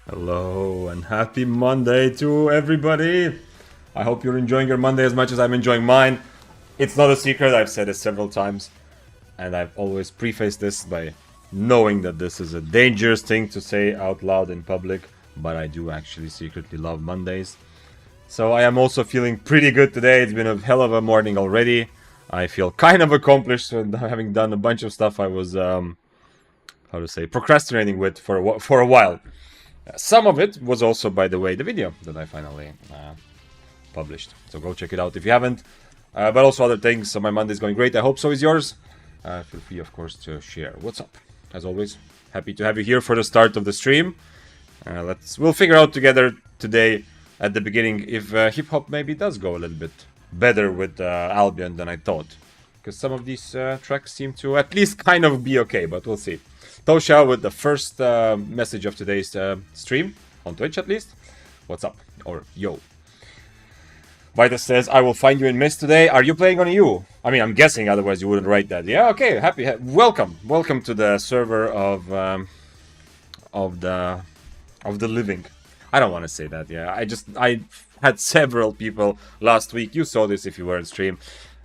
Hello and happy Monday to everybody. I hope you're enjoying your Monday as much as I'm enjoying mine. It's not a secret, I've said it several times, and I've always prefaced this by knowing that this is a dangerous thing to say out loud in public, but I do actually secretly love Mondays. So I am also feeling pretty good today. It's been a hell of a morning already. I feel kind of accomplished, having done a bunch of stuff I was, procrastinating with for a while. Some of it was also, by the way, the video that I finally published. So go check it out if you haven't. But also other things. So my Monday's going great. I hope so is yours. Feel free, of course, to share. What's up? As always, happy to have you here for the start of the stream. We'll figure out together today at the beginning if hip hop maybe does go a little bit better with Albion than I thought. Because some of these tracks seem to at least kind of be okay, but we'll see. Tosha with the first message of today's stream, on Twitch at least. What's up? Or yo. Vitus says, I will find you in Mist today. Are you playing on EU? I mean, I'm guessing, otherwise you wouldn't write that. Yeah, okay, welcome. Welcome to the server of the living. I don't want to say that, yeah. I had several people last week, you saw this if you were on stream,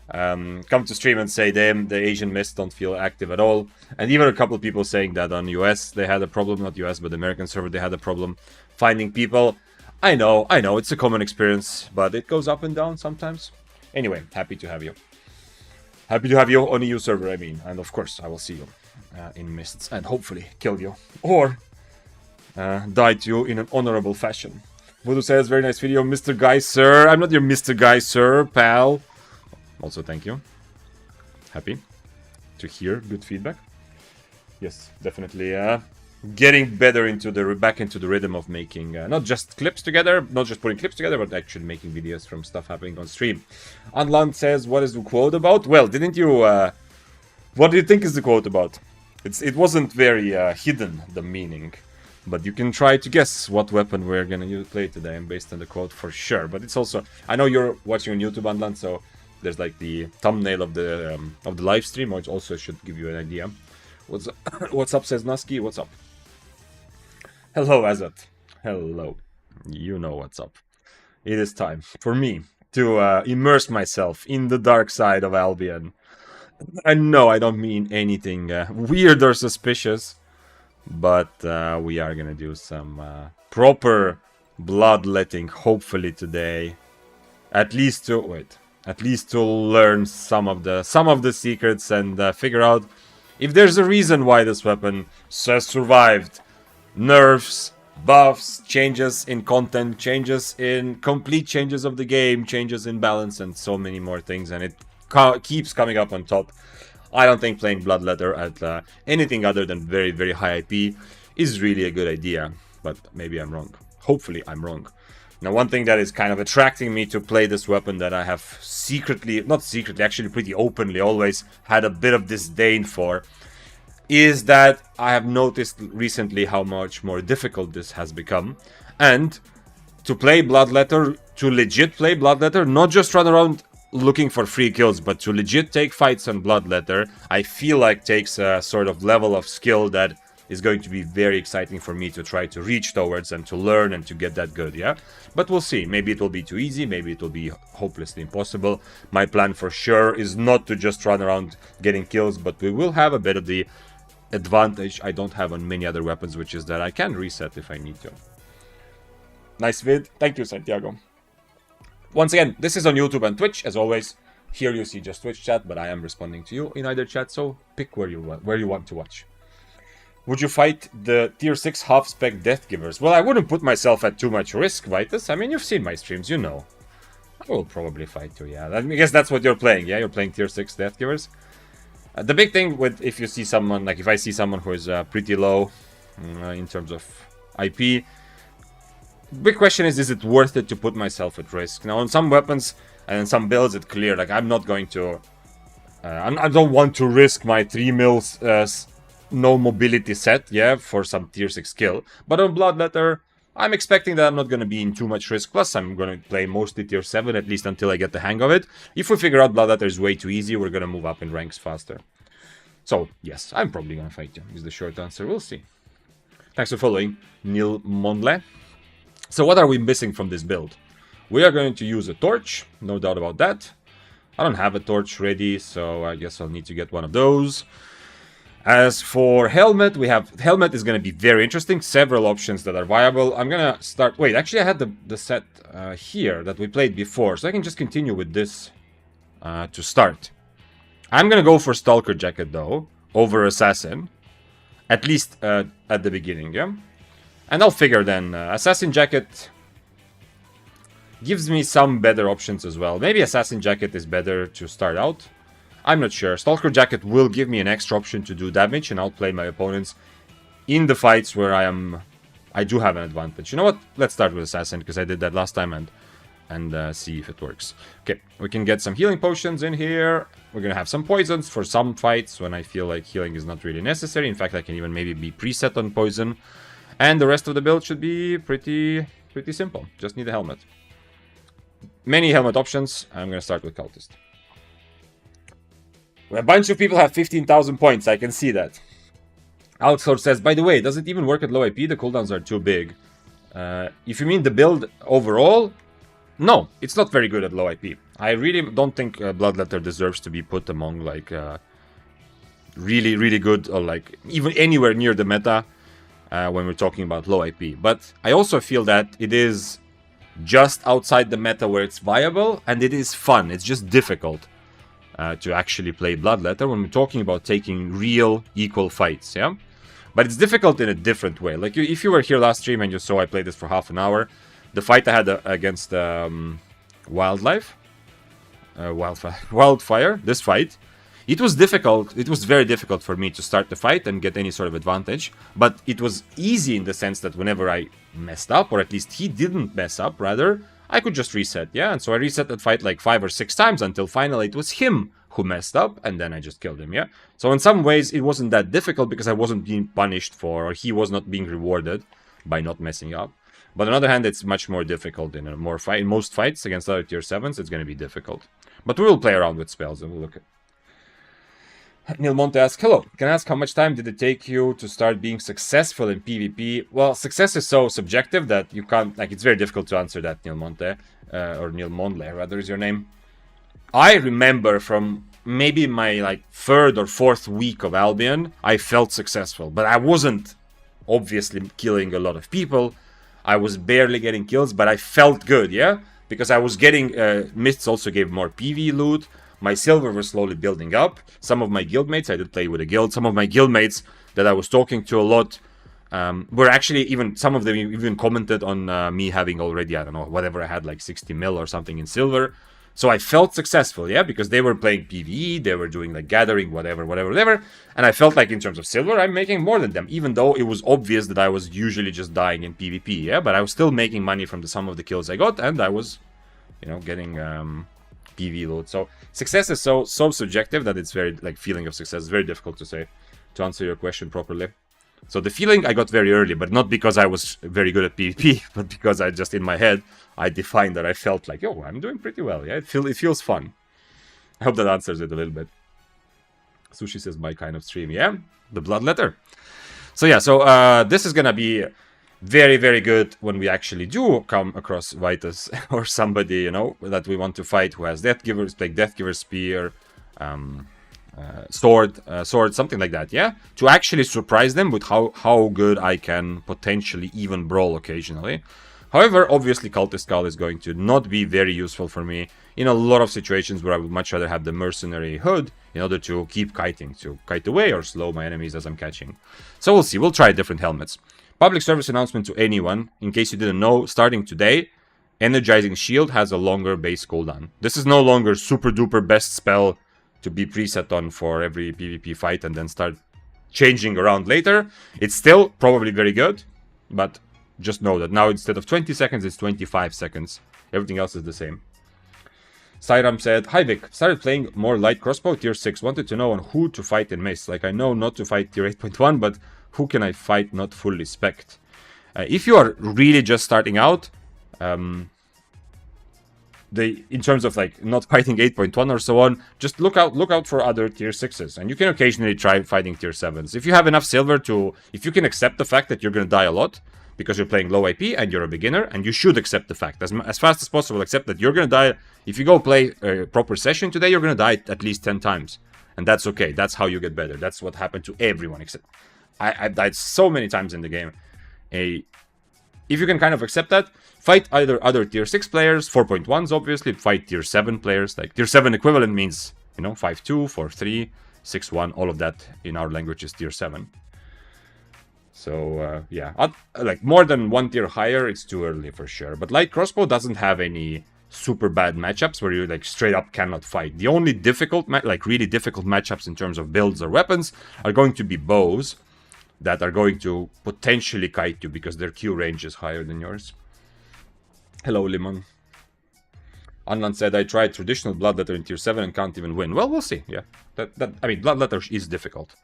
come to stream and say, damn, the Asian Mist don't feel active at all. And even a couple of people saying that on US they had a problem, not US, but the American server, they had a problem finding people. I know, it's a common experience, but it goes up and down sometimes. Anyway, happy to have you. Happy to have you on EU server, I mean. And of course, I will see you in Mists and hopefully kill you. Or die to you in an honorable fashion. Voodoo says, very nice video, Mr. Guy, sir. I'm not your Mr. Guy, sir, pal. Also, thank you. Happy to hear good feedback. Yes, definitely getting better back into the rhythm of making not just clips together, not just putting clips together, but actually making videos from stuff happening on stream. Anland says, what is the quote about? Well, didn't you... what do you think is the quote about? It wasn't very hidden, the meaning. But you can try to guess what weapon we're gonna play today, and based on the quote for sure. But it's also... I know you're watching on YouTube, Anland, so... There's like the thumbnail of the live stream, which also should give you an idea. What's up, says Nusky? What's up? Hello, Azat. Hello. You know what's up. It is time for me to immerse myself in the dark side of Albion. And no, I don't mean anything weird or suspicious, but we are gonna do some proper bloodletting, hopefully today. At least to learn some of the secrets and figure out if there's a reason why this weapon has survived nerfs, buffs, changes in content, complete changes of the game, changes in balance, and so many more things, and it keeps coming up on top. I don't think playing Bloodletter at anything other than very, very high IP is really a good idea, but maybe I'm wrong. Hopefully I'm wrong. Now, one thing that is kind of attracting me to play this weapon that I have actually pretty openly always had a bit of disdain for, is that I have noticed recently how much more difficult this has become. And to play Bloodletter, to legit play Bloodletter, not just run around looking for free kills, but to legit take fights on Bloodletter, I feel like takes a sort of level of skill that is going to be very exciting for me to try to reach towards and to learn and to get that good, yeah? But we'll see. Maybe it will be too easy, maybe it will be hopelessly impossible. My plan for sure is not to just run around getting kills, but we will have a bit of the advantage I don't have on many other weapons, which is that I can reset if I need to. Nice vid. Thank you, Santiago. Once again, this is on YouTube and Twitch, as always. Here you see just Twitch chat, but I am responding to you in either chat, so pick where you want to watch. Would you fight the tier 6 half-spec deathgivers? Well, I wouldn't put myself at too much risk, Vitus. I mean, you've seen my streams, you know. I will probably fight you, yeah. I guess that's what you're playing, yeah? You're playing tier 6 deathgivers. The big thing with if you see someone, like if I see someone who is pretty low in terms of IP, big question is it worth it to put myself at risk? Now, on some weapons and some builds, it's clear, like I'm not going to... I don't want to risk my 3 mils... no mobility set, yeah, for some tier 6 kill. But on Bloodletter, I'm expecting that I'm not going to be in too much risk. Plus, I'm going to play mostly tier 7, at least until I get the hang of it. If we figure out Bloodletter is way too easy, we're going to move up in ranks faster. So, yes, I'm probably going to fight you, is the short answer. We'll see. Thanks for following, Neil Mondle. So what are we missing from this build? We are going to use a torch, no doubt about that. I don't have a torch ready, so I guess I'll need to get one of those. As for helmet, we have... Helmet is going to be very interesting. Several options that are viable. I'm going to start... Wait, actually I had the set here that we played before, so I can just continue with this to start. I'm going to go for Stalker Jacket, though, over Assassin. At least at the beginning, yeah? And I'll figure then, Assassin Jacket gives me some better options as well. Maybe Assassin Jacket is better to start out. I'm not sure. Stalker Jacket will give me an extra option to do damage, and I'll play my opponents in the fights where I do have an advantage. You know what? Let's start with Assassin, because I did that last time, and see if it works. Okay, we can get some healing potions in here. We're gonna have some poisons for some fights when I feel like healing is not really necessary. In fact, I can even maybe be preset on poison. And the rest of the build should be pretty simple. Just need a helmet. Many helmet options. I'm gonna start with Cultist. A bunch of people have 15,000 points, I can see that. Alexor says, by the way, does it even work at low AP? The cooldowns are too big. If you mean the build overall, no, it's not very good at low IP. I really don't think Bloodletter deserves to be put among, like, really good, or, like, even anywhere near the meta when we're talking about low IP. But I also feel that it is just outside the meta where it's viable, and it is fun. It's just difficult to actually play Bloodletter when we're talking about taking real equal fights, yeah? But it's difficult in a different way. Like, if you were here last stream and you saw I played this for half an hour, the fight I had against Wildfire, this fight, it was difficult. It was very difficult for me to start the fight and get any sort of advantage. But it was easy in the sense that whenever I messed up, or at least he didn't mess up, rather, I could just reset, yeah? And so I reset that fight like 5 or 6 times until finally it was him who messed up, and then I just killed him, yeah? So in some ways, it wasn't that difficult because I wasn't being punished for, or he was not being rewarded by not messing up. But on the other hand, it's much more difficult in most fights against other tier 7s, it's going to be difficult. But we will play around with spells and we'll look at... Neil Monte asks, hello, can I ask how much time did it take you to start being successful in PvP? Well, success is so subjective that you can't, like, it's very difficult to answer that, Neil Monte, or Neil Mondle, rather, is your name. I remember from maybe my, like, 3rd or 4th week of Albion, I felt successful, but I wasn't obviously killing a lot of people. I was barely getting kills, but I felt good, yeah? Because I was getting, Mists also gave more PV loot. My silver was slowly building up. Some of my guildmates, I did play with a guild. Some of my guildmates that I was talking to a lot were actually even, some of them even commented on me having already, I don't know, whatever I had, like 60 mil or something in silver. So I felt successful, yeah, because they were playing PvE, they were doing like gathering, whatever. And I felt like in terms of silver, I'm making more than them, even though it was obvious that I was usually just dying in PvP, yeah. But I was still making money from the sum of the kills I got, and I was, you know, getting PV load. So success is so subjective that it's very, like, feeling of success is very difficult to say, to answer your question properly. So the feeling I got very early, but not because I was very good at PvP, but because I just, in my head, I defined that I felt like, yo, I'm doing pretty well, yeah, it feels fun. I hope that answers it a little bit. Sushi says, my kind of stream, yeah, the Bloodletter. So yeah, so this is gonna be very good when we actually do come across Vitus or somebody, you know, that we want to fight who has deathgivers, like deathgiver spear, sword, something like that, yeah? To actually surprise them with how good I can potentially even brawl occasionally. However, obviously Cultist Skull is going to not be very useful for me in a lot of situations where I would much rather have the Mercenary Hood in order to keep kiting, to kite away or slow my enemies as I'm catching. So we'll see, we'll try different helmets. Public service announcement to anyone, in case you didn't know, starting today, Energizing Shield has a longer base cooldown. This is no longer super duper best spell to be preset on for every PvP fight and then start changing around later. It's still probably very good, but just know that now instead of 20 seconds, it's 25 seconds. Everything else is the same. Sairam said, hi Vic, started playing more light crossbow, tier 6. Wanted to know on who to fight in Mace. Like, I know not to fight tier 8.1, but who can I fight not fully spec'd? If you are really just starting out, in terms of like not fighting 8.1 or so on, just look out for other tier 6s, and you can occasionally try fighting tier 7s. If you have enough silver if you can accept the fact that you're going to die a lot because you're playing low IP and you're a beginner, and you should accept the fact as fast as possible, accept that you're going to die. If you go play a proper session today, you're going to die at least 10 times, and that's okay. That's how you get better. That's what happened to everyone, except I've died so many times in the game. If you can kind of accept that, fight either other tier 6 players, 4.1s obviously, fight tier 7 players. Like tier 7 equivalent means, you know, 5-2, 4-3, 6-1, all of that in our language is tier 7. So, yeah, like more than one tier higher, it's too early for sure. But light crossbow doesn't have any super bad matchups where you like straight up cannot fight. The only difficult, like really difficult matchups in terms of builds or weapons are going to be bows that are going to potentially kite you because their Q range is higher than yours. Hello, Limon. Anlan said, I tried traditional Bloodletter in tier 7 and can't even win. Well, we'll see, yeah. I mean, Bloodletter is difficult.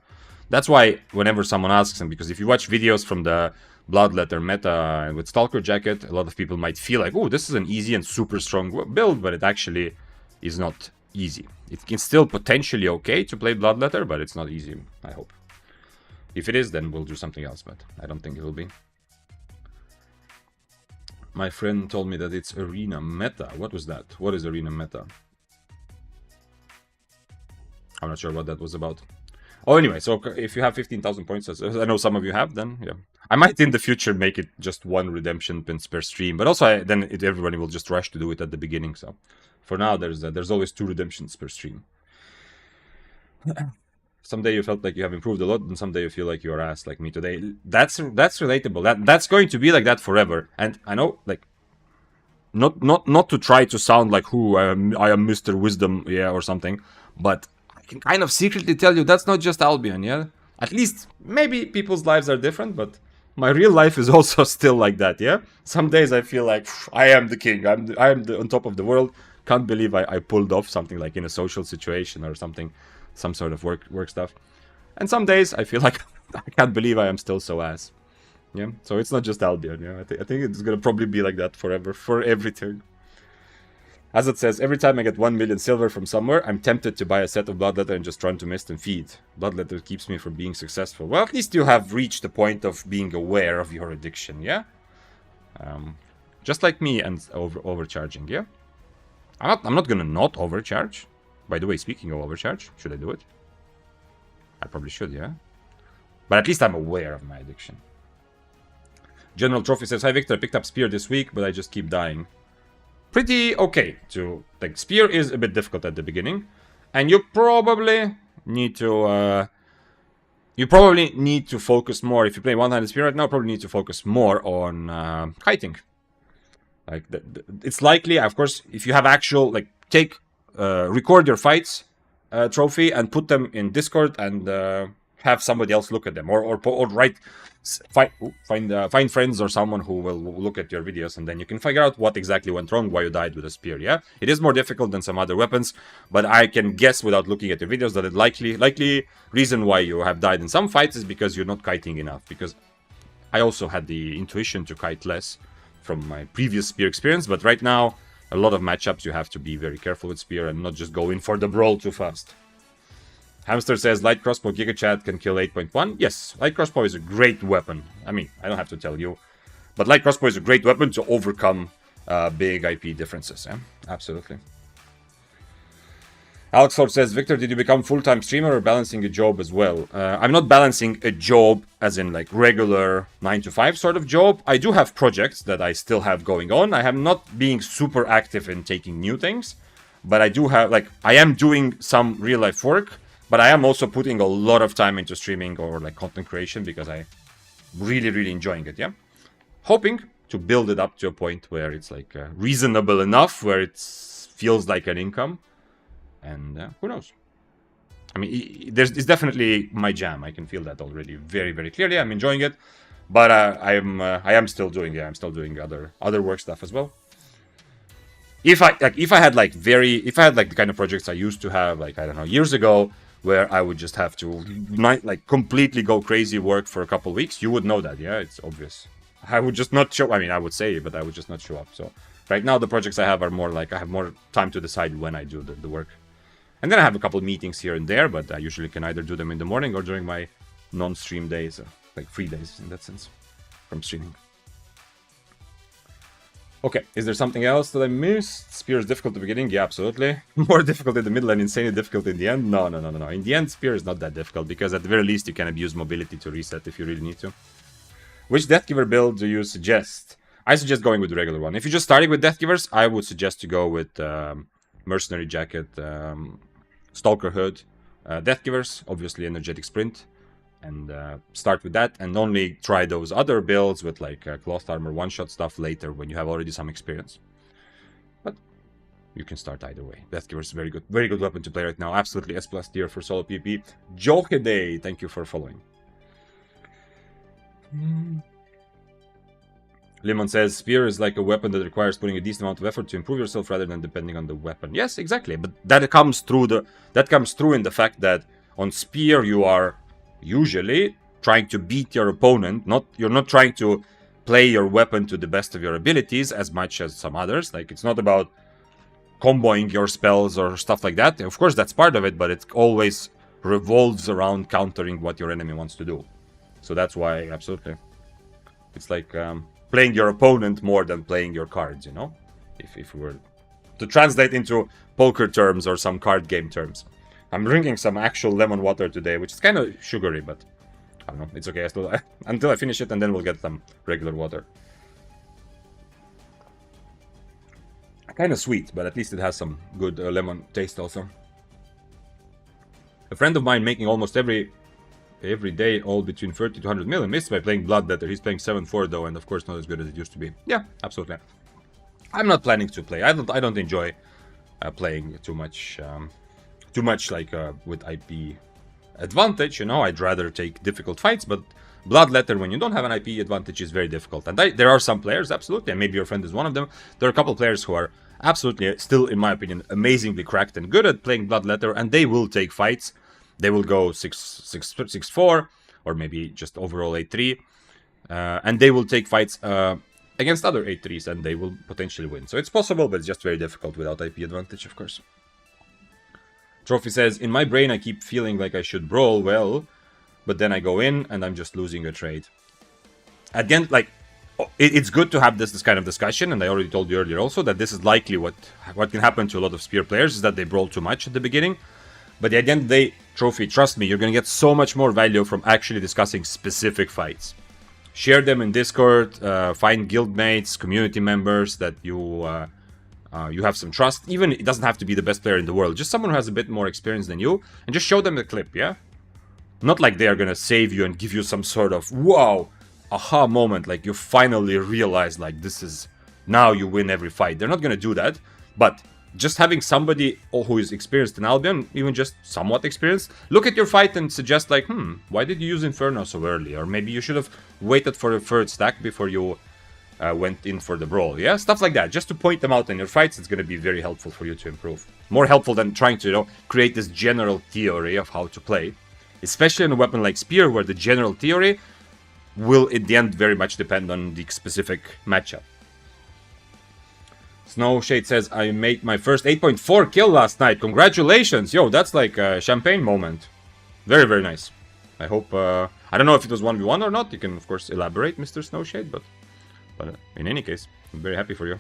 That's why whenever someone asks him, because if you watch videos from the Bloodletter meta with Stalker Jacket, a lot of people might feel like, oh, this is an easy and super strong build, but it actually is not easy. It can still potentially okay to play Bloodletter, but it's not easy, I hope. If it is, then we'll do something else, but I don't think it will be. My friend told me that it's arena meta. What was that? What is arena meta? I'm not sure what that was about. Oh, anyway, so if you have 15,000 points, as I know some of you have, then yeah. I might in the future make it just one redemption pins per stream, but also then everybody will just rush to do it at the beginning. So for now, there's always 2 redemptions per stream. Someday you felt like you have improved a lot, and someday you feel like you're ass like me today. That's relatable. That's going to be like that forever. And I know, like, not to try to sound like I am Mr. Wisdom, yeah, or something, but I can kind of secretly tell you that's not just Albion, yeah. At least maybe people's lives are different, but my real life is also still like that, yeah. Some days I feel like I am the king. I am on top of the world. Can't believe I pulled off something like in a social situation or something. Some sort of work stuff. And some days I feel like I can't believe I am still so ass. Yeah, so it's not just Albion. Yeah, I think it's gonna probably be like that forever, for everything. As it says, every time I get 1 million silver from somewhere, I'm tempted to buy a set of Bloodletter and just run to Mist and feed. Bloodletter keeps me from being successful. Well, at least you have reached the point of being aware of your addiction, yeah? Just like me and overcharging, yeah? I'm not gonna not overcharge. By the way, speaking of overcharge, should I do it? I probably should, yeah? But at least I'm aware of my addiction. General Trophy says, hi Victor, I picked up Spear this week, but I just keep dying. Pretty okay to... Like, Spear is a bit difficult at the beginning. And you probably need to... focus more. If you play one-handed Spear right now, probably need to focus more on kiting. Like, it's likely, of course, if you have actual... Like, record your fights trophy and put them in Discord and have somebody else look at them, or find friends or someone who will look at your videos, and then you can figure out what exactly went wrong, why you died with a spear. Yeah, it is more difficult than some other weapons, but I can guess without looking at your videos that the likely reason why you have died in some fights is because you're not kiting enough. Because I also had the intuition to kite less from my previous spear experience, but right now a lot of matchups you have to be very careful with spear and not just go in for the brawl too fast. Hamster says, light crossbow Giga Chat can kill 8.1. Yes, light crossbow is a great weapon. I mean, I don't have to tell you. But light crossbow is a great weapon to overcome big IP differences. Yeah? Absolutely. Alex Ford says, Victor, did you become full-time streamer or balancing a job as well? I'm not balancing a job as in like regular 9-to-5 sort of job. I do have projects that I still have going on. I am not being super active in taking new things. But I do have, like, I am doing some real-life work. But I am also putting a lot of time into streaming or like content creation because I really enjoying it, yeah? Hoping to build it up to a point where it's like reasonable enough, where it feels like an income. And who knows? I mean, it's definitely my jam. I can feel that already very clearly. I'm enjoying it. But I am still doing, I'm still doing other work stuff as well. If I had the kind of projects I used to have, like, I don't know, years ago, where I would just have to completely go crazy work for a couple weeks, you would know that, yeah, it's obvious. I would just not show. I mean, I would say, but I would just not show up. So Right now, the projects I have are more like I have more time to decide when I do the work. And then I have a couple of meetings here and there, but I usually can either do them in the morning or during my non-stream days, like free days in that sense, from streaming. Okay, is there something else that I missed? Spear is difficult at the beginning? Yeah, absolutely. More difficult in the middle and insanely difficult in the end? No. In the end, Spear is not that difficult, because at the very least you can abuse mobility to reset if you really need to. Which Deathgiver build do you suggest? I suggest going with the regular one. If you're just starting with Deathgivers, I would suggest to go with Mercenary Jacket, Stalker Hood, Deathgivers, obviously Energetic Sprint, and start with that, and only try those other builds with like Cloth Armor, one-shot stuff later when you have already some experience. But you can start either way. Deathgiver is very good weapon to play right now. Absolutely S+ tier for solo PvP. Jokede, thank you for following. Lemon says, Spear is like a weapon that requires putting a decent amount of effort to improve yourself rather than depending on the weapon. Yes, exactly. But that comes through in the fact that on Spear you are usually trying to beat your opponent. You're not trying to play your weapon to the best of your abilities as much as some others. Like, it's not about comboing your spells or stuff like that. Of course, that's part of it, but it always revolves around countering what your enemy wants to do. So that's why, absolutely. It's like playing your opponent more than playing your cards, you know? If we were to translate into poker terms or some card game terms. I'm drinking some actual lemon water today, which is kind of sugary, but I don't know. It's okay. Until I finish it, and then we'll get some regular water. Kind of sweet, but at least it has some good lemon taste also. A friend of mine making almost every day all between 30 to 100 million missed by playing Bloodletter. He's playing 7-4 though, and of course not as good as it used to be. Yeah, absolutely. I'm not planning to play. I don't enjoy playing too much like with IP advantage, you know. I'd rather take difficult fights, but Bloodletter, when you don't have an IP advantage, is very difficult. And there are some players, absolutely, and maybe your friend is one of them. There are a couple of players who are absolutely, still, in my opinion, amazingly cracked and good at playing Bloodletter, and they will take fights. They will go 6-4, or maybe just overall 8-3, and they will take fights against other 8-3s, and they will potentially win. So it's possible, but it's just very difficult without IP advantage, of course. Trophy says, in my brain I keep feeling like I should brawl well, but then I go in and I'm just losing a trade. Again, like, it's good to have this kind of discussion, and I already told you earlier also that this is likely what can happen to a lot of Spear players, is that they brawl too much at the beginning. But at the end of the day, Trophy, trust me, you're going to get so much more value from actually discussing specific fights. Share them in Discord, find guildmates, community members that you have some trust. Even it doesn't have to be the best player in the world, just someone who has a bit more experience than you, and just show them the clip, yeah? Not like they are going to save you and give you some sort of, wow, aha moment, like you finally realize, like, this is, now you win every fight. They're not going to do that, but just having somebody who is experienced in Albion, even just somewhat experienced, look at your fight and suggest like, why did you use Inferno so early? Or maybe you should have waited for the third stack before you went in for the brawl. Yeah, stuff like that. Just to point them out in your fights, it's going to be very helpful for you to improve. More helpful than trying to, you know, create this general theory of how to play. Especially in a weapon like Spear, where the general theory will, in the end, very much depend on the specific matchup. Snowshade says, I made my first 8.4 kill last night. Congratulations! Yo, that's like a champagne moment. Very, very nice. I hope, I don't know if it was 1v1 or not. You can, of course, elaborate, Mr. Snowshade, but in any case, I'm very happy for you.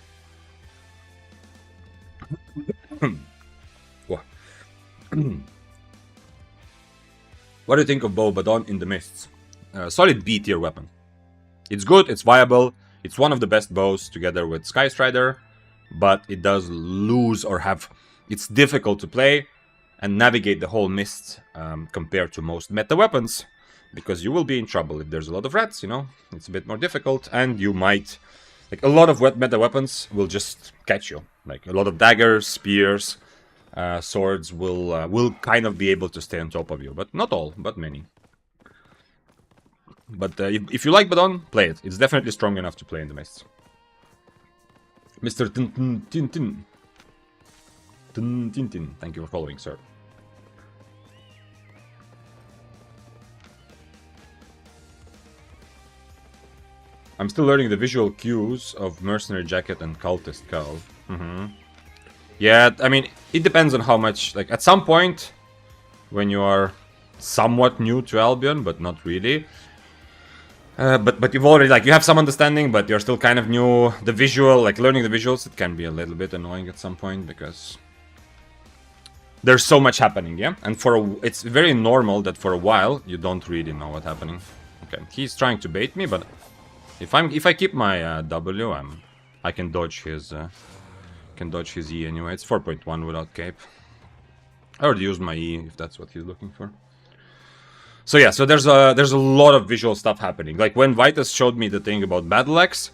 What do you think of Bow Badon in the Mists? Solid B tier weapon. It's good, it's viable, it's one of the best bows together with Sky Strider, but it does lose or have... It's difficult to play and navigate the whole Mist compared to most meta weapons, because you will be in trouble if there's a lot of rats, you know? It's a bit more difficult, and you might... Like, a lot of meta weapons will just catch you. Like, a lot of daggers, spears, swords will kind of be able to stay on top of you. But not all, but many. But if you like Badon, play it. It's definitely strong enough to play in the Mists. Mr. Tintin. Tintin. Thank you for following, sir. I'm still learning the visual cues of Mercenary Jacket and Cultist Cowl. Yeah, I mean, it depends on how much... Like, at some point, when you are somewhat new to Albion, but not really... but you've already, like, you have some understanding, but you're still kind of new. The visual, like, learning the visuals, it can be a little bit annoying at some point, because... there's so much happening, yeah? And it's very normal that for a while, you don't really know what's happening. Okay, he's trying to bait me, but... If I keep my W, I can dodge his E anyway. It's 4.1 without cape. I already used my E if that's what he's looking for. So yeah, so there's a lot of visual stuff happening. Like when Vitus showed me the thing about Battle Axe,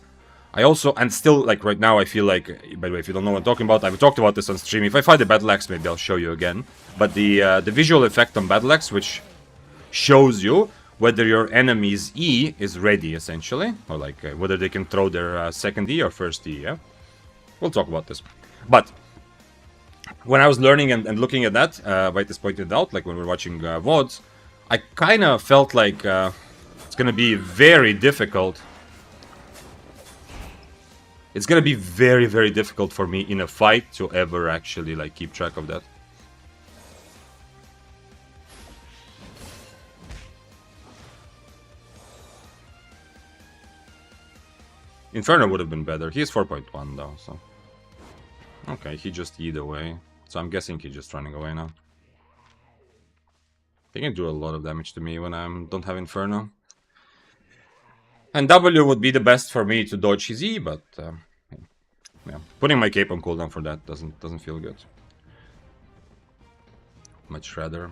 I also, and still like right now I feel like, by the way, if you don't know what I'm talking about, I've talked about this on stream. If I find the Battle Axe, maybe I'll show you again. But the visual effect on Battle Axe, which shows you whether your enemy's E is ready, essentially. Or like, whether they can throw their second E or first E, yeah? We'll talk about this. But, when I was learning and looking at that, Vitus pointed out, like when we were watching VODs, I kind of felt like it's going to be very difficult. It's going to be very, very difficult for me in a fight to ever actually, like, keep track of that. Inferno would have been better. He is 4.1 though, so... Okay, he just E'd away. So I'm guessing he's just running away now. He can do a lot of damage to me when I don't have Inferno. And W would be the best for me to dodge his E, but... yeah, putting my cape on cooldown for that doesn't feel good. Much rather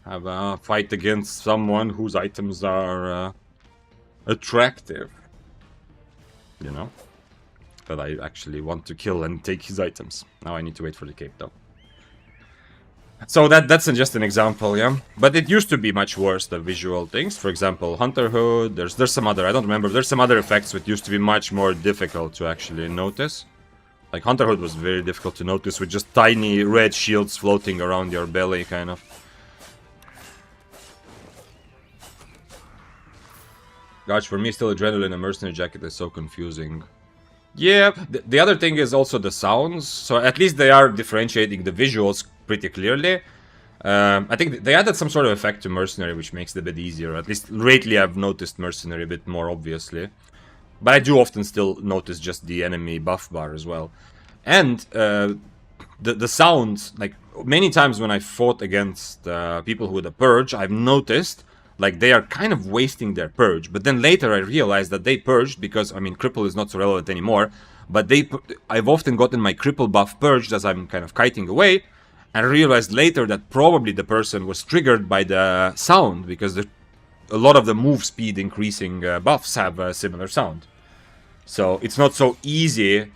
have a fight against someone whose items are attractive. You know? That I actually want to kill and take his items. Now I need to wait for the cape though. So that's just an example, yeah? But it used to be much worse, the visual things. For example, Hunterhood, there's some other, I don't remember, there's some other effects that used to be much more difficult to actually notice. Like Hunterhood was very difficult to notice with just tiny red shields floating around your belly, kind of. Gosh, for me still Adrenaline and Mercenary Jacket is so confusing. Yeah, the other thing is also the sounds. So at least they are differentiating the visuals pretty clearly. I think they added some sort of effect to Mercenary, which makes it a bit easier. At least lately I've noticed Mercenary a bit more obviously. But I do often still notice just the enemy buff bar as well. And the sounds, like many times when I fought against people with a purge, I've noticed like they are kind of wasting their purge. But then later I realized that they purged because, I mean, cripple is not so relevant anymore. But I've often gotten my cripple buff purged as I'm kind of kiting away. And I realized later that probably the person was triggered by the sound, because a lot of the move speed increasing buffs have a similar sound. So it's not so easy.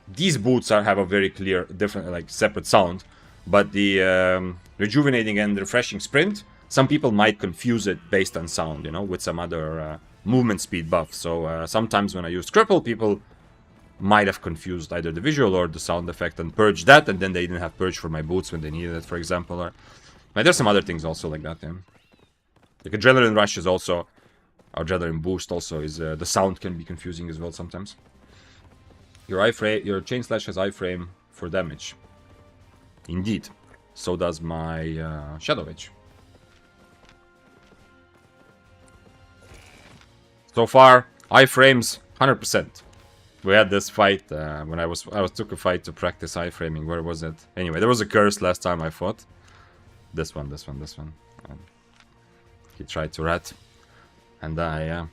These boots have a very clear, different, like separate sound. But the rejuvenating and refreshing sprint, some people might confuse it based on sound, you know, with some other movement speed buff. So sometimes when I use cripple, people might have confused either the visual or the sound effect and purged that, and then they didn't have purge for my boots when they needed it, for example. Or there's some other things also like that, yeah. Like Adrenaline Rush is also, Adrenaline Boost also is, the sound can be confusing as well sometimes. Your Chain Slash has iframe for damage. Indeed. So does my Shadow Edge. So far, iframes 100%. We had this fight when I took a fight to practice iframing. Where was it? Anyway, there was a curse last time I fought. This one. And he tried to rat, and I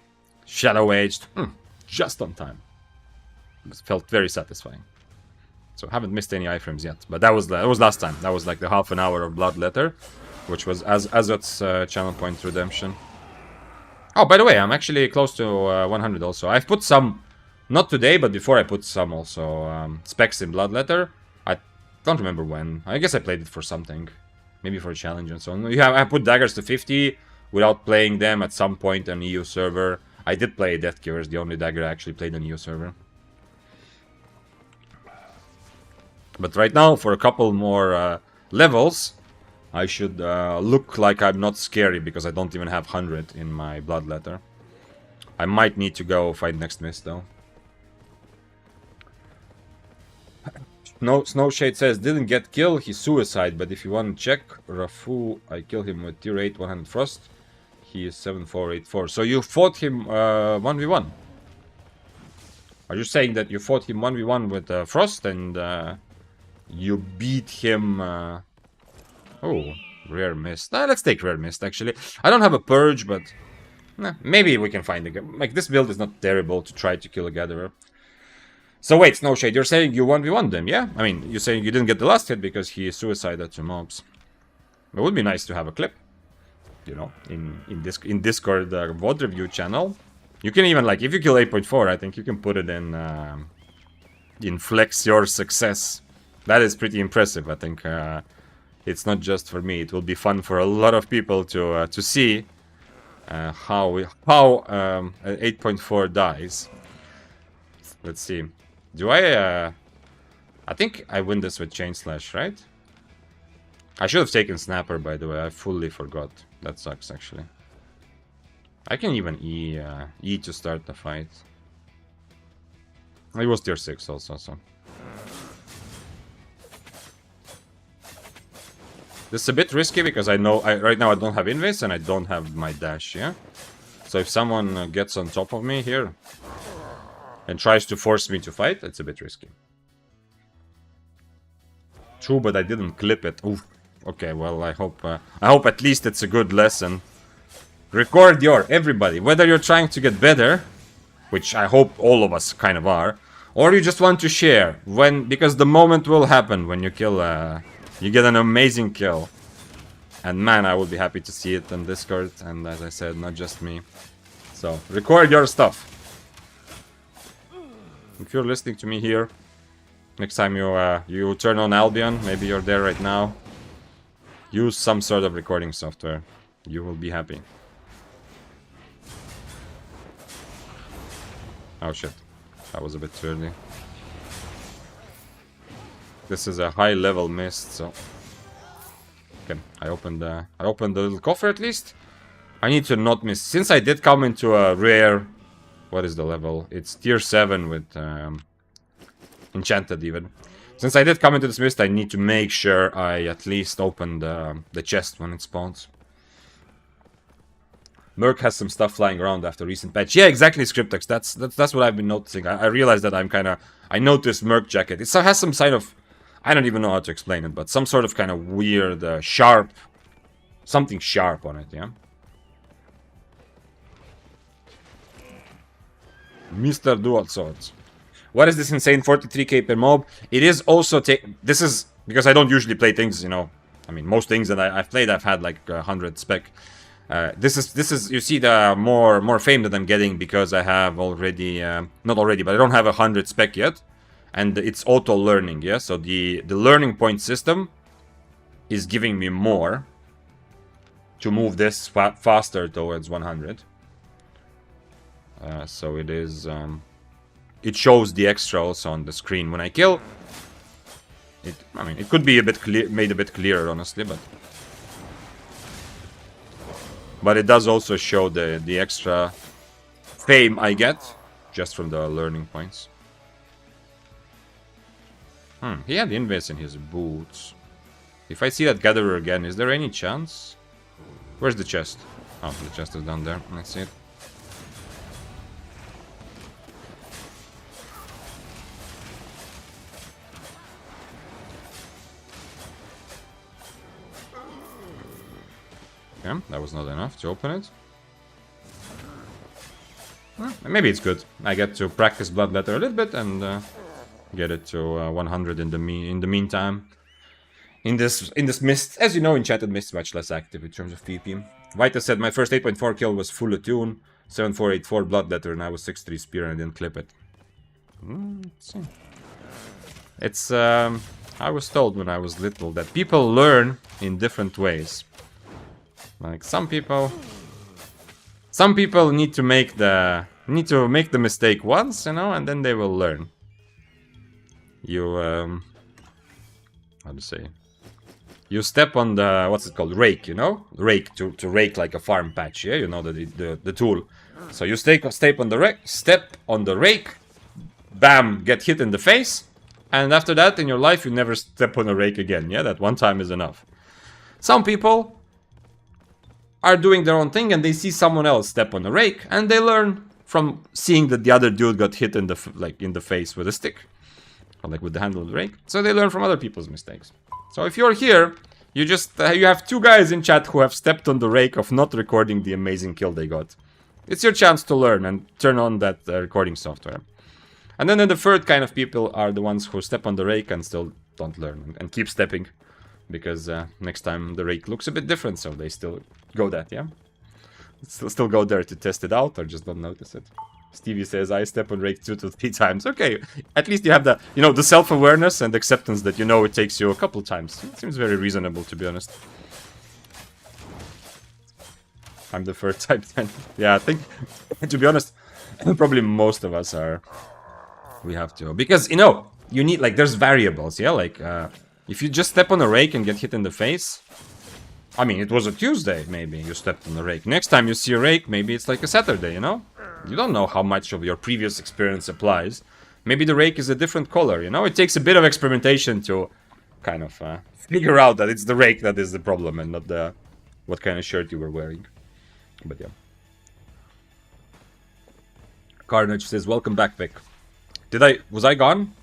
Shadow Edged just on time. It felt very satisfying. So haven't missed any iframes yet. But that was last time. That was like the half an hour of Bloodletter, which was Azot's channel point redemption. Oh, by the way, I'm actually close to 100 also. I've put some, not today, but before I put some also specs in Bloodletter. I don't remember when. I guess I played it for something. Maybe for a challenge and so on. Yeah, I put daggers to 50 without playing them at some point on EU server. I did play Deathgivers, the only dagger I actually played on EU server. But right now, for a couple more levels, I should look like I'm not scary, because I don't even have 100 in my Bloodletter. I might need to go fight next mist though. No, Snowshade says, didn't get killed, he's suicide, but if you want to check, Rafu, I kill him with tier 8, 100 frost. He is 7484. So you fought him 1v1. Are you saying that you fought him 1v1 with frost and you beat him? Oh, rare mist. Let's take rare mist actually. I don't have a purge, but maybe we can find a game. Like, this build is not terrible to try to kill a gatherer. So wait, Snowshade, you're saying you 1v1 them, yeah? I mean, you're saying you didn't get the last hit because he suicided to mobs. It would be nice to have a clip, you know, in Discord VOD review channel. You can even, like, if you kill 8.4, I think you can put it in Flex Your Success. That is pretty impressive, I think. It's not just for me. It will be fun for a lot of people to see how 8.4 dies. Let's see. Do I think I win this with Chain Slash, right? I should have taken Snapper, by the way. I fully forgot. That sucks, actually. I can even E to start the fight. It was tier 6 also, so. This is a bit risky because I know right now I don't have Invis and I don't have my dash, yeah? So if someone gets on top of me here and tries to force me to fight, it's a bit risky. True, but I didn't clip it. Oof. Okay, well, I hope at least it's a good lesson. Record everybody, whether you're trying to get better, which I hope all of us kind of are, or you just want to share because the moment will happen when you kill you get an amazing kill. And man, I would be happy to see it on Discord, and as I said, not just me. So, record your stuff. If you're listening to me here, next time you turn on Albion, maybe you're there right now, use some sort of recording software. You will be happy. Oh shit, that was a bit too early. This is a high level mist, so okay. I opened the little coffer at least. I need to not miss, since I did come into a rare. What is the level? It's tier 7 with enchanted even. Since I did come into this mist, I need to make sure I at least open the chest when it spawns. Merc has some stuff flying around after recent patch. Yeah, exactly, Scriptex. That's what I've been noticing. I realized that I noticed Merc jacket. It has some kind of, I don't even know how to explain it, but some sort of kind of weird, sharp, something sharp on it, yeah? Mr. Dual Swords. What is this insane 43k per mob? It is also this is because I don't usually play things, you know. I mean, most things that I've played, I've had like 100 spec. This is you see the more fame that I'm getting because I have already not already, but I don't have 100 spec yet, and it's auto learning. Yeah, so the learning point system is giving me more to move this faster towards 100. So it is. It shows the extra also on the screen when I kill. I mean, it could be a bit made a bit clearer, honestly, but it does also show the extra fame I get just from the learning points. He had invis in his boots. If I see that gatherer again, is there any chance? Where's the chest? Oh, the chest is down there. Let's see it. Okay, that was not enough to open it. Well, maybe it's good. I get to practice Bloodletter a little bit and get it to 100 in the meantime. In this mist, as you know, enchanted mist is much less active in terms of PvP. Vita said my first 8.4 kill was full attune, 7484 Bloodletter, and I was 6-3 spear and I didn't clip it. Let's see. It's I was told when I was little that people learn in different ways. Like some people need to make the mistake once, you know, and then they will learn. You how to say? You step on the, what's it called, rake, you know, rake to rake like a farm patch. Yeah, you know the tool. So you step on the rake, bam, get hit in the face, and after that in your life you never step on a rake again. Yeah, that one time is enough. Some people are doing their own thing and they see someone else step on a rake and they learn from seeing that the other dude got hit in the face with a stick, or like with the handle of the rake. So they learn from other people's mistakes. So if you're here, you just you have two guys in chat who have stepped on the rake of not recording the amazing kill they got. It's your chance to learn and turn on that recording software. And then the third kind of people are the ones who step on the rake and still don't learn and keep stepping, because next time the rake looks a bit different, so they still go that, yeah? Still go there to test it out or just don't notice it. Stevie says, I step on rake 2 to 3 times. Okay, at least you have the, you know, the self-awareness and acceptance that you know it takes you a couple times. It seems very reasonable, to be honest. I'm the third type 10. Yeah, I think, to be honest, probably most of us are. We have to. Because, you know, you need, like, there's variables, yeah? Like, if you just step on a rake and get hit in the face, I mean, it was a Tuesday, maybe, you stepped on the rake. Next time you see a rake, maybe it's like a Saturday, you know? You don't know how much of your previous experience applies. Maybe the rake is a different color, you know? It takes a bit of experimentation to kind of figure out that it's the rake that is the problem and not the what kind of shirt you were wearing. But yeah. Carnage says, welcome back, Vic. Was I gone?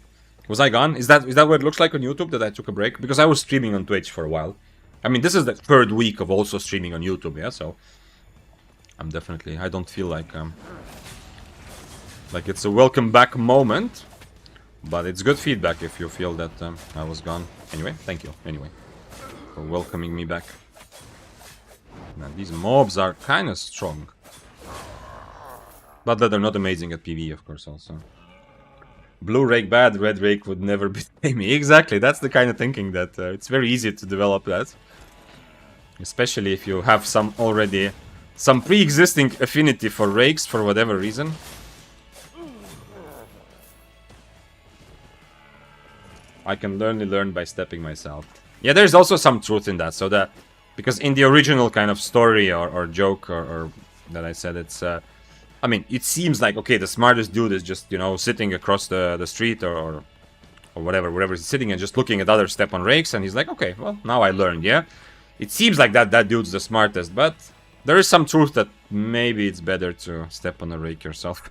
Was I gone? Is that what it looks like on YouTube, that I took a break? Because I was streaming on Twitch for a while. I mean, this is the third week of also streaming on YouTube, yeah, so I'm definitely, I don't feel like it's a welcome back moment, but it's good feedback if you feel that I was gone. Anyway, thank you, anyway, for welcoming me back. Man, these mobs are kind of strong, but that they're not amazing at PvE, of course, also. Blue rake bad, red rake would never betray me. Exactly, that's the kind of thinking that it's very easy to develop that. Especially if you have some pre-existing affinity for rakes for whatever reason. I can only learn by stepping myself. Yeah, there's also some truth in that. So that, because in the original kind of story or joke or that I said, it's I mean, it seems like, okay, the smartest dude is just, you know, sitting across the street or wherever he's sitting and just looking at others step on rakes, and he's like, okay, well, now I learned, yeah? It seems like that dude's the smartest, but there is some truth that maybe it's better to step on a rake yourself.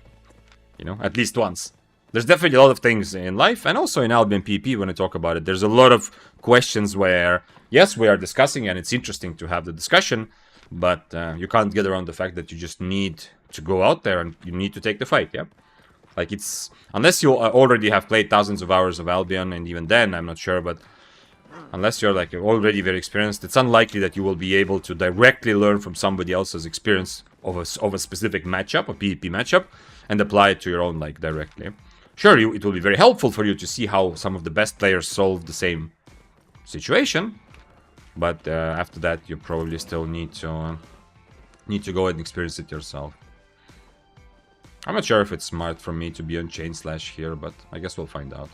You know, at least once. There's definitely a lot of things in life, and also in Albion PP when I talk about it, there's a lot of questions where, yes, we are discussing, and it's interesting to have the discussion, but you can't get around the fact that you just need to go out there and you need to take the fight, yeah? Like, it's, unless you already have played thousands of hours of Albion, and even then, I'm not sure, but unless you're like already very experienced, it's unlikely that you will be able to directly learn from somebody else's experience of a specific matchup, a PvP matchup, and apply it to your own, like, directly. Sure, it will be very helpful for you to see how some of the best players solve the same situation, but after that, you probably still need to go and experience it yourself. I'm not sure if it's smart for me to be on Chain Slash here, but I guess we'll find out.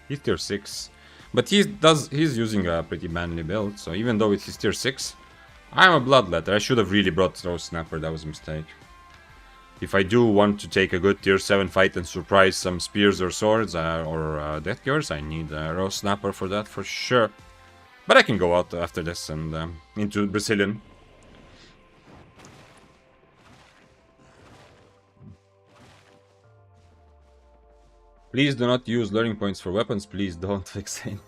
He's tier 6, but he's using a pretty manly build, so even though it's tier 6, I'm a Bloodletter. I should have really brought Rose Snapper, that was a mistake. If I do want to take a good tier 7 fight and surprise some spears or swords or deathgivers, I need a Rose Snapper for that for sure. But I can go out after this and into Brazilian. Please do not use learning points for weapons. Please don't fixate.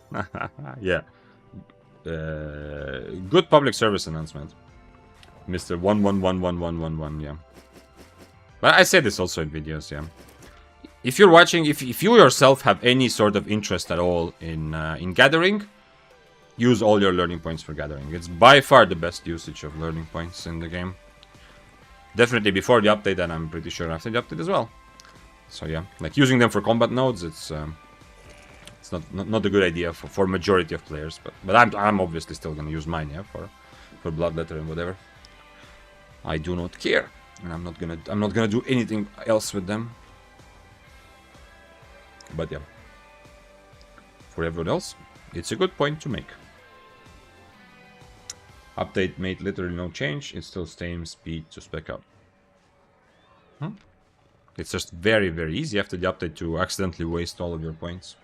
Yeah. Good public service announcement. Mr. 111111, yeah. But I say this also in videos, yeah. If you're watching, if you yourself have any sort of interest at all in gathering, use all your learning points for gathering. It's by far the best usage of learning points in the game. Definitely before the update, and I'm pretty sure after the update as well. So yeah, like using them for combat nodes, it's not a good idea for majority of players. But I'm obviously still gonna use mine, yeah, for Bloodletter and whatever. I do not care. And I'm not gonna do anything else with them. But yeah. For everyone else, it's a good point to make. Update made literally no change. It's still same speed to spec up. It's just very, very easy after the update to accidentally waste all of your points.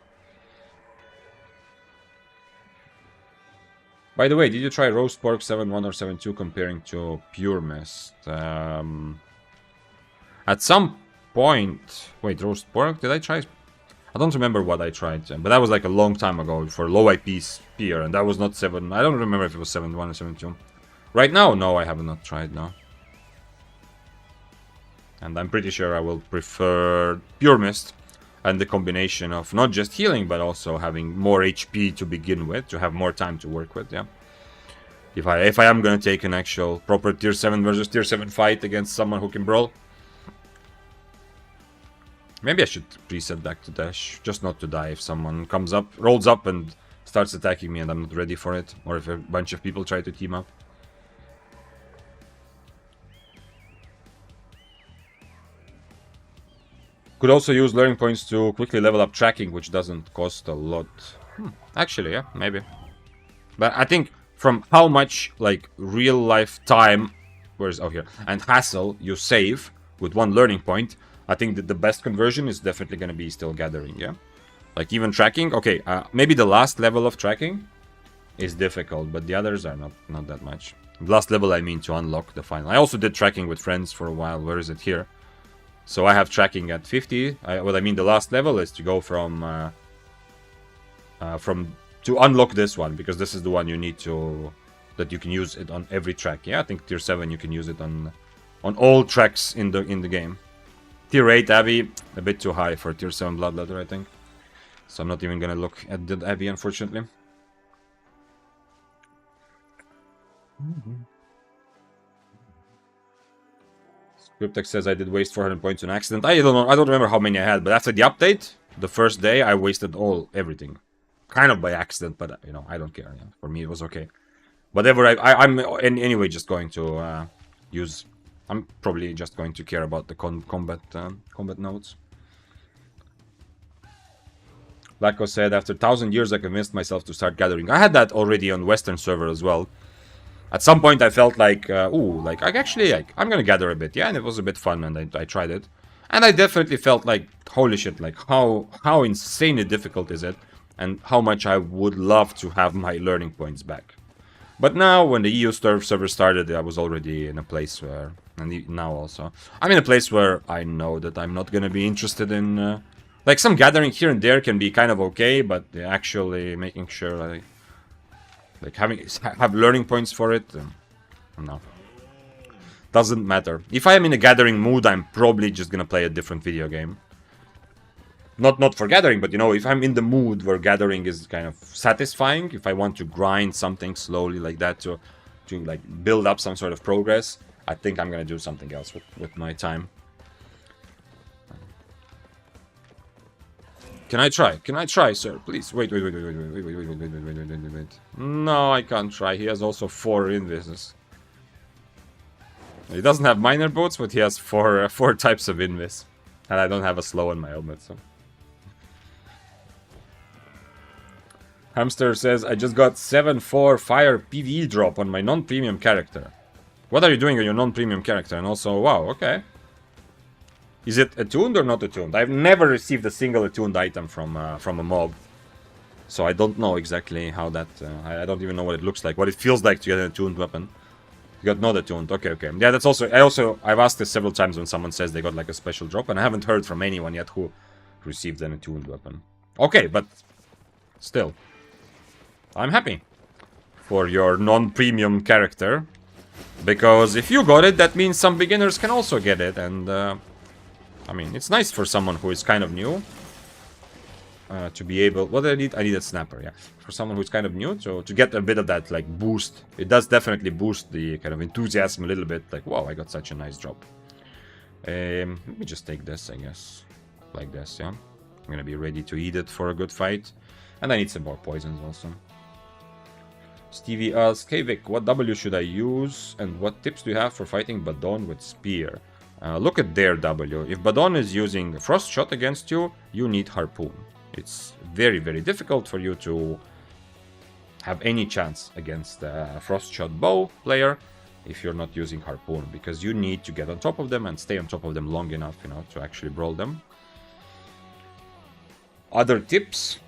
By the way, did you try roast pork 7.1 or 7.2 comparing to pure mist? At some point... Wait, roast pork? Did I try... I don't remember what I tried, but that was like a long time ago for low IP spear, and that was not 7... I don't remember if it was 7.1 or 7.2. Right now, no, I have not tried, no. And I'm pretty sure I will prefer pure mist and the combination of not just healing, but also having more HP to begin with, to have more time to work with, yeah. If I am gonna take an actual proper tier 7 versus tier 7 fight against someone who can brawl. Maybe I should preset back to dash, just not to die if someone comes up, rolls up and starts attacking me and I'm not ready for it. Or if a bunch of people try to team up. Could also use learning points to quickly level up tracking, which doesn't cost a lot. Actually, yeah, maybe. But I think from how much, like, real-life time, where's here, and hassle you save with one learning point, I think that the best conversion is definitely going to be still gathering, yeah? Like, even tracking, okay, maybe the last level of tracking is difficult, but the others are not that much. The last level, I mean, to unlock the final. I also did tracking with friends for a while. Where is it here? So I have tracking at 50. What I mean, the last level is to go from to unlock this one, because this is the one you need to, that you can use it on every track. Yeah, I think tier 7 you can use it on all tracks in the game. Tier 8 Abbey, a bit too high for tier 7 Bloodletter, I think. So I'm not even gonna look at the Abbey, unfortunately. Cryptex says I did waste 400 points on accident. I don't know. I don't remember how many I had, but after the update, the first day, I wasted everything. Kind of by accident, but, you know, I don't care. Yeah. For me, it was okay. Whatever, I'm anyway just going to use... I'm probably just going to care about the combat nodes. Blacko said, after 1,000 years, I convinced myself to start gathering. I had that already on Western server as well. At some point, I felt like, ooh, like, I'm gonna gather a bit, yeah, and it was a bit fun, and I tried it. And I definitely felt like, holy shit, like, how insanely difficult is it, and how much I would love to have my learning points back. But now, when the EU server started, I was already in a place where, and now also, I'm in a place where I know that I'm not gonna be interested in, like, some gathering here and there can be kind of okay, but actually making sure, like have learning points for it, no. Doesn't matter. If I am in a gathering mood, I'm probably just gonna play a different video game. Not for gathering, but, you know, if I'm in the mood where gathering is kind of satisfying, if I want to grind something slowly like that to like build up some sort of progress, I think I'm gonna do something else with my time. Can I try? Can I try, sir? Please. Wait. No, I can't try. He has also 4 invises. He doesn't have minor boots, but he has 4 types of invis. And I don't have a slow on my helmet, so. Hamster says, I just got 7-4 fire PvE drop on my non-premium character. What are you doing on your non-premium character? And also, wow, okay. Is it attuned or not attuned? I've never received a single attuned item from a mob. So I don't know exactly how that... I don't even know what it looks like. What it feels like to get an attuned weapon. You got not attuned. Okay. Yeah, that's also... I've asked this several times when someone says they got like a special drop. And I haven't heard from anyone yet who received an attuned weapon. Okay, but... Still. I'm happy. For your non-premium character. Because if you got it, that means some beginners can also get it. And... I mean, it's nice for someone who is kind of new to be able... What do I need? I need a snapper, yeah. For someone who's kind of new to get a bit of that, like, boost. It does definitely boost the kind of enthusiasm a little bit. Like, wow, I got such a nice drop. Let me just take this, I guess. Like this, yeah. I'm gonna be ready to eat it for a good fight. And I need some more poisons also. Stevie asks, hey Vic, what W should I use and what tips do you have for fighting Badon with Spear? Look at their W. If Badon is using Frost Shot against you, you need Harpoon. It's very, very difficult for you to have any chance against a Frost Shot bow player if you're not using Harpoon, because you need to get on top of them and stay on top of them long enough, you know, to actually brawl them. Other tips?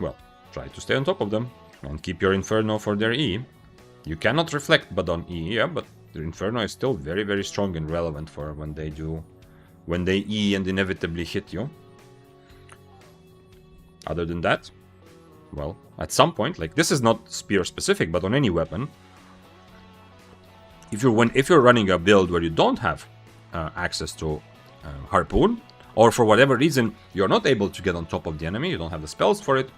Well, try to stay on top of them. And keep your Inferno for their E. You cannot reflect Badon E, yeah, but the Inferno is still very, very strong and relevant for when they E and inevitably hit you. Other than that, well, at some point, like this is not spear specific, but on any weapon, if you're running a build where you don't have access to Harpoon, or for whatever reason you're not able to get on top of the enemy, you don't have the spells for it,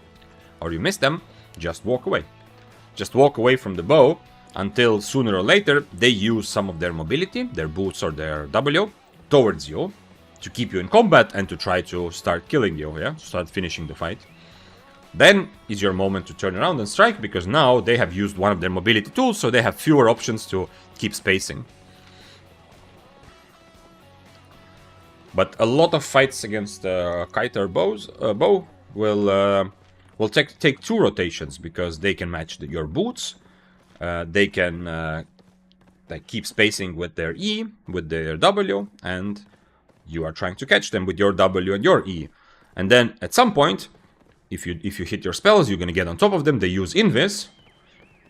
or you miss them, just walk away. Just walk away from the bow until sooner or later they use some of their mobility, their boots or their W, towards you to keep you in combat and to try to start killing you, yeah? Start finishing the fight. Then is your moment to turn around and strike, because now they have used one of their mobility tools, so they have fewer options to keep spacing. But a lot of fights against Kiter bow will take 2 rotations, because they can match your boots, they can keep spacing with their E, with their W, and you are trying to catch them with your W and your E. And then at some point, if you hit your spells, you're gonna get on top of them, they use Invis,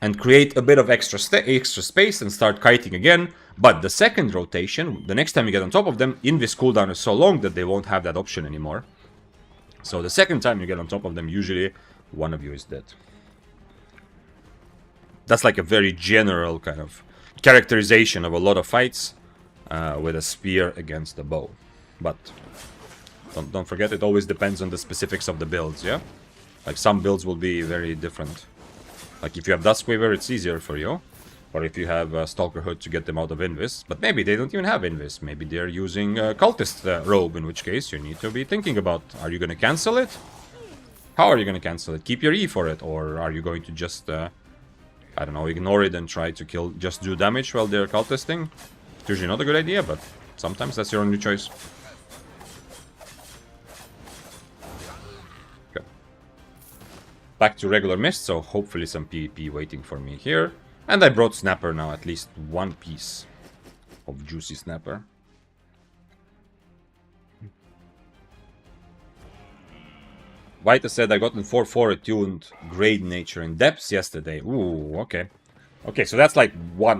and create a bit of extra space and start kiting again. But the second rotation, the next time you get on top of them, Invis cooldown is so long that they won't have that option anymore. So the second time you get on top of them, usually one of you is dead. That's like a very general kind of characterization of a lot of fights with a spear against a bow. But don't forget, it always depends on the specifics of the builds, yeah? Like some builds will be very different. Like if you have Duskweaver, it's easier for you. Or if you have Stalker Hood to get them out of Invis. But maybe they don't even have Invis. Maybe they're using Cultist Robe, in which case you need to be thinking about, are you going to cancel it? How are you going to cancel it? Keep your E for it? Or are you going to just, I don't know, ignore it and try to kill, just do damage while they're cultisting? It's usually not a good idea, but sometimes that's your only choice. Okay. Back to regular mist, so hopefully some PvP waiting for me here. And I brought Snapper now, at least one piece of juicy Snapper. Vita said I got in 4-4 attuned Grade Nature in Depths yesterday. Ooh, okay. Okay, so that's like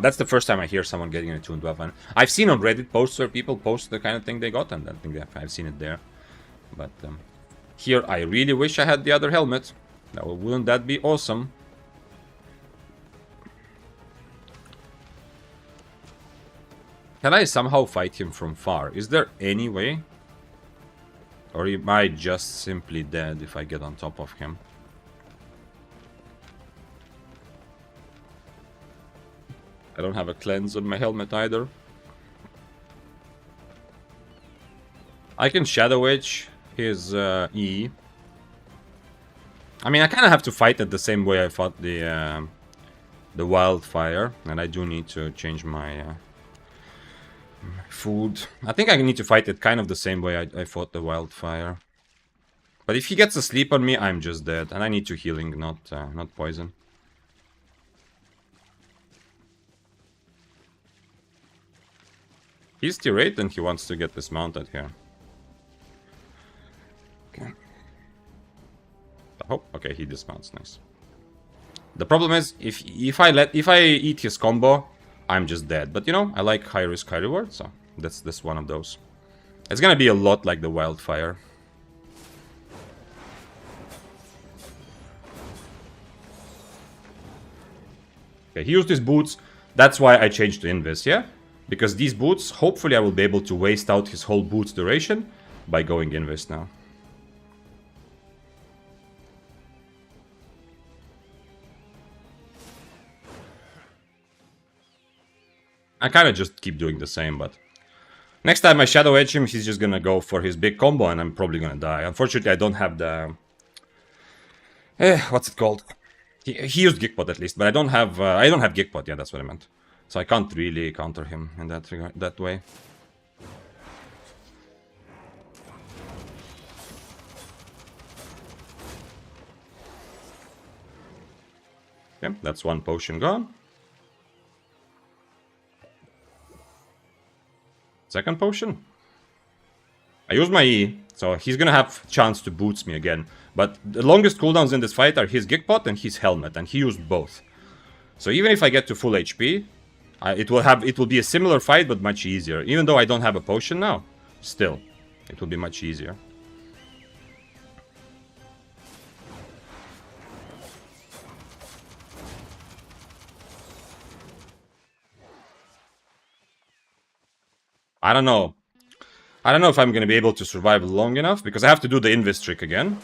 that's the first time I hear someone getting an attuned weapon. I've seen on Reddit posts where people post the kind of thing they got, and I think I've seen it there. But here I really wish I had the other helmet. Now, wouldn't that be awesome? Can I somehow fight him from far? Is there any way? Or am I just simply dead if I get on top of him? I don't have a cleanse on my helmet either. I can Shadow Edge his E. I mean, I kind of have to fight it the same way I fought the Wildfire. And I do need to change my... food. I think I need to fight it kind of the same way I fought the Wildfire. But if he gets asleep on me, I'm just dead. And I need to healing, not poison. He's tier 8 and he wants to get dismounted here. Okay. Oh, okay, he dismounts, nice. The problem is, if I eat his combo, I'm just dead. But you know, I like high risk, high reward, so that's one of those. It's gonna be a lot like the Wildfire. Okay, he used his boots. That's why I changed to Invis, yeah? Because these boots, hopefully I will be able to waste out his whole boots duration by going Invis now. I kind of just keep doing the same, but... Next time I Shadow Edge him, he's just gonna go for his big combo and I'm probably gonna die. Unfortunately, I don't have the... what's it called? He used Geekpot at least, but I don't have Geekpot. Yeah, that's what I meant. So I can't really counter him in that way. Okay, that's one potion gone. Second potion. I use my E, so he's gonna have chance to boots me again. But the longest cooldowns in this fight are his Geekpot and his Helmet, and he used both. So even if I get to full HP, it will be a similar fight, but much easier. Even though I don't have a potion now, still, it will be much easier. I don't know. I don't know if I'm gonna be able to survive long enough because I have to do the invis trick again.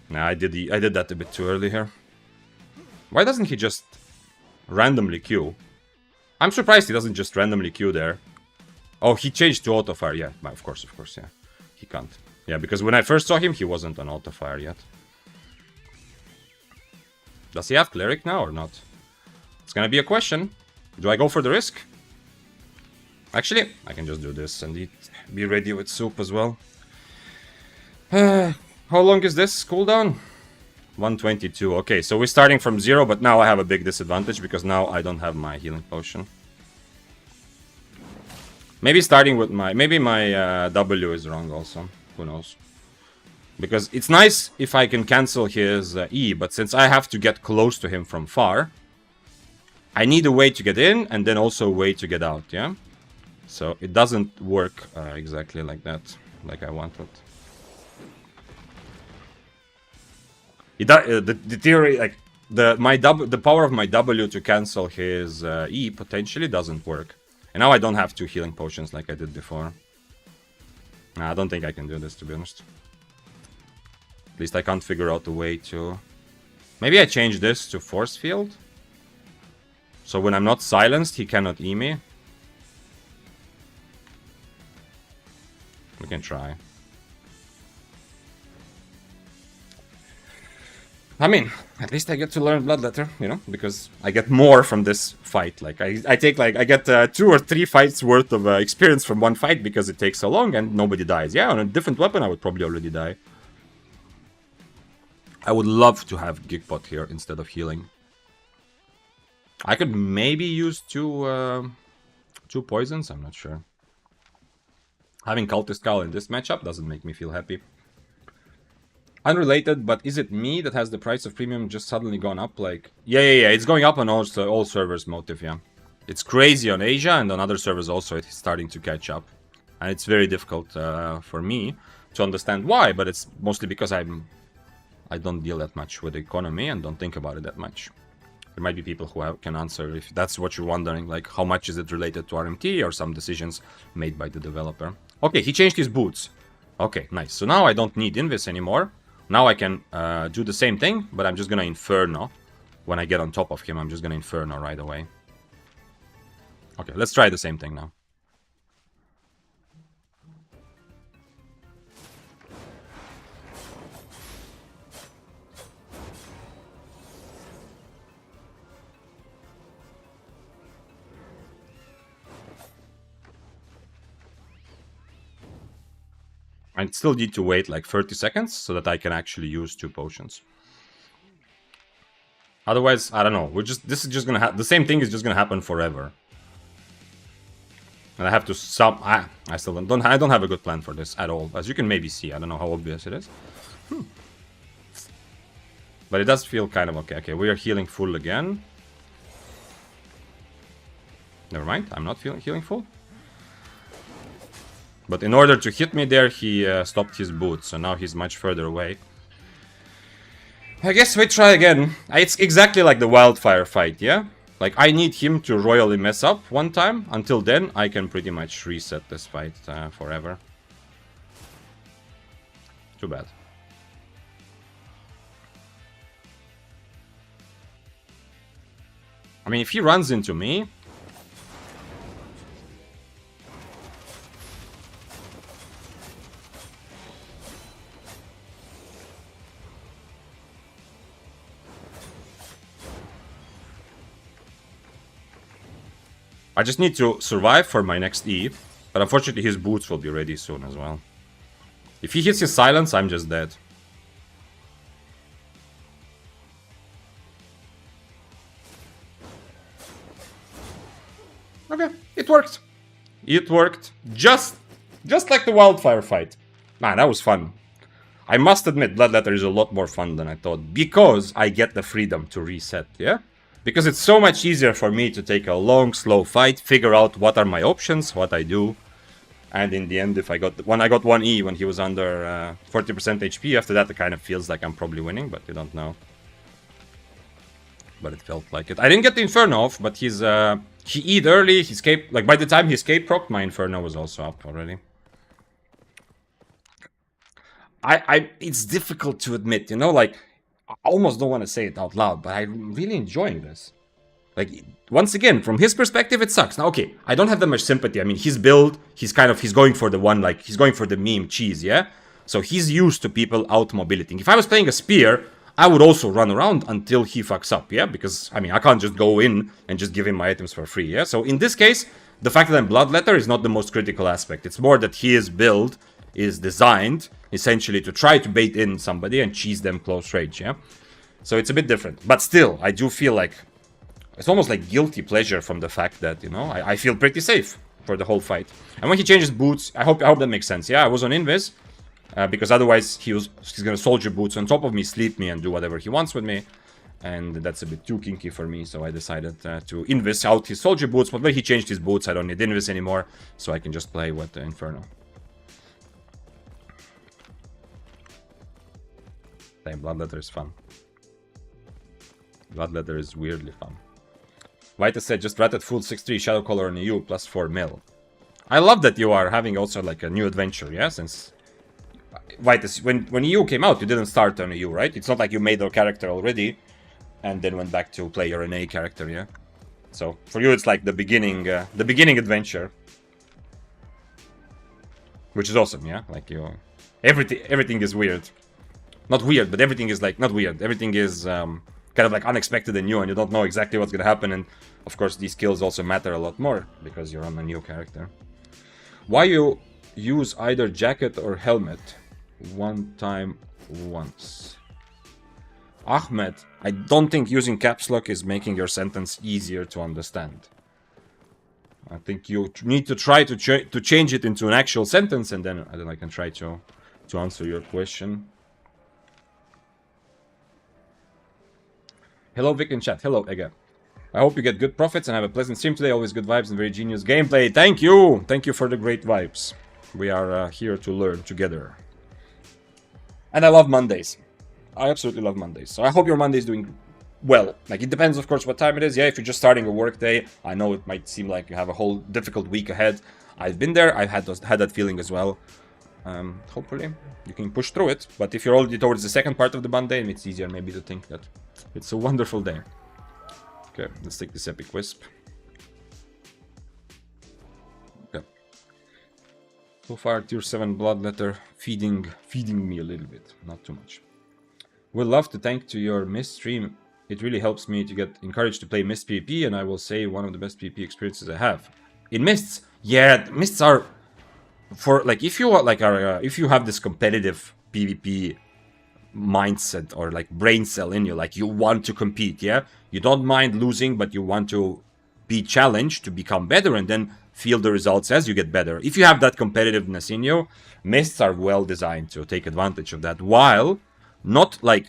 Nah, I did that a bit too early here. Why doesn't he just randomly Q? I'm surprised he doesn't just randomly Q there. Oh, he changed to autofire. Yeah, of course, yeah. He can't. Yeah, because when I first saw him, he wasn't on autofire yet. Does he have cleric now or not? It's gonna be a question. Do I go for the risk? Actually, I can just do this and be ready with soup as well. How long is this cooldown? 122. Okay, so we're starting from 0, but now I have a big disadvantage because now I don't have my healing potion. Maybe starting with maybe my W is wrong also. Who knows? Because it's nice if I can cancel his E, but since I have to get close to him from far, I need a way to get in and then also a way to get out, yeah? So it doesn't work exactly like that, like I wanted. The theory, like the power of my W to cancel his E potentially doesn't work, and now I don't have 2 healing potions like I did before. Nah, I don't think I can do this, to be honest. At least I can't figure out a way to. Maybe I change this to force field, so when I'm not silenced, he cannot E me. We can try. I mean, at least I get to learn Bloodletter, you know, because I get more from this fight. Like, I get 2 or 3 fights worth of experience from one fight because it takes so long and nobody dies. Yeah, on a different weapon, I would probably already die. I would love to have Geekpot here instead of healing. I could maybe use 2 poisons, I'm not sure. Having Cultist Cowl in this matchup doesn't make me feel happy. Unrelated, but is it me that has the price of premium just suddenly gone up? Like, yeah, it's going up on all servers, Motive, yeah. It's crazy on Asia, and on other servers also it's starting to catch up. And it's very difficult for me to understand why, but it's mostly because I don't deal that much with the economy and don't think about it that much. There might be people who can answer if that's what you're wondering, like how much is it related to RMT or some decisions made by the developer. Okay, he changed his boots. Okay, nice. So now I don't need Invis anymore. Now I can do the same thing, but I'm just gonna Inferno. When I get on top of him, I'm just gonna Inferno right away. Okay, let's try the same thing now. I still need to wait like 30 seconds so that I can actually use 2 potions. Otherwise, I don't know. This is just gonna the same thing is just gonna happen forever. And I have to I still I don't have a good plan for this at all. As you can maybe see, I don't know how obvious it is. But it does feel kind of okay. Okay, we are healing full again. Never mind, I'm not healing full. But in order to hit me there, he stopped his boots, so now he's much further away. I guess we try again. It's exactly like the wildfire fight, yeah? Like, I need him to royally mess up one time. Until then, I can pretty much reset this fight forever. Too bad. I mean, if he runs into me... I just need to survive for my next E. But unfortunately his boots will be ready soon as well. If he hits his silence, I'm just dead. Okay, it worked. It worked. Just like the wildfire fight. Man, that was fun. I must admit, Bloodletter is a lot more fun than I thought. Because I get the freedom to reset, yeah? Because it's so much easier for me to take a long, slow fight, figure out what are my options, what I do. And in the end, if I got when I got 1E when he was under 40% HP, after that it kind of feels like I'm probably winning, but you don't know. But it felt like it. I didn't get the Inferno off, but he's he E'd early, he escaped, like by the time he escape proc, my Inferno was also up already. It's difficult to admit, you know, like, I almost don't want to say it out loud, but I'm really enjoying this. Like, once again, from his perspective, it sucks. Now, okay, I don't have that much sympathy. I mean, his build, he's going for the one, like, he's going for the meme cheese, yeah? So he's used to people out-mobiliting. If I was playing a spear, I would also run around until he fucks up, yeah? Because, I mean, I can't just go in and just give him my items for free, yeah? So in this case, the fact that I'm Bloodletter is not the most critical aspect. It's more that his build is designed, essentially, to try to bait in somebody and cheese them close range, yeah? So it's a bit different. But still, I do feel like it's almost like guilty pleasure from the fact that, you know, I feel pretty safe for the whole fight. And when he changes boots, I hope that makes sense. Yeah, I was on Invis, because otherwise he's gonna soldier boots on top of me, sleep me, and do whatever he wants with me. And that's a bit too kinky for me, so I decided to Invis out his soldier boots. But when he changed his boots, I don't need Invis anymore, so I can just play with the Inferno. Damn, Bloodletter is fun. Bloodletter is weirdly fun. Vita said, just ratted full 6-3 Shadow Color on EU plus 4 mil. I love that you are having also like a new adventure, yeah? Since Vita, when EU came out, you didn't start on EU, right? It's not like you made your character already and then went back to play your NA character, yeah? So for you, it's like the beginning adventure, which is awesome, yeah? Like everything is weird, not weird, but everything is like not weird. Everything is kind of like unexpected and new, and you don't know exactly what's gonna happen. And of course, these skills also matter a lot more because you're on a new character. Why you use either jacket or helmet? One time, once. Ahmed, I don't think using caps lock is making your sentence easier to understand. I think you need to try to change it into an actual sentence, and then I can try to answer your question. Hello, Vic in chat. Hello, Ega. I hope you get good profits and have a pleasant stream today. Always good vibes and very genius gameplay. Thank you! Thank you for the great vibes. We are here to learn together. And I love Mondays. I absolutely love Mondays. So I hope your Monday is doing well. Like, it depends, of course, what time it is. Yeah, if you're just starting a work day, I know it might seem like you have a whole difficult week ahead. I've been there. I've had that feeling as well. Hopefully, you can push through it. But if you're already towards the second part of the Monday, it's easier maybe to think that it's a wonderful day. Okay, let's take this epic wisp. Okay. So far, tier 7 Bloodletter feeding me a little bit, not too much. Would love to thank to your Mist stream. It really helps me to get encouraged to play Mist PvP, and I will say one of the best PvP experiences I have. In Mists, yeah, Mists are for like if you if you have this competitive PvP mindset or like brain cell in you, like you want to compete, yeah, you don't mind losing, but you want to be challenged to become better and then feel the results as you get better. If you have that competitiveness in you, Mists are well designed to take advantage of that, while not like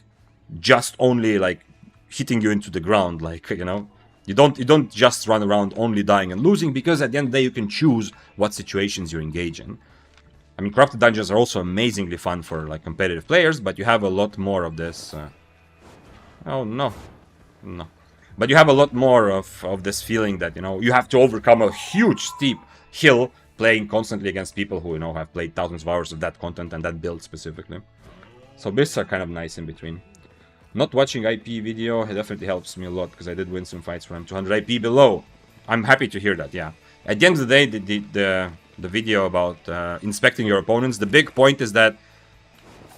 just only like hitting you into the ground, like, you know, you don't just run around only dying and losing, because at the end of the day you can choose what situations you engage in. I mean, corrupted dungeons are also amazingly fun for like competitive players, but you have a lot more of this. Oh no, but you have a lot more of this feeling that, you know, you have to overcome a huge steep hill playing constantly against people who, you know, have played thousands of hours of that content and that build specifically. So Bists are kind of nice in between. Not watching IP video, it definitely helps me a lot, because I did win some fights when I'm 200 IP below. I'm happy to hear that, yeah. At the end of the day, the video about inspecting your opponents, the big point is that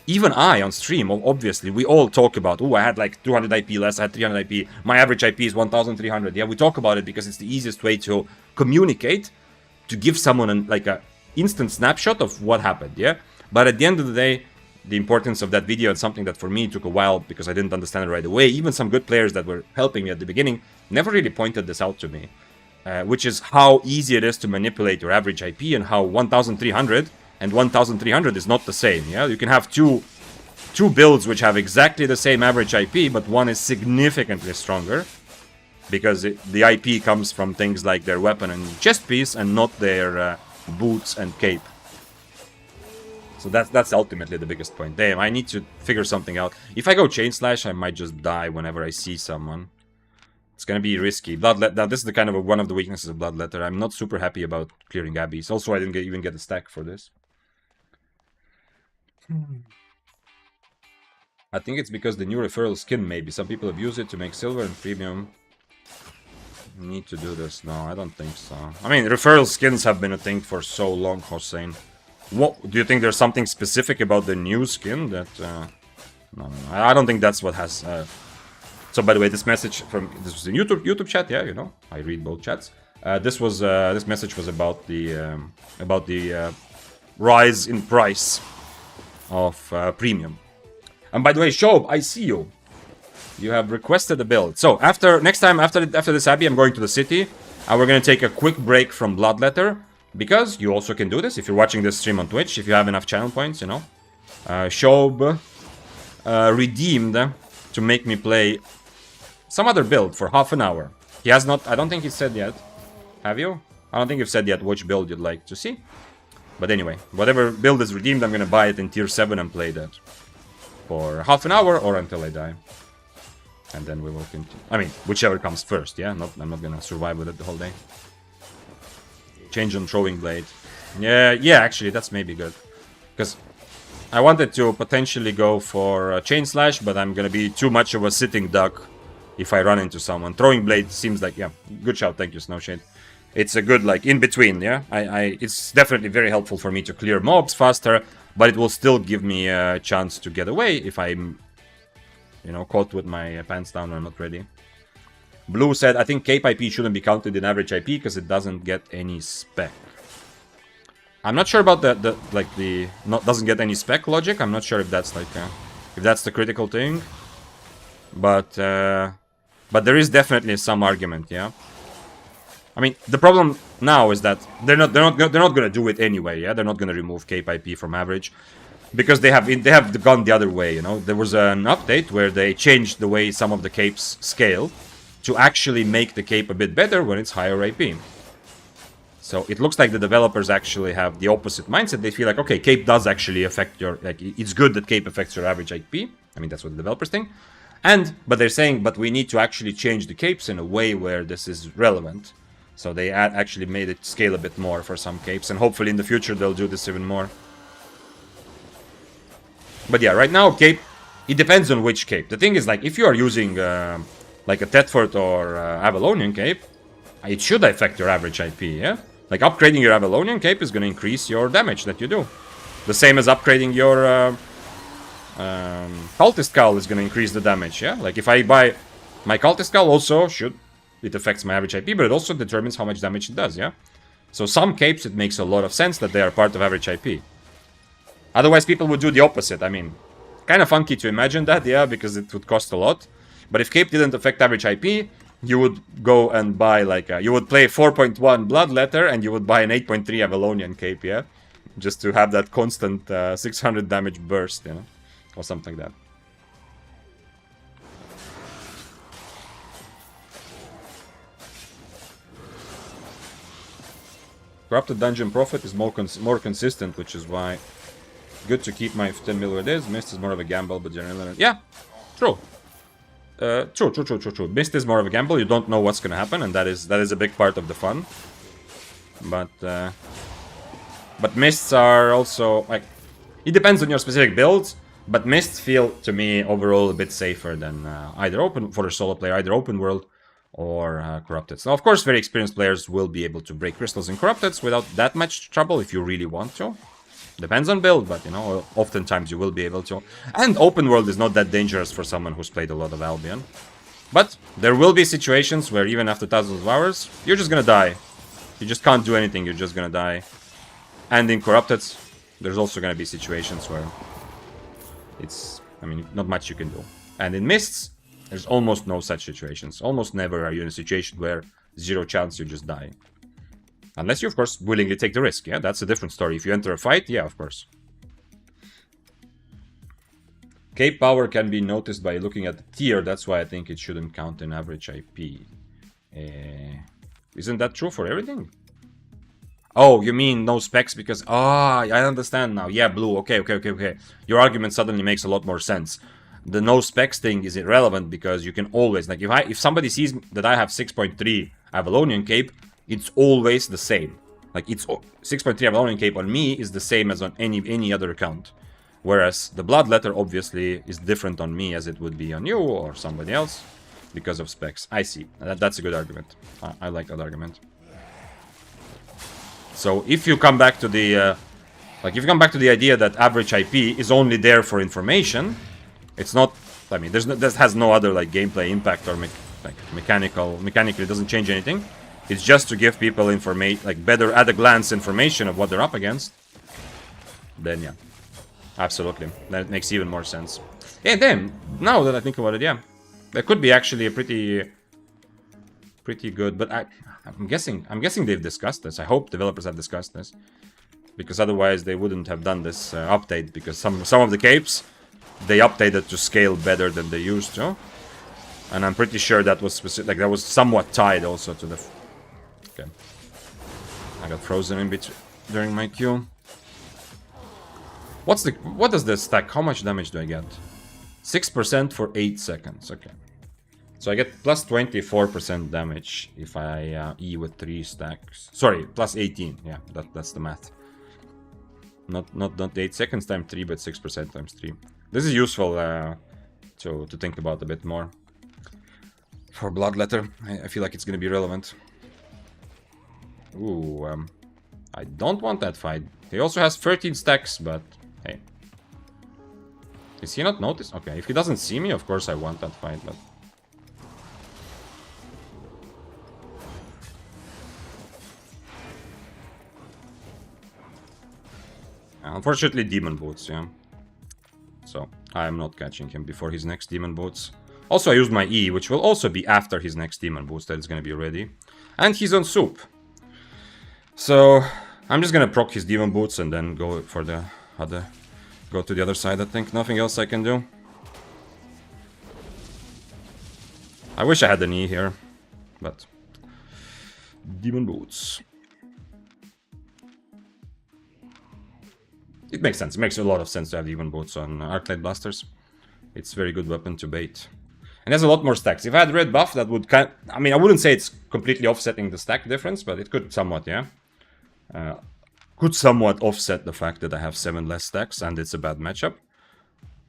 even I on stream, obviously, we all talk about, oh, I had like 200 IP less, I had 300 IP, my average IP is 1300. Yeah, we talk about it because it's the easiest way to communicate, to give someone like a instant snapshot of what happened, yeah? But at the end of the day, the importance of that video and something that for me took a while because I didn't understand it right away. Even some good players that were helping me at the beginning never really pointed this out to me, which is how easy it is to manipulate your average IP and how 1300 and 1300 is not the same, yeah? You can have two builds which have exactly the same average IP, but one is significantly stronger because the IP comes from things like their weapon and chest piece and not their boots and cape. So that's ultimately the biggest point. Damn, I need to figure something out. If I go Chain Slash, I might just die whenever I see someone. It's gonna be risky. Bloodletter. Now, this is the kind of one of the weaknesses of Bloodletter. I'm not super happy about clearing Abbeys. Also, I didn't even get a stack for this. I think it's because the new referral skin, maybe. Some people abuse it to make silver and premium. Need to do this. No, I don't think so. I mean, referral skins have been a thing for so long, Hossein. What do you think? There's something specific about the new skin that? No, I don't think that's what has. So, by the way, this message this was in YouTube chat. Yeah, you know, I read both chats. This message was about the rise in price of premium. And by the way, Shob, I see you. You have requested a build. So next time after this Abbey, I'm going to the city, and we're gonna take a quick break from Bloodletter. Because you also can do this if you're watching this stream on Twitch, if you have enough channel points, you know. Shob redeemed to make me play some other build for half an hour. He has not, I don't think he said yet. Have you? I don't think you've said yet which build you'd like to see. But anyway, whatever build is redeemed, I'm gonna buy it in tier 7 and play that. For half an hour or until I die. And then we will continue. I mean, whichever comes first, yeah? I'm not gonna survive with it the whole day. Change on throwing blade. Yeah, actually, that's maybe good. Because I wanted to potentially go for Chain Slash, but I'm gonna be too much of a sitting duck if I run into someone. Throwing blade seems like, yeah, good shout, thank you, Snowshade. It's a good, like, in-between, yeah? It's definitely very helpful for me to clear mobs faster, but it will still give me a chance to get away if I'm, you know, caught with my pants down or not ready. Blue said, I think cape IP shouldn't be counted in average IP because it doesn't get any spec. I'm not sure about doesn't get any spec logic. I'm not sure if that's like if that's the critical thing. But there is definitely some argument, yeah. I mean, the problem now is that they're not gonna do it anyway, yeah. They're not gonna remove cape IP from average because they have gone the other way, you know. There was an update where they changed the way some of the capes scale to actually make the cape a bit better when it's higher IP. So it looks like the developers actually have the opposite mindset. They feel like, okay, cape does actually affect your, like, it's good that cape affects your average IP. I mean, that's what the developers think. But they're saying, but we need to actually change the capes in a way where this is relevant. So they actually made it scale a bit more for some capes, and hopefully in the future they'll do this even more. But yeah, right now, cape, it depends on which cape. The thing is, like, if you are using like a Thetford or Avalonian cape, it should affect your average IP, yeah? Like, upgrading your Avalonian cape is going to increase your damage that you do. The same as upgrading your Cultist Cowl is going to increase the damage, yeah? Like, if I buy my Cultist Cowl also it affects my average IP, but it also determines how much damage it does, yeah? So some capes, it makes a lot of sense that they are part of average IP. Otherwise, people would do the opposite. I mean, kind of funky to imagine that, yeah, because it would cost a lot. But if cape didn't affect average IP, you would go and buy, like, you would play 4.1 Bloodletter and you would buy an 8.3 Avalonian cape, yeah? Just to have that constant 600 damage burst, you know? Or something like that. Corrupted Dungeon Prophet is more consistent, which is why good to keep my 10 mil where it is. Mist is more of a gamble, but generally... Yeah, true. True. Mist is more of a gamble. You don't know what's gonna happen, and that is a big part of the fun. But mists are also, like, it depends on your specific builds. But mists feel to me overall a bit safer than either open for a solo player, either open world or corrupted. Now, of course, very experienced players will be able to break crystals in corrupted without that much trouble if you really want to. Depends on build, but, you know, oftentimes you will be able to. And open world is not that dangerous for someone who's played a lot of Albion. But there will be situations where even after thousands of hours, you're just gonna die. You just can't do anything, you're just gonna die. And in Corrupted, there's also gonna be situations where it's, I mean, not much you can do. And in Mists, there's almost no such situations. Almost never are you in a situation where 0 chance you just die. Unless you, of course, willingly take the risk, yeah? That's a different story. If you enter a fight, yeah, of course. Cape power can be noticed by looking at the tier. That's why I think it shouldn't count in average IP. Isn't that true for everything? Oh, you mean no specs because... Ah, I understand now. Yeah, Blue. Okay. Your argument suddenly makes a lot more sense. The no specs thing is irrelevant because you can always... Like, if somebody sees that I have 6.3 Avalonian Cape, it's always the same. Like, it's 6.3 Avalonian Cape on me is the same as on any other account. Whereas the Bloodletter obviously is different on me as it would be on you or somebody else because of specs. I see. That's a good argument. I like that argument. So if you come back to the idea that average IP is only there for information, it's not. I mean, this has no other like gameplay impact or mechanically it doesn't change anything. It's just to give people better at a glance information of what they're up against. Then yeah, absolutely, that makes even more sense. And then now that I think about it, yeah, that could be actually a pretty good. But I'm guessing they've discussed this. I hope developers have discussed this, because otherwise they wouldn't have done this update. Because some of the capes they updated to scale better than they used to, and I'm pretty sure that was specific. Like that was somewhat tied also to the. Okay, I got frozen in between during my queue. What does this stack? How much damage do I get? 6% for 8 seconds. Okay. So I get plus 24% damage if I E with 3 stacks. Sorry, plus 18. Yeah, that's the math. Not 8 seconds times 3, but 6% times 3. This is useful to think about a bit more. For Bloodletter, I feel like it's going to be relevant. Ooh, I don't want that fight. He also has 13 stacks, but hey. Is he not noticed? Okay, if he doesn't see me, of course I want that fight, but... Unfortunately, Demon Boots, yeah. So, I am not catching him before his next Demon Boots. Also, I used my E, which will also be after his next Demon Boots that is going to be ready. And he's on Soup. So, I'm just going to proc his Demon Boots and then go for the other... Go to the other side, I think. Nothing else I can do. I wish I had an E here, but... Demon Boots. It makes sense. It makes a lot of sense to have Demon Boots on Arclight Blasters. It's a very good weapon to bait. And there's a lot more stacks. If I had red buff, that would kind of, I mean, I wouldn't say it's completely offsetting the stack difference, but it could somewhat, yeah. Could somewhat offset the fact that I have 7 less stacks and it's a bad matchup.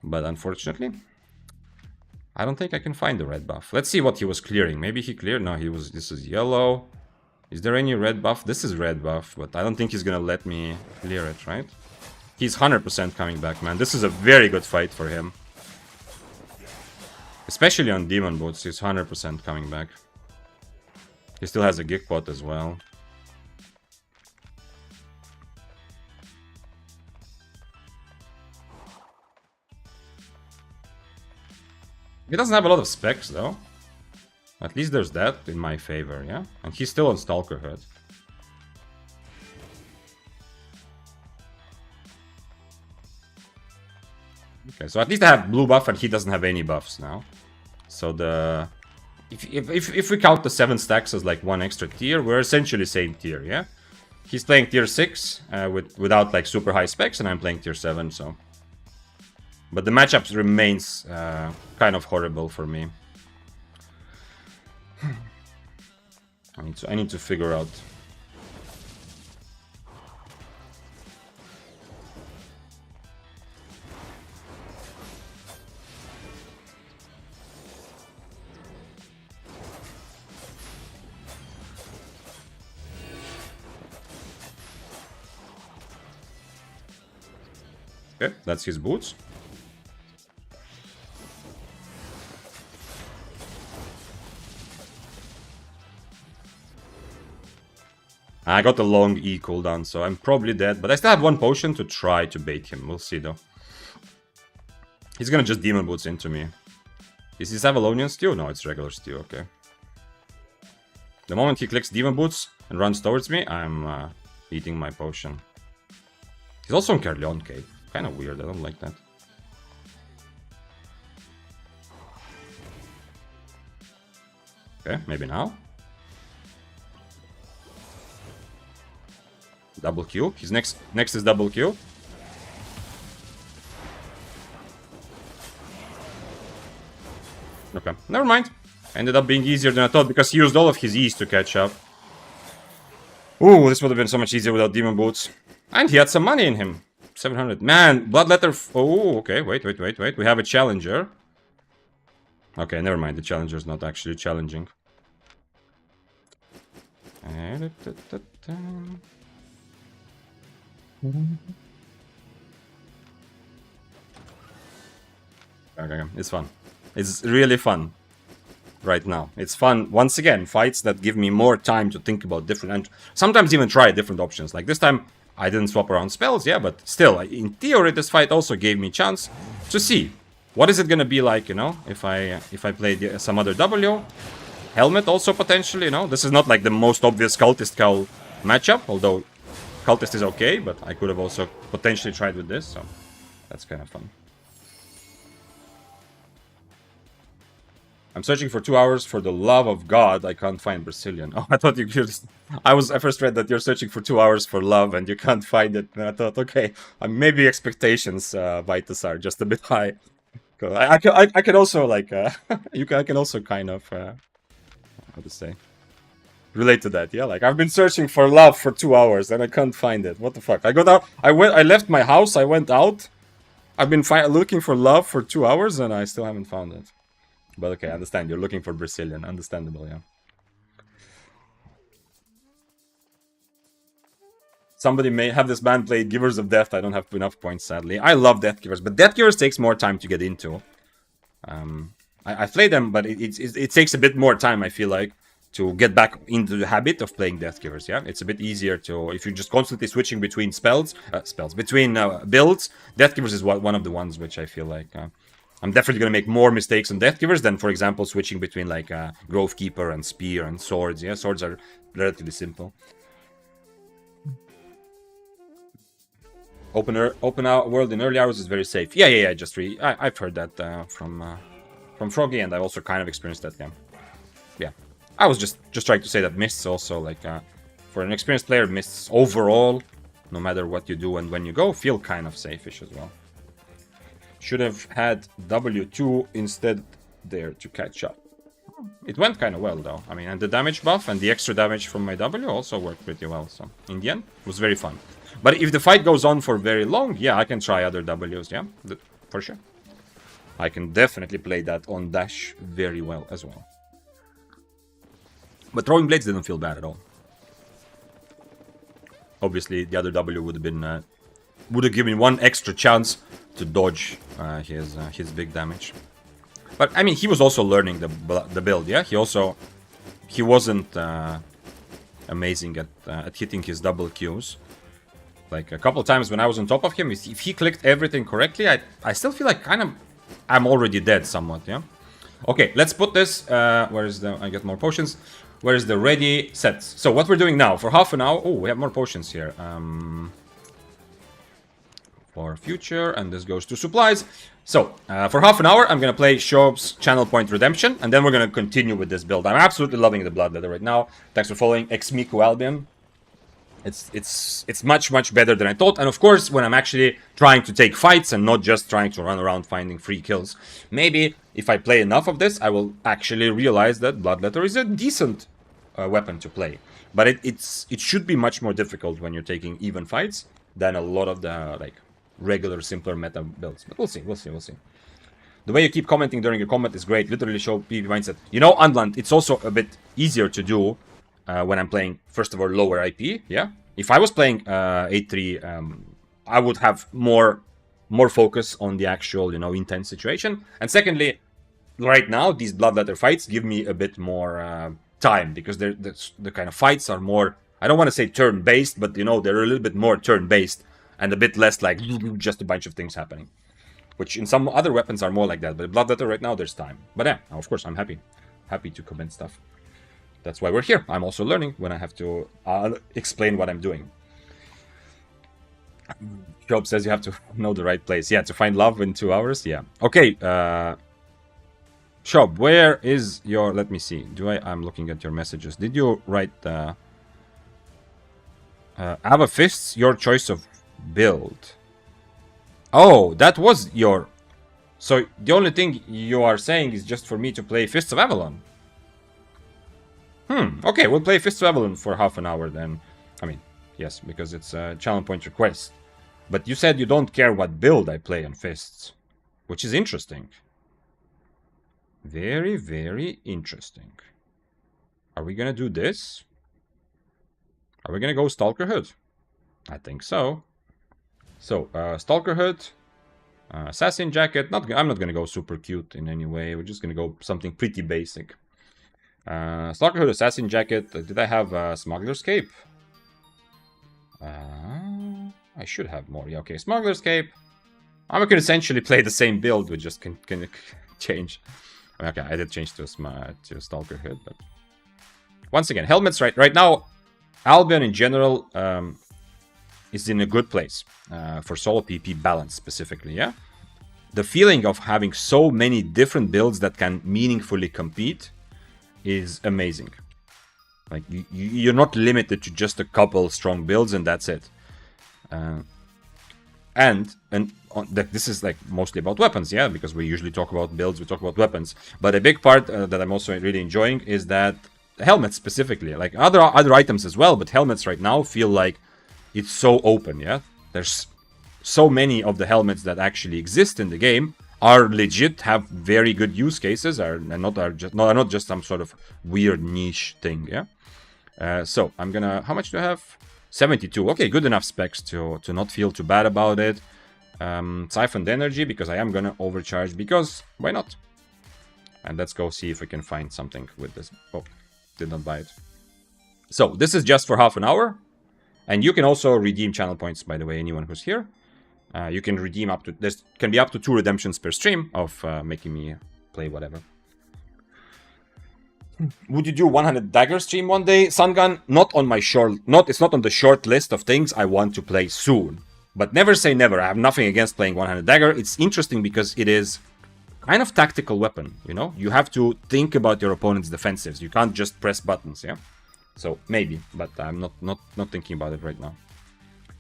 But unfortunately, I don't think I can find the red buff. Let's see what he was clearing. Maybe he cleared... No, he was... This is yellow. Is there any red buff? This is red buff, but I don't think he's gonna let me clear it, right? He's 100% coming back, man. This is a very good fight for him. Especially on Demon Boots, he's 100% coming back. He still has a Geekbot as well. He doesn't have a lot of specs, though. At least there's that in my favor, yeah? And he's still on Stalker Hood. Okay, so at least I have blue buff and he doesn't have any buffs now. So the... If we count the 7 stacks as like 1 extra tier, we're essentially same tier, yeah? He's playing tier 6 without like super high specs and I'm playing tier 7, so... But the matchup remains kind of horrible for me. I need to figure out. Okay, that's his boots. I got a long E cooldown, so I'm probably dead. But I still have one potion to try to bait him. We'll see, though. He's gonna just Demon Boots into me. Is this Avalonian stew? No, it's regular stew, okay. The moment he clicks Demon Boots and runs towards me, I'm eating my potion. He's also on Carleon Cave. Kind of weird, I don't like that. Okay, maybe now. Double Q. His next is double Q. Okay, never mind. Ended up being easier than I thought because he used all of his E's to catch up. Ooh, this would have been so much easier without Demon Boots. And he had some money in him. 700. Man, Bloodletter. Oh, okay. Wait. We have a challenger. Okay, never mind. The challenger's not actually challenging. Okay, it's fun. It's really fun right now. It's fun. Once again, fights that give me more time to think about different and sometimes even try different options. Like this time, I didn't swap around spells, yeah, but still, in theory, this fight also gave me a chance to see what is it gonna be like, you know, if I play some other W. Helmet also potentially, you know. This is not like the most obvious Cultist Cowl matchup, although Cultist is okay, but I could have also potentially tried with this, so that's kind of fun. I'm searching for 2 hours for the love of God. I can't find Brazilian. Oh, I thought you just... I first read that you're searching for 2 hours for love and you can't find it. And I thought, okay, maybe expectations, Vitus, are just a bit high. I can also, like, I can also kind of, how to say, relate to that, yeah? Like, I've been searching for love for 2 hours and I can't find it. What the fuck? I got out, I left my house, I went out. I've been looking for love for 2 hours and I still haven't found it. But okay, I understand. You're looking for Brazilian. Understandable, yeah. Somebody may have this band played Givers of Death. I don't have enough points, sadly. I love Deathgivers, but Deathgivers takes more time to get into. I play them, but it takes a bit more time, I feel like, to get back into the habit of playing Deathgivers, yeah? It's a bit easier to... If you're just constantly switching between between builds, Deathgivers is one of the ones which I feel like... I'm definitely going to make more mistakes on Deathgivers than, for example, switching between, like, Grove Keeper and Spear and Swords. Yeah, Swords are relatively simple. Open world in early hours is very safe. Yeah, I've heard that from Froggy, and I've also kind of experienced that, yeah. Yeah, I was just trying to say that Mists also, like, for an experienced player, Mists overall, no matter what you do and when you go, feel kind of safe-ish as well. Should have had W2 instead there to catch up. It went kind of well, though. I mean, and the damage buff and the extra damage from my W also worked pretty well. So, in the end, it was very fun. But if the fight goes on for very long, yeah, I can try other Ws, yeah? For sure. I can definitely play that on dash very well as well. But throwing blades didn't feel bad at all. Obviously, the other W would have been... would have given one extra chance to dodge his big damage. But I mean, he was also learning the build, yeah. He wasn't amazing at hitting his double Qs. Like a couple of times when I was on top of him, if he clicked everything correctly, I still feel like kind of I'm already dead somewhat, yeah. Okay, let's put this. Where is the? I get more potions. Where is the ready sets? So what we're doing now for half an hour? Oh, we have more potions here. For future, and this goes to supplies. So, for half an hour, I'm gonna play Shob's Channel Point Redemption, and then we're gonna continue with this build. I'm absolutely loving the Bloodletter right now. Thanks for following Xmiku Albion. It's much better than I thought, and of course, when I'm actually trying to take fights and not just trying to run around finding free kills, maybe if I play enough of this, I will actually realize that Bloodletter is a decent weapon to play. But it should be much more difficult when you're taking even fights than a lot of the like regular, simpler meta builds. But we'll see. The way you keep commenting during your comment is great. Literally show PvP mindset. You know, Unland, it's also a bit easier to do when I'm playing, first of all, lower IP, yeah? If I was playing 8-3, I would have more more focus on the actual, you know, intense situation. And secondly, right now, these Bloodletter fights give me a bit more time, because the kind of fights are more, I don't want to say turn-based, but, you know, they're a little bit more turn-based and a bit less like just a bunch of things happening. Which in some other weapons are more like that, but Bloodletter right now, there's time. But yeah, of course, I'm happy to comment stuff. That's why we're here. I'm also learning when I have to explain what I'm doing. Job says you have to know the right place. Yeah, to find love in 2 hours. Yeah. Okay. Shob, where is your... Let me see. I'm looking at your messages. Did you write... Ava Fists, your choice of build. Oh, that was your... So the only thing you are saying is just for me to play Fists of Avalon. Okay, we'll play Fists of Avalon for half an hour then. I mean, yes, because it's a channel point request. But you said you don't care what build I play on Fists. Which is interesting. Very, very interesting. Are we gonna do this? Are we gonna go Stalker Hood? I think so. So, Stalker Hood, Assassin Jacket. I'm not gonna go super cute in any way. We're just gonna go something pretty basic. Stalker Hood, Assassin Jacket. Did I have Smuggler's Cape? I should have more. Yeah, okay. Smuggler's Cape. I can essentially play the same build. We just can change. Okay, I did change to Stalker Hood, but once again, helmets right now. Albion in general is in a good place for solo PP balance specifically. Yeah, the feeling of having so many different builds that can meaningfully compete is amazing. Like you're not limited to just a couple strong builds and that's it. This is like mostly about weapons, yeah, because we usually talk about builds, we talk about weapons. But a big part that I'm also really enjoying is that helmets specifically, like other items as well, but helmets right now feel like it's so open, yeah. There's so many of the helmets that actually exist in the game are legit, have very good use cases, are not just some sort of weird niche thing, yeah. So I'm gonna, how much do I have? 72. Okay, good enough specs to not feel too bad about it. Siphoned energy, because I am gonna overcharge, because why not? And let's go see if we can find something with this. Oh, did not buy it. So this is just for half an hour, and you can also redeem channel points, by the way, anyone who's here. You can redeem up to, there can be up to 2 redemptions per stream of making me play whatever. Would you do 100 dagger stream one day, Sungun? Not on my it's not on the short list of things I want to play soon. But never say never. I have nothing against playing 100 dagger. It's interesting because it is kind of tactical weapon, you know? You have to think about your opponent's defensives. You can't just press buttons, yeah? So maybe, but I'm not thinking about it right now.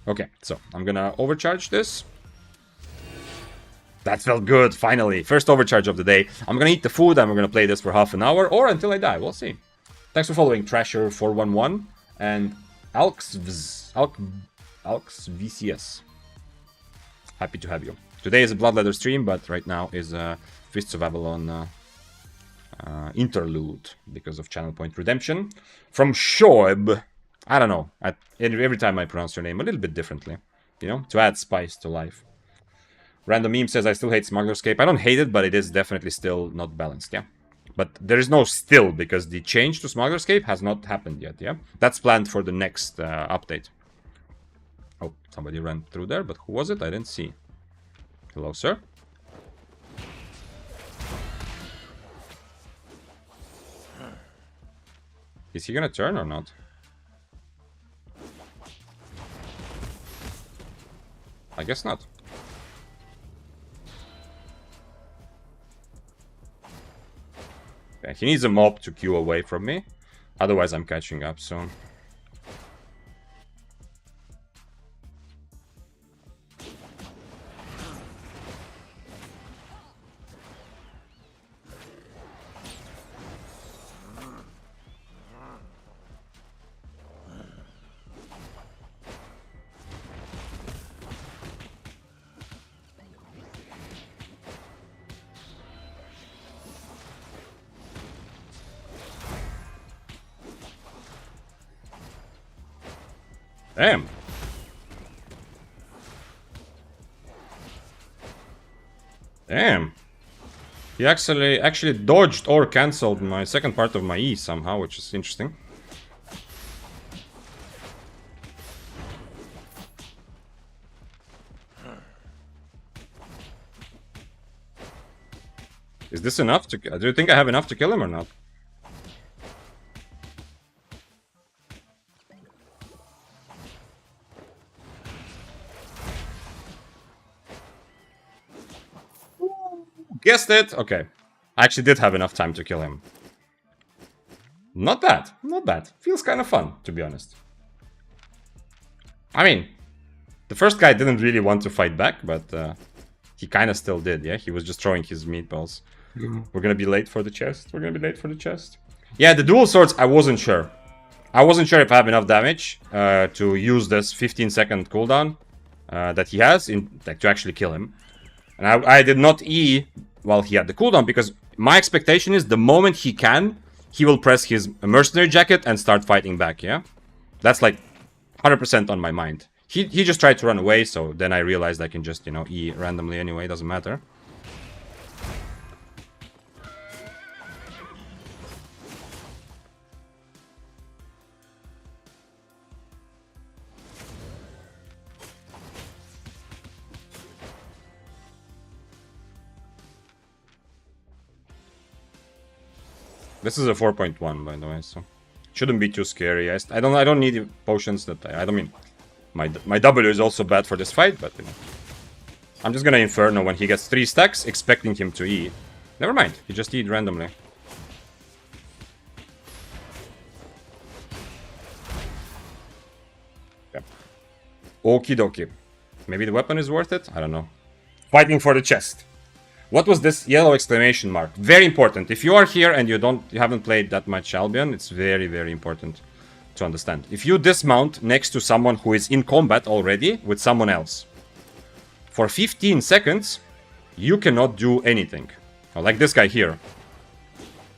Okay, so I'm gonna overcharge this. That felt good, finally. First overcharge of the day. I'm gonna eat the food and we're gonna play this for half an hour or until I die. We'll see. Thanks for following Trasher411 and Alks VCS. Happy to have you. Today is a Bloodletter stream, but right now is a Fists of Avalon interlude because of channel point redemption from Shoib. I don't know. Every time I pronounce your name a little bit differently, you know, to add spice to life. Random meme says I still hate Smuggler's Cape. I don't hate it, but it is definitely still not balanced, yeah. But there is no still, because the change to Smuggler's Cape has not happened yet, yeah. That's planned for the next update. Oh, somebody ran through there, but who was it? I didn't see. Hello, sir. Is he gonna turn or not? I guess not. Okay, he needs a mob to queue away from me. Otherwise, I'm catching up soon. Damn. Damn. He actually dodged or cancelled my second part of my E somehow, which is interesting. Is this enough to... Do you think I have enough to kill him or not? Guessed it! Okay. I actually did have enough time to kill him. Not bad. Not bad. Feels kind of fun, to be honest. I mean, the first guy didn't really want to fight back, but he kind of still did, yeah? He was just throwing his meatballs. We're gonna be late for the chest. We're gonna be late for the chest. Yeah, the dual swords, I wasn't sure. I wasn't sure if I have enough damage to use this 15-second cooldown that he has like, to actually kill him. And I did not E while he had the cooldown, because my expectation is the moment he can, he will press his mercenary jacket and start fighting back, yeah? That's like 100% on my mind. He just tried to run away, so then I realized I can just, you know, E randomly anyway, doesn't matter. This is a 4.1, by the way, so shouldn't be too scary. I don't need potions that I don't mean my W is also bad for this fight, but you know, I'm just gonna Inferno when he gets 3 stacks, expecting him to E. Never mind, he just E'd randomly. Yep. Okie dokie. Maybe the weapon is worth it? I don't know. Fighting for the chest. What was this yellow exclamation mark? Very important. If you are here and you haven't played that much Albion, it's very, very important to understand. If you dismount next to someone who is in combat already with someone else, for 15 seconds, you cannot do anything. Oh, like this guy here.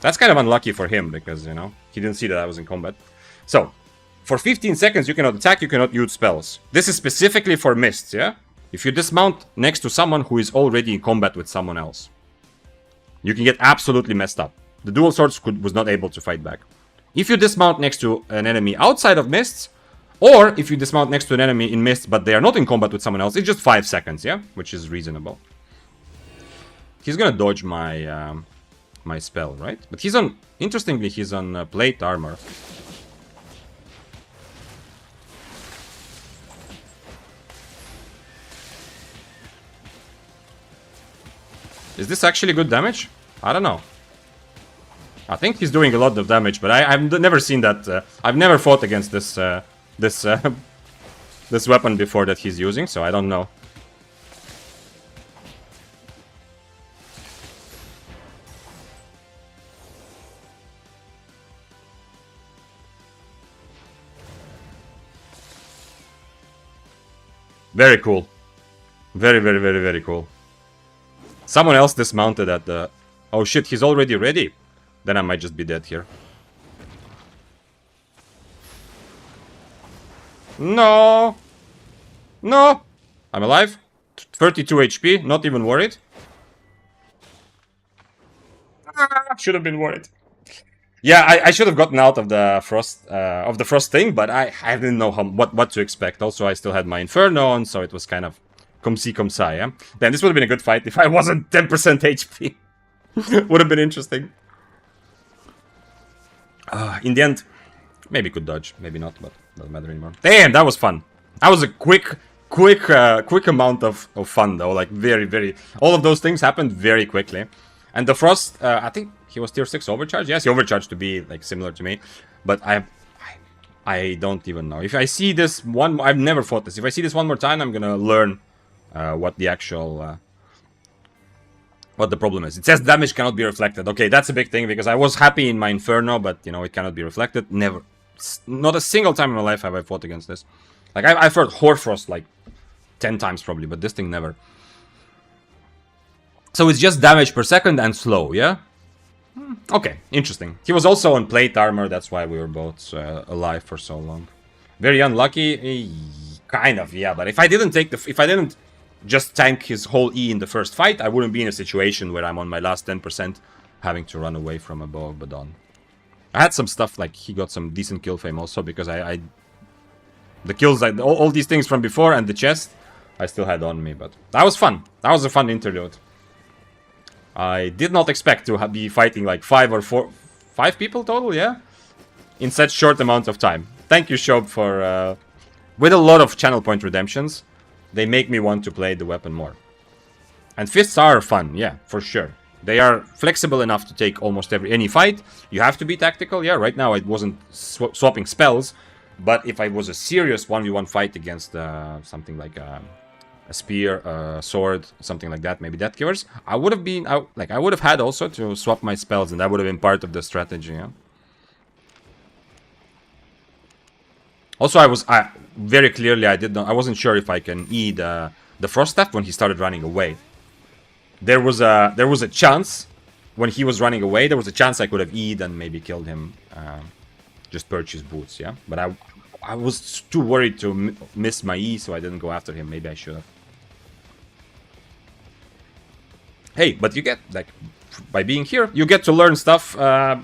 That's kind of unlucky for him because, you know, he didn't see that I was in combat. So, for 15 seconds, you cannot attack, you cannot use spells. This is specifically for mists, yeah? If you dismount next to someone who is already in combat with someone else, you can get absolutely messed up. The dual swords was not able to fight back. If you dismount next to an enemy outside of mists, or if you dismount next to an enemy in mists but they are not in combat with someone else, it's just 5 seconds, yeah? Which is reasonable. He's gonna dodge my my spell, right? But he's on... Interestingly, he's on plate armor. Is this actually good damage? I don't know. I think he's doing a lot of damage, but I've never seen that. I've never fought against this this weapon before that he's using, so I don't know. Very cool. Very, very, very, very cool. Someone else dismounted at the... Oh shit, he's already ready. Then I might just be dead here. No! No! I'm alive. 32 HP, not even worried. Should have been worried. Yeah, I should have gotten out of the frost thing, but I didn't know what to expect. Also, I still had my Inferno on, so it was kind of come see, come sa, yeah? Then this would have been a good fight if I wasn't 10% HP. Would have been interesting. In the end, maybe could dodge, maybe not, but doesn't matter anymore. Damn, that was fun. That was a quick amount of fun, though. Like, very, very... All of those things happened very quickly. And the Frost, I think he was tier 6 overcharge. Yes, he overcharged to be, like, similar to me. But I don't even know. If I see this one... I've never fought this. If I see this one more time, I'm gonna learn what the actual... what the problem is. It says damage cannot be reflected. Okay, that's a big thing, because I was happy in my Inferno, but, you know, it cannot be reflected. Never. Not a single time in my life have I fought against this. Like, I've heard Hoarfrost, like, 10 times probably, but this thing never. So it's just damage per second and slow, yeah? Okay, interesting. He was also on plate armor, that's why we were both alive for so long. Very unlucky, kind of, yeah. But if I didn't take the, if I didn't just tank his whole E in the first fight, I wouldn't be in a situation where I'm on my last 10% having to run away from a Bow of Badon. I had some stuff, like he got some decent kill fame also, because the kills, like all these things from before and the chest, I still had on me, but that was fun. That was a fun interlude. I did not expect to be fighting like 5 people total, yeah? In such short amount of time. Thank you, Shob, for... with a lot of channel point redemptions, they make me want to play the weapon more. And fists are fun, yeah, for sure. They are flexible enough to take almost any fight. You have to be tactical, yeah. Right now I wasn't swapping spells, but if I was a serious 1v1 fight against something like a spear, a sword, something like that, maybe deathgivers, I would have been I would have had also to swap my spells, and that would have been part of the strategy, yeah. Also, I very clearly I wasn't sure if I can E the frost staff when he started running away. There was a chance when he was running away. There was a chance I could have E'd and maybe killed him, just purchase boots, yeah. But I was too worried to miss my E, so I didn't go after him. Maybe I should have. Hey, but you get, like, by being here, you get to learn stuff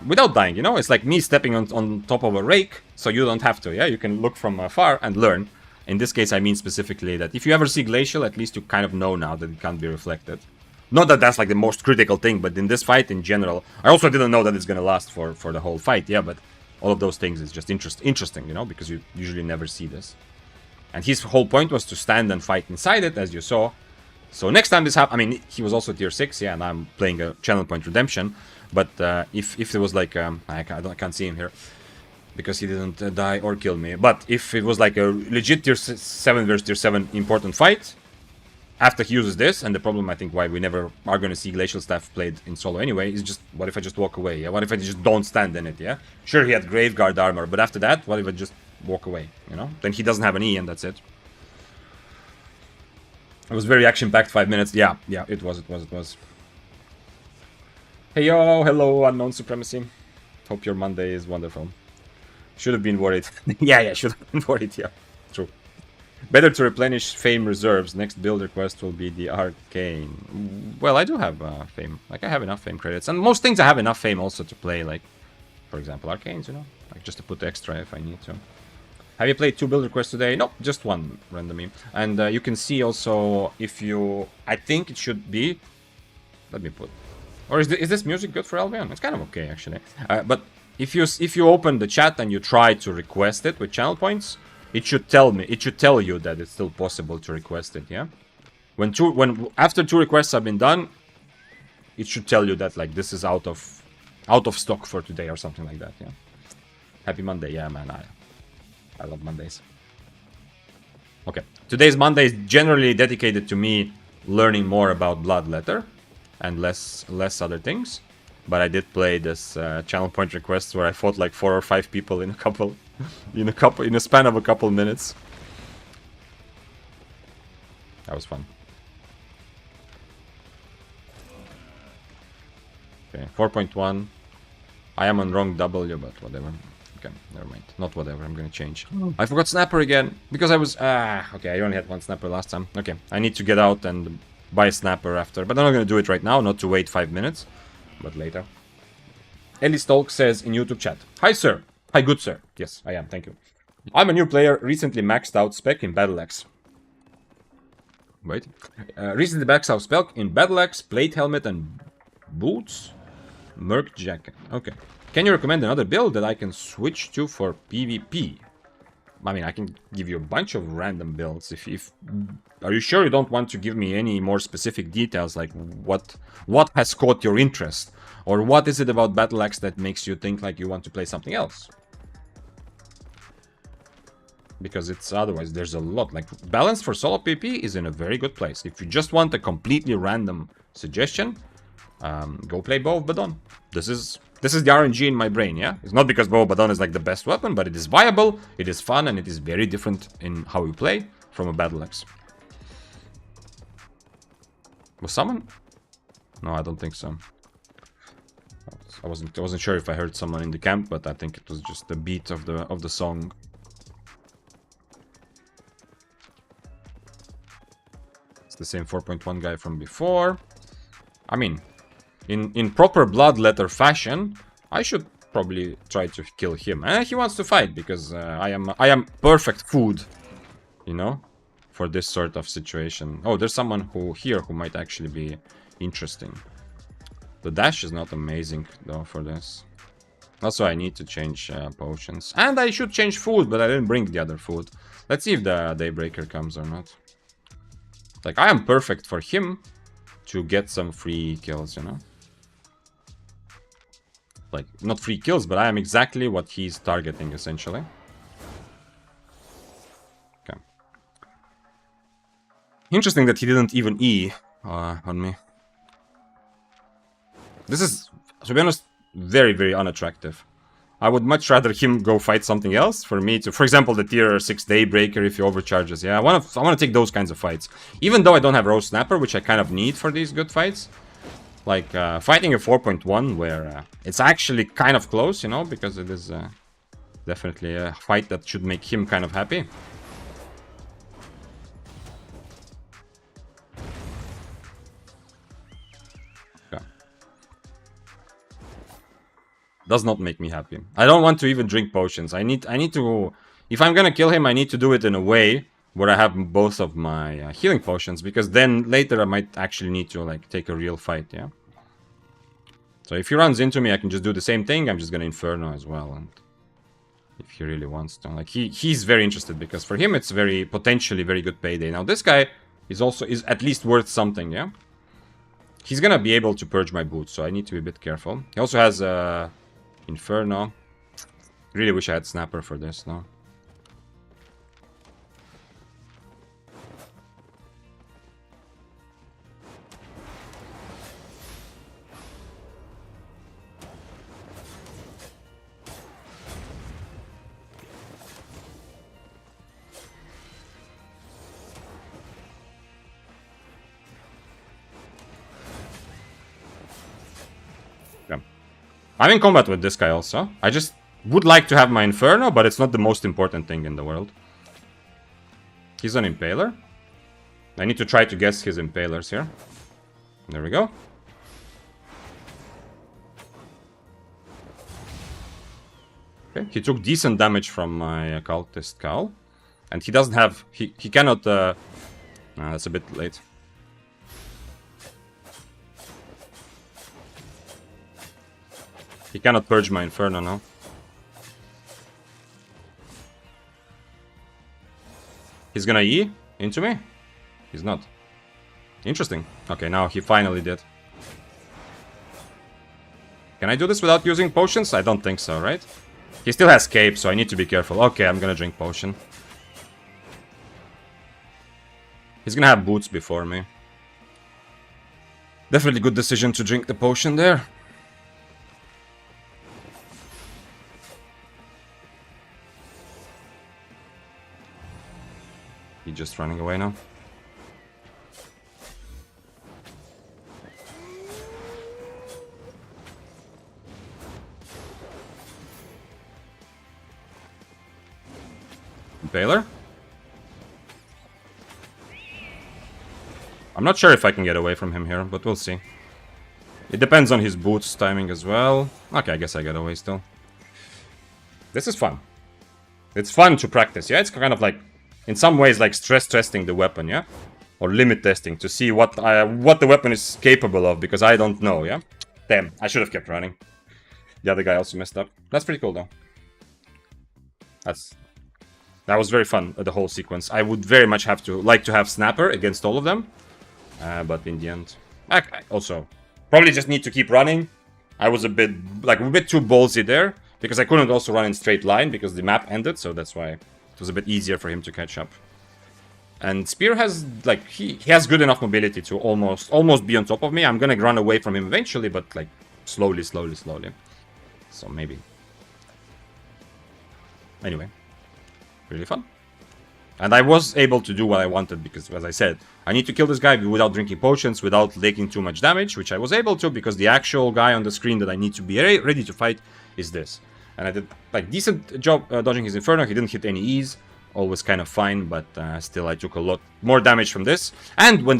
without dying, you know? It's like me stepping on top of a rake, so you don't have to, yeah? You can look from afar and learn. In this case, I mean specifically that if you ever see Glacial, at least you kind of know now that it can't be reflected. Not that that's like the most critical thing, but in this fight in general, I also didn't know that it's gonna last for the whole fight, yeah, but all of those things is just interesting, you know, because you usually never see this. And his whole point was to stand and fight inside it, as you saw. So next time this happens, I mean, he was also tier 6, yeah, and I'm playing a channel point redemption, but if there was like, I can't see him here, because he didn't die or kill me, but if it was like a legit tier 7 versus tier 7 important fight, after he uses this, and the problem I think why we never are going to see Glacial Staff played in solo anyway, is just, what if I just walk away, yeah? What if I just don't stand in it, yeah? Sure, he had Graveguard armor, but after that, what if I just walk away, you know? Then he doesn't have an E, and that's it. It was very action-packed 5 minutes. Yeah, it was. Hey, yo, hello, Unknown Supremacy. Hope your Monday is wonderful. Should have been worried. yeah, should have been worried, yeah. True. Better to replenish fame reserves. Next build request will be the Arcane. Well, I do have fame. Like, I have enough fame credits. And most things I have enough fame also to play, like, for example, Arcanes, you know? Like, just to put extra if I need to. Have you played 2 build requests today? Nope, just one randomly. And you can see also if you... I think it should be... Let me put... Or is this music good for Albion? It's kind of okay, actually. But if you open the chat and you try to request it with channel points, it should tell you that it's still possible to request it, yeah? After 2 requests have been done, it should tell you that, like, this is out of stock for today or something like that, yeah? Happy Monday, yeah, man. I love Mondays. Okay, today's Monday is generally dedicated to me learning more about Bloodletter and less other things. But I did play this channel point request where I fought like 4 or 5 people in a span of a couple minutes. That was fun. Okay, 4.1. I am on wrong W, but whatever. Okay, never mind. Not whatever, I'm gonna change. I forgot Snapper again, because I was... okay, I only had 1 Snapper last time. Okay, I need to get out and buy a Snapper after, but I'm not gonna do it right now, not to wait 5 minutes, but later. Ellie Stolk says in YouTube chat, "Hi sir, hi good sir." Yes, I am, thank you. "I'm a new player, recently maxed out spec in Battle Axe." Wait. Recently maxed out spec in Battle Axe, plate helmet and boots? Merc jacket, okay. "Can you recommend another build that I can switch to for PvP?" I mean, I can give you a bunch of random builds. Are you sure you don't want to give me any more specific details, like what has caught your interest? Or what is it about Battle Axe that makes you think like you want to play something else? Because it's otherwise, there's a lot. Like, balance for solo PvP is in a very good place. If you just want a completely random suggestion, go play Bow of Badon. This is the RNG in my brain, yeah? It's not because Bow of Badon is like the best weapon, but it is viable, it is fun, and it is very different in how you play from a Battle Axe. Was someone? No, I don't think so. I wasn't sure if I heard someone in the camp, but I think it was just the beat of the song. It's the same 4.1 guy from before. I mean, in proper Bloodletter fashion, I should probably try to kill him. He wants to fight because I am perfect food, you know, for this sort of situation. Oh, there's someone who might actually be interesting. The dash is not amazing though for this. Also, I need to change potions. And I should change food, but I didn't bring the other food. Let's see if the Daybreaker comes or not. Like, I am perfect for him to get some free kills, you know? Like, not free kills, but I am exactly what he's targeting, essentially. Okay. Interesting that he didn't even E on me. This is, to be honest, very, very unattractive. I would much rather him go fight something else for me to, for example, the tier 6 Daybreaker if he overcharges. Yeah, I want to take those kinds of fights. Even though I don't have Rose Snapper, which I kind of need for these good fights. Like, fighting a 4.1 where it's actually kind of close, you know, because it is definitely a fight that should make him kind of happy. Does not make me happy. I don't want to even drink potions. I need to... If I'm gonna kill him, I need to do it in a way where I have both of my healing potions, because then later I might actually need to, like, take a real fight, yeah? So if he runs into me, I can just do the same thing. I'm just gonna Inferno as well, and if he really wants to. Like, he's very interested, because for him it's potentially very good payday. Now, this guy is at least worth something, yeah? He's gonna be able to purge my boots, so I need to be a bit careful. He also has Inferno. Really wish I had Snapper for this, no? I'm in combat with this guy also. I just would like to have my Inferno, but it's not the most important thing in the world. He's an Impaler. I need to try to guess his Impalers here. There we go. Okay, he took decent damage from my Cultist Cowl. And he doesn't have... He cannot... that's a bit late. He cannot purge my Inferno now. He's gonna E into me? He's not. Interesting. Okay, now he finally did. Can I do this without using potions? I don't think so, right? He still has cape, so I need to be careful. Okay, I'm gonna drink potion. He's gonna have boots before me. Definitely good decision to drink the potion there. He's just running away now. Baylor? I'm not sure if I can get away from him here, but we'll see. It depends on his boots timing as well. Okay, I guess I get away still. This is fun. It's fun to practice, yeah? It's kind of like, in some ways, like stress testing the weapon, yeah? Or limit testing to see what the weapon is capable of, because I don't know, yeah? Damn, I should have kept running. The other guy also messed up. That's pretty cool, though. That was very fun, the whole sequence. I would very much like to have Snapper against all of them. But in the end... I also, probably just need to keep running. I was a bit too ballsy there, because I couldn't also run in straight line, because the map ended, so that's why... It was a bit easier for him to catch up. And Spear has, like, he has good enough mobility to almost be on top of me. I'm gonna run away from him eventually, but, like, slowly. So maybe. Anyway. Really fun. And I was able to do what I wanted, because, as I said, I need to kill this guy without drinking potions, without taking too much damage, which I was able to, because the actual guy on the screen that I need to be ready to fight is this. And I did, like, decent job dodging his Inferno. He didn't hit any E's. always kind of fine, but still I took a lot more damage from this. And when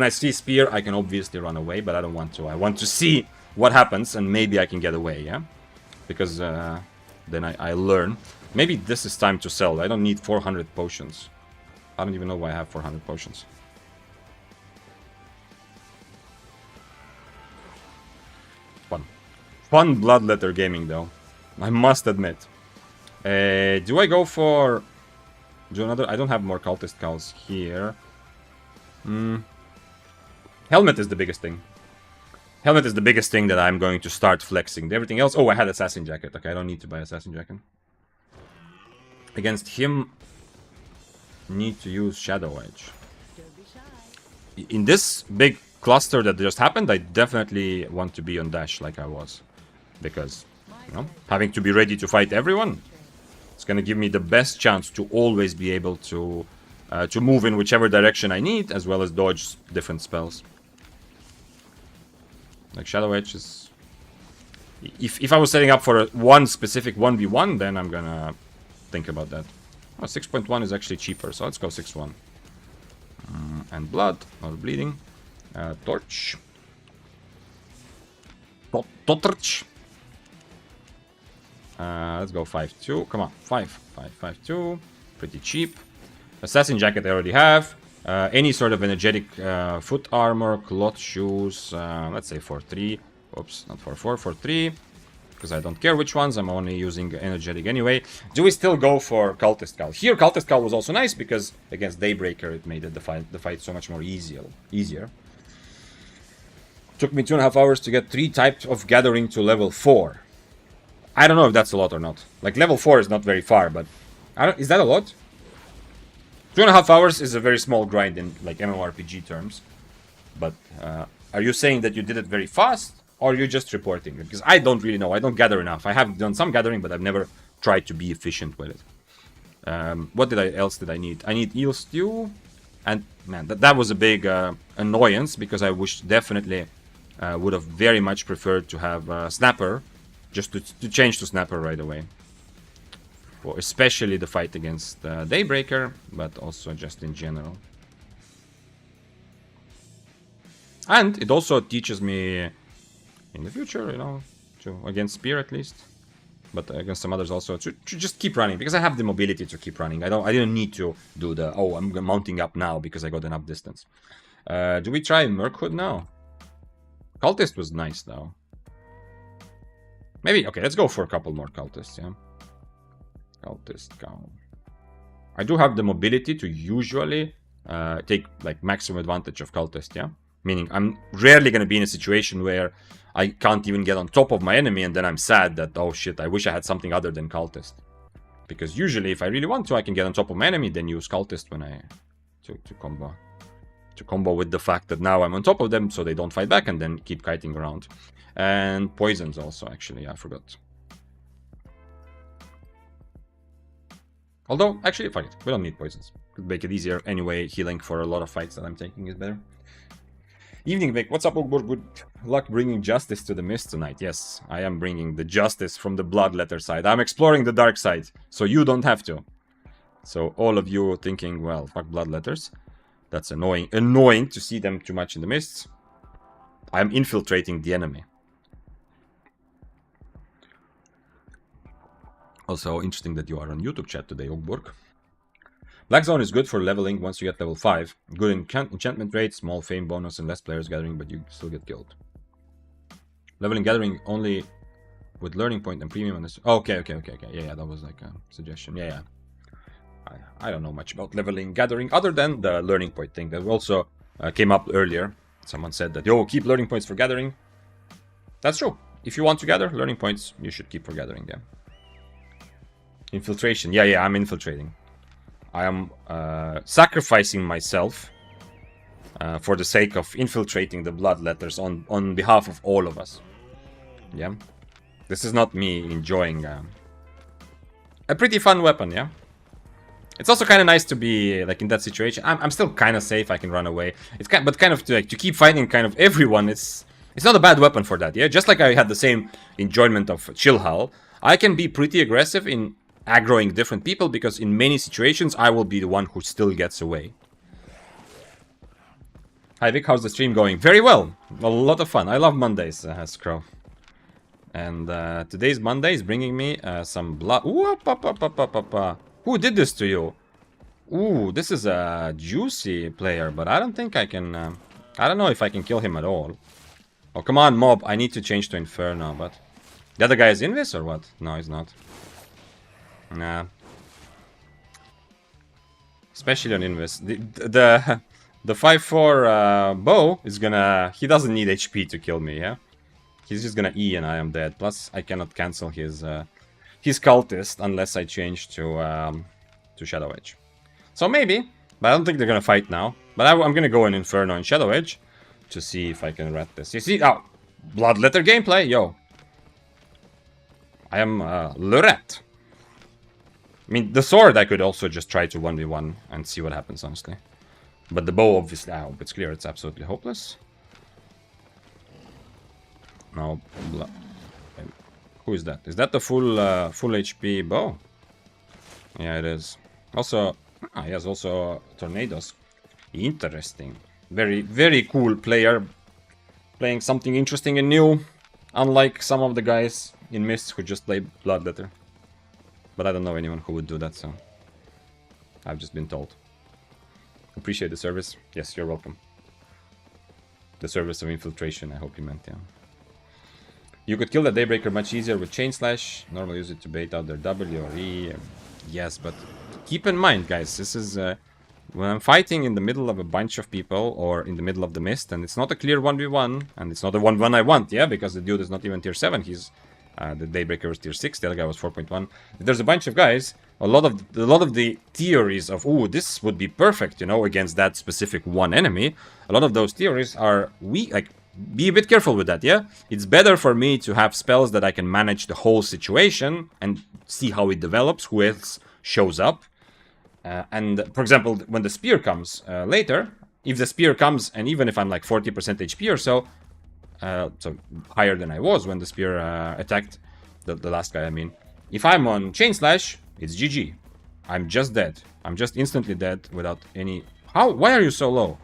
I see spear, I can obviously run away, but I don't want to. I want to see what happens, and maybe I can get away, yeah? Because then I learn. Maybe this is time to sell. I don't need 400 potions. I don't even know why I have 400 potions. Fun Bloodletter gaming, though. I must admit. Do I go for... Do another... I don't have more cultist cows here. Helmet is the biggest thing. Helmet is the biggest thing that I'm going to start flexing. Everything else... Oh, I had Assassin Jacket. Okay, I don't need to buy Assassin Jacket. Against him... Need to use Shadow Edge. In this big cluster that just happened, I definitely want to be on dash like I was. Because, you know, having to be ready to fight everyone, it's gonna give me the best chance to always be able to move in whichever direction I need, as well as dodge different spells. Like Shadow Edge is... If I was setting up for one specific 1v1, then I'm gonna think about that. Oh, 6.1 is actually cheaper, so let's go 6.1. And blood, or bleeding. Torch. Torch. Let's go 5-2. Come on, 5-5-5-2. Pretty cheap. Assassin Jacket I already have. Any sort of energetic foot armor, cloth shoes. Let's say 4-3. Oops, not 4-4, 4-3. Because I don't care which ones. I'm only using energetic anyway. Do we still go for Cultist Cow? Here, Cultist Cow was also nice because against Daybreaker it made the fight so much more easier. Took me 2.5 hours to get 3 types of gathering to level 4. I don't know if that's a lot or not. Like, level 4 is not very far, but... is that a lot? 2.5 hours is a very small grind in, like, MMORPG terms. But, are you saying that you did it very fast? Or are you just reporting it? Because I don't really know. I don't gather enough. I have done some gathering, but I've never tried to be efficient with it. What else did I need? I need eel stew. And, man, that was a big annoyance, because I definitely would have very much preferred to have Snapper. Just to change to Snapper right away. For especially the fight against Daybreaker, but also just in general. And it also teaches me in the future, you know, against Spear at least, but against some others also, to just keep running, because I have the mobility to keep running. I didn't need to do the, oh, I'm mounting up now because I got enough distance. Do we try Merkhood now? Cultist was nice though. Maybe, okay, let's go for a couple more Cultists, yeah. Cultist Cow. I do have the mobility to usually take, like, maximum advantage of Cultist, yeah? Meaning, I'm rarely going to be in a situation where I can't even get on top of my enemy, and then I'm sad that, oh shit, I wish I had something other than Cultist. Because usually, if I really want to, I can get on top of my enemy, then use Cultist when to combo. To combo with the fact that now I'm on top of them, so they don't fight back, and then keep kiting around. And poisons also, actually, I forgot. Although, actually, fuck it, we don't need poisons. Could make it easier. Anyway, healing for a lot of fights that I'm taking is better. Evening, Vic. What's up, Ogbor? Good luck bringing justice to the mist tonight. Yes, I am bringing the justice from the Bloodletter side. I'm exploring the dark side, so you don't have to. So all of you thinking, well, fuck Bloodletters. That's annoying. Annoying to see them too much in the mists. I'm infiltrating the enemy. Also, interesting that you are on YouTube chat today, Ogborg. Black Zone is good for leveling once you get level 5. Good enchantment rate, small fame bonus, and less players gathering, but you still get killed. Leveling gathering only with learning point and premium on this. Oh, okay. Yeah, that was like a suggestion. Yeah. I don't know much about leveling gathering other than the learning point thing that also came up earlier. Someone said that, yo, keep learning points for gathering. That's true. If you want to gather learning points, you should keep for gathering them. Infiltration. Yeah, I'm infiltrating. I am sacrificing myself for the sake of infiltrating the Bloodletters on behalf of all of us. Yeah. This is not me enjoying a pretty fun weapon, yeah. It's also kind of nice to be like in that situation. I'm still kind of safe. I can run away. But kind of to keep fighting kind of everyone. It's not a bad weapon for that. Yeah, just like I had the same enjoyment of Chill Hull. I can be pretty aggressive in aggroing different people, because in many situations I will be the one who still gets away. Hi Vic, how's the stream going? Very well. A lot of fun. I love Mondays, Scrow. And today's Monday is bringing me some blood. Ooh, who did this to you? Ooh, this is a juicy player, but I don't think I can... I don't know if I can kill him at all. Oh, come on, mob. I need to change to Inferno, but... The other guy is Invis or what? No, he's not. Nah. Especially on Invis. The 5-4 bow is gonna... He doesn't need HP to kill me, yeah? He's just gonna E and I am dead. Plus, I cannot cancel his cultist unless I change to Shadow Edge. So maybe, but I don't think they're gonna fight now. But I'm gonna go in Inferno and Shadow Edge to see if I can rat this. You see? Oh! Bloodletter gameplay, yo! I am Le Rat. I mean, the sword I could also just try to 1v1 and see what happens, honestly. But the bow, obviously, I hope it's clear, it's absolutely hopeless. No. Who is that? Is that the full HP bow? Yeah, it is. Also, he has also tornadoes. Interesting. Very, very cool player. Playing something interesting and new. Unlike some of the guys in Mist who just play Bloodletter. But I don't know anyone who would do that, so... I've just been told. Appreciate the service. Yes, you're welcome. The service of infiltration, I hope you meant, yeah. You could kill the Daybreaker much easier with Chain Slash. Normally use it to bait out their W or E. Yes, but keep in mind, guys, this is... when I'm fighting in the middle of a bunch of people, or in the middle of the mist, and it's not a clear 1v1, and it's not a 1v1 I want, yeah, because the dude is not even tier 7, he's... the Daybreaker was tier 6, the other guy was 4.1. If there's a bunch of guys, a lot of the theories of, ooh, this would be perfect, you know, against that specific one enemy, a lot of those theories are weak, like, be a bit careful with that, yeah? It's better for me to have spells that I can manage the whole situation and see how it develops, who else shows up. And, for example, when the spear comes later, if the spear comes, and even if I'm like 40% HP or so, so higher than I was when the spear attacked the last guy, I mean. If I'm on Chain Slash, it's GG. I'm just dead. I'm just instantly dead without any... How? Why are you so low?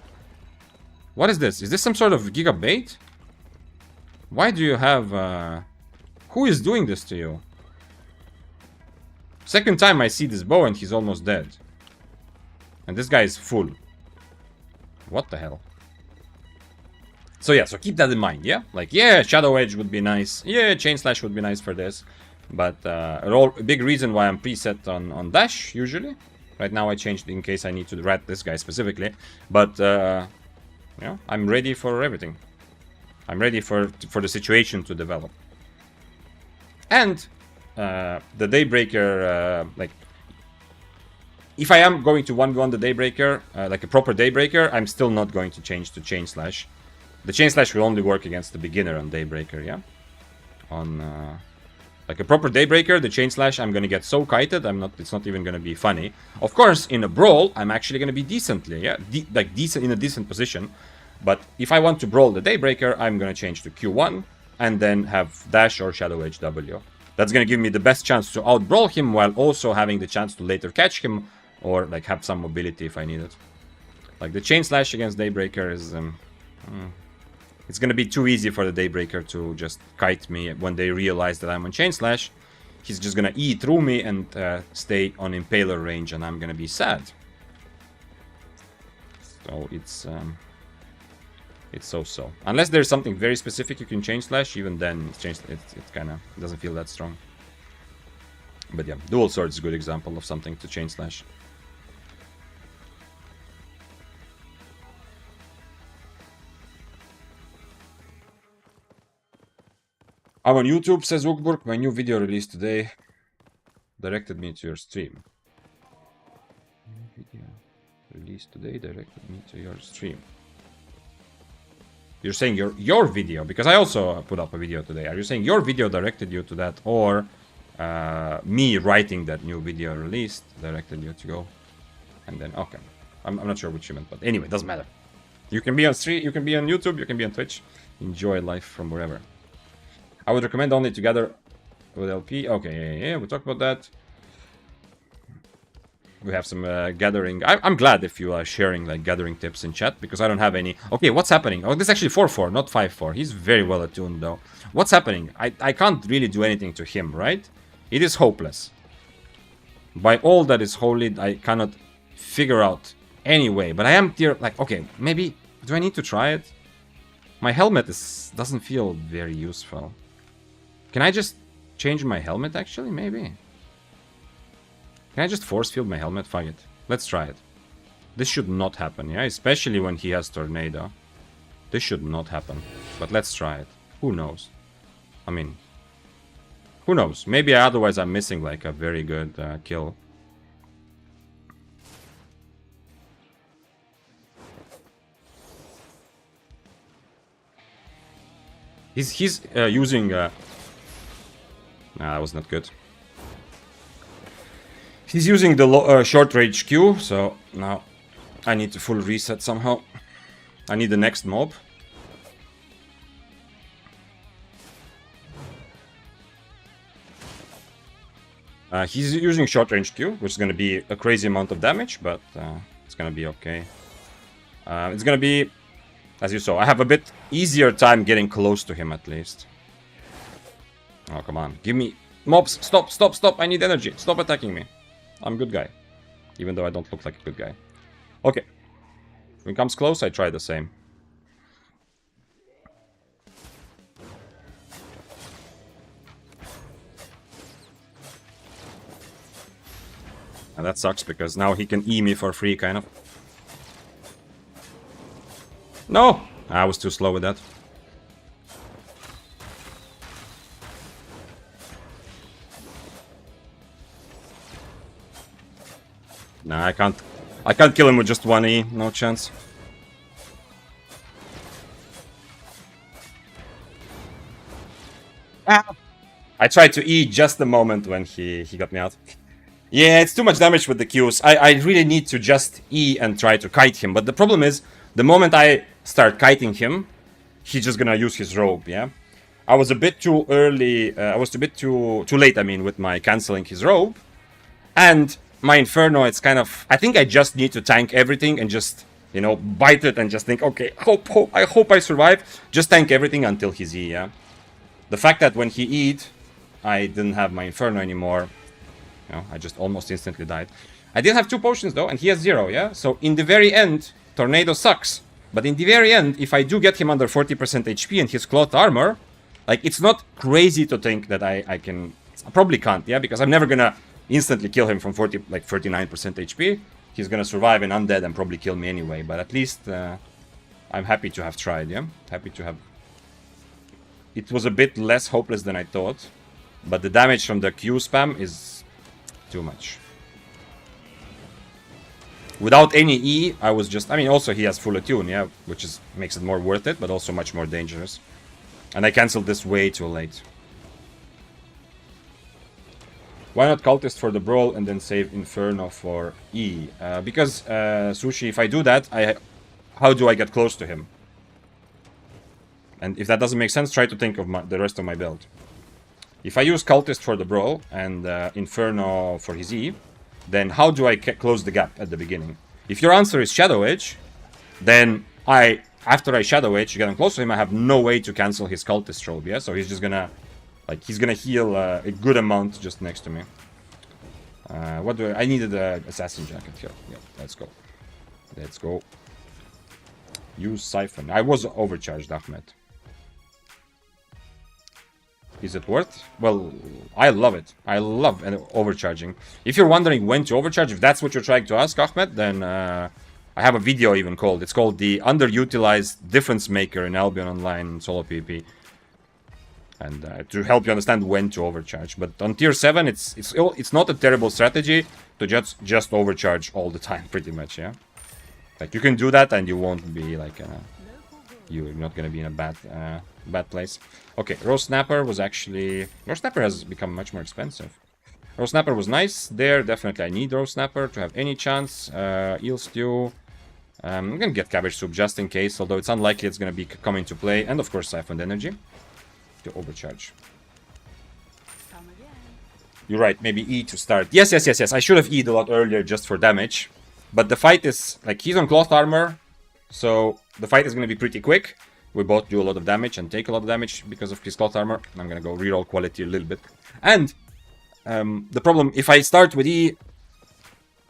What is this? Is this some sort of Giga bait? Why do you have... Who is doing this to you? Second time I see this bow and he's almost dead. And this guy is full. What the hell? So yeah, so keep that in mind, yeah? Like, yeah, Shadow Edge would be nice. Yeah, Chain Slash would be nice for this. But a big reason why I'm preset on Dash, usually. Right now I changed in case I need to rat this guy specifically. But, yeah, I'm ready for everything. I'm ready for the situation to develop. And the Daybreaker, like... If I am going to 1v1 the Daybreaker, like a proper Daybreaker, I'm still not going to change to Chain Slash. The Chain Slash will only work against the beginner on Daybreaker, yeah? On, like a proper Daybreaker, the Chain Slash, I'm gonna get so kited, it's not even gonna be funny. Of course, in a brawl, I'm actually gonna be decently, yeah? In a decent position. But if I want to brawl the Daybreaker, I'm gonna change to Q1, and then have Dash or Shadow Edge W. That's gonna give me the best chance to out-brawl him, while also having the chance to later catch him, or like have some mobility if I need it. Like the Chain Slash against Daybreaker is... it's gonna be too easy for the Daybreaker to just kite me when they realize that I'm on Chain Slash. He's just gonna E through me and stay on Impaler range, and I'm gonna be sad. So it's so-so. Unless there's something very specific you can Chain Slash, even then it kind of doesn't feel that strong. But yeah, Dual Sword is a good example of something to Chain Slash. I'm on YouTube, says Ukburg. My new video released today directed me to your stream. New video released today directed me to your stream. You're saying your video, because I also put up a video today. Are you saying your video directed you to that, or me writing that new video released directed you to go? And then, okay. I'm not sure what you meant, but anyway, doesn't matter. You can be on stream, you can be on YouTube, you can be on Twitch. Enjoy life from wherever. I would recommend only to gather with LP. Okay, yeah, we'll talk about that. We have some gathering. I'm glad if you are sharing like gathering tips in chat, because I don't have any. Okay, what's happening? Oh, this is actually 4-4, not 5-4. He's very well attuned though. What's happening? I can't really do anything to him, right? It is hopeless. By all that is holy, I cannot figure out any way. But I am here like, okay, maybe, do I need to try it? My helmet doesn't feel very useful. Can I just change my helmet actually? Maybe. Can I just force field my helmet? Fuck it. Let's try it. This should not happen, yeah? Especially when he has Tornado. This should not happen. But let's try it. Who knows? I mean, who knows? Maybe otherwise I'm missing like a very good kill. He's using... Nah, that was not good. He's using the short range Q, so now I need to full reset somehow. I need the next mob. He's using short range Q, which is going to be a crazy amount of damage, but it's going to be okay. It's going to be, as you saw, I have a bit easier time getting close to him at least. Oh, come on. Give me... Mobs, stop, stop, stop. I need energy. Stop attacking me. I'm a good guy. Even though I don't look like a good guy. Okay. When it comes close, I try the same. And that sucks, because now he can E me for free, kind of. No! I was too slow with that. Nah, I can't kill him with just one E, no chance. Ah. I tried to E just the moment when he got me out. Yeah, it's too much damage with the Qs. I really need to just E and try to kite him, but the problem is, the moment I start kiting him, he's just gonna use his robe, yeah? I was a bit too early, I was a bit too late, I mean, with my cancelling his robe. And my Inferno, it's kind of... I think I just need to tank everything and just, you know, bite it and just think, okay, I hope I survive. Just tank everything until he's E, yeah? The fact that when he E'd, I didn't have my Inferno anymore. You know, I just almost instantly died. I did have 2 potions though, and he has 0, yeah? So in the very end, Tornado sucks. But in the very end, if I do get him under 40% HP and his cloth armor, like, it's not crazy to think that I can... I probably can't, yeah? Because I'm never gonna instantly kill him from 39% HP. He's gonna survive and undead and probably kill me anyway. But at least I'm happy to have tried, yeah? Happy to have... It was a bit less hopeless than I thought. But the damage from the Q spam is too much. Without any E, I was just... I mean, also he has full attune, yeah? Which is makes it more worth it, but also much more dangerous. And I cancelled this way too late. Why not Cultist for the Brawl and then save Inferno for E? Because, Sushi, if I do that, how do I get close to him? And if that doesn't make sense, try to think of the rest of my build. If I use Cultist for the Brawl and Inferno for his E, then how do I close the gap at the beginning? If your answer is Shadow Edge, then after I Shadow Edge, getting close to him, I have no way to cancel his Cultist robe, yeah? So he's just gonna... Like, he's gonna heal a good amount just next to me. What do I needed an Assassin Jacket here. Yeah, let's go. Let's go. Use Siphon. I was overcharged, Ahmed. Is it worth? Well, I love it. I love overcharging. If you're wondering when to overcharge, if that's what you're trying to ask, Ahmed, then I have a video even called. It's called the Underutilized Difference Maker in Albion Online Solo PvP. And to help you understand when to overcharge. But on tier 7, it's not a terrible strategy to just overcharge all the time, pretty much, yeah? Like, you can do that and you won't be, like, you're not gonna be in a bad place. Okay, Rose Snapper was actually... Rose Snapper has become much more expensive. Rose Snapper was nice there, definitely I need Rose Snapper to have any chance. Eel Stew... I'm gonna get Cabbage Soup just in case, although it's unlikely it's gonna be coming to play. And of course Siphoned Energy to overcharge. You're right, maybe E to start. Yes. I should have E'd a lot earlier just for damage. But the fight is, like, he's on cloth armor, so the fight is going to be pretty quick. We both do a lot of damage and take a lot of damage because of his cloth armor. I'm going to go reroll quality a little bit. And the problem, if I start with E,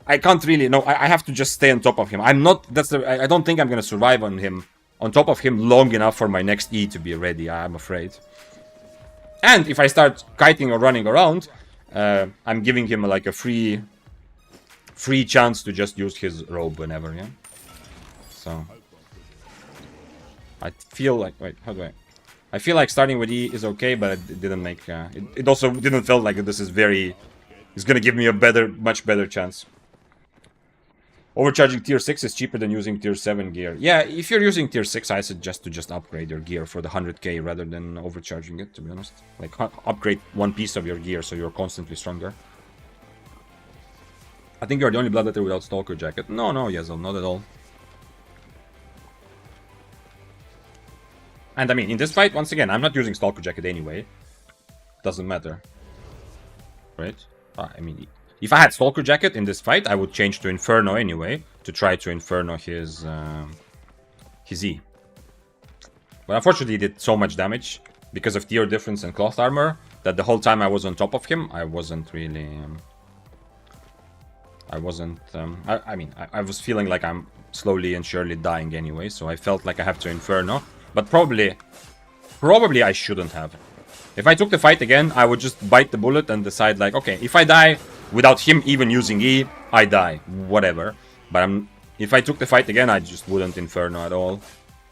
I can't really, no, I have to just stay on top of him. I'm not, I don't think I'm going to survive on him, on top of him long enough for my next E to be ready, I'm afraid. And if I start kiting or running around, I'm giving him like a free chance to just use his robe whenever, yeah? So I feel like, wait, how do I feel like starting with E is okay, but it didn't make, it also didn't feel like this is it's gonna give me a much better chance. Overcharging tier 6 is cheaper than using tier 7 gear. Yeah, if you're using tier 6, I suggest to just upgrade your gear for the 100k rather than overcharging it, to be honest. Like, upgrade one piece of your gear so you're constantly stronger. I think you're the only Bloodletter without Stalker Jacket. No, Yezel, not at all. And I mean, in this fight, once again, I'm not using Stalker Jacket anyway. Doesn't matter. Right? I mean, if I had Stalker Jacket in this fight, I would change to Inferno anyway, to try to Inferno his E. But unfortunately, he did so much damage because of tier difference and cloth armor that the whole time I was on top of him, I wasn't really... I was feeling like I'm slowly and surely dying anyway, so I felt like I have to Inferno. But probably I shouldn't have. If I took the fight again, I would just bite the bullet and decide like, okay, if I die without him even using E, I die. Whatever. But if I took the fight again, I just wouldn't Inferno at all.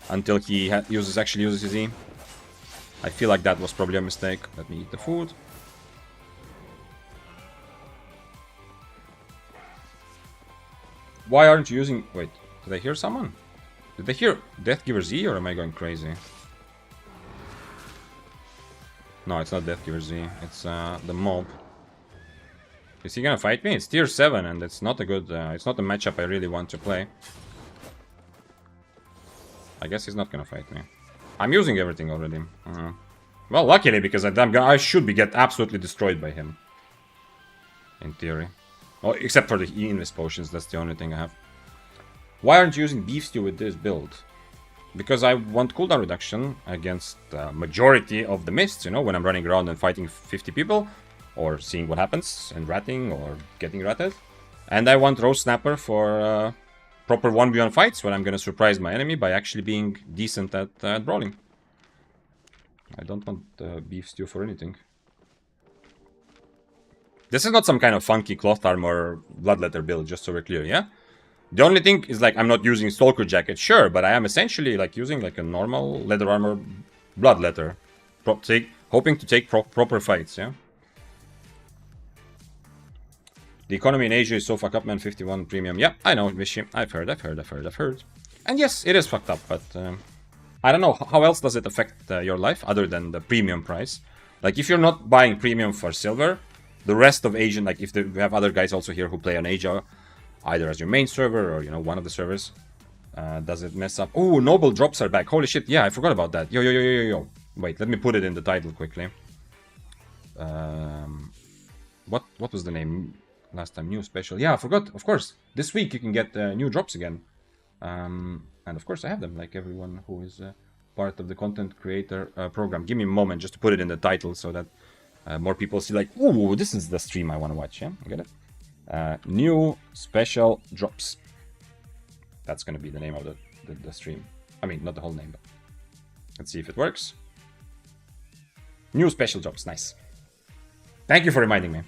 Until he actually uses his E. I feel like that was probably a mistake. Let me eat the food. Why aren't you using... Wait, did I hear someone? Did I hear Deathgivers E, or am I going crazy? No, it's not Deathgivers Z. It's the mob. Is he gonna fight me? It's tier 7 and it's not a good... it's not a matchup I really want to play. I guess he's not gonna fight me. I'm using everything already. Well, luckily, because I should get absolutely destroyed by him. In theory. Oh, except for the E-Invis potions, that's the only thing I have. Why aren't you using Beef Stew with this build? Because I want cooldown reduction against the majority of the mists, you know, when I'm running around and fighting 50 people, or seeing what happens, and ratting, or getting ratted. And I want Rose Snapper for proper 1v1 fights, when I'm gonna surprise my enemy by actually being decent at brawling. I don't want Beef Stew for anything. This is not some kind of funky cloth armor Bloodletter build, just so we're clear, yeah? The only thing is, like, I'm not using Stalker Jacket, sure, but I am essentially, like, using, like, a normal leather armor Bloodletter. Hoping to take proper fights, yeah? The economy in Asia is so fucked up, man. 51 premium. Yeah, I know, Vishy. I've heard. And yes, it is fucked up, but I don't know. How else does it affect your life other than the premium price? Like, if you're not buying premium for silver, the rest of Asian, like, if we have other guys also here who play on Asia, either as your main server or, you know, one of the servers, does it mess up? Oh, noble drops are back. Holy shit. Yeah, I forgot about that. Yo. Wait, let me put it in the title quickly. What was the name last time? New special. Yeah, I forgot. Of course. This week you can get new drops again. And of course I have them, like everyone who is part of the content creator program. Give me a moment just to put it in the title so that more people see, like, ooh, this is the stream I want to watch. Yeah, get it? New special drops. That's going to be the name of the stream. I mean, not the whole name, but let's see if it works. New special drops. Nice. Thank you for reminding me.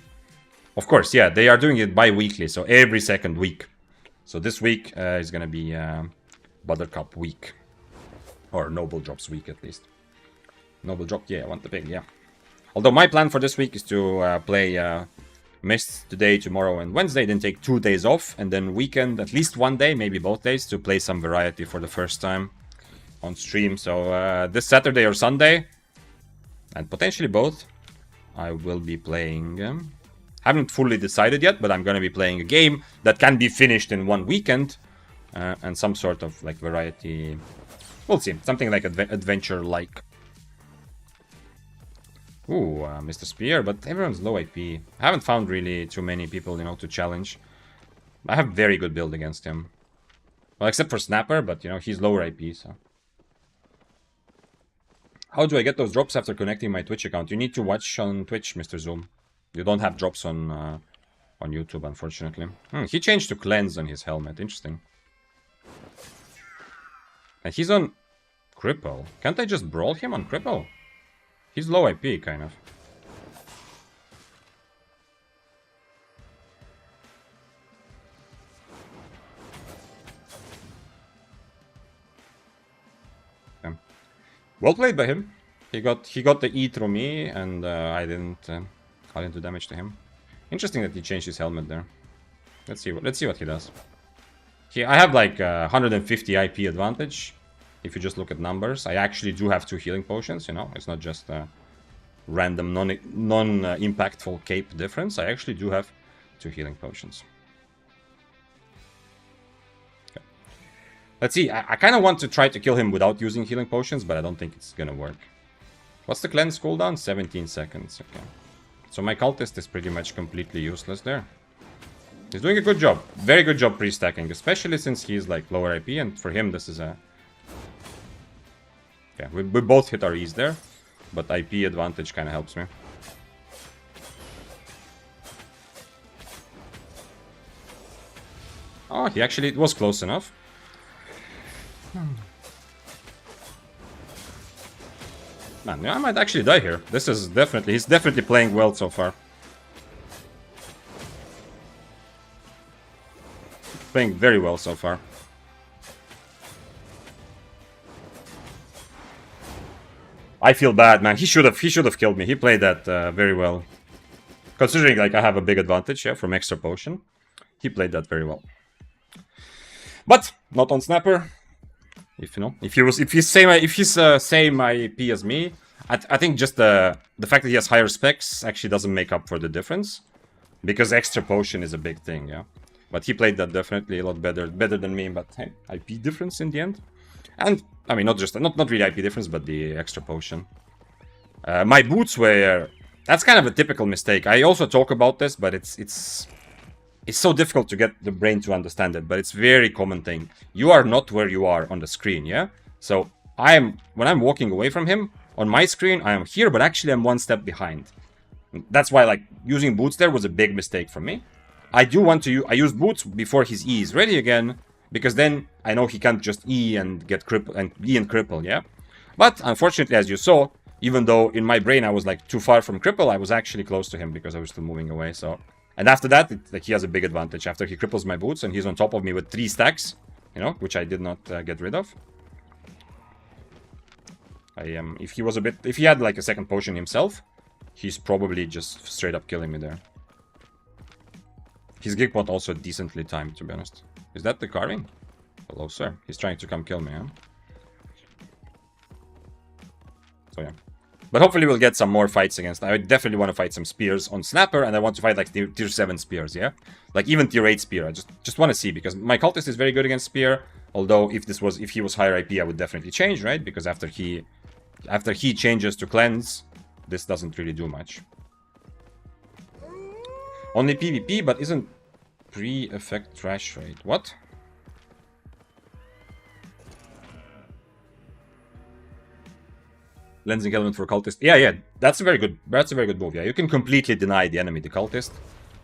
Of course, yeah, they are doing it bi-weekly, so every second week. So this week is going to be Buttercup week. Or Noble Drops week, at least. Noble Drop, yeah, I want the pig, yeah. Although my plan for this week is to play Mists today, tomorrow, and Wednesday, then take 2 days off, and then weekend, at least one day, maybe both days, to play some variety for the first time on stream. So this Saturday or Sunday, and potentially both, I will be playing... haven't fully decided yet, but I'm going to be playing a game that can be finished in one weekend, and some sort of, like, variety... We'll see, something like adventure-like. Ooh, Mr. Spear, but everyone's low AP. I haven't found really too many people, you know, to challenge. I have very good build against him. Well, except for Snapper, but, you know, he's lower IP, so... How do I get those drops after connecting my Twitch account? You need to watch on Twitch, Mr. Zoom. You don't have drops on YouTube, unfortunately. He changed to Cleanse on his helmet. Interesting. And he's on Cripple. Can't I just brawl him on Cripple? He's low IP, kind of. Yeah. Well played by him. He got the E through me, and I didn't do damage to him. Interesting that he changed his helmet there. Let's see what he does. I have like 150 IP advantage. If you just look at numbers, I actually do have 2 healing potions, you know? It's not just a random non-impactful cape difference. I actually do have 2 healing potions. Okay. Let's see, I kind of want to try to kill him without using healing potions, but I don't think it's gonna work. What's the cleanse cooldown? 17 seconds, okay. So my cultist is pretty much completely useless there. He's doing a good job. Very good job pre-stacking, especially since he's like lower IP, and for him this is a... Yeah, we both hit our E's there, but IP advantage kind of helps me. Oh, it was close enough. Man, yeah, I might actually die here. He's definitely playing well so far. Playing very well so far. I feel bad, man. He should have killed me. He played that very well. Considering like I have a big advantage, yeah, from extra potion. He played that very well. But not on Snapper. If he's same IP as me, I think just the fact that he has higher specs actually doesn't make up for the difference, because extra potion is a big thing, yeah. But he played that definitely a lot better than me. But hey, IP difference in the end, and I mean not really IP difference, but the extra potion. My boots were that's kind of a typical mistake. I also talk about this, but it's so difficult to get the brain to understand it, but it's a very common thing. You are not where you are on the screen, yeah? So when I'm walking away from him, on my screen, I am here, but actually I'm one step behind. That's why like using boots there was a big mistake for me. I use boots before his E is ready again, because then I know he can't just E and get cripple, yeah? But unfortunately, as you saw, even though in my brain I was like too far from cripple, I was actually close to him because I was still moving away, so... And after that, like he has a big advantage. After he cripples my boots and he's on top of me with 3 stacks, you know, which I did not get rid of. If he had like a second potion himself, he's probably just straight up killing me there. His gig pot also decently timed, to be honest. Is that the carving? Hello, sir. He's trying to come kill me, huh? So yeah. But hopefully we'll get some more fights against... I definitely want to fight some spears on Snapper, and I want to fight like tier 7 spears, yeah? Like even tier 8 spear, I just want to see, because my cultist is very good against spear, although if he was higher IP, I would definitely change, right? Because after he changes to cleanse, this doesn't really do much. Only PvP, but isn't pre-effect trash rate. What? Lensing element for cultist. Yeah, that's a very good move. Yeah, you can completely deny the enemy the cultist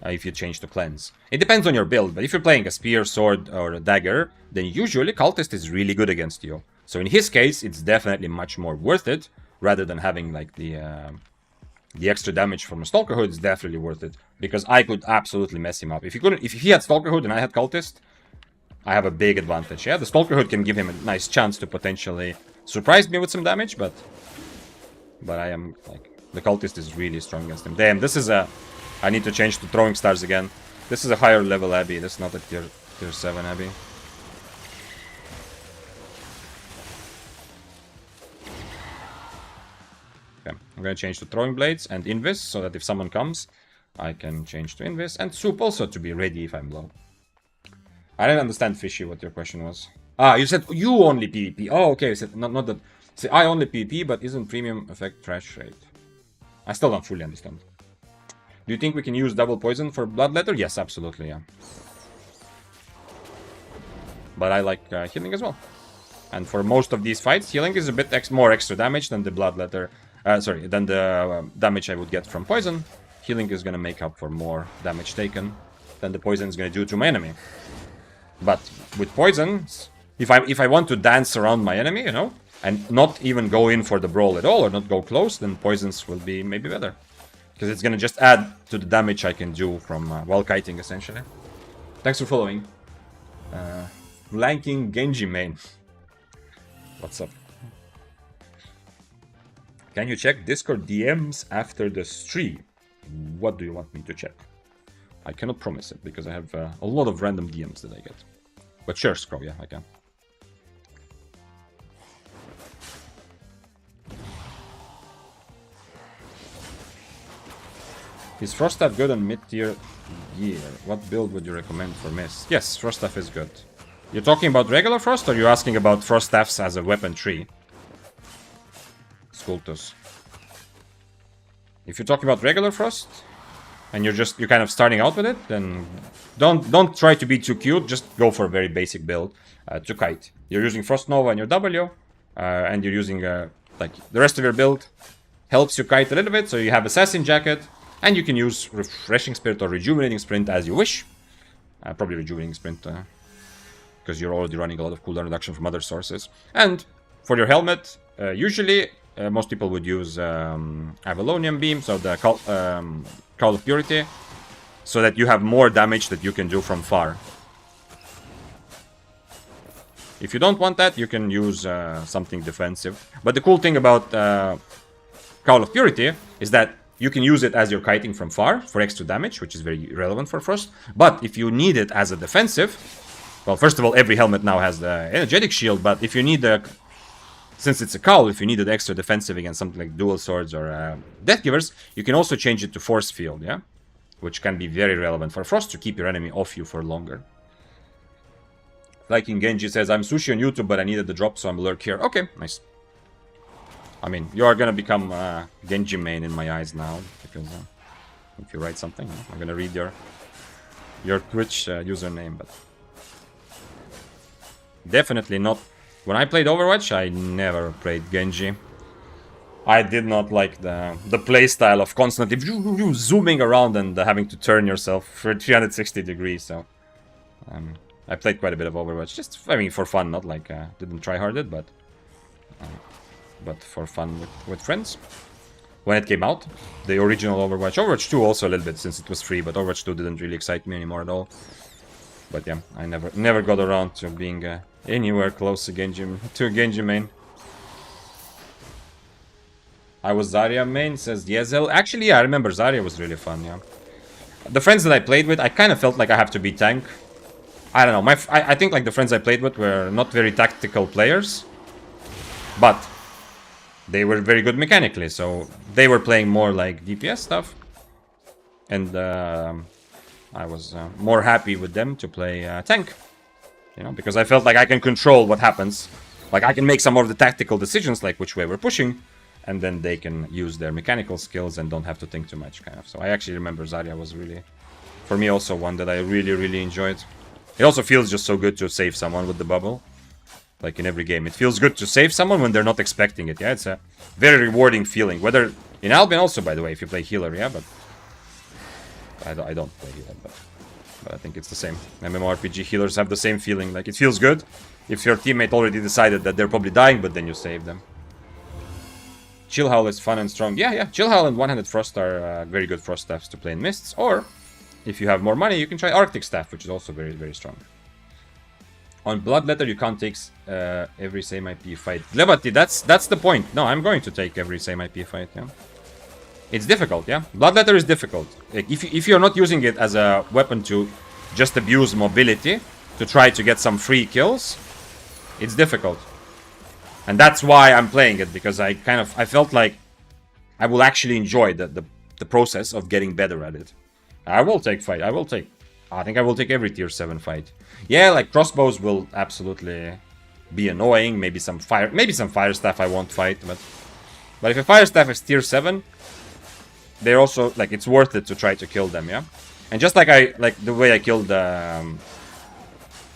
if you change to cleanse. It depends on your build, but if you're playing a spear, sword, or a dagger, then usually cultist is really good against you. So in his case, it's definitely much more worth it rather than having like the extra damage from a stalker hood. Is definitely worth it because I could absolutely mess him up if he had stalker hood and I had cultist. I have a big advantage. Yeah, the stalker hood can give him a nice chance to potentially surprise me with some damage, but I am, like, the cultist is really strong against him. Damn, this is a... I need to change to throwing stars again. This is a higher level Abbey. This is not a tier 7 Abbey. Okay, I'm gonna change to throwing blades and invis, so that if someone comes, I can change to invis. And soup also to be ready if I'm low. I didn't understand, Fishy, what your question was. Ah, you said you only PvP. Oh, okay, you said not that... See, I only PvP, but isn't premium effect trash rate? I still don't fully understand. Do you think we can use double poison for Bloodletter? Yes, absolutely, yeah. But I like healing as well. And for most of these fights, healing is a bit more extra damage than the Bloodletter. Than the damage I would get from poison. Healing is gonna make up for more damage taken than the poison is gonna do to my enemy. But with poison, if I want to dance around my enemy, you know, and not even go in for the brawl at all, or not go close, then poisons will be maybe better. Because it's gonna just add to the damage I can do from while kiting, essentially. Thanks for following. Flanking Genji main. What's up? Can you check Discord DMs after the stream? What do you want me to check? I cannot promise it, because I have a lot of random DMs that I get. But sure, Scroll, yeah, I can. Is Froststaff good on mid-tier gear? What build would you recommend for Mist? Yes, Froststaff is good. You're talking about regular Frost, or you're asking about Froststaffs as a weapon tree? Skultus. If you're talking about regular Frost, and you're kind of starting out with it, then don't try to be too cute, just go for a very basic build to kite. You're using Frost Nova and your W, and you're using, like, the rest of your build helps you kite a little bit, so you have Assassin Jacket, and you can use Refreshing Spirit or Rejuvenating Sprint as you wish. Probably Rejuvenating Sprint, because you're already running a lot of cooldown reduction from other sources. And for your helmet, usually most people would use Avalonian Beam, so the Call of Purity, so that you have more damage that you can do from far. If you don't want that, you can use something defensive. But the cool thing about Call of Purity is that you can use it as you're kiting from far for extra damage, which is very relevant for Frost. But if you need it as a defensive, well, first of all, every helmet now has the energetic shield, but if you need the... Since it's a cowl, if you need an extra defensive against something like dual swords or deathgivers, you can also change it to force field, yeah? Which can be very relevant for Frost to keep your enemy off you for longer. Like in Genji says, I'm Sushi on YouTube, but I needed the drop, so I'm lurk here. Okay, nice. I mean, you are gonna become Genji main in my eyes now, because if you write something, I'm gonna read your Twitch username, but... Definitely not. When I played Overwatch, I never played Genji. I did not like the playstyle of constantly zooming around and having to turn yourself for 360 degrees, so... I played quite a bit of Overwatch, just for fun, not like, didn't try hard it, but for fun with friends. When it came out, the original Overwatch. Overwatch 2 also a little bit, since it was free, but Overwatch 2 didn't really excite me anymore at all. But yeah, I never got around to being anywhere close to Genji main. I was Zarya main, says Yezel. Actually, yeah, I remember Zarya was really fun, yeah. The friends that I played with, I kind of felt like I have to be tank. I don't know, I think like the friends I played with were not very tactical players. But they were very good mechanically, so they were playing more like DPS stuff. And I was more happy with them to play tank. You know, because I felt like I can control what happens. Like I can make some of the tactical decisions, like which way we're pushing. And then they can use their mechanical skills and don't have to think too much, kind of. So I actually remember Zarya was really, for me, also one that I really enjoyed. It also feels just so good to save someone with the bubble. Like in every game. It feels good to save someone when they're not expecting it, yeah? It's a very rewarding feeling. Whether, in Albion also, by the way, if you play healer, yeah? But I don't play healer, but I think it's the same. MMORPG healers have the same feeling. Like, it feels good if your teammate already decided that they're probably dying, but then you save them. Chill Howl is fun and strong. Yeah. Chill Howl and One-Handed Frost are very good Frost staffs to play in Mists. Or, if you have more money, you can try Arctic Staff, which is also very strong. On Bloodletter, you can't take every same IP fight. Lebati, that's the point. No, I'm going to take every same IP fight, yeah. It's difficult, yeah. Bloodletter is difficult. Like, if you're not using it as a weapon to just abuse mobility, to try to get some free kills, it's difficult. And that's why I'm playing it, because I felt like I will actually enjoy the process of getting better at it. I will take fight. I think I will take every tier 7 fight. Yeah, like crossbows will absolutely be annoying. Maybe some fire staff I won't fight, but if a fire staff is tier 7, they're also like it's worth it to try to kill them, yeah. And just like the way I killed the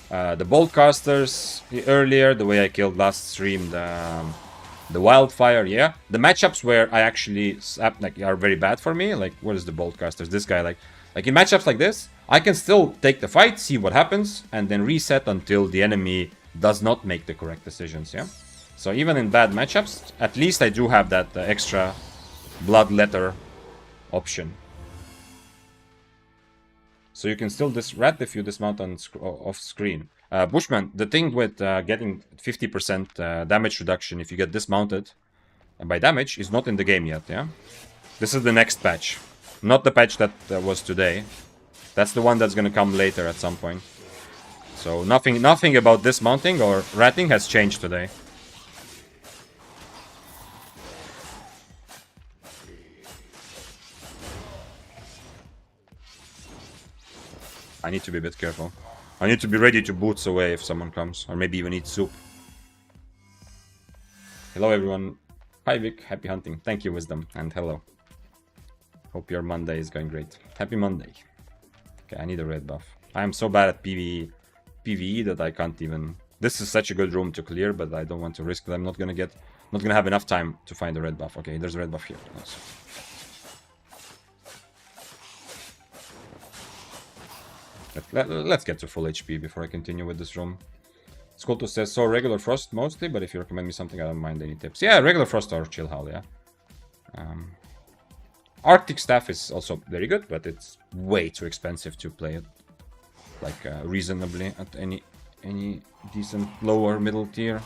Boltcasters earlier, the way I killed last stream the Wildfire, yeah. The matchups where I actually like are very bad for me, like what is the Boltcasters? This guy, like in matchups like this, I can still take the fight, see what happens, and then reset until the enemy does not make the correct decisions, yeah. So even in bad matchups, at least I do have that extra Bloodletter option. So you can still rat if you dismount off screen. Bushman, the thing with getting 50% damage reduction if you get dismounted by damage is not in the game yet, yeah? This is the next patch. Not the patch that was today. That's the one that's gonna come later at some point. So nothing about dismounting or ratting has changed today. I need to be a bit careful. I need to be ready to boots away if someone comes. Or maybe even eat soup. Hello everyone. Hi Vic, happy hunting. Thank you, Wisdom, and hello. Hope your Monday is going great. Happy Monday. Okay, I need a red buff. I am so bad at PvE that I can't even... This is such a good room to clear, but I don't want to risk that I'm not gonna have enough time to find a red buff. Okay, there's a red buff here. Nice. Let's get to full HP before I continue with this room. Skulto says, so regular frost mostly, but if you recommend me something, I don't mind any tips. Yeah, regular frost or chill howl, yeah. Arctic staff is also very good, but it's way too expensive to play it like reasonably at any decent lower middle tier.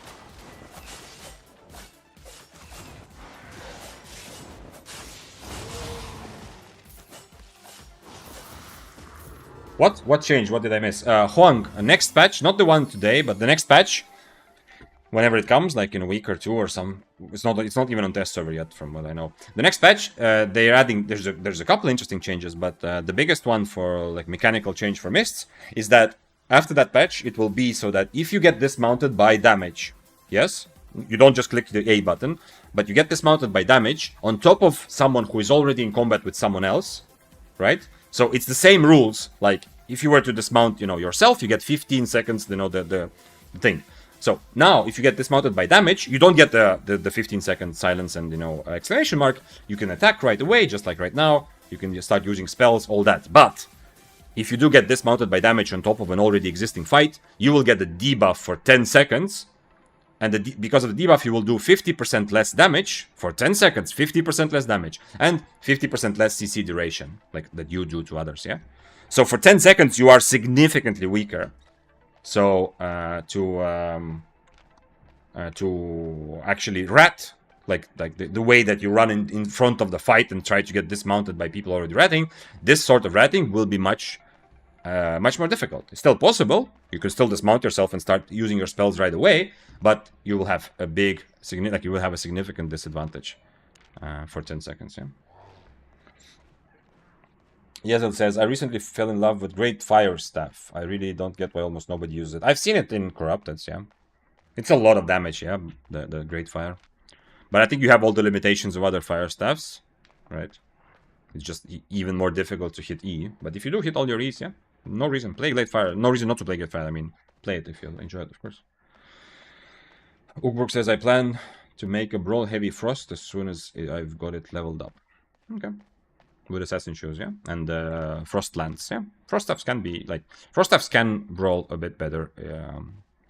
What changed? What did I miss? Huang, next patch, not the one today, but the next patch, whenever it comes, like in a week or two or some, it's not even on test server yet, from what I know. The next patch, they're adding. There's a couple interesting changes, but the biggest one for like mechanical change for mists is that after that patch, it will be so that if you get dismounted by damage, yes, you don't just click the A button, but you get dismounted by damage on top of someone who is already in combat with someone else, right? So it's the same rules. Like if you were to dismount, yourself, you get 15 seconds. The thing. So now, if you get dismounted by damage, you don't get the 15-second silence and exclamation mark. You can attack right away, just like right now. You can just start using spells, all that. But if you do get dismounted by damage on top of an already existing fight, you will get the debuff for 10 seconds. And because of the debuff, you will do 50% less damage for 10 seconds, 50% less damage, and 50% less CC duration, like that you do to others, yeah? So for 10 seconds, you are significantly weaker. So to actually rat, like the way that you run in front of the fight and try to get dismounted by people already ratting, this sort of ratting will be much more difficult. It's still possible. You can still dismount yourself and start using your spells right away, but you will have a significant disadvantage for 10 seconds. Yeah. Yezel says, I recently fell in love with Great Fire Staff. I really don't get why almost nobody uses it. I've seen it in Corrupted, yeah. It's a lot of damage, yeah, the Great Fire. But I think you have all the limitations of other fire staffs, right? It's just even more difficult to hit E. But if you do hit all your E's, yeah, no reason. Play Great Fire. No reason not to play Great Fire. I mean, play it if you enjoy it, of course. Ookbrook says, I plan to make a Brawl Heavy Frost as soon as I've got it leveled up. Okay. With Assassin Shoes, yeah? And Frost Lance, yeah? Frost Staffs can be, Frost Staffs can brawl a bit better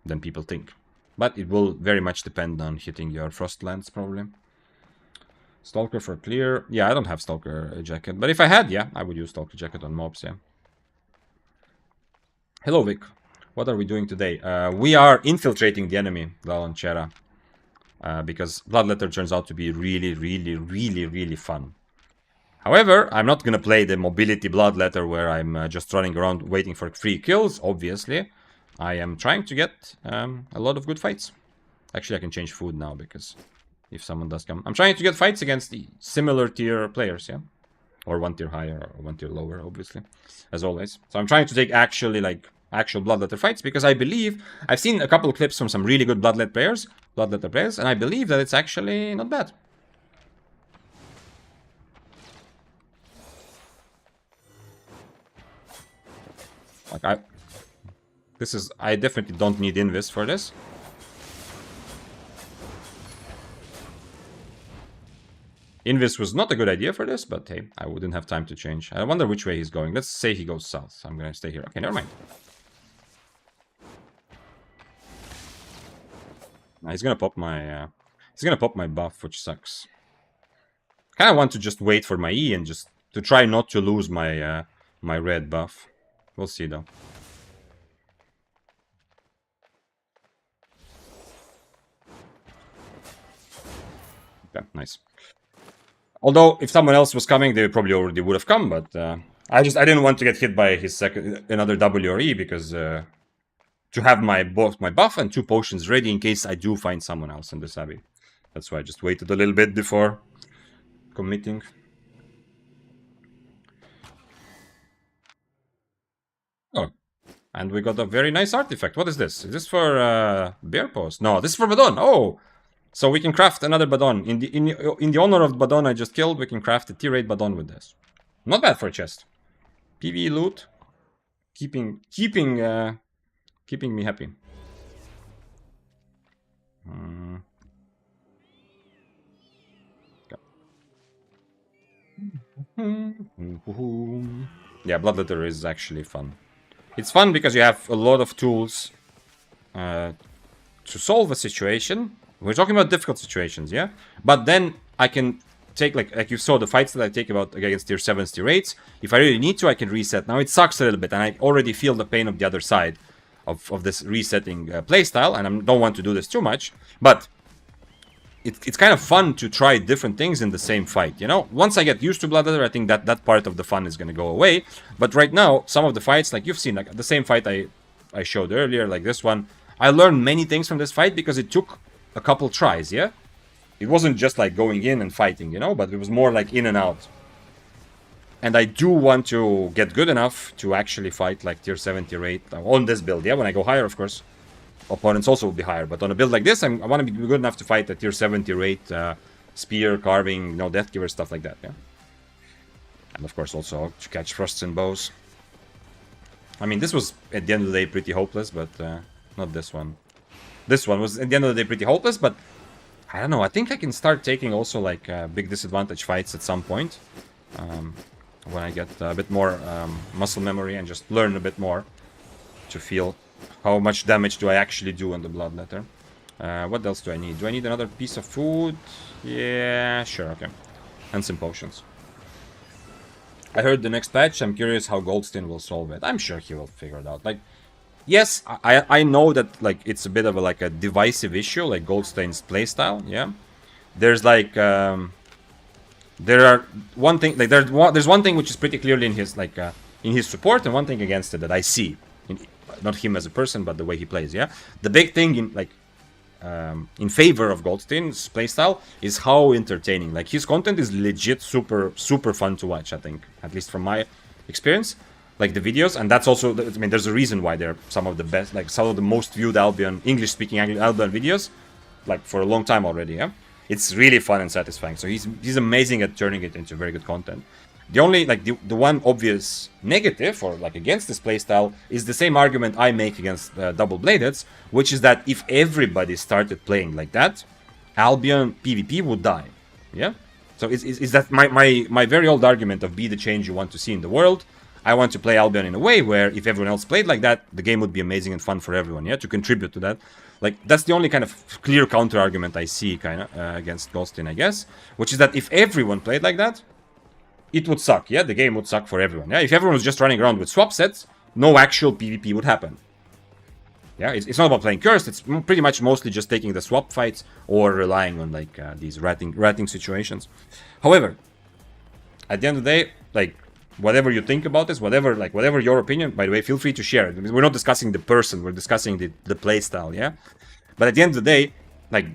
than people think. But it will very much depend on hitting your Frost Lance, probably. Stalker for clear. Yeah, I don't have Stalker Jacket. But if I had, yeah, I would use Stalker Jacket on mobs, yeah. Hello, Vic. What are we doing today? We are infiltrating the enemy, Lalonchera. Because Bloodletter turns out to be really, really, really, really fun. However, I'm not going to play the mobility Bloodletter where I'm just running around waiting for free kills, obviously. I am trying to get a lot of good fights. Actually, I can change food now because if someone does come. I'm trying to get fights against the similar tier players, yeah? Or one tier higher or one tier lower, obviously, as always. So I'm trying to take actual Bloodletter fights because I believe I've seen a couple of clips from some really good Bloodletter players, and I believe that it's actually not bad. Like I definitely don't need Invis for this. Invis was not a good idea for this, but hey, I wouldn't have time to change. I wonder which way he's going. Let's say he goes south. I'm gonna stay here. Okay, never mind. He's gonna pop my buff, which sucks. I kinda want to just wait for my E and just to try not to lose my my red buff. We'll see though. Okay, nice. Although, if someone else was coming, they probably already would have come, but I didn't want to get hit by his another W or E, because to have both my buff and 2 potions ready in case I do find someone else in this abbey. That's why I just waited a little bit before committing. Oh, and we got a very nice artifact. What is this? Is this for Bear Post? No, this is for Badon. Oh! So we can craft another Badon. In the honor of Badon I just killed, we can craft a tier 8 Badon with this. Not bad for a chest. PvE loot. Keeping me happy. Yeah, Bloodletter is actually fun. It's fun because you have a lot of tools to solve a situation. We're talking about difficult situations, yeah? But then I can take, like you saw the fights that I take about against tier 7s, tier 8s. If I really need to, I can reset. Now, it sucks a little bit, and I already feel the pain of the other side of this resetting playstyle, and I don't want to do this too much. But it's kind of fun to try different things in the same fight, you know? Once I get used to Bloodletter, I think that part of the fun is going to go away. But right now, some of the fights, like you've seen, like the same fight I showed earlier, like this one, I learned many things from this fight because it took a couple tries, yeah? It wasn't just like going in and fighting, you know? But it was more like in and out. And I do want to get good enough to actually fight like tier 7, tier 8 on this build, yeah? When I go higher, of course, opponents also will be higher. But on a build like this, I want to be good enough to fight a tier 7, tier 8 spear, carving, you know, deathgiver, stuff like that, yeah? And of course also to catch thrusts and bows. I mean, this was at the end of the day pretty hopeless, but not this one. This one was at the end of the day pretty hopeless, but I don't know. I think I can start taking also like big disadvantage fights at some point. When I get a bit more muscle memory and just learn a bit more to feel how much damage do I actually do on the Bloodletter. What else do I need? Do I need another piece of food? Yeah, sure, okay. And some potions. I heard the next patch. I'm curious how Goldstein will solve it. I'm sure he will figure it out. Like, yes, I know that like it's a bit of a divisive issue, like Goldstein's playstyle. Yeah, there's like there are one thing like there's one thing which is pretty clearly in his in his support, and one thing against it that I see in, not him as a person but the way he plays. Yeah, the big thing in favor of Goldstein's playstyle is how entertaining. Like, his content is legit super fun to watch, I think, at least from my experience. Like the videos, and that's also, I mean, there's a reason why they're some of the best, like some of the most viewed Albion, English-speaking Albion videos, like for a long time already, yeah? It's really fun and satisfying, so he's amazing at turning it into very good content. The only, like, the one obvious negative, or like against this playstyle, is the same argument I make against Double-Bladeds, which is that if everybody started playing like that, Albion PvP would die, yeah? So is that my very old argument of be the change you want to see in the world. I want to play Albion in a way where if everyone else played like that, the game would be amazing and fun for everyone, yeah, to contribute to that. Like, that's the only kind of clear counter-argument I see, kind of, against Goldstein, I guess, which is that if everyone played like that, it would suck, yeah, the game would suck for everyone, yeah. If everyone was just running around with swap sets, no actual PvP would happen. Yeah, it's not about playing cursed, it's pretty much mostly just taking the swap fights or relying on, like, these ratting situations. However, at the end of the day, like, whatever you think about this, whatever your opinion, by the way, feel free to share it. We're not discussing the person, we're discussing the playstyle, yeah? But at the end of the day, like,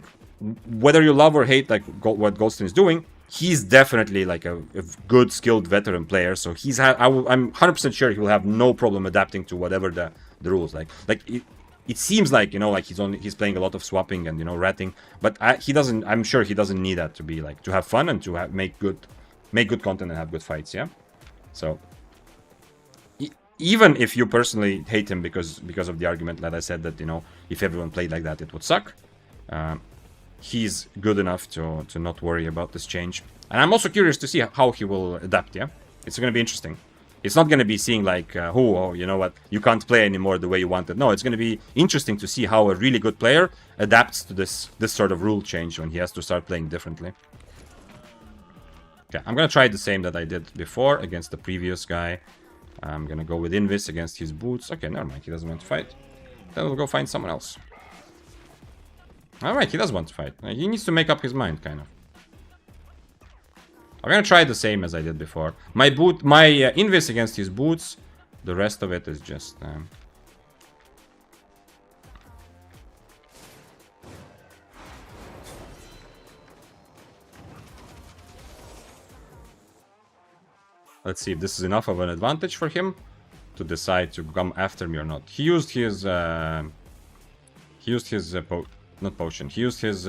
whether you love or hate, like, what Goldstein is doing, he's definitely, like, a good, skilled veteran player, so I'm 100% sure he will have no problem adapting to whatever the rules, like it seems like, you know, like he's playing a lot of swapping and, you know, ratting, but I'm sure he doesn't need that to be, like, to have fun and to make good content and have good fights, yeah? So, even if you personally hate him because of the argument that I said that, you know, if everyone played like that, it would suck. He's good enough to not worry about this change. And I'm also curious to see how he will adapt, yeah? It's going to be interesting. It's not going to be seeing like, oh, you know what, you can't play anymore the way you wanted. No, it's going to be interesting to see how a really good player adapts to this sort of rule change when he has to start playing differently. Okay, I'm going to try the same that I did before against the previous guy. I'm going to go with Invis against his boots. Okay, never mind, he doesn't want to fight. Then we'll go find someone else. Alright, he does want to fight. He needs to make up his mind, kind of. I'm gonna try the same as I did before. My Invis against his boots. The rest of it is just... Let's see if this is enough of an advantage for him to decide to come after me or not. He used his... not potion. He used his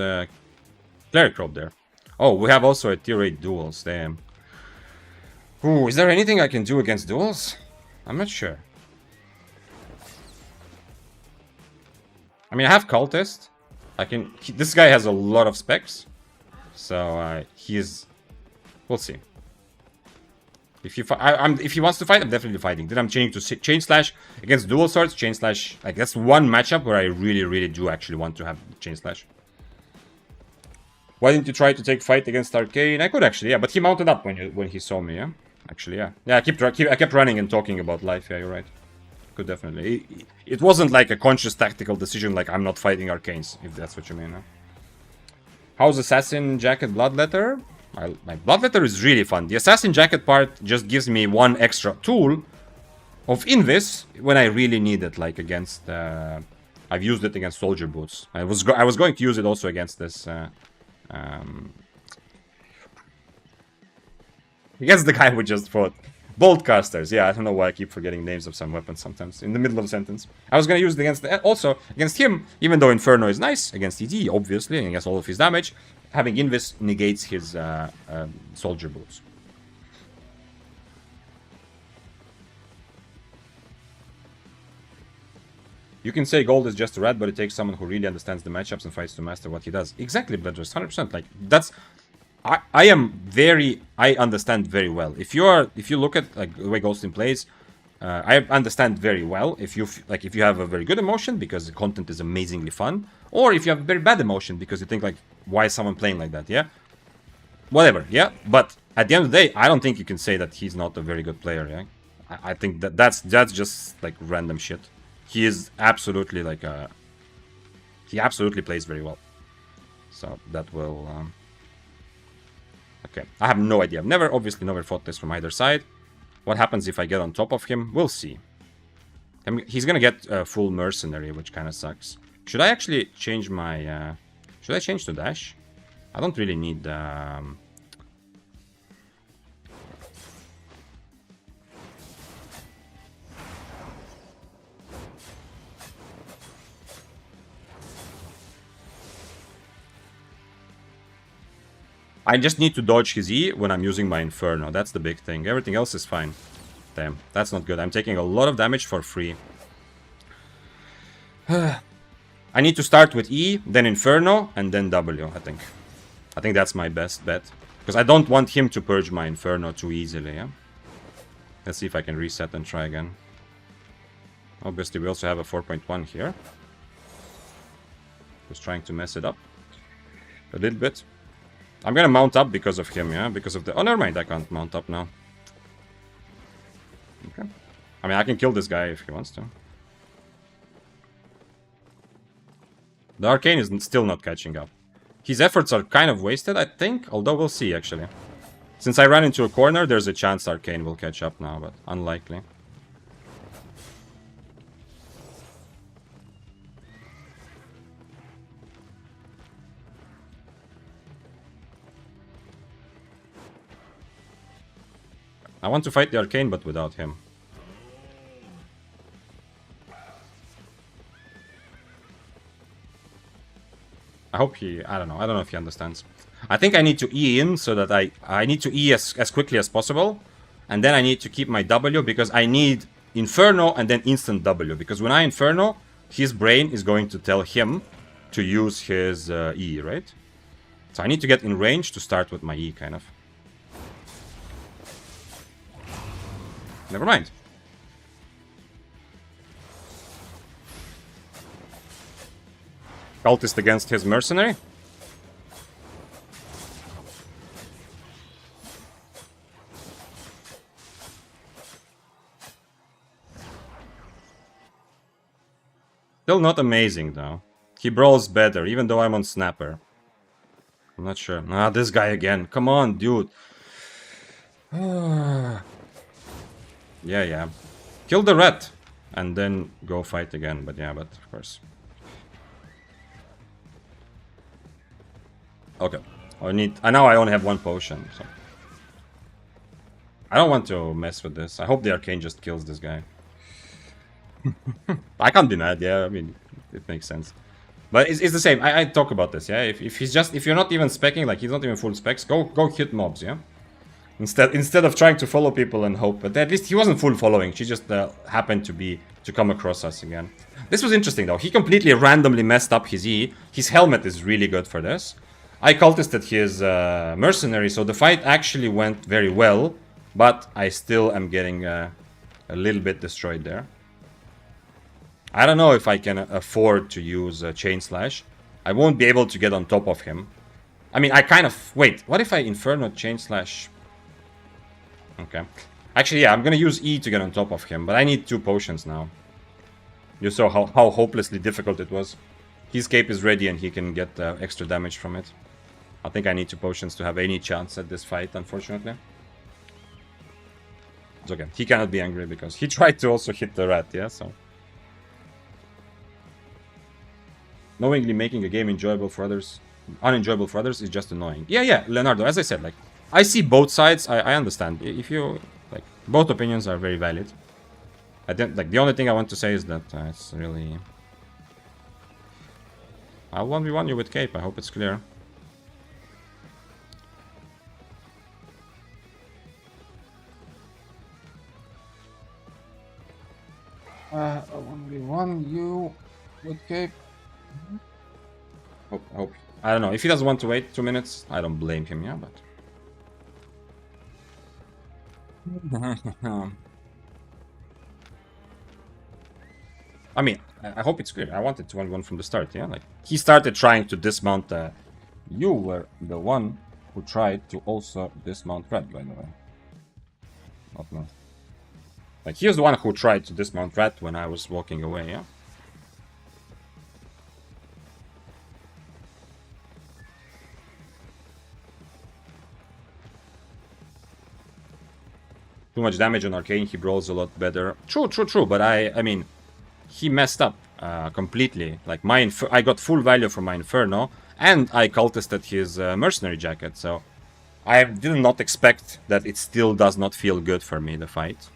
cleric robe there. Oh, we have also a tier 8 duels. Damn. Ooh, is there anything I can do against duels? I'm not sure. I mean, I have cultist. I can. This guy has a lot of specs, so he is. We'll see. If he wants to fight, I'm definitely fighting. Then I'm changing to chain slash against dual swords. Chain slash, like that's one matchup where I really do actually want to have chain slash. Why didn't you try to take fight against Arcane? I could actually, yeah, but he mounted up when he saw me, yeah. Actually, yeah, yeah. I kept running and talking about life. Yeah, you're right. Could definitely. It wasn't like a conscious tactical decision, like I'm not fighting Arcanes, if that's what you mean. Huh? How's Assassin Jacket Bloodletter? My Bloodletter is really fun. The Assassin Jacket part just gives me one extra tool of Invis when I really need it, like against. I've used it against Soldier Boots. I was going to use it also against this. Against the guy we just fought. Boltcasters. Yeah, I don't know why I keep forgetting names of some weapons sometimes in the middle of a sentence. I was gonna use it against also against him, even though Inferno is nice against ED, obviously, and against all of his damage. Having Invis negates his Soldier Boots. You can say gold is just a rat, but it takes someone who really understands the matchups and fights to master what he does. Exactly, Bloodletter, 100%. Like that's, I understand very well. If you look at like the way Ghostin plays, I understand very well. If you have a very good emotion because the content is amazingly fun, or if you have a very bad emotion because you think like, why is someone playing like that? Yeah, whatever. Yeah, but at the end of the day, I don't think you can say that he's not a very good player. Yeah, I think that's just like random shit. He is absolutely like a... He absolutely plays very well. So that will... Okay, I have no idea. I've obviously never fought this from either side. What happens if I get on top of him? We'll see. I mean, he's gonna get full mercenary, which kind of sucks. Should I actually change my... Should I change to dash? I don't really need... I just need to dodge his E when I'm using my Inferno. That's the big thing. Everything else is fine. Damn, that's not good. I'm taking a lot of damage for free. I need to start with E, then Inferno, and then W, I think. I think that's my best bet. Because I don't want him to purge my Inferno too easily, yeah? Let's see if I can reset and try again. Obviously, we also have a 4.1 here. Just trying to mess it up a little bit. I'm gonna mount up because of him, yeah? Because of the... Oh, never mind, I can't mount up now. Okay. I mean, I can kill this guy if he wants to. The Arcane is still not catching up. His efforts are kind of wasted, I think. Although we'll see, actually. Since I ran into a corner, there's a chance Arcane will catch up now, but unlikely. I want to fight the Arcane, but without him. I hope he... I don't know if he understands. I think I need to E in so that I need to E as quickly as possible. And then I need to keep my W because I need Inferno and then instant W. Because when I Inferno, his brain is going to tell him to use his E, right? So I need to get in range to start with my E, kind of. Never mind. Cultist against his mercenary. Still not amazing, though. He brawls better, even though I'm on Snapper. I'm not sure. Ah, this guy again. Come on, dude. Yeah, yeah. Kill the rat. And then go fight again. But yeah, but of course. Okay. I need... now I only have one potion, so... I don't want to mess with this. I hope the arcane just kills this guy. I can't be mad, yeah, I mean, it makes sense. But it's the same, I talk about this, yeah? If he's just... if you're not even specking, like, he's not even full specs, go hit mobs, yeah? Instead of trying to follow people and hope. But at least he wasn't full following, she just happened to come across us again. This was interesting, though. He completely randomly messed up his E. His helmet is really good for this. I cultisted his mercenary, so the fight actually went very well. But I still am getting a little bit destroyed there. I don't know if I can afford to use Chain Slash. I won't be able to get on top of him. I mean, I kind of... wait, what if I Inferno Chain Slash? Okay. Actually, yeah, I'm gonna use E to get on top of him, but I need 2 potions now. You saw how hopelessly difficult it was. His cape is ready and he can get extra damage from it. I think I need 2 potions to have any chance at this fight, unfortunately. It's okay. He cannot be angry because he tried to also hit the rat, yeah, so... knowingly making a game enjoyable for others, unenjoyable for others is just annoying. Yeah, yeah, Leonardo, as I said, like, I see both sides, I understand. If you, like, both opinions are very valid. I don't, like, the only thing I want to say is that it's really... I'll 1v1 you with cape, I hope it's clear. I'll 1v1 you with cape. Hope. I don't know. If he doesn't want to wait 2 minutes, I don't blame him, yeah, but... I mean, I hope it's clear. I wanted to 1v1 from the start, yeah? Like, he started trying to dismount... you were the one who tried to also dismount Rat, by the way. Not me. Like, he was the one who tried to dismount Rat when I was walking away, yeah? Too much damage on Arcane, he brawls a lot better. True, but I mean, he messed up completely. Like, I got full value from my Inferno, and I cultisted his Mercenary Jacket, so... I did not expect that it still does not feel good for me, the fight.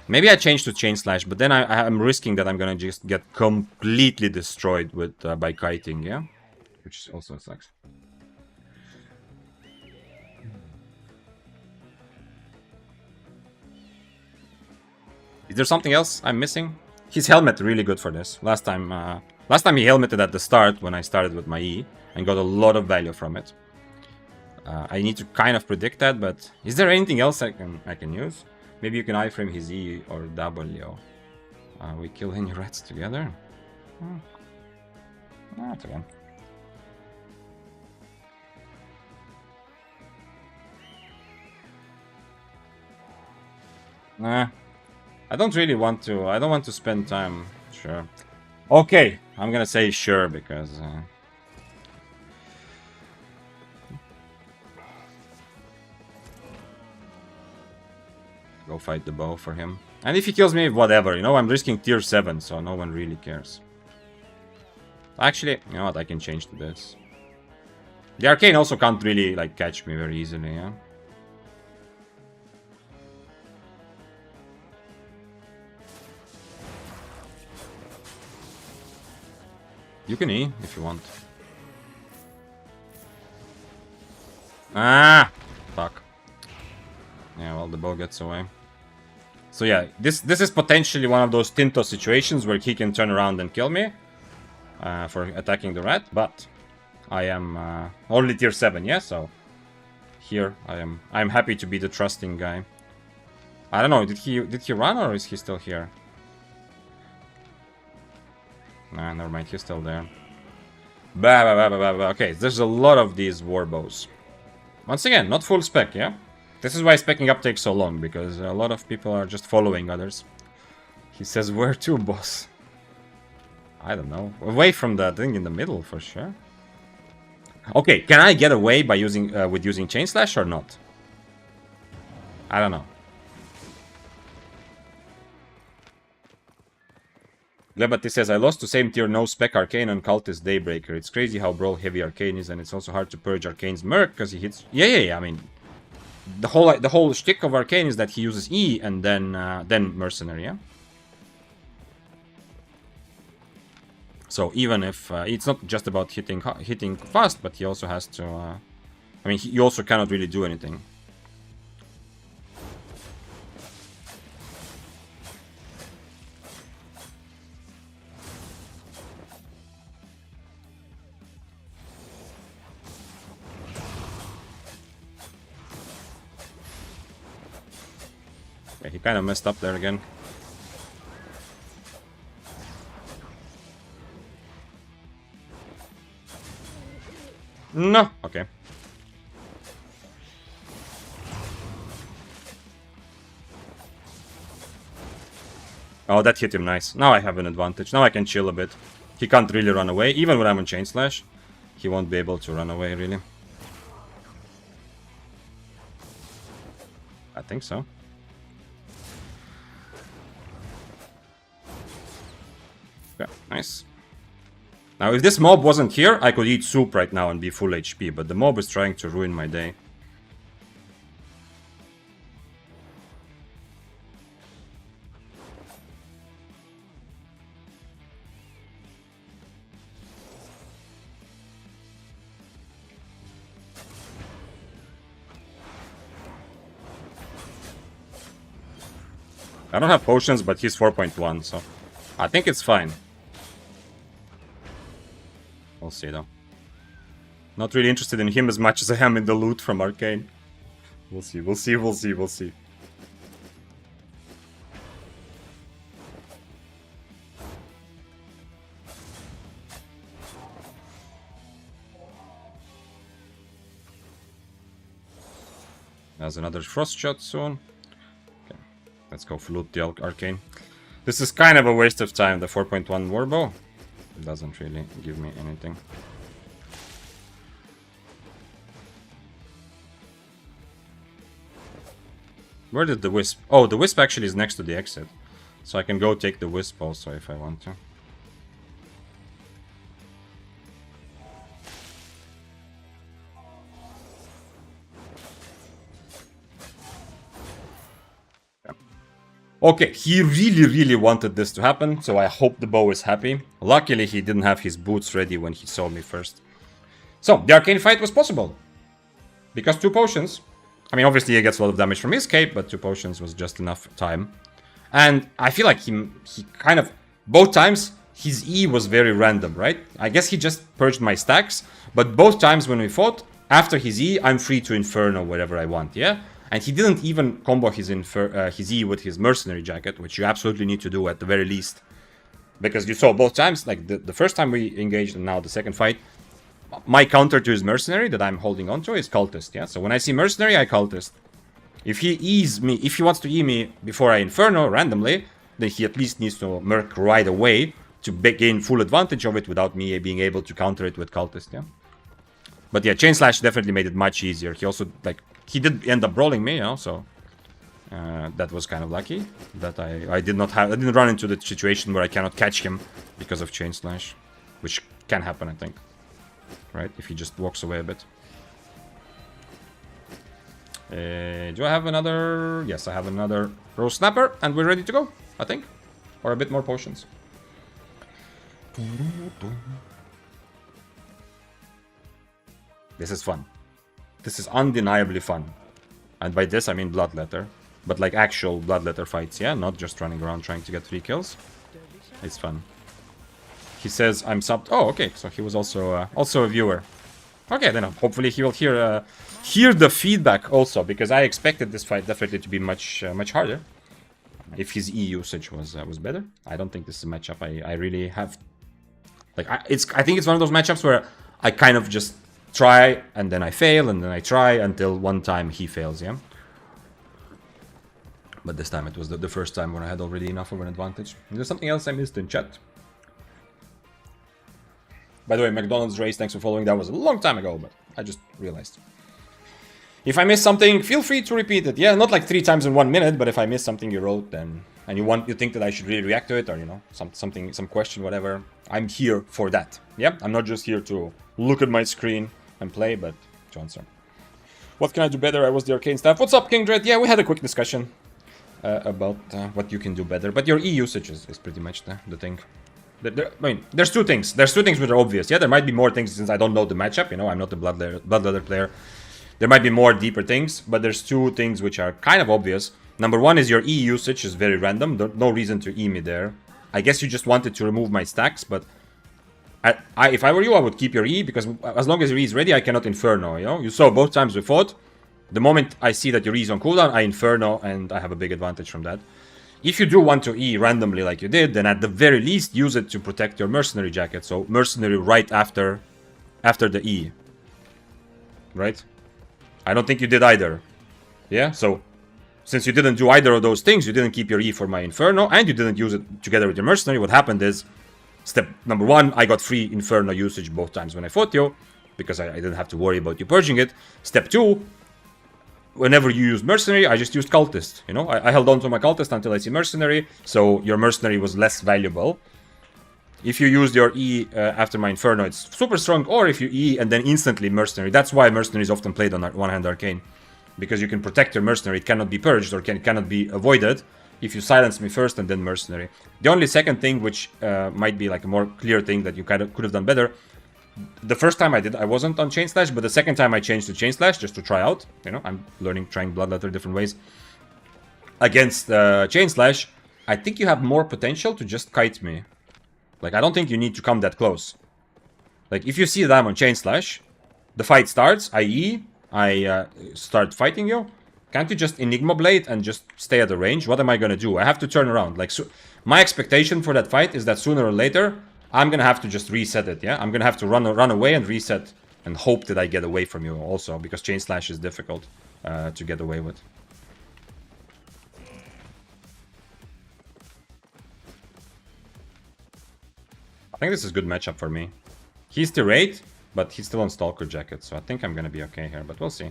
Maybe I changed to Chain Slash, but then I'm risking that I'm gonna just get completely destroyed with by kiting, yeah? Which also sucks. Is there something else I'm missing? His helmet really good for this. Last time he helmeted at the start when I started with my E and got a lot of value from it. I need to kind of predict that, but is there anything else I can use? Maybe you can iframe his E or W. We kill any rats together? No, it's okay. Nah. I don't really want to. I don't want to spend time. Sure. Okay, I'm gonna say sure because... go fight the bow for him. And if he kills me, whatever, you know, I'm risking tier 7, so no one really cares. Actually, you know what, I can change to this. The Arcane also can't really, like, catch me very easily, yeah? You can E if you want. Ah! Fuck. Yeah, well, the bow gets away. So yeah, this is potentially one of those Tinto situations where he can turn around and kill me for attacking the rat, but I am only tier 7, yeah, so here I'm happy to be the trusting guy. I don't know, did he run or is he still here? Nah, never mind, he's still there. Okay, there's a lot of these warbows. Once again, not full spec, yeah? This is why specking up takes so long, because a lot of people are just following others. He says, where to, boss? I don't know. Away from that thing in the middle, for sure. Okay, can I get away by using with using Chain Slash or not? I don't know. Lebaty says, I lost to same tier no spec arcane on cultist Daybreaker. It's crazy how brawl heavy arcane is, and it's also hard to purge arcane's merc because he hits. Yeah. I mean, the whole shtick of arcane is that he uses E and then mercenary. Yeah. So even if it's not just about hitting fast, but he also has to. I mean, you also cannot really do anything. Yeah, he kind of messed up there again. No, okay. Oh, that hit him nice. Now I have an advantage. Now I can chill a bit. He can't really run away. Even when I'm on Chain Slash, he won't be able to run away, really. I think so. Yeah, nice. Now, if this mob wasn't here, I could eat soup right now and be full HP, but the mob is trying to ruin my day. I don't have potions, but he's 4.1, so I think it's fine. We'll see, though. Not really interested in him as much as I am in the loot from Arcane. We'll see, we'll see, we'll see, we'll see. There's another Frost Shot soon. Okay, let's go loot the Arcane. This is kind of a waste of time, the 4.1 Warbow. It doesn't really give me anything. Where did the Wisp? Oh, the Wisp actually is next to the exit. So I can go take the Wisp also if I want to. Okay, he really wanted this to happen, so I hope the bow is happy. Luckily, he didn't have his boots ready when he saw me first. So, the Arcane fight was possible. Because 2 potions. I mean, obviously he gets a lot of damage from his cape, but 2 potions was just enough time. And I feel like he kind of... Both times, his E was very random, right? I guess he just purged my stacks, but both times when we fought, after his E, I'm free to Inferno whatever I want, yeah? And he didn't even combo his E with his Mercenary Jacket, which you absolutely need to do at the very least. Because you saw both times, like the first time we engaged and now the second fight, my counter to his Mercenary that I'm holding onto is Cultist, yeah? So when I see Mercenary, I Cultist. If he E's me, if he wants to E me before I Inferno randomly, then he at least needs to Merc right away to gain full advantage of it without me being able to counter it with Cultist, yeah? But yeah, Chain Slash definitely made it much easier. He also, like, he did end up brawling me, you know, so that was kind of lucky that I didn't run into the situation where I cannot catch him because of Chain Slash, which can happen, I think, right? If he just walks away a bit. Do I have another? Yes, I have another Rose Snapper, and we're ready to go, I think, or a bit more potions. This is fun. This is undeniably fun. And by this, I mean Bloodletter. But like actual Bloodletter fights, yeah? Not just running around trying to get 3 kills. It's fun. He says I'm subbed. Oh, okay. So he was also a viewer. Okay, then hopefully he will hear the feedback also, because I expected this fight definitely to be much harder. If his E usage was better. I don't think this is a matchup I really have. Like I think it's one of those matchups where I kind of just try and then I fail and then I try until one time he fails, yeah. But this time it was the first time when I had already enough of an advantage. Is there something else I missed in chat? By the way, McDonald's race, thanks for following. That was a long time ago, but I just realized. If I missed something, feel free to repeat it. Yeah, not like 3 times in 1 minute, but if I missed something you wrote, then and you think that I should really react to it, or you know, some question, whatever, I'm here for that. Yeah, I'm not just here to look at my screen and play, but to answer. What can I do better? I was the arcane staff. What's up, King Dread? Yeah, we had a quick discussion about what you can do better, but your E usage is pretty much the thing. I mean, there's two things. There's 2 things which are obvious. Yeah, there might be more things since I don't know the matchup. You know, I'm not a Bloodletter player. There might be more deeper things, but there's 2 things which are kind of obvious. Number 1 is your E usage is very random. No reason to E me there. I guess you just wanted to remove my stacks, but if I were you, I would keep your E, because as long as your E is ready, I cannot Inferno, you know? You saw both times we fought. The moment I see that your E is on cooldown, I Inferno, and I have a big advantage from that. If you do want to E randomly like you did, then at the very least use it to protect your Mercenary jacket. So Mercenary right after the E. Right? I don't think you did either. Yeah? So since you didn't do either of those things, you didn't keep your E for my Inferno, and you didn't use it together with your Mercenary, what happened is, step number 1, I got free Inferno usage both times when I fought you, because I didn't have to worry about you purging it. Step 2, whenever you used Mercenary, I just used Cultist, you know? I held on to my Cultist until I see Mercenary, so your Mercenary was less valuable. If you used your E after my Inferno, it's super strong, or if you E and then instantly Mercenary. That's why Mercenary is often played on one-hand Arcane, because you can protect your Mercenary, it cannot be purged or cannot be avoided if you silence me first and then Mercenary. The only second thing, which might be like a more clear thing that you kind of could have done better, the first time I did, I wasn't on Chain Slash, but the second time I changed to Chain Slash just to try out. You know, I'm trying Bloodletter different ways. Against Chain Slash, I think you have more potential to just kite me. Like, I don't think you need to come that close. Like, if you see that I'm on Chain Slash, the fight starts, i.e., I start fighting you. Can't you just Enigma Blade and just stay at the range? What am I gonna do? I have to turn around. Like, so my expectation for that fight is that sooner or later, I'm gonna have to just reset it, yeah? I'm gonna have to run away and reset and hope that I get away from you also, because Chain Slash is difficult to get away with. I think this is a good matchup for me. He's tier 8, but he's still on Stalker Jacket, so I think I'm gonna be okay here, but we'll see.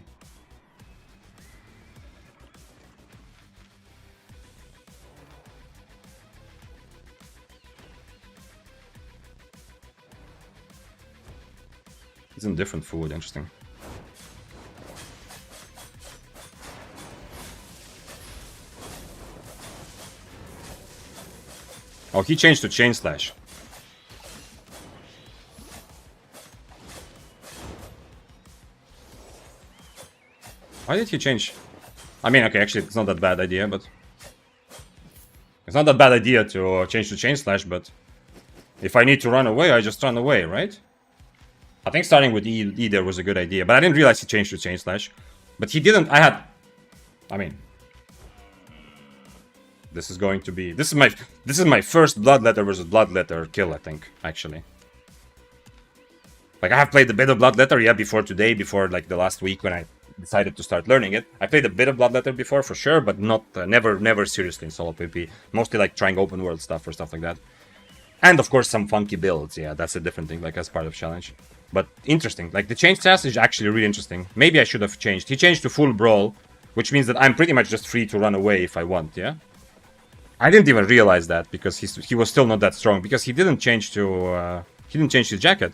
He's in different food, interesting. Oh, he changed to Chain Slash. Why did he change? I mean, okay, actually, it's not that bad idea, but... It's not that bad idea to change to Chain Slash, but... If I need to run away, I just run away, right? I think starting with E there was a good idea, but I didn't realize he changed to Chain Slash. But he didn't, I mean... This is going to be... This is my first Bloodletter versus Bloodletter kill, I think, actually. Like, I have played a bit of Bloodletter, yeah, before today, before, like, the last week when I decided to start learning it. I played a bit of Bloodletter before, for sure, but not, never seriously in solo PvP. Mostly, like, trying open world stuff or stuff like that. And, of course, some funky builds, yeah, that's a different thing, like, as part of challenge. But interesting, like, the change task is actually really interesting. Maybe I should have changed. He changed to full brawl, which means that I'm pretty much just free to run away if I want, yeah? I didn't even realize that, because he was still not that strong, because he didn't change to, he didn't change his jacket.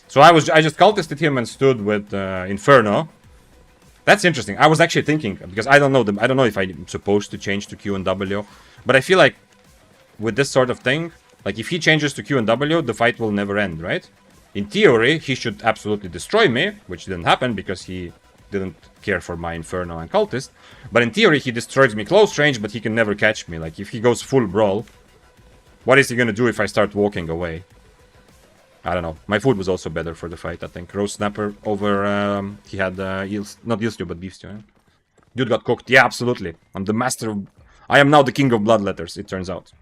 So I just cultisted him and stood with Inferno. That's interesting. I was actually thinking, because I don't know if I'm supposed to change to Q and W, but I feel like with this sort of thing, like if he changes to Q and W, the fight will never end, right? In theory, he should absolutely destroy me, which didn't happen because he didn't care for my Inferno and Cultist. But in theory, he destroys me close range, but he can never catch me. Like, if he goes full Brawl, what is he gonna do if I start walking away? I don't know. My food was also better for the fight, I think. Roast Snapper over... he had not Eel Stew, but Beef Stew. Yeah? Dude got cooked. Yeah, absolutely. I'm the master of... I am now the king of Bloodletters, it turns out.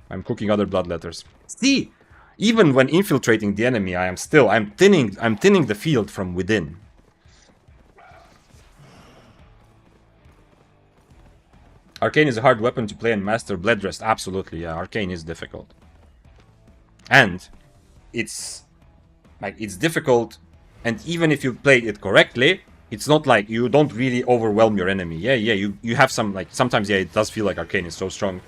I'm cooking other Bloodletters. See, even when infiltrating the enemy, I'm thinning the field from within. Arcane is a hard weapon to play and master. Bloodrest, absolutely, yeah. Arcane is difficult. And it's difficult, and even if you play it correctly, it's not like you don't really overwhelm your enemy. Yeah, you have some, like, sometimes, yeah, it does feel like Arcane is so strong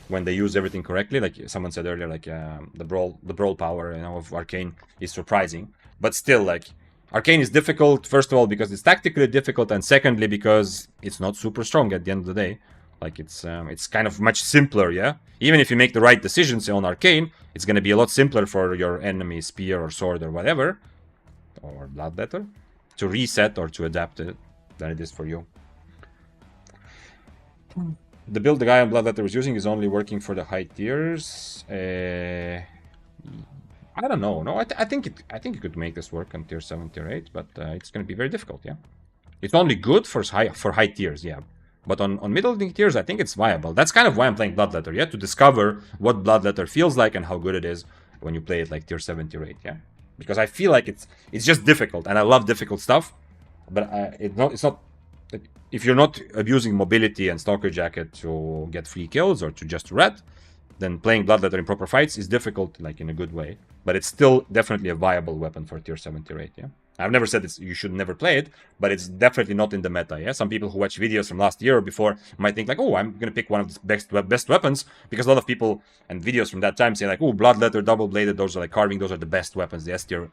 when they use everything correctly. Like someone said earlier, like the brawl power, you know, of Arcane is surprising. But still, like, Arcane is difficult, first of all, because it's tactically difficult, and secondly, because it's not super strong at the end of the day. Like, it's kind of much simpler, yeah? Even if you make the right decisions on Arcane, it's going to be a lot simpler for your enemy Spear or Sword or whatever, or Bloodletter, to reset or to adapt it than it is for you. The build the guy on Bloodletter was using is only working for the high tiers. I don't know. No, I think you could make this work on tier 7, tier 8, but it's going to be very difficult, yeah? It's only good for high tiers, yeah. But on middle tiers, I think it's viable. That's kind of why I'm playing Bloodletter, yeah? To discover what Bloodletter feels like and how good it is when you play it like tier 7, tier 8, yeah? Because I feel like it's just difficult, and I love difficult stuff. But it's not... If you're not abusing mobility and Stalker Jacket to get free kills or to just red, then playing Bloodletter in proper fights is difficult, like, in a good way. But it's still definitely a viable weapon for tier 7, tier 8, yeah? I've never said you should never play it, but it's definitely not in the meta, yeah? Some people who watch videos from last year or before might think like, oh, I'm gonna pick one of the best weapons, because a lot of people and videos from that time say like, oh, Bloodletter, Double-Bladed, those are like carving, those are the best weapons, the S tier.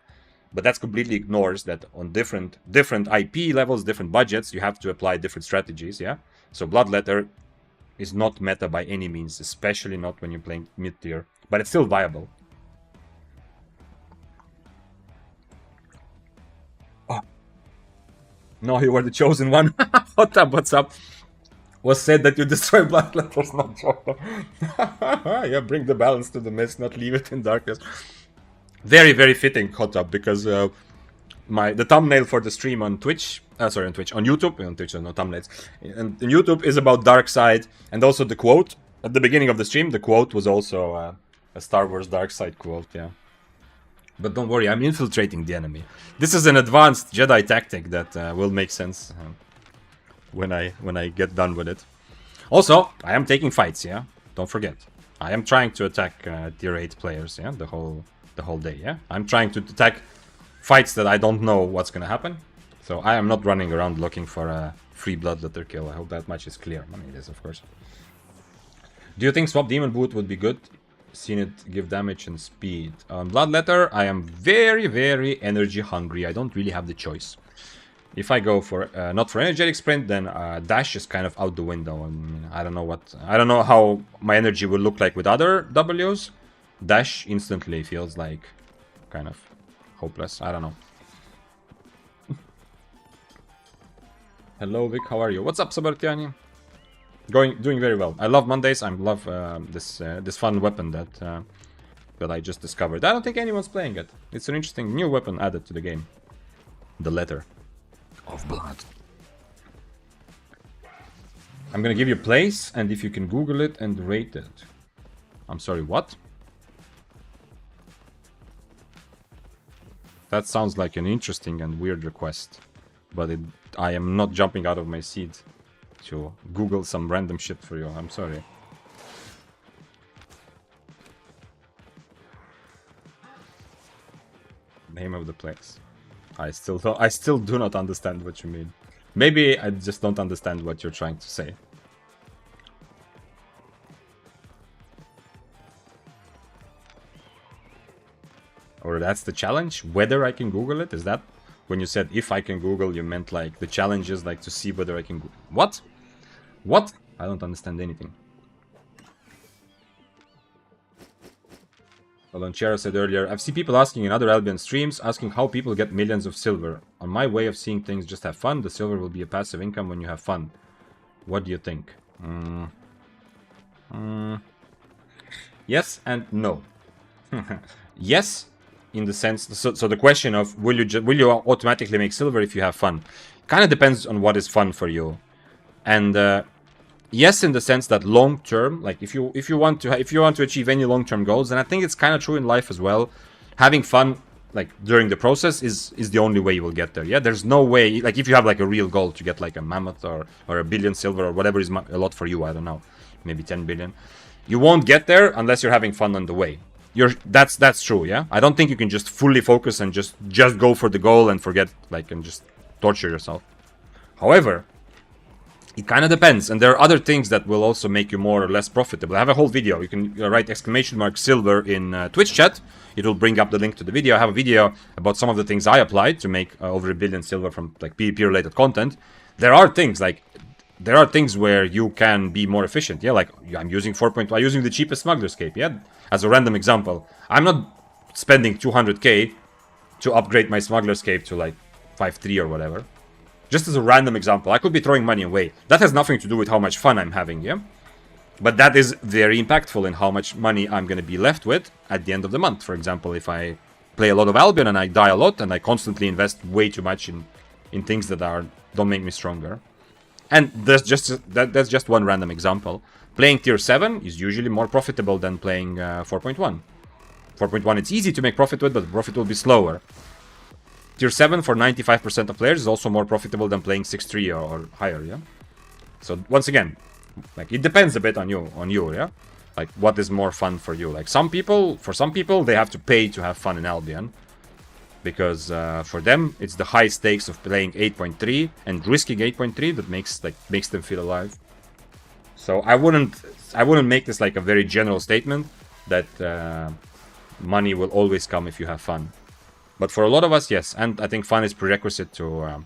But that completely ignores that on different IP levels, different budgets, you have to apply different strategies, yeah? So Bloodletter is not meta by any means, especially not when you're playing mid-tier, but it's still viable. No, you were the chosen one. Hot Tub, what's up? Was said that you destroy Bloodletters, not joke. Yeah, bring the balance to the mist, not leave it in darkness. Very, very fitting, Hot Tub, because the thumbnail for the stream on Twitch, on YouTube, on Twitch, no thumbnails, and YouTube is about Dark Side, and also the quote at the beginning of the stream. The quote was also a Star Wars Dark Side quote, yeah. But don't worry, I'm infiltrating the enemy. This is an advanced Jedi tactic that will make sense when I get done with it. Also, I am taking fights, yeah? Don't forget. I am trying to attack tier 8 players, yeah? The whole day, yeah? I'm trying to attack fights that I don't know what's gonna happen. So I am not running around looking for a free Bloodletter kill. I hope that much is clear. I mean, it is, of course. Do you think Swap Demon Boot would be good? Seen it give damage and speed. On Bloodletter, I am very, very energy hungry. I don't really have the choice. If I go for not for energetic sprint, then dash is kind of out the window. And I don't know how my energy will look like with other Ws. Dash instantly feels like kind of hopeless. I don't know. Hello, Vic. How are you? What's up, Sabertiani? Doing very well. I love Mondays. I love this fun weapon that I just discovered. I don't think anyone's playing it. It's an interesting new weapon added to the game. The Letter of Blood. I'm gonna give you a place, and if you can Google it and rate it. I'm sorry, what? That sounds like an interesting and weird request, but I am not jumping out of my seat to Google some random shit for you. I'm sorry. Name of the place. I still do not understand what you mean. Maybe I just don't understand what you're trying to say. Or that's the challenge? Whether I can Google it? Is that when you said if I can Google, you meant like the challenge is like to see whether I can What? What? I don't understand anything. Alonchero said earlier, I've seen people asking in other Albion streams, asking how people get millions of silver. on my way of seeing things, just have fun. The silver will be a passive income when you have fun. What do you think? Yes and no. Yes, in the sense, so the question of will you automatically make silver if you have fun, kind of depends on what is fun for you. And yes, in the sense that long term, like if you want to achieve any long term goals, and I think it's kind of true in life as well, having fun like during the process is the only way you will get there. Yeah, there's no way, like if you have like a real goal to get like a mammoth or a billion silver or whatever is a lot for you, I don't know, maybe 10 billion, you won't get there unless you're having fun on the way. That's true. Yeah, I don't think you can just fully focus and just go for the goal and forget, like, and just torture yourself. However, it kind of depends, and there are other things that will also make you more or less profitable. I have a whole video. You can write !silver in Twitch chat. It will bring up the link to the video. I have a video about some of the things I applied to make over 1 billion silver from like PvP related content. There are things where you can be more efficient. Yeah, like I'm using 4.1, I'm using the cheapest smuggler's cape. Yeah, as a random example, I'm not spending 200k to upgrade my smuggler's cape to like 5.3 or whatever. Just as a random example, I could be throwing money away. That has nothing to do with how much fun I'm having, yeah? But that is very impactful in how much money I'm going to be left with at the end of the month. For example, if I play a lot of Albion and I die a lot and I constantly invest way too much in things that don't make me stronger. And that's just one random example. Playing tier 7 is usually more profitable than playing 4.1. 4.1 it's easy to make profit with, but the profit will be slower. Tier 7 for 95% of players is also more profitable than playing 6.3 or higher, yeah? So once again, like it depends a bit on you, yeah? Like what is more fun for you. Like for some people, they have to pay to have fun in Albion. Because for them, it's the high stakes of playing 8.3 and risking 8.3 that makes them feel alive. So I wouldn't make this like a very general statement that money will always come if you have fun. But for a lot of us, yes, and I think fun is prerequisite to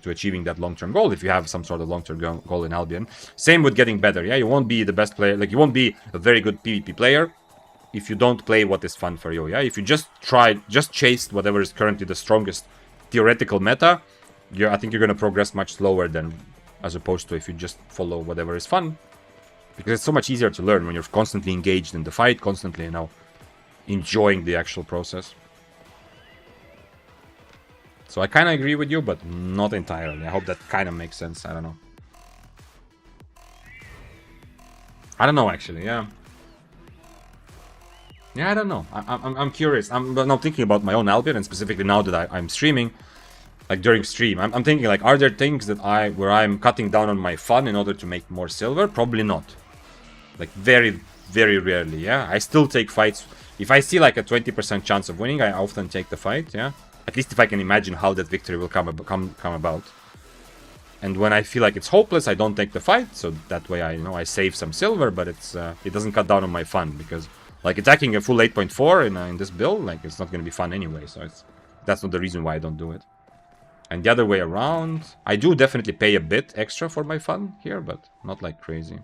achieving that long-term goal if you have some sort of long-term goal in Albion. Same with getting better, yeah? You won't be the best player, like you won't be a very good PvP player if you don't play what is fun for you, yeah? If you just chase whatever is currently the strongest theoretical meta, I think you're going to progress much slower than as opposed to if you just follow whatever is fun. Because it's so much easier to learn when you're constantly engaged in the fight, constantly, enjoying the actual process. So I kind of agree with you, but not entirely. I hope that kind of makes sense. I don't know. I don't know, actually, yeah. Yeah, I don't know. I'm curious. I'm thinking about my own Albion, and specifically now that I'm streaming, like during stream. I'm thinking, like, are there things that where I'm cutting down on my fun in order to make more silver? Probably not. Like, very, very rarely, yeah? I still take fights. If I see, like, a 20% chance of winning, I often take the fight, yeah? At least if I can imagine how that victory will come about. And when I feel like it's hopeless, I don't take the fight. So that way, I save some silver, but it doesn't cut down on my fun. Because, like, attacking a full 8.4 in this build, like, it's not going to be fun anyway. So that's not the reason why I don't do it. And the other way around, I do definitely pay a bit extra for my fun here, but not like crazy.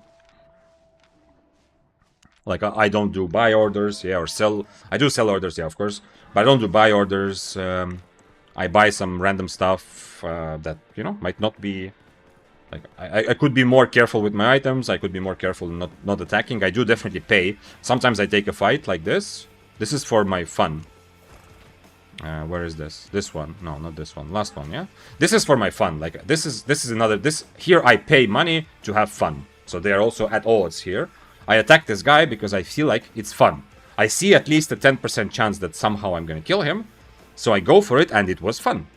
Like, I don't do buy orders, yeah, or sell. I do sell orders, yeah, of course. But I don't do buy orders. I buy some random stuff that, might not be... Like, I could be more careful with my items. I could be more careful in not attacking. I do definitely pay. Sometimes I take a fight like this. This is for my fun. Where is this? This one. No, not this one. Last one, yeah? This is for my fun. Like, this is another... Here I pay money to have fun. So they are also at odds here. I attack this guy because I feel like it's fun. I see at least a 10% chance that somehow I'm going to kill him. So I go for it, and it was fun.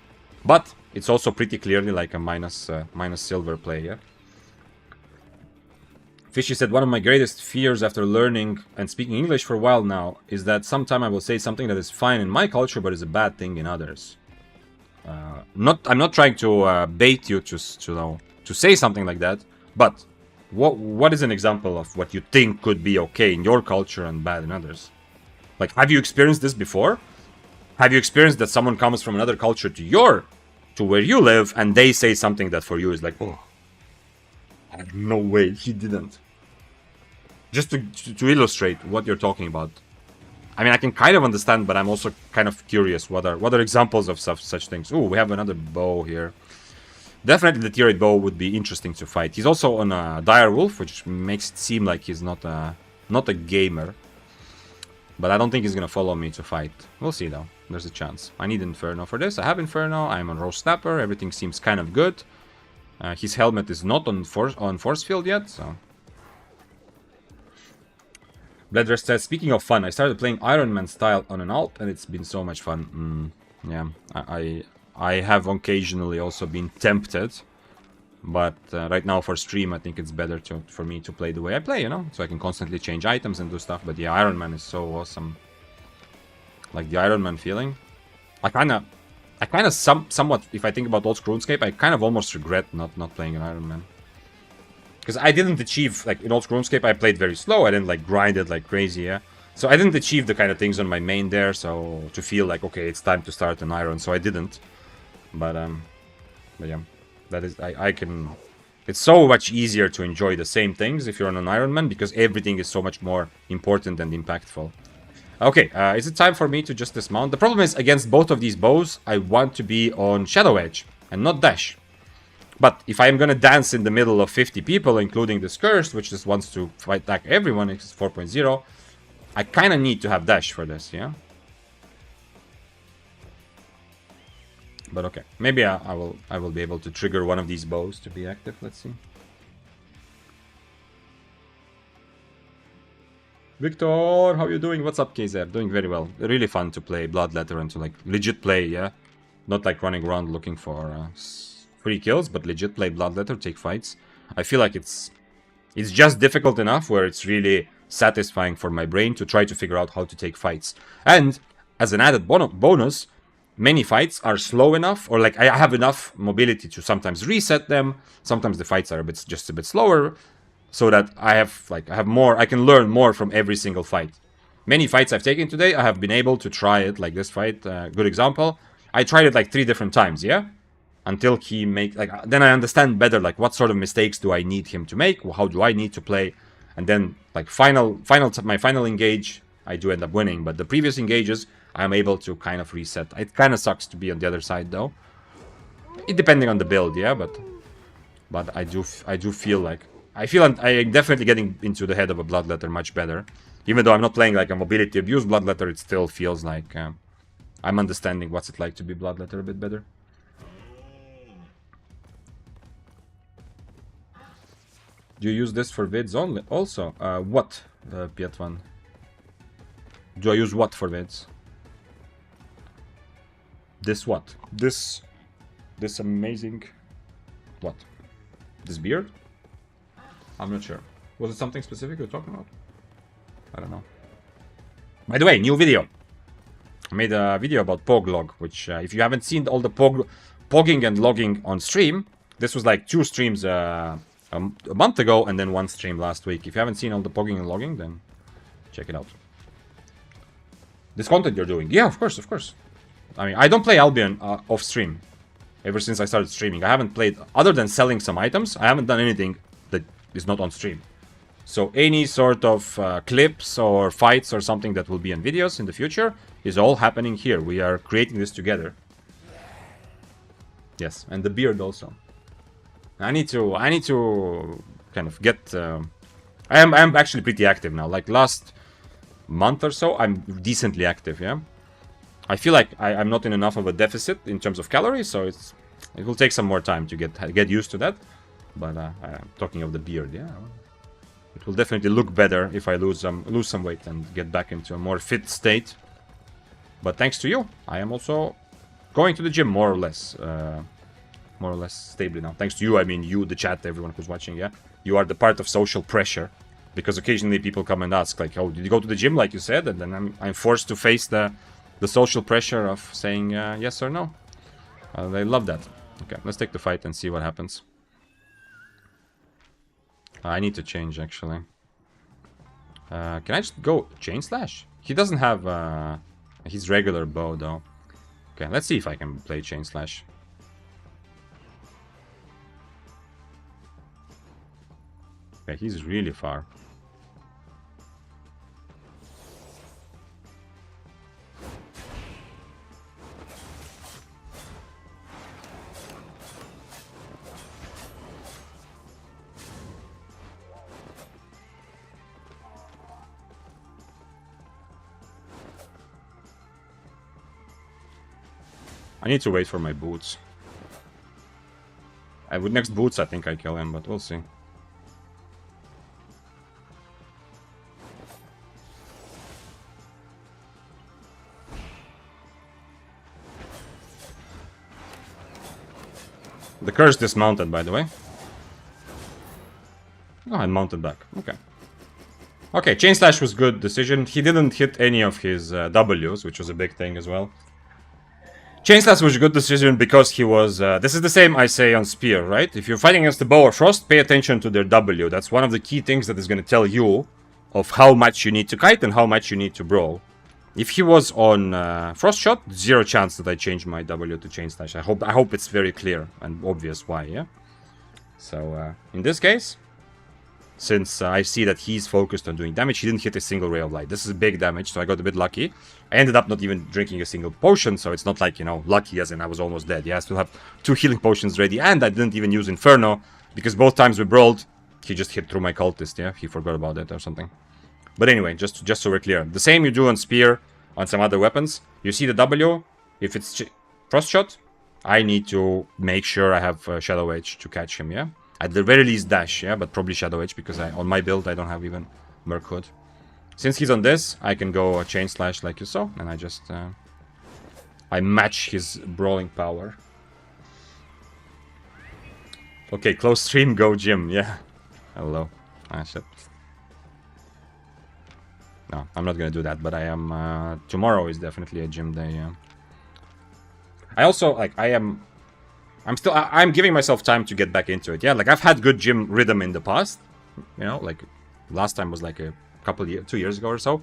But it's also pretty clearly like a minus silver play, yeah? Fishy said, one of my greatest fears after learning and speaking English for a while now is that sometime I will say something that is fine in my culture but is a bad thing in others. I'm not trying to bait you to say something like that, but what is an example of what you think could be okay in your culture and bad in others? Like, have you experienced this before? Have you experienced that someone comes from another culture to where you live and they say something that for you is like, oh, no way, he didn't. Just to illustrate what you're talking about. I mean, I can kind of understand, but I'm also kind of curious. What are examples of such things? Ooh, we have another bow here. Definitely the tier 8 bow would be interesting to fight. He's also on a dire wolf, which makes it seem like he's not a gamer. But I don't think he's gonna follow me to fight. We'll see though. There's a chance. I need Inferno for this. I have Inferno. I'm on Roast Snapper. Everything seems kind of good. His helmet is not on force field yet, so. Bloodletter says, speaking of fun, I started playing Iron Man style on an Alp, and it's been so much fun. Yeah, I have occasionally also been tempted, but right now for stream, I think it's better for me to play the way I play, you know, so I can constantly change items and do stuff. But yeah, Iron Man is so awesome. Like the Iron Man feeling. I kind of somewhat, if I think about old school RuneScape, I kind of almost regret not playing an Iron Man. Because I didn't achieve, like, in old school RuneScape, I played very slow. I didn't, like, grind it like crazy, yeah? So I didn't achieve the kind of things on my main there, so to feel like, okay, it's time to start an Iron, so I didn't. But yeah, that is, I can... It's so much easier to enjoy the same things if you're on an Iron Man, because everything is so much more important and impactful. Okay, is it time for me to just dismount? The problem is, against both of these bows, I want to be on Shadow Edge, and not Dash. But if I'm gonna dance in the middle of 50 people, including this Cursed, which just wants to fight back everyone, it's 4.0, I kind of need to have Dash for this, yeah? But okay, maybe I will be able to trigger one of these bows to be active, let's see. Victor, how you doing? What's up, KZ? Doing very well. Really fun to play Bloodletter and to, like, legit play, yeah? Not like running around looking for free kills, but legit play Bloodletter, take fights. I feel like it's just difficult enough where it's really satisfying for my brain to try to figure out how to take fights. And as an added bonus, many fights are slow enough, or like I have enough mobility to sometimes reset them. Sometimes the fights are just a bit slower, so that I have more. I can learn more from every single fight. Many fights I've taken today, I have been able to try it, like this fight. Good example. I tried it like 3 different times, yeah? Until he make, like, then I understand better, like, what sort of mistakes do I need him to make, how do I need to play, and then, like, my final engage, I do end up winning, but the previous engages, I'm able to kind of reset. It kind of sucks to be on the other side, though. It depending on the build, yeah, but I do feel like, I'm definitely getting into the head of a Bloodletter much better. Even though I'm not playing like a mobility abuse Bloodletter, it still feels like I'm understanding what's it like to be Bloodletter a bit better. Do you use this for vids only? Also, what, Pietvan? Do I use what for vids? This what? This amazing... What? This beard? I'm not sure. Was it something specific you're talking about? I don't know. By the way, new video. I made a video about Poglog, which if you haven't seen all the pogging and logging on stream, this was like 2 streams a month ago and then 1 stream last week. If you haven't seen all the pogging and logging, then check it out. This content you're doing. Yeah, of course, of course. I mean, I don't play Albion off stream. Ever since I started streaming, I haven't played, other than selling some items, I haven't done anything that is not on stream. So any sort of clips or fights or something that will be in videos in the future is all happening here. We are creating this together. Yes, and the beard also. I need to kind of get... I am actually pretty active now. Like last month or so, I'm decently active, yeah? I feel like I'm not in enough of a deficit in terms of calories, so it will take some more time to get used to that. But talking of the beard, yeah, it will definitely look better if I lose some weight and get back into a more fit state. But thanks to you, I am also going to the gym more or less stably now. Thanks to you, I mean you, the chat, everyone who's watching. Yeah, you are the part of social pressure, because occasionally people come and ask like, "Oh, did you go to the gym?" Like you said, and then I'm forced to face the social pressure of saying yes or no. They love that. Okay, let's take the fight and see what happens. I need to change, actually. Can I just go Chain Slash? He doesn't have his regular bow, though. Okay, let's see if I can play Chain Slash. Okay, he's really far. I need to wait for my boots. With next boots, I think I kill him, but we'll see. The curse dismounted, by the way. Oh, I mounted back. Okay. Okay, Chain Slash was good decision. He didn't hit any of his Ws, which was a big thing as well. Chain Slash was a good decision because he was... this is the same I say on Spear, right? If you're fighting against the Bow or Frost, pay attention to their W. That's one of the key things that is going to tell you of how much you need to kite and how much you need to brawl. If he was on Frost Shot, zero chance that I change my W to Chain Slash. I hope it's very clear and obvious why, yeah? So, in this case, since I see that he's focused on doing damage, he didn't hit a single Ray of Light. This is big damage, so I got a bit lucky. I ended up not even drinking a single potion, so it's not like, you know, lucky as in I was almost dead. Yeah, I still have 2 healing potions ready, and I didn't even use Inferno, because both times we brawled, he just hit through my cultist, yeah? He forgot about it or something. But anyway, just so we're clear. The same you do on Spear, on some other weapons. You see the W, if it's Frost Shot, I need to make sure I have Shadow Edge to catch him, yeah? At the very least dash, yeah, but probably Shadow Edge, because on my build I don't have even Merc Hood. Since he's on this, I can go Chain Slash like you saw, and I just... I match his brawling power. Okay, close stream, go gym, yeah. Hello. Ah, shit. No, I'm not gonna do that, but I am... tomorrow is definitely a gym day, yeah. I also, like, I'm giving myself time to get back into it, yeah? Like, I've had good gym rhythm in the past, you know? Like, last time was like a couple years, 2 years ago or so.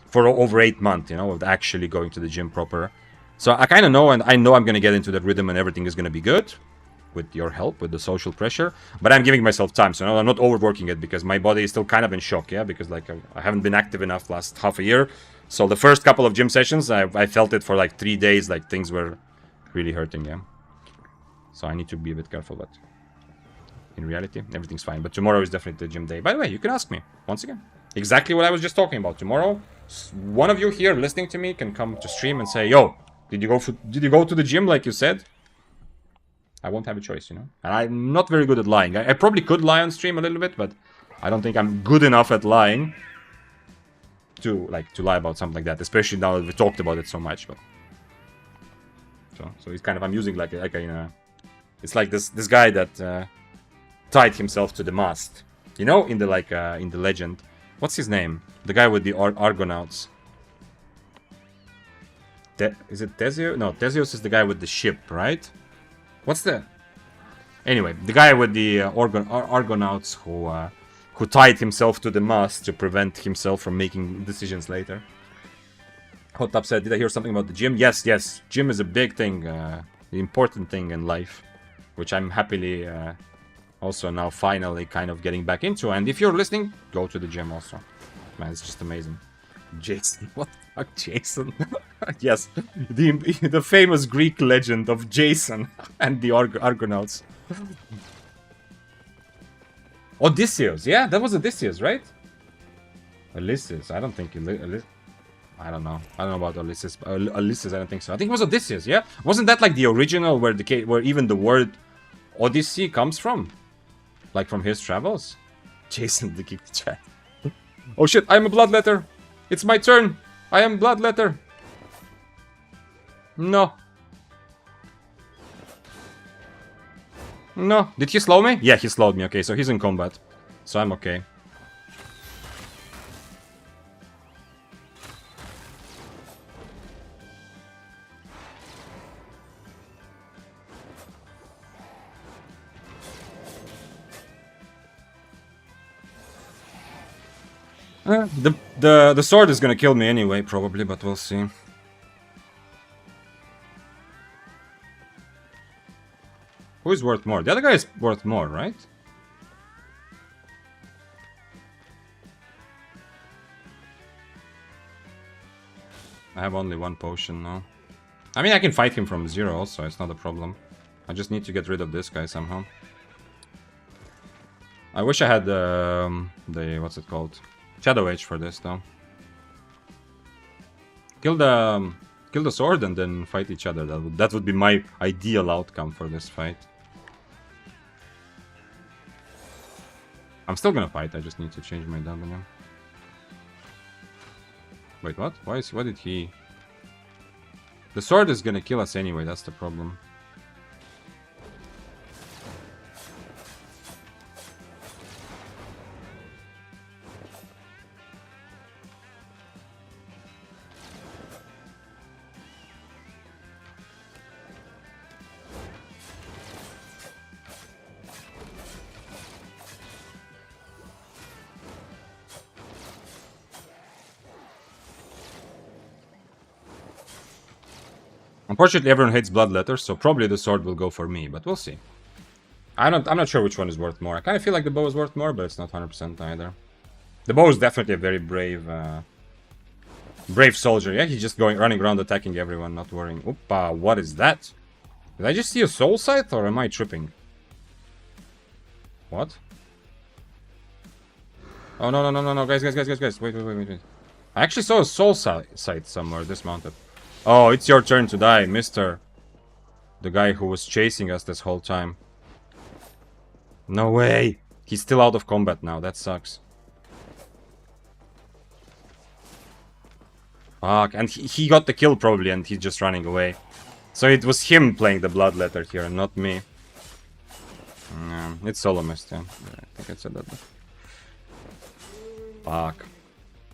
For over 8 months, you know, of actually going to the gym proper. So I kind of know, and I know I'm gonna get into that rhythm and everything is gonna be good. With your help, with the social pressure. But I'm giving myself time, so I'm not overworking it, because my body is still kind of in shock, yeah? Because, like, I haven't been active enough last half a year. So the first couple of gym sessions, I felt it for, like, 3 days, like, things were really hurting, yeah? So I need to be a bit careful, but... in reality, everything's fine. But tomorrow is definitely the gym day. By the way, you can ask me, once again. Exactly what I was just talking about. Tomorrow, one of you here listening to me can come to stream and say, yo, did you go to the gym like you said? I won't have a choice, you know? And I'm not very good at lying. I probably could lie on stream a little bit, but I don't think I'm good enough at lying to lie about something like that, especially now that we talked about it so much. But so it's kind of, I'm using like a you know, it's like this guy that tied himself to the mast, you know, in the legend. What's his name? The guy with the Argonauts. Is it Theseus? No, Theseus is the guy with the ship, right? What's the... Anyway, the guy with the Argonauts who tied himself to the mast to prevent himself from making decisions later. Hot Tub said, did I hear something about the gym? Yes. Gym is a big thing, the important thing in life, which I'm happily also now finally kind of getting back into. And if you're listening, go to the gym also. Man, it's just amazing. Jason, what the fuck, Jason? Yes, the famous Greek legend of Jason and the Argonauts. Odysseus, yeah, that was Odysseus, right? Ulysses, I don't think I don't know about Ulysses. Ulysses, I don't think so. I think it was Odysseus, yeah? Wasn't that like the original where even the word Odyssey comes from? Like from his travels? Jason, the geek chat. Oh shit, I'm a Bloodletter. It's my turn. I am Bloodletter. No. No. Did he slow me? Yeah, he slowed me. Okay, so he's in combat. So I'm okay. The sword is gonna kill me anyway, probably, but we'll see. Who is worth more? The other guy is worth more, right? I have only one potion now. I mean, I can fight him from 0 also, it's not a problem. I just need to get rid of this guy somehow. I wish I had the what's it called? Shadow Edge for this though. Kill kill the sword and then fight each other. That would be my ideal outcome for this fight. I'm still gonna fight, I just need to change my W. Wait, what? Why did he... The sword is gonna kill us anyway, that's the problem. Unfortunately, everyone hates Bloodletter, so probably the sword will go for me, but we'll see. I'm not sure which one is worth more. I kind of feel like the bow is worth more, but it's not 100% either. The bow is definitely a very brave, brave soldier. Yeah, he's just running around attacking everyone, not worrying. Oopa, what is that? Did I just see a soul scythe, or am I tripping? What? Oh, no, guys, wait. I actually saw a soul scythe somewhere dismounted. Oh, it's your turn to die, mister. The guy who was chasing us this whole time. No way! He's still out of combat now, that sucks. Fuck, and he got the kill probably and he's just running away. So it was him playing the Bloodletter here, not me. It's solo mist, yeah. I think I said that. Fuck.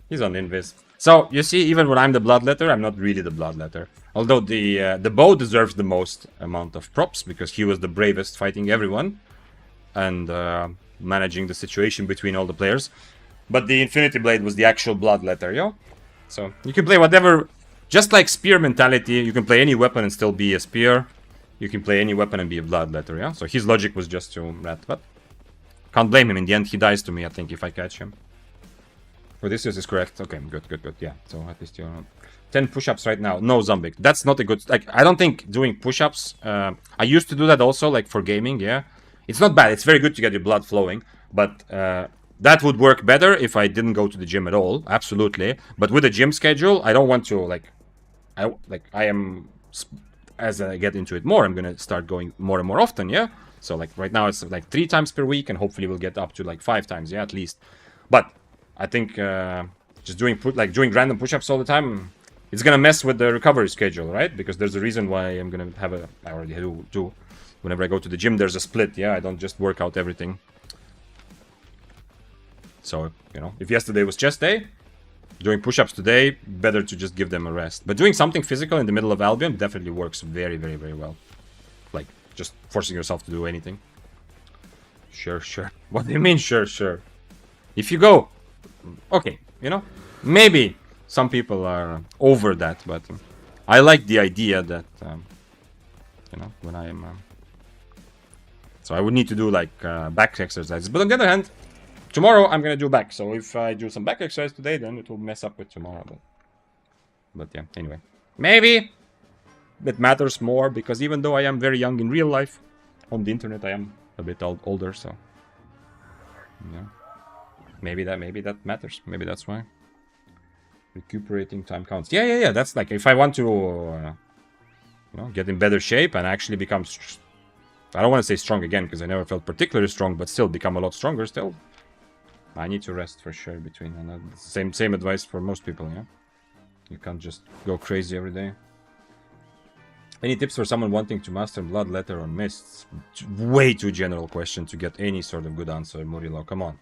He's on invis. So, you see, even when I'm the Bloodletter, I'm not really the Bloodletter. Although the bow deserves the most amount of props, because he was the bravest fighting everyone. And managing the situation between all the players. But the Infinity Blade was the actual Bloodletter, yo? So, you can play whatever... Just like Spear mentality, you can play any weapon and still be a Spear. You can play any weapon and be a Bloodletter, yeah? So his logic was just to rat, but... Can't blame him, in the end he dies to me, I think, if I catch him. Odysseus is correct. Okay, good. Yeah, so at least you're 10 push-ups right now. No Zombie. That's not a good... Like, I don't think doing push-ups... I used to do that also, like, for gaming, yeah. It's not bad. It's very good to get your blood flowing. But that would work better if I didn't go to the gym at all. Absolutely. But with a gym schedule, I don't want to, like... I am... As I get into it more, I'm gonna start going more and more often, yeah? So, like, right now it's, like, 3 times per week. And hopefully we'll get up to, like, 5 times, yeah, at least. But... I think just doing random push-ups all the time, it's gonna mess with the recovery schedule, right? Because there's a reason why I'm gonna have a... I already do. Whenever I go to the gym, there's a split, yeah? I don't just work out everything. So, you know, if yesterday was chest day, doing push-ups today, better to just give them a rest. But doing something physical in the middle of Albion definitely works very, very, very well. Like, just forcing yourself to do anything. Sure. What do you mean, sure? If you go... Okay, you know, maybe some people are over that, but I like the idea that, you know, when I am... So I would need to do, like, back exercises. But on the other hand, tomorrow I'm going to do back. So if I do some back exercise today, then it will mess up with tomorrow. But yeah, anyway. Maybe it matters more, because even though I am very young in real life, on the internet I am a bit older, so... Yeah. Maybe that matters. Maybe that's why. Recuperating time counts. Yeah. That's like, if I want to, you know, get in better shape and actually become... I don't want to say strong again, because I never felt particularly strong, but still become a lot stronger still. I need to rest for sure between. And same advice for most people, yeah? You can't just go crazy every day. Any tips for someone wanting to master Bloodletter on Mists? Way too general question to get any sort of good answer, Murillo. Come on.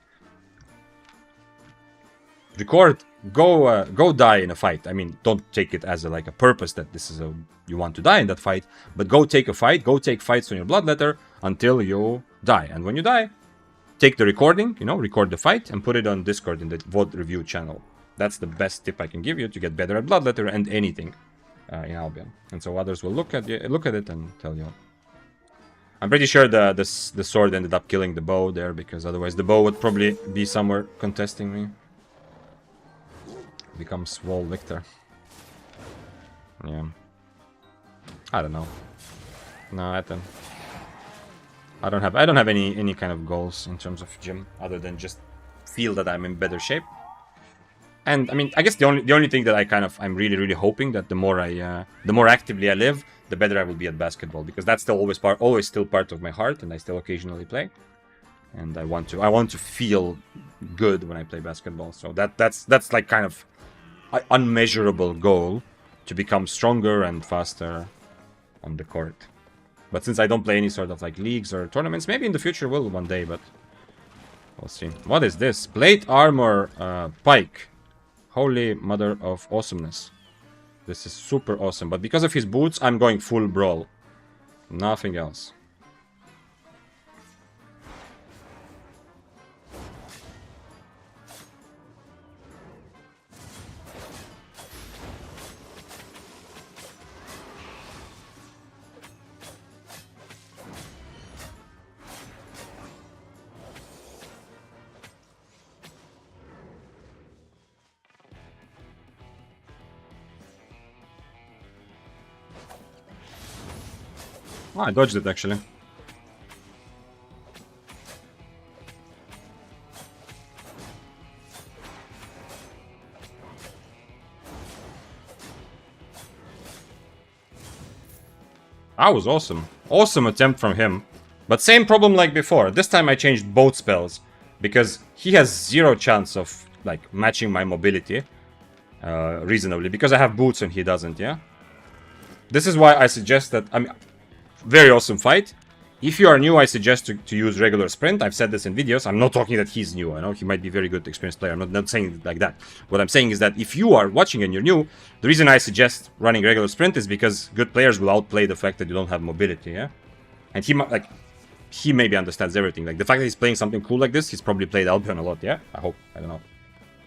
Record, go die in a fight. I mean, don't take it as a purpose that this is you want to die in that fight, but go take a fight, go take fights on your Bloodletter until you die. And when you die, take the recording, you know, record the fight and put it on Discord in the VOD review channel. That's the best tip I can give you to get better at Bloodletter and anything in Albion. And so others will look at it and tell you. I'm pretty sure the sword ended up killing the bow there, because otherwise the bow would probably be somewhere contesting me. Becomes Wall Victor. Yeah. I don't know. No, I don't have any kind of goals in terms of gym, other than just feel that I'm in better shape. And I mean, I guess the only thing that I'm really hoping that the more actively I live, the better I will be at basketball, because that's still always still part of my heart, and I still occasionally play. And I want to feel good when I play basketball. So that's like kind of an unmeasurable goal, to become stronger and faster on the court. But since I don't play any sort of like leagues or tournaments, maybe in the future will one day, but we'll see. What is this? Plate armor pike. Holy mother of awesomeness. This is super awesome. But because of his boots, I'm going full brawl. Nothing else. Oh, I dodged it actually. That was awesome. Awesome attempt from him. But same problem like before. This time I changed both spells, because he has zero chance of like matching my mobility reasonably, because I have boots and he doesn't, yeah? This is why I suggest that, I mean, very awesome fight. If you are new, I suggest to use regular sprint. I've said this in videos. I'm not talking that he's new. I know he might be a very good experienced player. I'm not saying it like that. What I'm saying is that if you are watching and you're new, the reason I suggest running regular sprint is because good players will outplay the fact that you don't have mobility, yeah? And he maybe understands everything. Like, the fact that he's playing something cool like this, he's probably played Albion a lot, yeah? I hope. I don't know.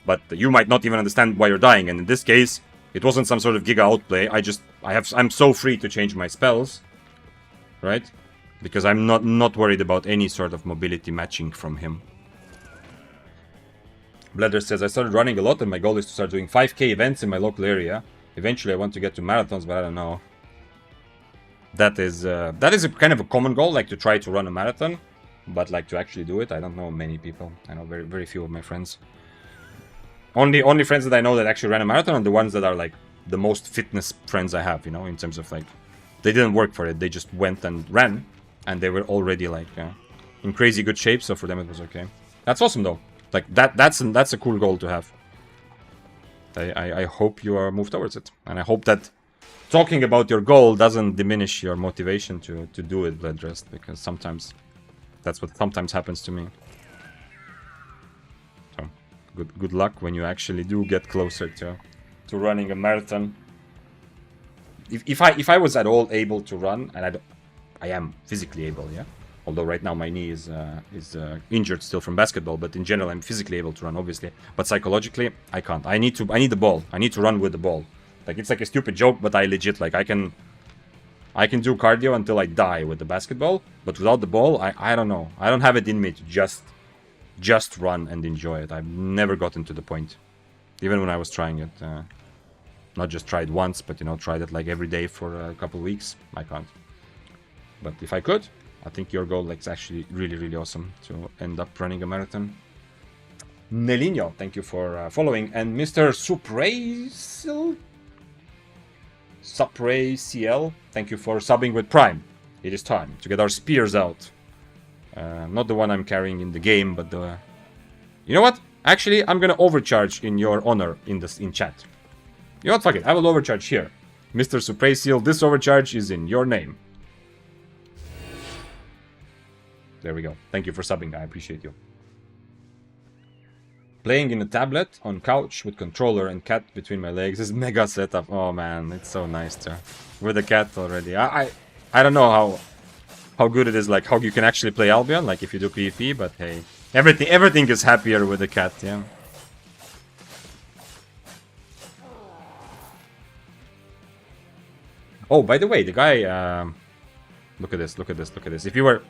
But you might not even understand why you're dying. And in this case, it wasn't some sort of giga outplay. I'm so free to change my spells, right? Because I'm not worried about any sort of mobility matching from him. Bloodletter says, I started running a lot and my goal is to start doing 5k events in my local area. Eventually I want to get to marathons, but I don't know. That is a kind of a common goal, like to try to run a marathon. But like to actually do it, I don't know many people. I know very few of my friends. Only friends that I know that actually ran a marathon are the ones that are like the most fitness friends I have, you know, in terms of like, they didn't work for it, they just went and ran. And they were already like in crazy good shape, so for them it was okay. That's awesome though. Like that's a cool goal to have. I hope you are moved towards it, and I hope that talking about your goal doesn't diminish your motivation to do it, Bloodrest, because sometimes that's what sometimes happens to me. So good luck when you actually do get closer to running a marathon. If I was at all able to run, and I am physically able, yeah? Although right now my knee is injured still from basketball, but in general I'm physically able to run, obviously. But psychologically, I can't. I need the ball. I need to run with the ball. Like, it's like a stupid joke, but I legit, like, I can do cardio until I die with the basketball, but without the ball, I don't know. I don't have it in me to just run and enjoy it. I've never gotten to the point. Even when I was trying it. Not just tried once, but, you know, tried it like every day for a couple of weeks. I can't. But if I could, I think your goal is actually really awesome to end up running a marathon. Nelinho, thank you for following. And Mr. Supraciel, thank you for subbing with Prime. It is time to get our spears out. Not the one I'm carrying in the game, but the... You know what? Actually, I'm gonna overcharge in your honor in chat. You know what? Fuck it. I will overcharge here. Mr. Supraciel, this overcharge is in your name. There we go. Thank you for subbing. I appreciate you. Playing in a tablet on couch with controller and cat between my legs is mega setup. Oh man, it's so nice to with a cat already. I don't know how good it is, like how you can actually play Albion, like if you do PvP, but hey, everything is happier with a cat, yeah. Oh, by the way, the guy look at this. If you were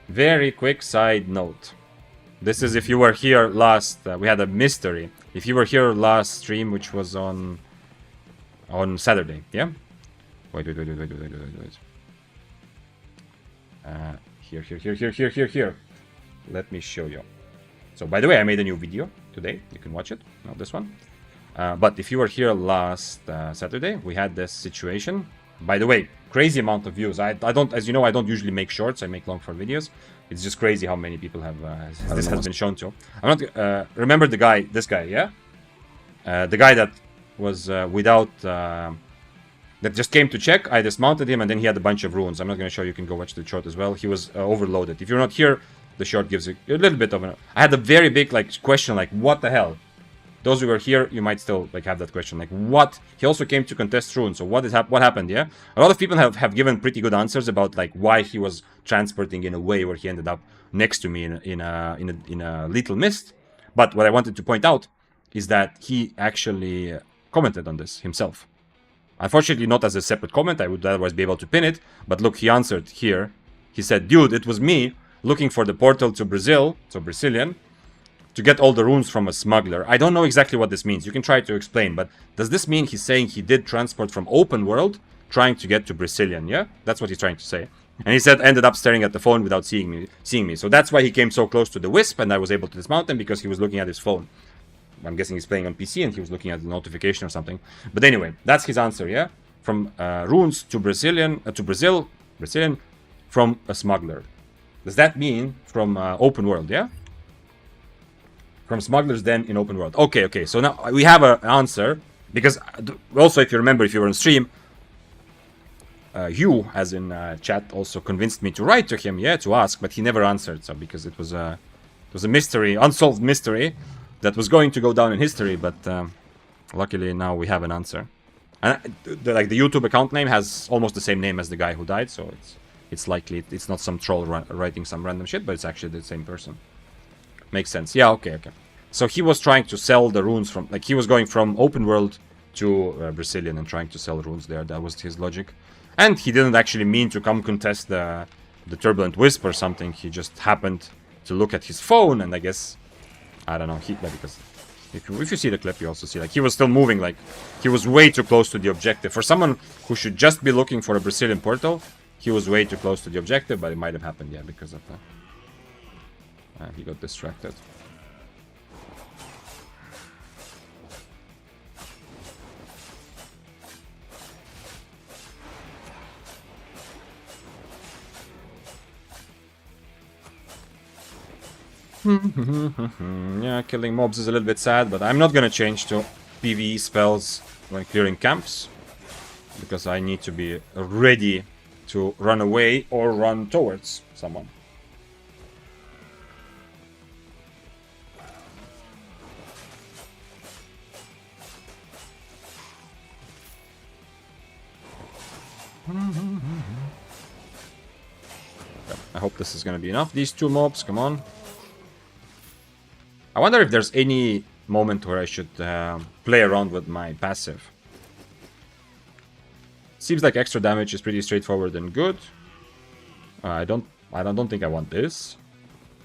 very quick side note. This is if you were here last. We had a mystery. If you were here last stream, which was on Saturday, yeah. Wait. Here. Let me show you. So, by the way, I made a new video today. You can watch it, not this one. But if you were here last Saturday, we had this situation. By the way, crazy amount of views. I don't, as you know, I don't usually make shorts. I make long form videos. It's just crazy how many people have this has been shown to. I'm not remember the guy, this guy, yeah, the guy that was without that just came to check. I dismounted him, and then he had a bunch of runes. I'm not going to show you. You can go watch the short as well. He was overloaded. If you're not here, the short gives you a little bit of an. I had a very big like question, like what the hell. Those who were here, you might still like have that question, like what? He also came to contest runes, so what happened? Yeah, a lot of people have given pretty good answers about like why he was transporting in a way where he ended up next to me in a little mist. But what I wanted to point out is that he actually commented on this himself. Unfortunately, not as a separate comment. I would otherwise be able to pin it. But look, he answered here. He said, "Dude, it was me looking for the portal to Brazil, so Brazilian, to get all the runes from a smuggler." I don't know exactly what this means. You can try to explain, but does this mean he's saying he did transport from open world trying to get to Brazilian? Yeah, that's what he's trying to say. And he said ended up staring at the phone without seeing me. So that's why he came so close to the wisp, and I was able to dismount him because he was looking at his phone. I'm guessing he's playing on PC and he was looking at the notification or something. But anyway, that's his answer. Yeah, from runes to Brazilian Brazilian from a smuggler. Does that mean from open world? Yeah. From smugglers then in open world. Okay. So now we have an answer. Because also, if you remember, if you were on stream, you, as in chat, also convinced me to write to him, yeah, to ask, but he never answered. So because it was a mystery, unsolved mystery that was going to go down in history. But luckily now we have an answer. And the YouTube account name has almost the same name as the guy who died. So it's likely it's not some troll writing some random shit, but it's actually the same person. Makes sense. Yeah, okay. So he was trying to sell the runes from, like, he was going from open world to Brazilian and trying to sell runes there. That was his logic. And he didn't actually mean to come contest the Turbulent Wisp or something. He just happened to look at his phone, and I guess, I don't know, because if you see the clip, you also see, like, he was still moving, like, he was way too close to the objective. For someone who should just be looking for a Brazilian portal, he was way too close to the objective, but it might have happened, yeah, because of that. He got distracted. Yeah, killing mobs is a little bit sad, but I'm not gonna change to PvE spells when clearing camps, because I need to be ready to run away or run towards someone. I hope this is gonna be enough. These two mobs, come on. I wonder if there's any moment where I should play around with my passive. Seems like extra damage is pretty straightforward and good. I don't think I want this.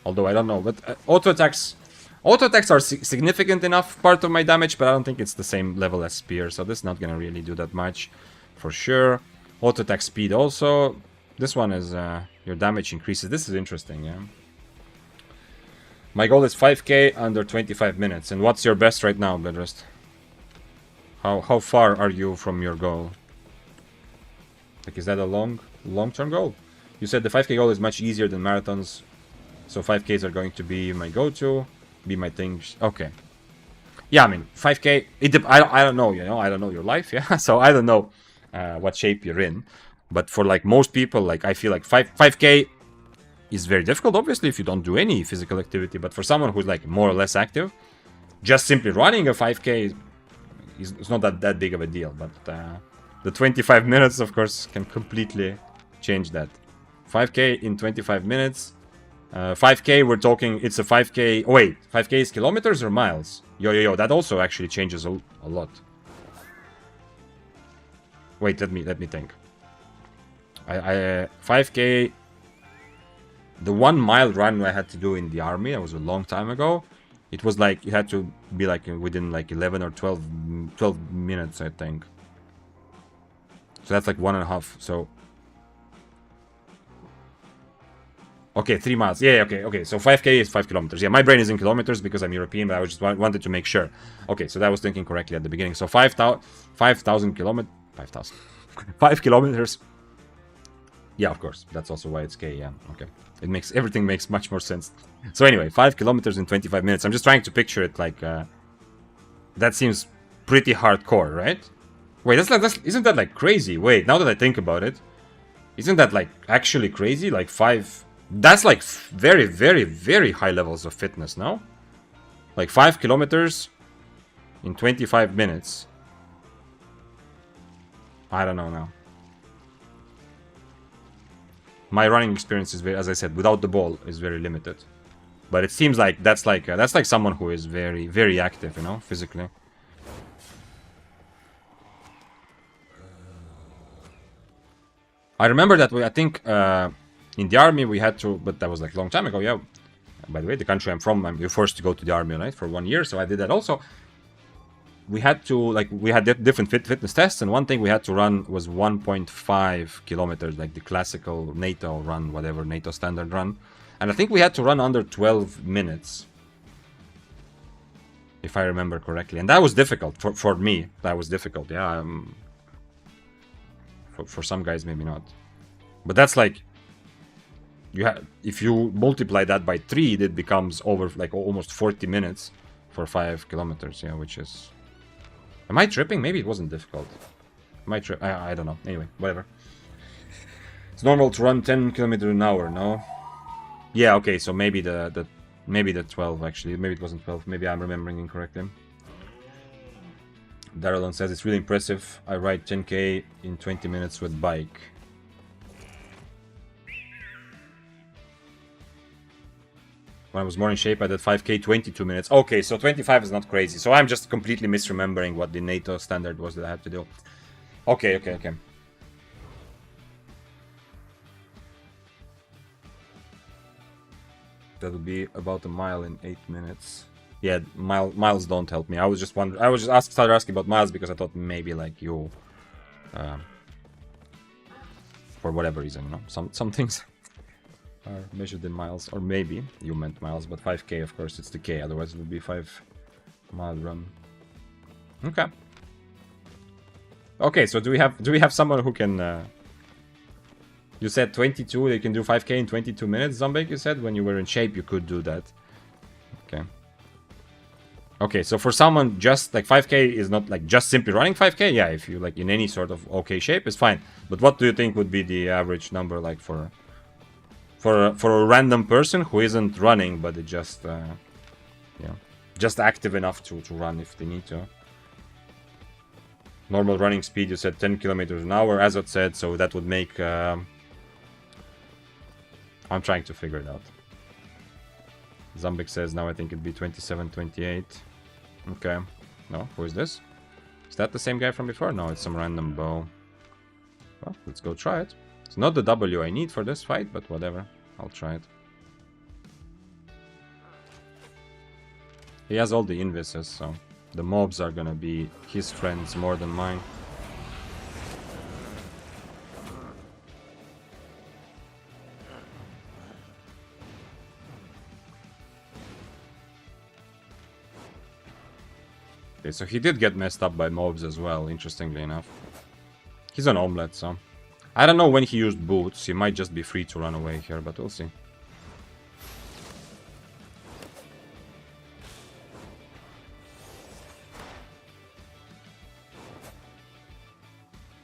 Although I don't know, but auto attacks are significant enough part of my damage, but I don't think it's the same level as spear, so this is not gonna really do that much for sure. Auto attack speed also. This one is your damage increases. This is interesting, yeah. My goal is 5k under 25 minutes. And what's your best right now, Bedrest? How far are you from your goal? Like, is that a long-term goal? You said the 5k goal is much easier than marathons, so 5ks are going to be my go-to, be my thing. Okay. Yeah, I mean, 5k. I don't know, you know. I don't know your life, yeah. So I don't know what shape you're in. But for like most people, like I feel like 5k is very difficult, obviously, if you don't do any physical activity. But for someone who's like more or less active, just simply running a 5k is not that big of a deal. But the 25 minutes, of course, can completely change that. 5k in 25 minutes. 5k, we're talking, it's a 5k. Oh, wait, 5k is kilometers or miles? Yo, that also actually changes a lot. Wait, let me think. 5k, the 1 mile run I had to do in the army, that was a long time ago. It was like, you had to be like within like 11 or 12 minutes, I think. So that's like 1.5, so. Okay, 3 miles. Yeah, okay. So 5K is 5 kilometers. Yeah, my brain is in kilometers because I'm European, but I just wanted to make sure. Okay, so that was thinking correctly at the beginning. So 5,000 kilometers. 5,000. 5 kilometers. Yeah, of course. That's also why it's K. Yeah, okay. Everything makes much more sense. So anyway, 5 kilometers in 25 minutes. I'm just trying to picture it like that seems pretty hardcore, right? Wait, isn't that like crazy? Wait, now that I think about it, isn't that like actually crazy? Like 5. That's like very, very, very high levels of fitness, no? Like 5 kilometers in 25 minutes. I don't know now. My running experience is, as I said, without the ball is very limited. But it seems like that's like someone who is very, very active, you know, physically. I remember that I think in the army we had to, but that was like a long time ago, yeah. By the way, the country I'm from, you're forced to go to the army, right, for 1 year, so I did that also. We had to, like, we had different fitness tests, and one thing we had to run was 1.5 kilometers, like the classical NATO run, whatever, NATO standard run. And I think we had to run under 12 minutes, if I remember correctly. And that was difficult, for me, that was difficult, yeah. For some guys, maybe not. But that's like, if you multiply that by 3, it becomes over, like, almost 40 minutes for 5 kilometers, yeah, which is... Am I tripping? Maybe it wasn't difficult. Am I trip? I don't know. Anyway, whatever. It's normal to run 10 kilometers an hour, no? Yeah, okay, so maybe maybe the 12, actually. Maybe it wasn't 12. Maybe I'm remembering incorrectly. Darylon says it's really impressive. I ride 10k in 20 minutes with bike. When I was more in shape, I did 5k 22 minutes. Okay, so 25 is not crazy. So I'm just completely misremembering what the NATO standard was that I had to do. Okay. That would be about a mile in 8 minutes. Yeah, miles don't help me. I was just wondering. I was just started asking about miles because I thought maybe like you, for whatever reason, you know, some things are measured in miles, or maybe you meant miles, but 5k, of course, it's the k. Otherwise, it would be 5-mile run. Okay. Okay, so do we have someone who can? You said 22. They can do 5k in 22 minutes. Zombek, you said when you were in shape, you could do that. Okay. Okay, so for someone just like 5k is not like just simply running 5k. Yeah, if you like in any sort of okay shape, it's fine. But what do you think would be the average number like for a random person who isn't running, but it just yeah, just active enough to run if they need to? Normal running speed, you said 10 kilometers an hour, as I said, so that would make I'm trying to figure it out. Zombik says now I think it'd be 27, 28. Okay. No, who is this? Is that the same guy from before? No, it's some random bow. Well, let's go try it. It's not the W I need for this fight, but whatever. I'll try it. He has all the invises, so the mobs are gonna be his friends more than mine. Okay, so he did get messed up by mobs as well, interestingly enough. He's an omelette, so... I don't know when he used boots. He might just be free to run away here, but we'll see.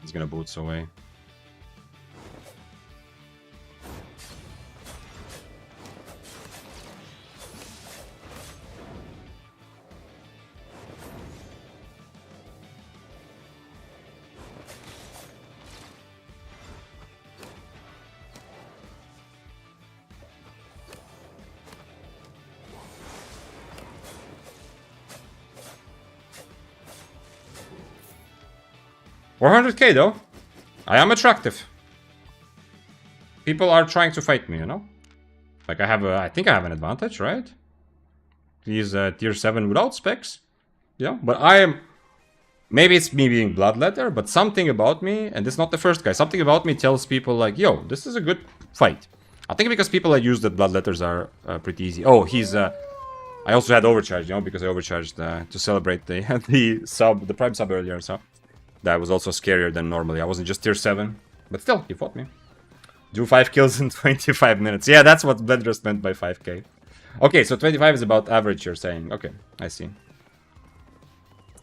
He's gonna boots away. $400k though. I am attractive. People are trying to fight me, you know? Like I think I have an advantage, right? He's tier 7 without specs. Yeah, but I am... Maybe it's me being Bloodletter, but something about me, and this is not the first guy, something about me tells people like, yo, this is a good fight. I think because people that use the Bloodletters are pretty easy. Oh, he's... I also had overcharge, you know, because I overcharged to celebrate the the prime sub earlier, so... That was also scarier than normally. I wasn't just tier 7. But still, he fought me. Do 5 kills in 25 minutes. Yeah, that's what Bloodrust meant by 5k. Okay, so 25 is about average, you're saying. Okay, I see.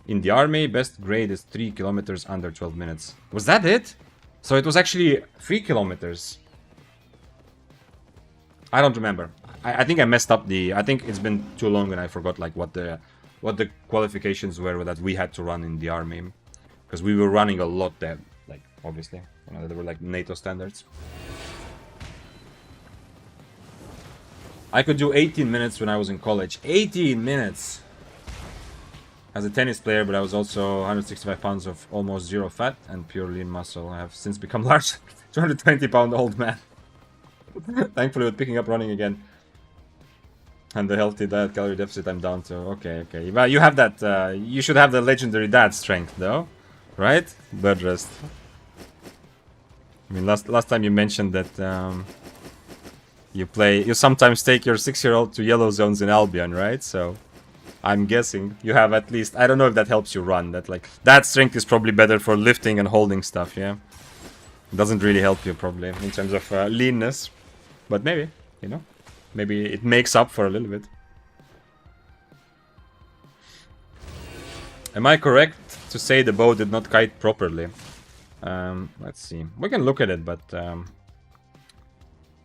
In the army, best grade is 3 kilometers under 12 minutes. Was that it? So it was actually 3 kilometers. I don't remember. I think I messed up the... I think it's been too long and I forgot like what the qualifications were that we had to run in the army. Because we were running a lot there, like, obviously. You know, they were like NATO standards. I could do 18 minutes when I was in college. 18 minutes! As a tennis player, but I was also 165 pounds of almost zero fat and pure lean muscle. I have since become large. 220-pound old man. Thankfully, with picking up running again. And the healthy diet calorie deficit I'm down to. Okay, okay. Well, you have that, you should have the legendary dad strength, though. Right? Bloodrust. I mean, last time you mentioned that you sometimes take your 6-year-old to yellow zones in Albion, right? So I'm guessing you have at least... I don't know if that helps you run. That strength is probably better for lifting and holding stuff, yeah? It doesn't really help you, probably, in terms of leanness. But maybe, you know? Maybe it makes up for a little bit. Am I correct to say the bow did not kite properly? Let's see. We can look at it, but...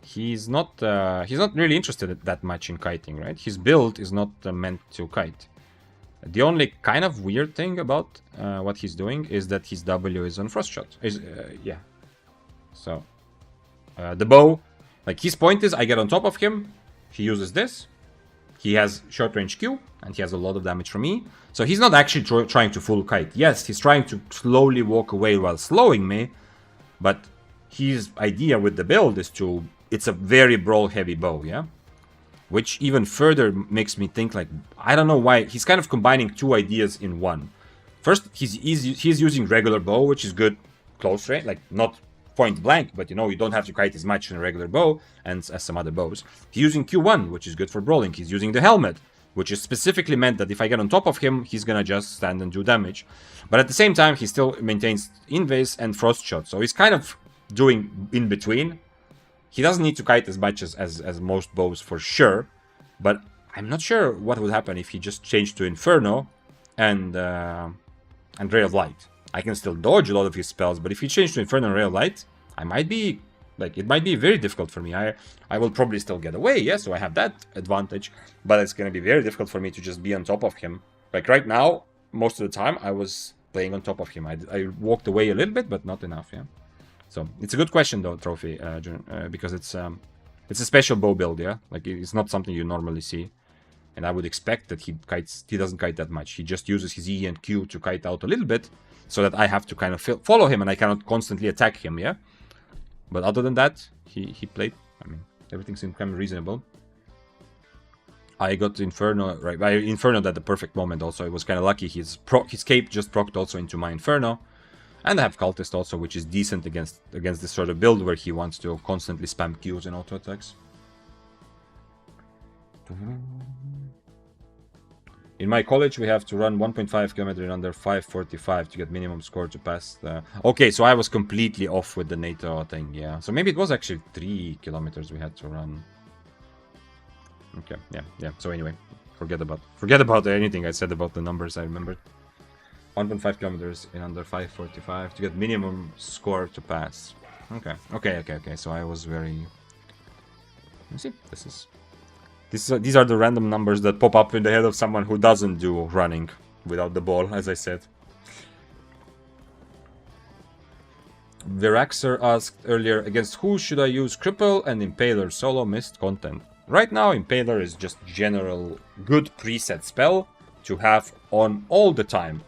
He's not really interested that much in kiting, right? His build is not meant to kite. The only kind of weird thing about what he's doing is that his W is on frost shot. Yeah. So the bow, like his point is, I get on top of him. He uses this. He has short range Q, and he has a lot of damage from me. So he's not actually trying to full kite. Yes, he's trying to slowly walk away while slowing me, but his idea with the build is to... It's a very brawl-heavy bow, yeah? Which even further makes me think, like, I don't know why. He's kind of combining two ideas in one. First, he's using regular bow, which is good close range. Like, not point blank, but, you know, you don't have to kite as much in a regular bow and as some other bows. He's using Q1, which is good for brawling. He's using the helmet, which is specifically meant that if I get on top of him, he's gonna just stand and do damage. But at the same time, he still maintains invase and frost shot. So he's kind of doing in between. He doesn't need to kite as much as most bows for sure, but I'm not sure what would happen if he just changed to Inferno and Ray of Light. I can still dodge a lot of his spells, but if he changed to Inferno and Ray of Light, I might be, like, it might be very difficult for me. I will probably still get away, yeah, so I have that advantage, but it's going to be very difficult for me to just be on top of him. Like, right now, most of the time, I was playing on top of him. I walked away a little bit, but not enough, yeah. So, it's a good question, though, Trophy, because it's a special bow build, yeah? Like, it's not something you normally see. And I would expect that he doesn't kite that much. He just uses his E and Q to kite out a little bit, so that I have to kind of follow him, and I cannot constantly attack him, yeah? But other than that, he played, I mean, everything seemed kind of reasonable. I got Inferno, right? I Inferno'd at the perfect moment also. It was kind of lucky. His cape just procced also into my Inferno. And I have Cultist also, which is decent against this sort of build where he wants to constantly spam Qs and auto attacks. In my college, we have to run 1.5 km in under 5:45 to get minimum score to pass the... Okay, so I was completely off with the NATO thing, yeah. So maybe it was actually 3 kilometers we had to run. Okay, yeah. So anyway, forget about anything I said about the numbers. I remembered. 1.5 kilometers in under 5:45 to get minimum score to pass. Okay. So I was very... Let's see, these are the random numbers that pop up in the head of someone who doesn't do running without the ball, as I said. Viraxer asked earlier, against who should I use Cripple and Impaler solo? Missed content. Right now, Impaler is just general good preset spell to have on all the time.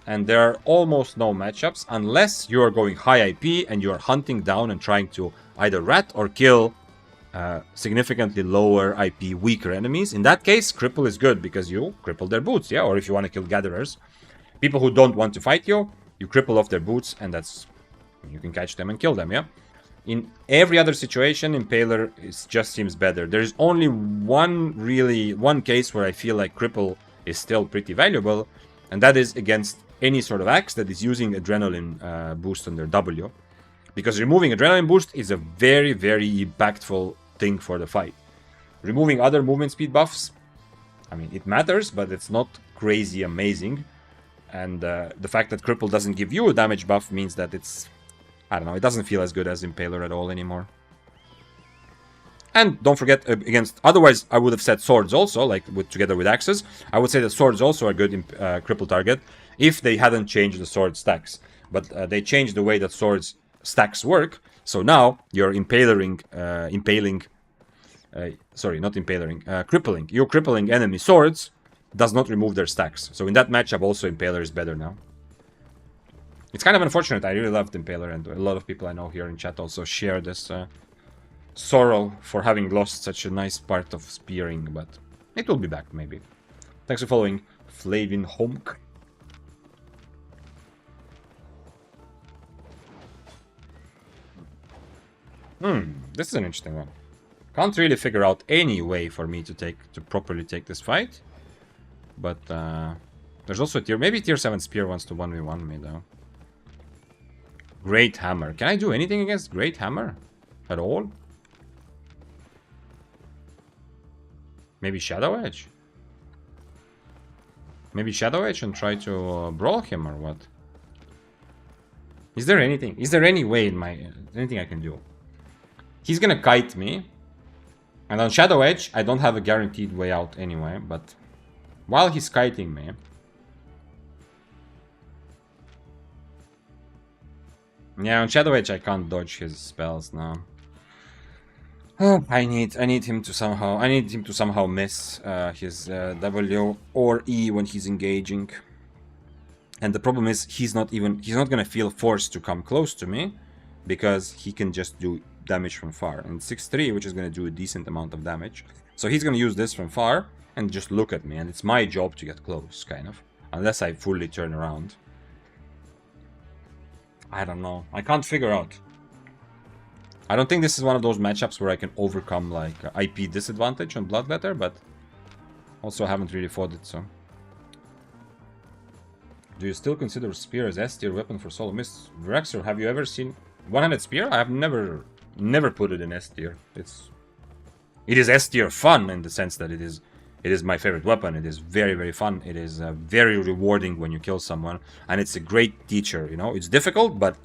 And there are almost no matchups unless you are going high IP and you are hunting down and trying to either rat or kill significantly lower IP weaker enemies. In that case, Cripple is good because you cripple their boots, yeah? Or if you want to kill Gatherers. People who don't want to fight you, you cripple off their boots and that's... You can catch them and kill them, yeah? In every other situation, Impaler just seems better. There's only one case where I feel like Cripple is still pretty valuable, and that is against any sort of axe that is using Adrenaline boost on their W. Because removing Adrenaline boost is a very, very impactful thing for the fight. Removing other movement speed buffs, I mean, it matters, but it's not crazy amazing. And the fact that Cripple doesn't give you a damage buff means that it's, I don't know, it doesn't feel as good as Impaler at all anymore. And don't forget, against, otherwise I would have said swords also, like together with axes. I would say that swords also are good in cripple target if they hadn't changed the sword stacks. But they changed the way that swords stacks work. So now you're crippling. You're crippling enemy swords does not remove their stacks. So in that matchup also Impaler is better now. It's kind of unfortunate. I really loved Impaler, and a lot of people I know here in chat also share this sorrow for having lost such a nice part of spearing, but it will be back maybe. Thanks for following, Flavin Homk. This is an interesting one. Can't really figure out any way for me to properly take this fight. But there's also a tier, maybe tier 7 spear wants to 1v1 me though. Great Hammer. Can I do anything against Great Hammer? At all? Maybe Shadow Edge? Maybe Shadow Edge and try to brawl him or what? Is there anything? Is there any way in my... anything I can do? He's gonna kite me. And on Shadow Edge, I don't have a guaranteed way out anyway, but... while he's kiting me... yeah, on Shadow Edge I can't dodge his spells now. Oh, I need him to somehow miss his W or E when he's engaging. And the problem is he's not gonna feel forced to come close to me because he can just do damage from far. And 6-3, which is gonna do a decent amount of damage. So he's gonna use this from far and just look at me, and it's my job to get close, kind of. Unless I fully turn around. I don't know. I can't figure out. I don't think this is one of those matchups where I can overcome, like, IP disadvantage on Bloodletter, but also haven't really fought it, so. Do you still consider Spear as S-tier weapon for solo mists? Rexer, have you ever seen 100 Spear? I have never put it in S-tier. It is S-tier fun in the sense that it is my favorite weapon. It is very, very fun. It is very rewarding when you kill someone. And it's a great teacher, you know? It's difficult, but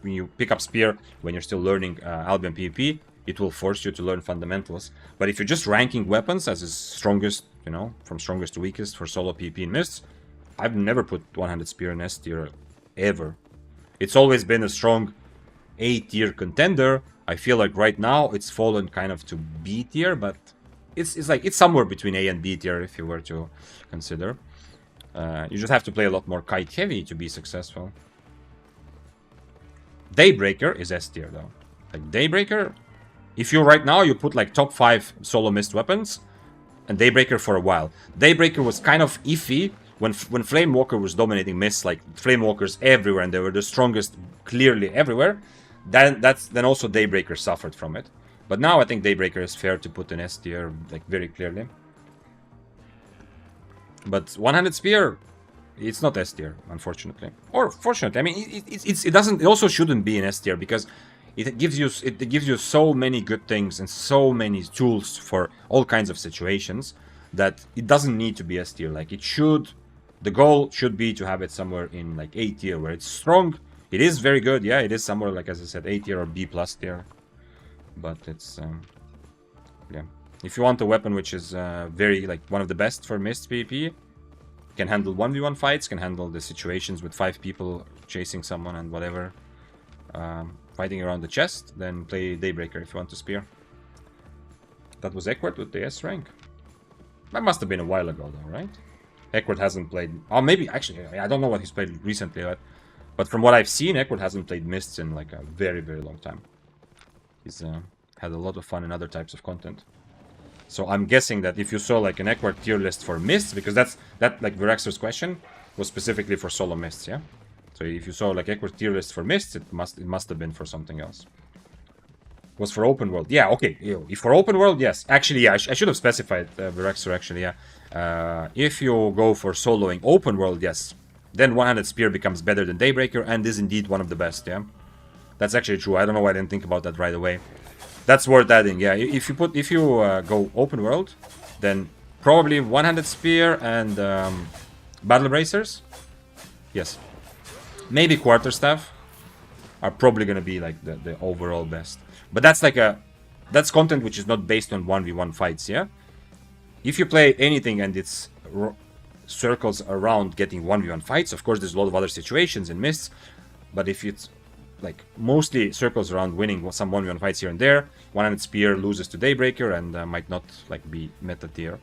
when you pick up Spear, when you're still learning Albion PvP, it will force you to learn fundamentals. But if you're just ranking weapons as is strongest, you know, from strongest to weakest for solo PvP in Mists, I've never put 100 Spear in S-tier, ever. It's always been a strong A-tier contender. I feel like right now it's fallen kind of to B-tier, but... It's somewhere between A and B tier if you were to consider. You just have to play a lot more kite heavy to be successful. Daybreaker is S tier though. Like Daybreaker, if you right now you put like top 5 solo mist weapons, and Daybreaker for a while. Daybreaker was kind of iffy when Flamewalker was dominating mists, like Flamewalkers everywhere, and they were the strongest clearly everywhere. Then also Daybreaker suffered from it. But now I think Daybreaker is fair to put in S tier, like, very clearly. But 100 Spear, it's not S tier, unfortunately. Or fortunately, I mean, it also shouldn't be in S tier because it gives you so many good things and so many tools for all kinds of situations that it doesn't need to be S tier. Like, the goal should be to have it somewhere in like A tier where it's strong. It is very good, yeah. It is somewhere, like, as I said, A tier or B plus tier. But it's, yeah. If you want a weapon which is very, like, one of the best for Mist PvP, can handle 1v1 fights, can handle the situations with 5 people chasing someone and whatever, fighting around the chest, then play Daybreaker if you want to Spear. That was Ekwart with the S rank. That must have been a while ago though, right? Ekwart hasn't played... oh, maybe, actually, I don't know what he's played recently, but from what I've seen, Ekwart hasn't played Mists in, like, a very, very long time. He's had a lot of fun in other types of content. So I'm guessing that if you saw like an Ekwart tier list for Mists, because that like Virexer's question was specifically for solo Mists, yeah? So if you saw like Ekwart tier list for Mists, it must have been for something else. Was for open world. Yeah, okay. If for open world, yes. Actually, yeah, I should have specified Virexor, actually, yeah. If you go for soloing open world, yes. Then one-handed spear becomes better than Daybreaker and is indeed one of the best, yeah. That's actually true. I don't know why I didn't think about that right away. That's worth adding, yeah. If you go open world, then probably one-handed spear and battle bracers. Yes. Maybe quarterstaff are probably gonna be like the overall best. But that's like that's content which is not based on 1v1 fights, yeah? If you play anything and it's circles around getting 1v1 fights, of course there's a lot of other situations and mists, but if it's like mostly circles around winning some 1v1 fights here and there, one-handed spear loses to Daybreaker and might not like be meta tier.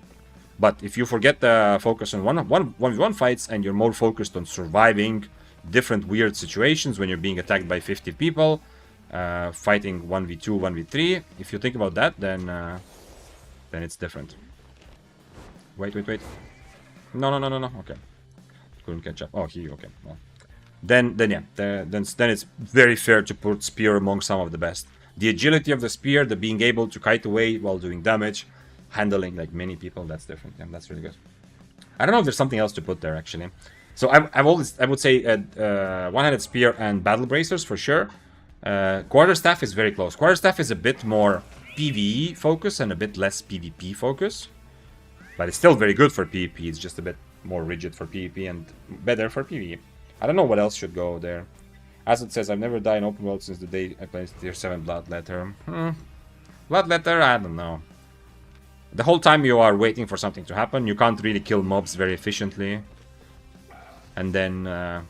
But if you forget the focus on 1v1 fights and you're more focused on surviving different weird situations when you're being attacked by 50 people, fighting 1v2, 1v3. If you think about that, then it's different. Wait. No. Okay, couldn't catch up. Oh, here. Okay. Well, then yeah. Then it's very fair to put spear among some of the best. The agility of the spear, the being able to kite away while doing damage, handling like many people. That's different. Yeah, that's really good. I don't know if there's something else to put there actually. So I would say one-handed spear and battle bracers for sure. Quarterstaff is very close. Quarterstaff is a bit more PvE focus and a bit less PvP focus. But it's still very good for PvP. It's just a bit more rigid for PvP and better for PvE. I don't know what else should go there. As it says, I've never died in open world since the day I played tier 7 Bloodletter. Bloodletter, I don't know. The whole time you are waiting for something to happen, you can't really kill mobs very efficiently. And then, I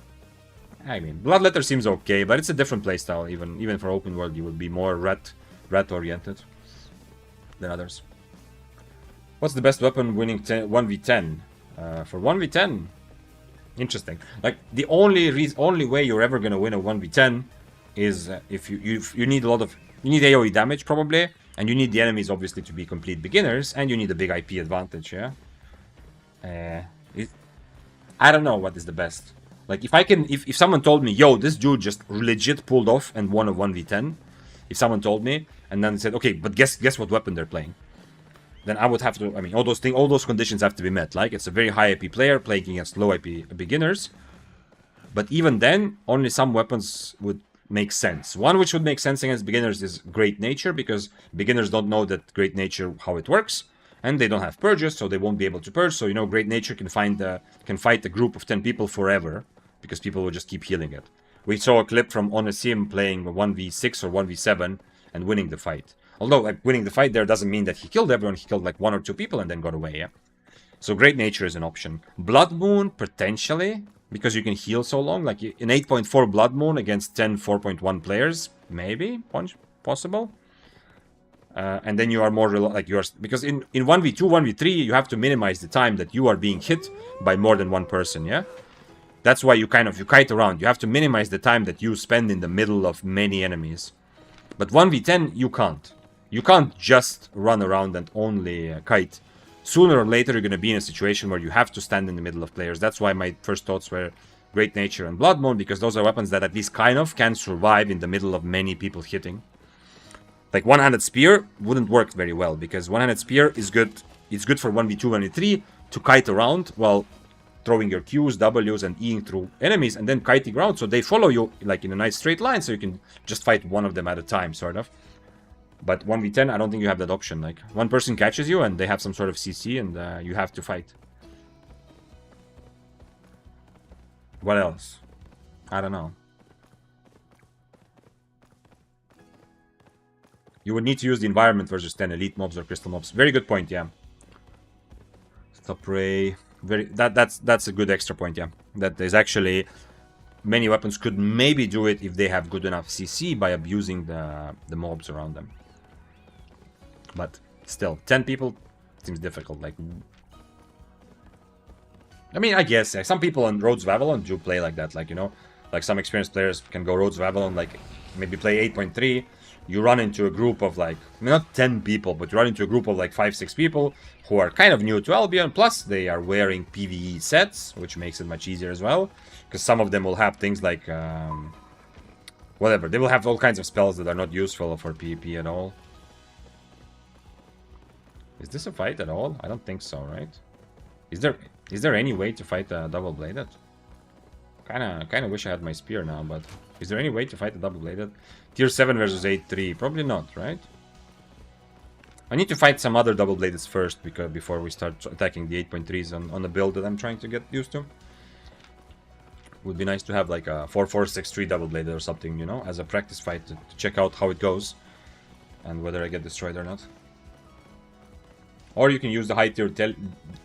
mean, Bloodletter seems okay, but it's a different playstyle. Even for open world, you would be more rat oriented than others. What's the best weapon winning 1v10? For 1v10, interesting. Like the only way you're ever gonna win a 1v10 is if you need you need AoE damage probably, and you need the enemies obviously to be complete beginners, and you need a big IP advantage. Yeah. I don't know what is the best. Like if someone told me, yo, this dude just legit pulled off and won a 1v10, if someone told me and then said, okay, but guess what weapon they're playing, then I would have to, I mean, all those conditions have to be met. Like it's a very high IP player playing against low IP beginners. But even then, only some weapons would make sense. One which would make sense against beginners is Great Nature, because beginners don't know that Great Nature, how it works. And they don't have purges, so they won't be able to purge. So, you know, Great Nature can fight a group of 10 people forever, because people will just keep healing it. We saw a clip from Onesim playing 1v6 or 1v7 and winning the fight. Although, like, winning the fight there doesn't mean that he killed everyone. He killed, like, 1 or 2 people and then got away, yeah? So Great Nature is an option. Blood Moon, potentially, because you can heal so long. Like, an 8.4 Blood Moon against 10 4.1 players, maybe, possible. And then you are more because in 1v2, 1v3, you have to minimize the time that you are being hit by more than one person, yeah? That's why you kite around. You have to minimize the time that you spend in the middle of many enemies. But 1v10, you can't. You can't just run around and only kite. Sooner or later, you're going to be in a situation where you have to stand in the middle of players. That's why my first thoughts were Great Nature and Blood Moon, because those are weapons that at least kind of can survive in the middle of many people hitting. Like one-handed spear wouldn't work very well, because one-handed spear is good. It's good for 1v2, 1v3 to kite around while throwing your Qs, Ws, and Eing through enemies, and then kiting around so they follow you like in a nice straight line, so you can just fight one of them at a time, sort of. But 1v10, I don't think you have that option. Like, one person catches you and they have some sort of CC and you have to fight. What else? I don't know. You would need to use the environment versus 10 elite mobs or crystal mobs. Very good point, yeah. Stop ray. That's a good extra point, yeah. That there's actually many weapons could maybe do it if they have good enough CC by abusing the mobs around them. But still, 10 people seems difficult. Like, I mean, I guess some people on Roads of Avalon do play like that. Like, you know, like some experienced players can go Roads of Avalon, like maybe play 8.3. You run into a group of like, I mean, not 10 people, but you run into a group of like 5-6 people who are kind of new to Albion. Plus, they are wearing PvE sets, which makes it much easier as well. Because some of them will have things like, whatever. They will have all kinds of spells that are not useful for PvP at all. Is this a fight at all? I don't think so, right? Is there any way to fight a double-bladed? Kinda wish I had my spear now, but is there any way to fight a double-bladed? Tier 7 versus 8-3. Probably not, right? I need to fight some other double-bladeds first before we start attacking the 8.3s on the build that I'm trying to get used to. Would be nice to have like a 4-4-6-3 double-bladed or something, you know, as a practice fight to check out how it goes and whether I get destroyed or not. Or you can use the high tier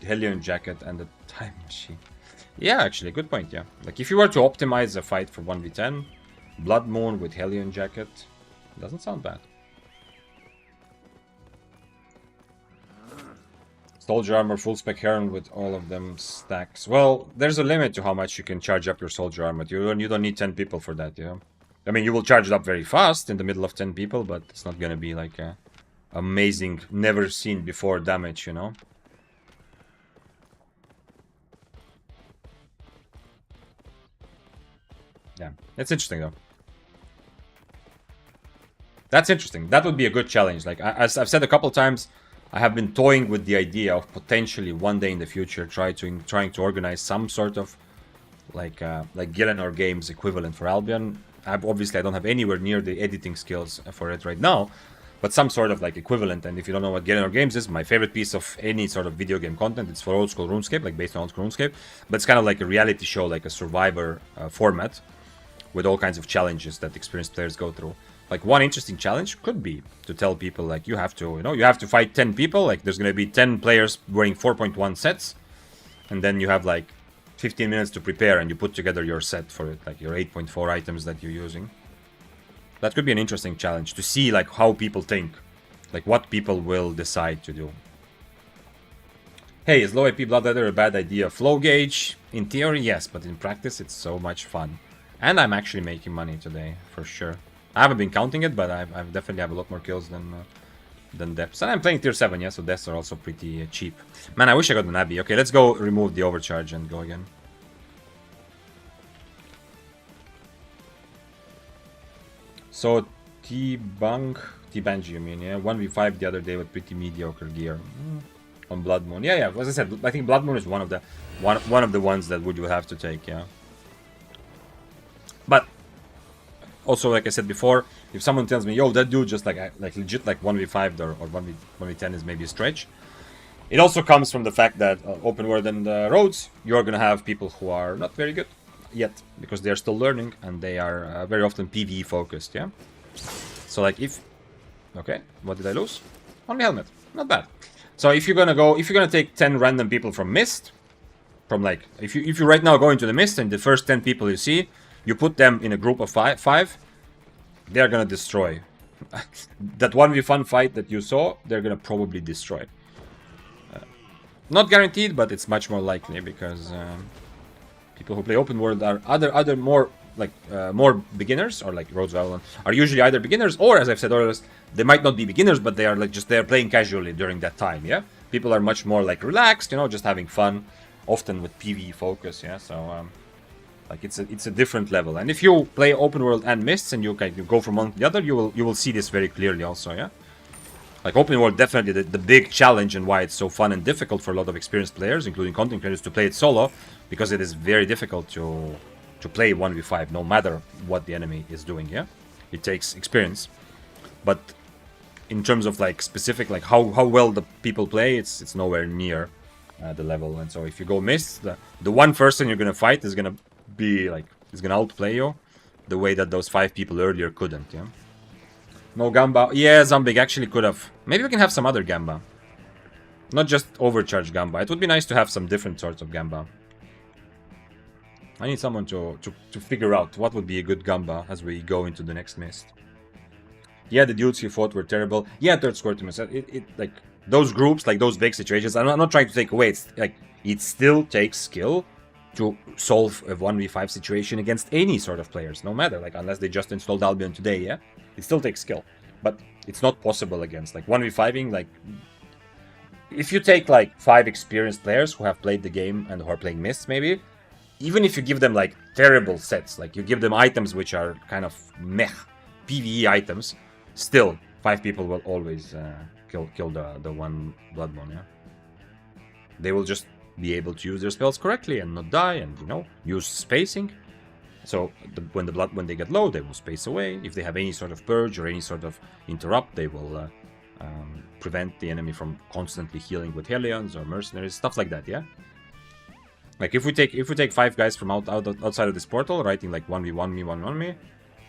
Hellion Jacket and the Time Machine. Yeah, actually, good point, yeah. Like, if you were to optimize a fight for 1v10, Blood Moon with Hellion Jacket, doesn't sound bad. Soldier Armor, Full Spec Heron with all of them stacks. Well, there's a limit to how much you can charge up your Soldier Armor. You don't need 10 people for that, yeah. I mean, you will charge it up very fast in the middle of 10 people, but it's not gonna be like a amazing, never seen before damage, you know. Yeah, it's interesting though. That's interesting. That would be a good challenge. Like, as I've said a couple times, I have been toying with the idea of potentially one day in the future trying to organize some sort of like Gillenor Games equivalent for Albion. Obviously I don't have anywhere near the editing skills for it right now, but some sort of like equivalent. And if you don't know what Gillenor Games is, my favorite piece of any sort of video game content. It's for old school RuneScape, like based on old school RuneScape, but it's kind of like a reality show, like a Survivor format with all kinds of challenges that experienced players go through. Like, one interesting challenge could be to tell people, like, you have to fight 10 people. Like, there's going to be 10 players wearing 4.1 sets. And then you have, like, 15 minutes to prepare and you put together your set for it. Like, your 8.4 items that you're using. That could be an interesting challenge to see, like, how people think. Like, what people will decide to do. Hey, is low AP Bloodletter a bad idea? Flow gauge? In theory, yes. But in practice, it's so much fun. And I'm actually making money today, for sure. I haven't been counting it, but I definitely have a lot more kills than depths. And I'm playing tier 7, yeah, so deaths are also pretty cheap. Man, I wish I got an Abbey. Okay, let's go remove the overcharge and go again. So, T-Banji, you mean, yeah? 1v5 the other day with pretty mediocre gear. On Blood Moon. Yeah, as I said, I think Blood Moon is one of the ones that you have to take, yeah. But also, like I said before, if someone tells me, yo, that dude just like legit like 1v5 or 1v10 is maybe a stretch, it also comes from the fact that open world and roads, you're gonna have people who are not very good yet because they're still learning and they are very often PvE focused, yeah. So like okay, what did I lose? Only helmet, not bad. So if you're gonna take 10 random people from Mist, from like if you right now go into the Mist and the first 10 people you see, you put them in a group of five, they're gonna destroy. That 1v1 fight that you saw, they're gonna probably destroy. Not guaranteed, but it's much more likely because people who play open world are other more like more beginners, or like Roads of Avalon are usually either beginners or, as I've said earlier, they might not be beginners, but they are like they're playing casually during that time. Yeah, people are much more like relaxed, you know, just having fun, often with PvE focus. Yeah, so. Like it's a different level, and if you play open world and mists and you go from one to the other, you will see this very clearly also, yeah. Like open world, definitely the big challenge and why it's so fun and difficult for a lot of experienced players, including content creators, to play it solo, because it is very difficult to play 1v5 no matter what the enemy is doing, yeah. It takes experience, but in terms of like specific like how well the people play, it's nowhere near the level. And so if you go mist, the one person you're gonna fight is gonna be like is gonna outplay you the way that those 5 people earlier couldn't, yeah. No Gamba. Yeah, Zombig actually could have. Maybe we can have some other Gamba. Not just overcharge Gamba. It would be nice to have some different sorts of Gamba. I need someone to figure out what would be a good Gamba as we go into the next mist. Yeah, the dudes he fought were terrible. Yeah, third square to myself. It like those groups, like those big situations. I'm not trying to take away. It's like it still takes skill to solve a 1v5 situation against any sort of players, no matter, like, unless they just installed Albion today, yeah? It still takes skill, but it's not possible against, like, 1v5ing, like, if you take, like, 5 experienced players who have played the game and who are playing Mists, maybe, even if you give them, like, terrible sets. Like, you give them items which are kind of meh, PvE items. Still, 5 people will always kill the one Bloodborne, yeah? They will just be able to use their spells correctly and not die, and, you know, use spacing. So when they get low, they will space away. If they have any sort of purge or any sort of interrupt, they will prevent the enemy from constantly healing with Hellions or mercenaries, stuff like that, yeah? Like, if we take 5 guys from outside of this portal, writing like 1v1 me, 1v1 me,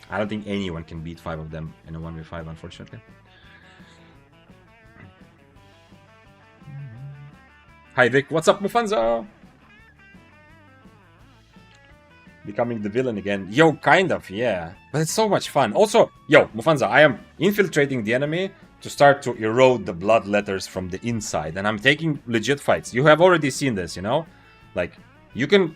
I don't think anyone can beat 5 of them in a 1v5, unfortunately. Hi Vic, what's up, Mufanza? Becoming the villain again. Yo, kind of, yeah. But it's so much fun. Also, yo, Mufanza, I am infiltrating the enemy to start to erode the bloodletters from the inside. And I'm taking legit fights. You have already seen this, you know? Like, you can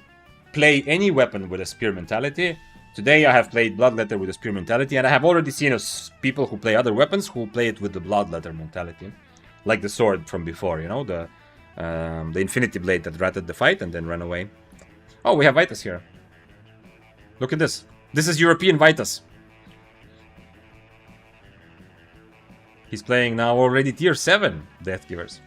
play any weapon with a spear mentality. Today I have played Bloodletter with a spear mentality, and I have already seen people who play other weapons who play it with the Bloodletter mentality. Like the sword from before, you know? The Infinity Blade that ratted the fight and then ran away. Oh, we have Vitus here. Look at this. This is European Vitus. He's playing now already tier 7 Deathgivers.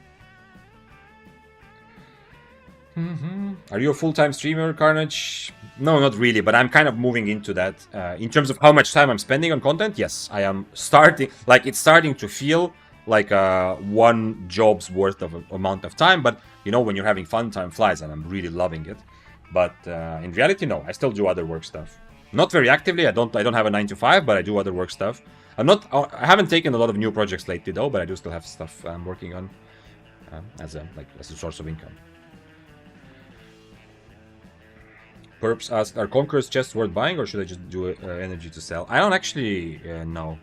Are you a full-time streamer, Carnage? No, not really, but I'm kind of moving into that. In terms of how much time I'm spending on content, yes, I am starting... Like, it's starting to feel like one job's worth of amount of time, but, you know, when you're having fun, time flies, and I'm really loving it. But in reality, no, I still do other work stuff. Not very actively, I don't have a 9 to 5, but I do other work stuff. I haven't taken a lot of new projects lately, though, but I do still have stuff I'm working on as a source of income. Perps asked, are Conqueror's chests worth buying, or should I just do energy to sell? I don't actually know.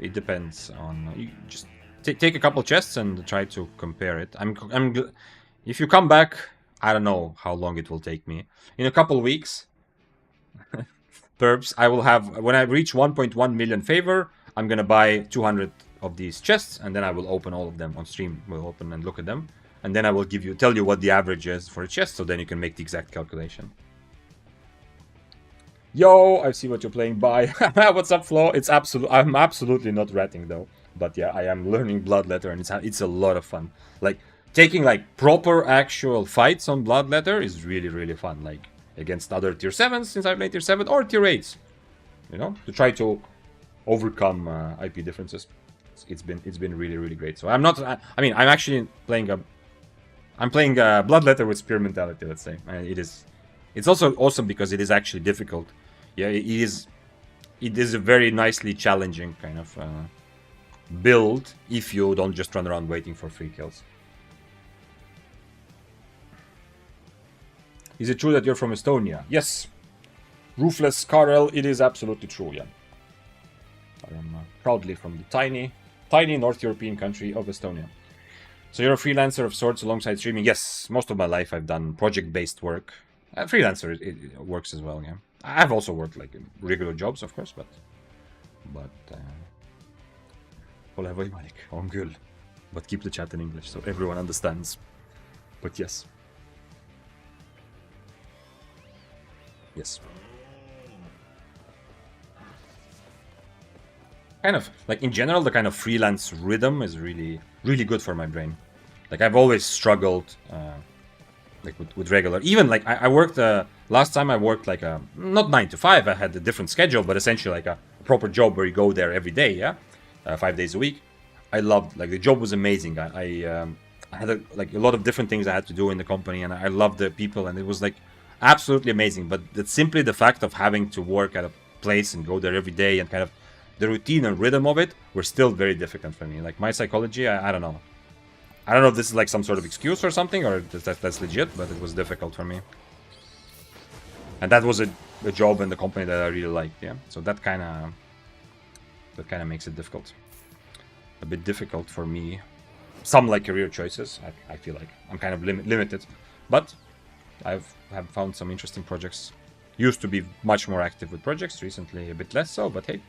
It depends on... you just take a couple chests and try to compare it. If you come back, I don't know how long it will take me. In a couple weeks, Perps, I will have... When I reach 1.1 million favor, I'm gonna buy 200 of these chests, and then I will open all of them on stream. We'll open and look at them. And then I will tell you what the average is for a chest, so then you can make the exact calculation. Yo, I see what you're playing by. What's up, Flo? I'm absolutely not ratting though. But yeah, I am learning Bloodletter, and it's a lot of fun. Like, taking like proper actual fights on Bloodletter is really, really fun. Like, against other tier 7s, since I played tier 7, or tier 8s. You know, to try to overcome IP differences. It's been really, really great. So I'm not... I mean, I'm actually playing a... I'm playing Bloodletter with spear mentality, let's say. It's also awesome because it is actually difficult. Yeah, it is a very nicely challenging kind of build if you don't just run around waiting for free kills. Is it true that you're from Estonia? Yes. Roofless Karel, it is absolutely true, yeah. I am proudly from the tiny North European country of Estonia. So you're a freelancer of sorts alongside streaming? Yes, most of my life I've done project-based work. Freelancer, it works as well, yeah. I've also worked like in regular jobs, of course, but but keep the chat in English so everyone understands. But yes. Yes. Kind of, like in general, the kind of freelance rhythm is really, really good for my brain. Like, I've always struggled like with regular, even like I worked last time I worked like a not 9 to 5, I had a different schedule, but essentially like a proper job where you go there every day, yeah, 5 days a week. I loved, like, the job was amazing. I had a lot of different things I had to do in the company, and I loved the people, and it was like absolutely amazing. But it's simply the fact of having to work at a place and go there every day, and kind of the routine and rhythm of it were still very difficult for me. Like, my psychology, I don't know. I don't know if this is like some sort of excuse or something, or that's legit, but it was difficult for me. And that was a job in the company that I really liked, yeah. So that kind of makes it difficult. A bit difficult for me. Some like career choices, I feel like I'm kind of limited, but have found some interesting projects. Used to be much more active with projects, recently a bit less so, but hey.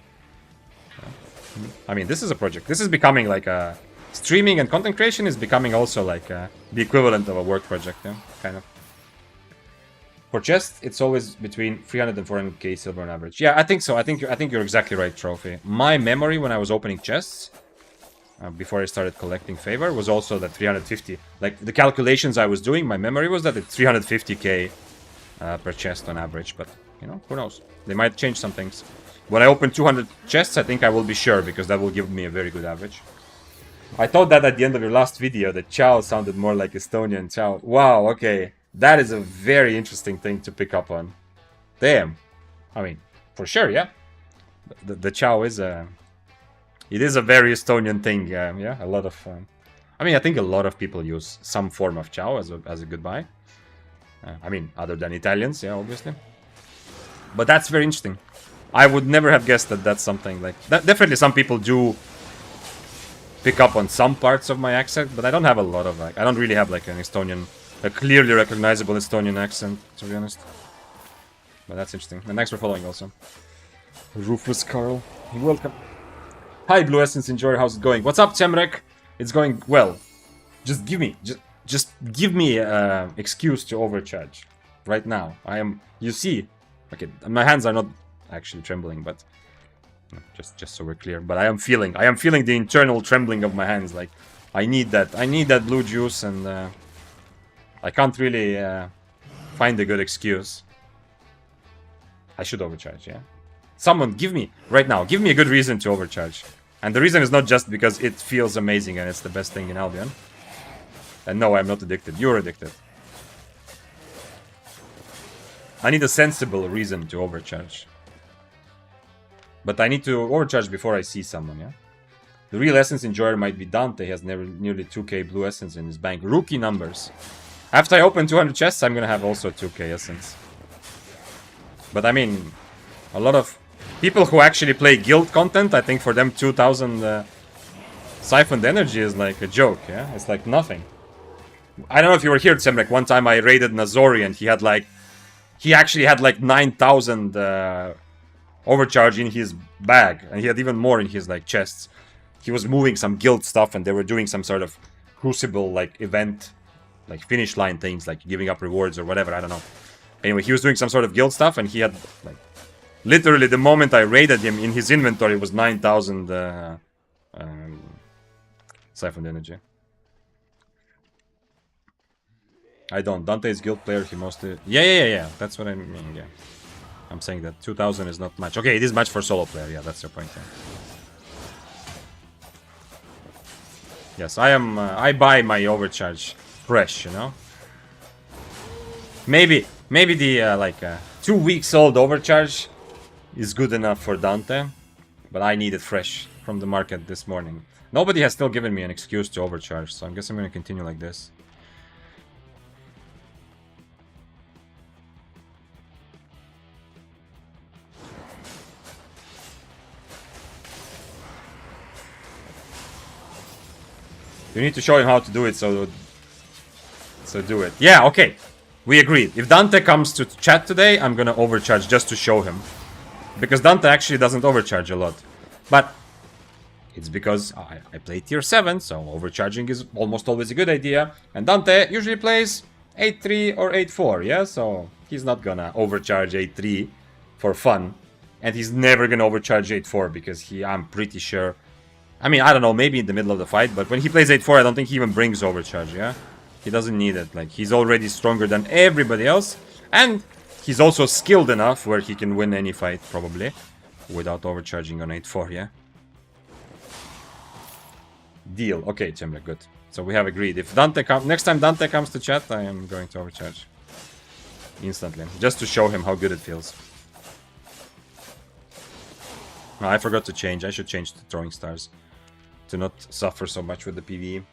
I mean, this is a project. This is becoming like a... Streaming and content creation is becoming also like the equivalent of a work project, yeah, kind of. For chest, it's always between 300 and 400k silver on average. Yeah, I think so. I think you're exactly right, Trophy. My memory when I was opening chests, before I started collecting favor, was also that 350. Like, the calculations I was doing, my memory was that it's 350k per chest on average. But, you know, who knows? They might change some things. When I open 200 chests, I think I will be sure, because that will give me a very good average. I thought that at the end of your last video, that Chow sounded more like Estonian Chow. Wow, okay. That is a very interesting thing to pick up on. Damn. I mean, for sure, yeah. The Chow is a... It is a very Estonian thing, yeah. A lot of... I mean, I think a lot of people use some form of Chow as a goodbye. I mean, other than Italians, yeah, obviously. But that's very interesting. I would never have guessed that that's something like... Definitely some people do pick up on some parts of my accent, but I don't have a lot of, like... I don't really have, like, an Estonian... A clearly recognizable Estonian accent, to be honest. But that's interesting. And thanks for following also. Rufus Carl, welcome. Hi, Blue Essence Enjoyer, how's it going? What's up, Temrek? It's going well. Just give me, just give me an excuse to overcharge. Right now. I am, you see. Okay, my hands are not actually trembling, but... Just so we're clear. But I am feeling the internal trembling of my hands. Like, I need that blue juice, and... I can't really find a good excuse. I should overcharge, yeah? Someone, right now, give me a good reason to overcharge. And the reason is not just because it feels amazing and it's the best thing in Albion. And no, I'm not addicted. You're addicted. I need a sensible reason to overcharge. But I need to overcharge before I see someone, yeah? The real Essence Enjoyer might be Dante. He has nearly 2k blue essence in his bank. Rookie numbers. After I open 200 chests, I'm gonna have also 2k essence. But I mean, a lot of people who actually play guild content, I think for them 2000 siphoned energy is like a joke, yeah? It's like nothing. I don't know if you were here, Semrek. One time I raided Nazori and he actually had like 9000 overcharge in his bag. And he had even more in his like chests. He was moving some guild stuff and they were doing some sort of crucible like event. Like finish line things, like giving up rewards or whatever, I don't know. Anyway, he was doing some sort of guild stuff and he had, like, literally the moment I raided him, in his inventory was 9000 siphoned energy. I don't. Dante is guild player, he mostly... Yeah. That's what I mean, yeah. I'm saying that 2000 is not much. Okay, it is much for solo player, yeah, that's your point. Yeah. Yes, I buy my overcharge fresh, you know. Maybe the 2 weeks old overcharge is good enough for Dante, but I need it fresh from the market this morning. Nobody has still given me an excuse to overcharge, so I guess I'm gonna continue like this. You need to show him how to do it, so do it. Yeah, okay. We agreed. If Dante comes to chat today, I'm gonna overcharge just to show him. Because Dante actually doesn't overcharge a lot. But it's because I play tier 7, so overcharging is almost always a good idea. And Dante usually plays 8-3 or 8-4, yeah? So he's not gonna overcharge 8-3 for fun. And he's never gonna overcharge 8-4 because I'm pretty sure... I mean, I don't know, maybe in the middle of the fight, but when he plays 8-4, I don't think he even brings overcharge, yeah? He doesn't need it. Like, he's already stronger than everybody else. And he's also skilled enough where he can win any fight, probably, without overcharging on 8-4, yeah? Deal. Okay, Timber, good. So we have agreed. If Dante comes... Next time Dante comes to chat, I am going to overcharge. Instantly. Just to show him how good it feels. Oh, I forgot to change. I should change to throwing stars. To not suffer so much with the PvE.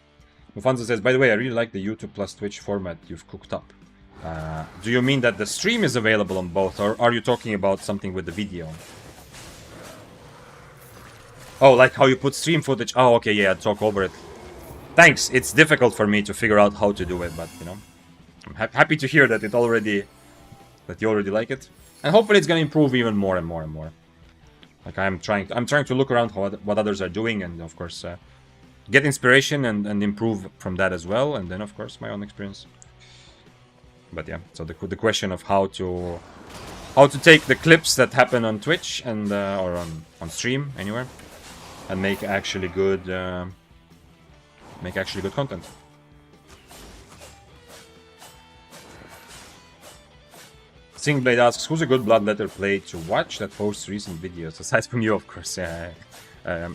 Mufanza says, by the way, I really like the YouTube plus Twitch format you've cooked up. Do you mean that the stream is available on both, or are you talking about something with the video? Oh, like how you put stream footage? Oh, okay, yeah, talk over it. Thanks, it's difficult for me to figure out how to do it, but, you know, I'm happy to hear that you already like it. And hopefully it's gonna improve even more and more and more. Like, I'm trying to look around what others are doing, and of course get inspiration and improve from that as well, and then of course my own experience. But yeah, so the question of how to take the clips that happen on Twitch and or on stream anywhere and make actually good content. Singblade asks, who's a good Bloodletter play to watch that posts recent videos? Aside from you, of course.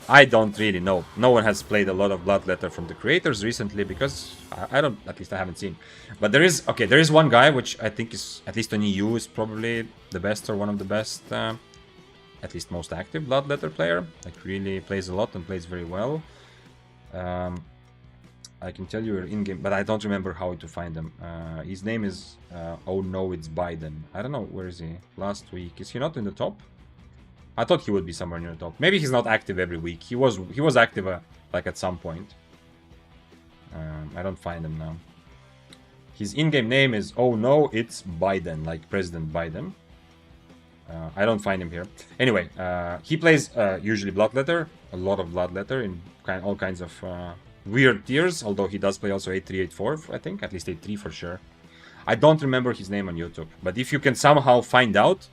I don't really know. No one has played a lot of Bloodletter from the creators recently because I don't, at least I haven't seen. But there is one guy which I think is, at least on EU, is probably the best or one of the best, at least most active Bloodletter player. Like really plays a lot and plays very well. I can tell you in-game, but I don't remember how to find him. His name is, oh no, it's Biden. I don't know, where is he? Last week. Is he not in the top? I thought he would be somewhere near the top. Maybe he's not active every week. He was active like at some point. I don't find him now. His in-game name is, oh no, it's Biden, like President Biden. I don't find him here. Anyway, he plays usually Bloodletter, a lot of Bloodletter in all kinds of weird tiers, although he does play also 8-3, 8-4, I think, at least 8-3 for sure. I don't remember his name on YouTube, but if you can somehow find out,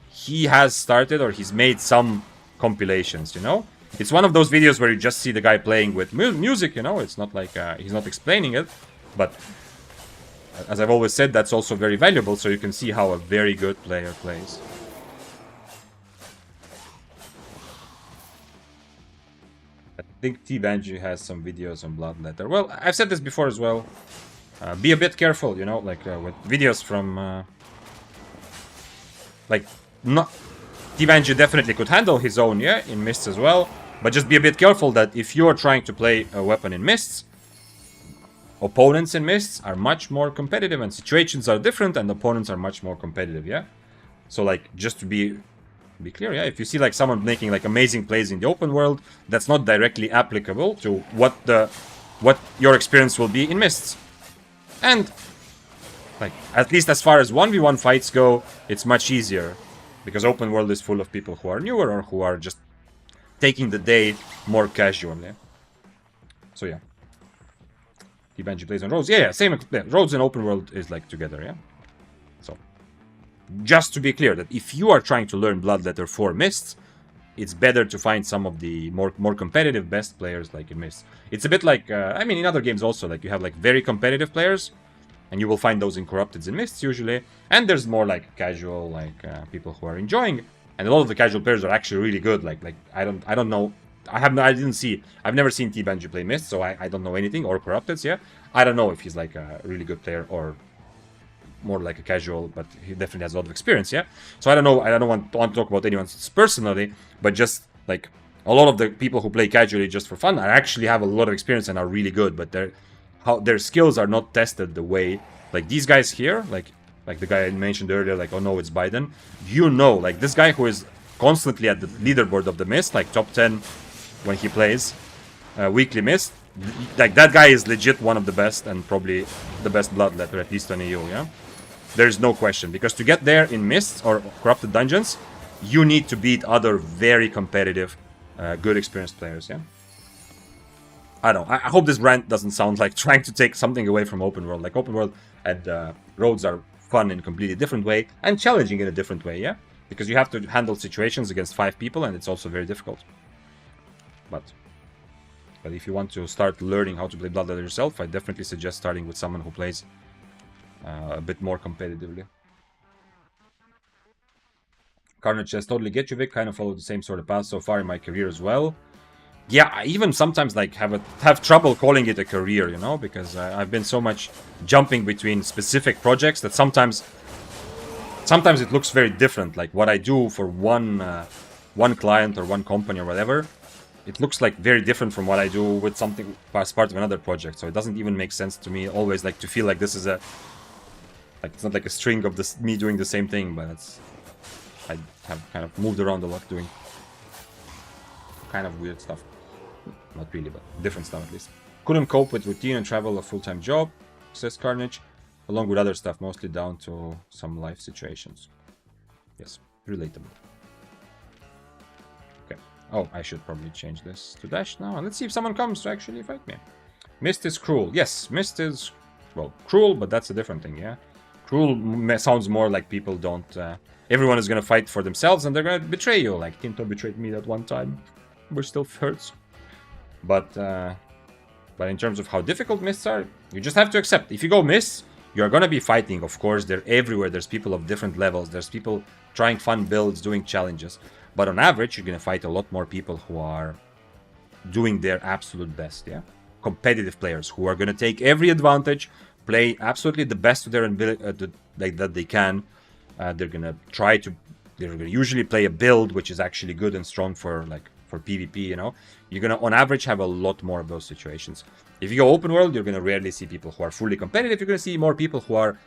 he has started or he's made some compilations, you know? It's one of those videos where you just see the guy playing with music, you know? It's not like he's not explaining it, but as I've always said, that's also very valuable, so you can see how a very good player plays. I think T-Banji has some videos on Bloodletter. Well, I've said this before as well. Be a bit careful, you know, like with videos from... not... T-Banji definitely could handle his own, yeah, in Mists as well. But just be a bit careful that if you're trying to play a weapon in Mists, opponents in Mists are much more competitive and situations are different and opponents are much more competitive, yeah? So, like, just to be clear, yeah, if you see like someone making like amazing plays in the open world, that's not directly applicable to what your experience will be in Mists. And like at least as far as 1v1 fights go, it's much easier because open world is full of people who are newer or who are just taking the day more casually. So yeah. T-Banji plays on Rhodes. Yeah, same. Yeah, Rhodes and open world is like together, yeah. So just to be clear that if you are trying to learn Bloodletter for Mists, it's better to find some of the more competitive best players like in Mists. It's a bit like, I mean, in other games also, like you have like very competitive players, and you will find those in Corrupteds in Mists usually, and there's more like casual, like people who are enjoying, and a lot of the casual players are actually really good. Like I don't know, I've never seen T-Banji play Mists, so I don't know anything, or Corrupteds, yeah. I don't know if he's like a really good player or more like a casual, but he definitely has a lot of experience, yeah. So I don't know, I don't want to talk about anyone personally, but just like a lot of the people who play casually just for fun actually have a lot of experience and are really good, but their skills are not tested the way like these guys here, like the guy I mentioned earlier, like oh no, it's Biden. You know, like this guy who is constantly at the leaderboard of the Mist, like top 10 when he plays weekly Mist, like that guy is legit one of the best and probably the best Bloodletter, at least on EU, yeah. There's no question, because to get there in Mists or Corrupted Dungeons, you need to beat other very competitive, good experienced players, yeah? I don't know. I hope this rant doesn't sound like trying to take something away from open world. Like open world and Rhodes are fun in a completely different way and challenging in a different way, yeah? Because you have to handle situations against 5 people and it's also very difficult. But if you want to start learning how to play Bloodletter yourself, I definitely suggest starting with someone who plays a bit more competitively. Carnage says, totally get you, Vic. Kind of follow the same sort of path so far in my career as well. Yeah, I even sometimes like have trouble calling it a career, you know, because I've been so much jumping between specific projects that sometimes it looks very different. Like what I do for one client or one company or whatever, it looks like very different from what I do with something as part of another project. So it doesn't even make sense to me always like to feel like this is it's not like a string of me doing the same thing, but I have kind of moved around a lot doing kind of weird stuff. Not really, but different stuff at least. Couldn't cope with routine and travel a full-time job, says Carnage, along with other stuff, mostly down to some life situations. Yes, relatable. Okay. Oh, I should probably change this to dash now. And let's see if someone comes to actually fight me. Mist is cruel. Yes, Mist is, well, cruel, but that's a different thing, yeah? Cruel sounds more like people don't... everyone is gonna fight for themselves and they're gonna betray you, like Tinto betrayed me that one time, which still hurts. But in terms of how difficult mists are, you just have to accept. If you go mists, you're gonna be fighting, of course. They're everywhere. There's people of different levels. There's people trying fun builds, doing challenges. But on average, you're gonna fight a lot more people who are doing their absolute best, yeah? Competitive players who are gonna take every advantage, play absolutely the best of their ability that they can. They're gonna usually play a build which is actually good and strong for PvP, you know. You're gonna on average have a lot more of those situations. If you go open world, you're gonna rarely see people who are fully competitive. You're gonna see more people who are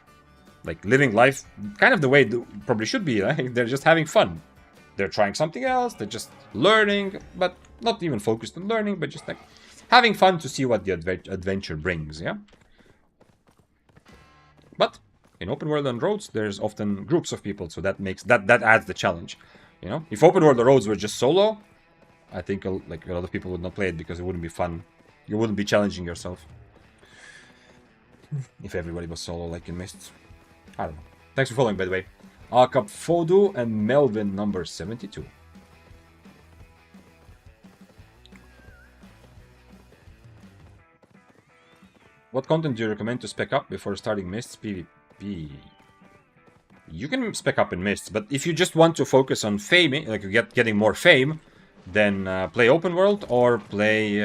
like living life kind of the way it probably should be, right? They're just having fun. They're trying something else, they're just learning, but not even focused on learning, but just like having fun to see what the adventure brings, yeah? But in open world and roads, there's often groups of people, so that makes that adds the challenge. You know, if open world or roads were just solo, I think like a lot of people would not play it because it wouldn't be fun. You wouldn't be challenging yourself if everybody was solo like in Mists. I don't know. Thanks for following, by the way. Alcap Fodu and Melvin number 72. What content do you recommend to spec up before starting Mists PvP? You can spec up in Mists, but if you just want to focus on fame, like getting more fame, then play open world or play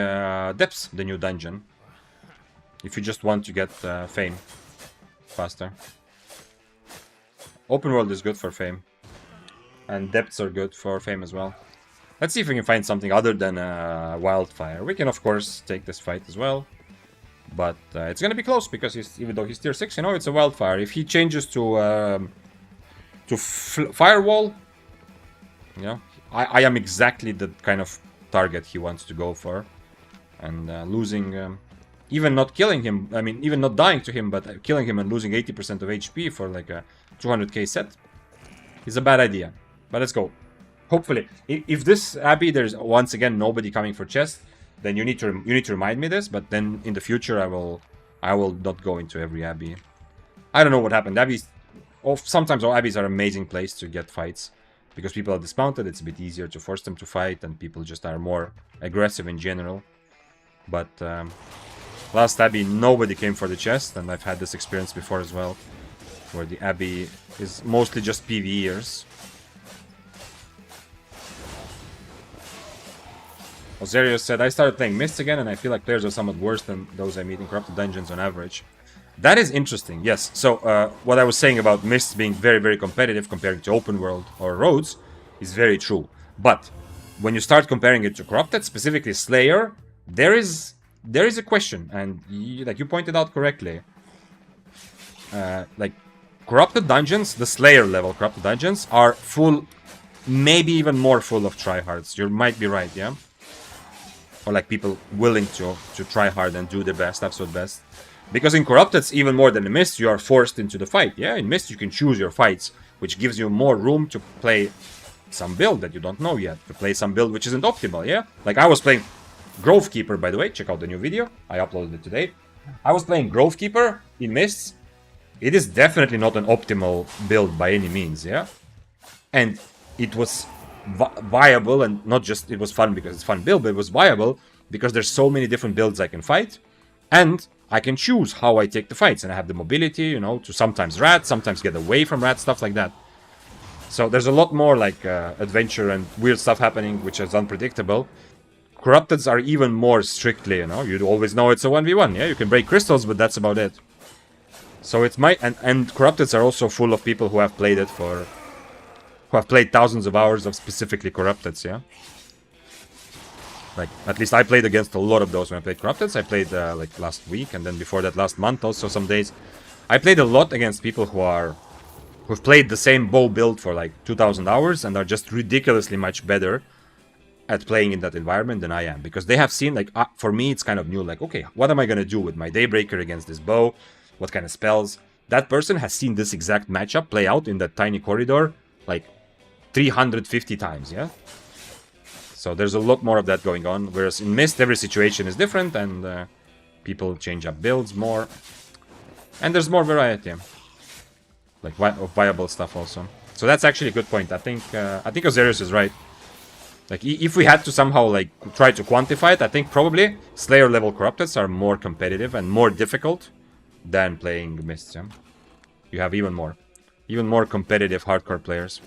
Depths, the new dungeon. If you just want to get fame faster. Open world is good for fame. And Depths are good for fame as well. Let's see if we can find something other than Wildfire. We can, of course, take this fight as well. But it's gonna be close because even though he's tier 6, you know, it's a Wildfire. If he changes to Firewall, you know, I am exactly the kind of target he wants to go for. And losing, even not killing him, I mean, even not dying to him, but killing him and losing 80% of HP for like a 200k set is a bad idea. But let's go. Hopefully, if this Abbey, there's once again nobody coming for chest, then you need to remind me this. But then in the future, I will not go into every Abbey. I don't know what happened. Abbeys, sometimes Abbeys are an amazing place to get fights because people are dismounted. It's a bit easier to force them to fight, and people just are more aggressive in general. But last Abbey, nobody came for the chest, and I've had this experience before as well, where the Abbey is mostly just PvEers. Ozerius said, I started playing Mists again, and I feel like players are somewhat worse than those I meet in Corrupted Dungeons on average. That is interesting, yes. So, what I was saying about Mists being very, very competitive compared to Open World or Roads is very true. But when you start comparing it to Corrupted, specifically Slayer, there is a question, and like you pointed out correctly. Like, Corrupted Dungeons, the Slayer level Corrupted Dungeons, are full, maybe even more full of tryhards. You might be right, yeah? Or like people willing to try hard and do their best, absolute best. Because in Corrupted, even more than in Mist, you are forced into the fight. Yeah, in Mist you can choose your fights, which gives you more room to play some build that you don't know yet. To play some build which isn't optimal, yeah? Like I was playing Grovekeeper, by the way. Check out the new video. I uploaded it today. I was playing Grovekeeper in Mists. It is definitely not an optimal build by any means, yeah? And it was viable, and not just it was fun because it's fun build, but it was viable because there's so many different builds I can fight, and I can choose how I take the fights, and I have the mobility, you know, to sometimes rat, sometimes get away from rat, stuff like that. So there's a lot more like adventure and weird stuff happening, which is unpredictable. Corrupteds are even more strictly, you know, you always know it's a 1v1, yeah, you can break crystals, but that's about it. So it's and Corrupteds are also full of people who have played it for, who have played thousands of hours of specifically Corrupteds, yeah? Like, at least I played against a lot of those when I played Corrupteds. I played, like, last week, and then before that last month also some days. I played a lot against people who've played the same bow build for, like, 2,000 hours and are just ridiculously much better at playing in that environment than I am. Because they have seen, like, for me it's kind of new, like, okay, what am I gonna do with my Daybreaker against this bow? What kind of spells? That person has seen this exact matchup play out in that tiny corridor, like, 350 times, yeah? So there's a lot more of that going on, whereas in Mist every situation is different and people change up builds more. And there's more variety. like viable stuff also. So that's actually a good point. I think Ozerius is right. Like, if we had to somehow, like, try to quantify it, I think probably Slayer level Corrupteds are more competitive and more difficult than playing Mists, yeah? You have even more competitive hardcore players.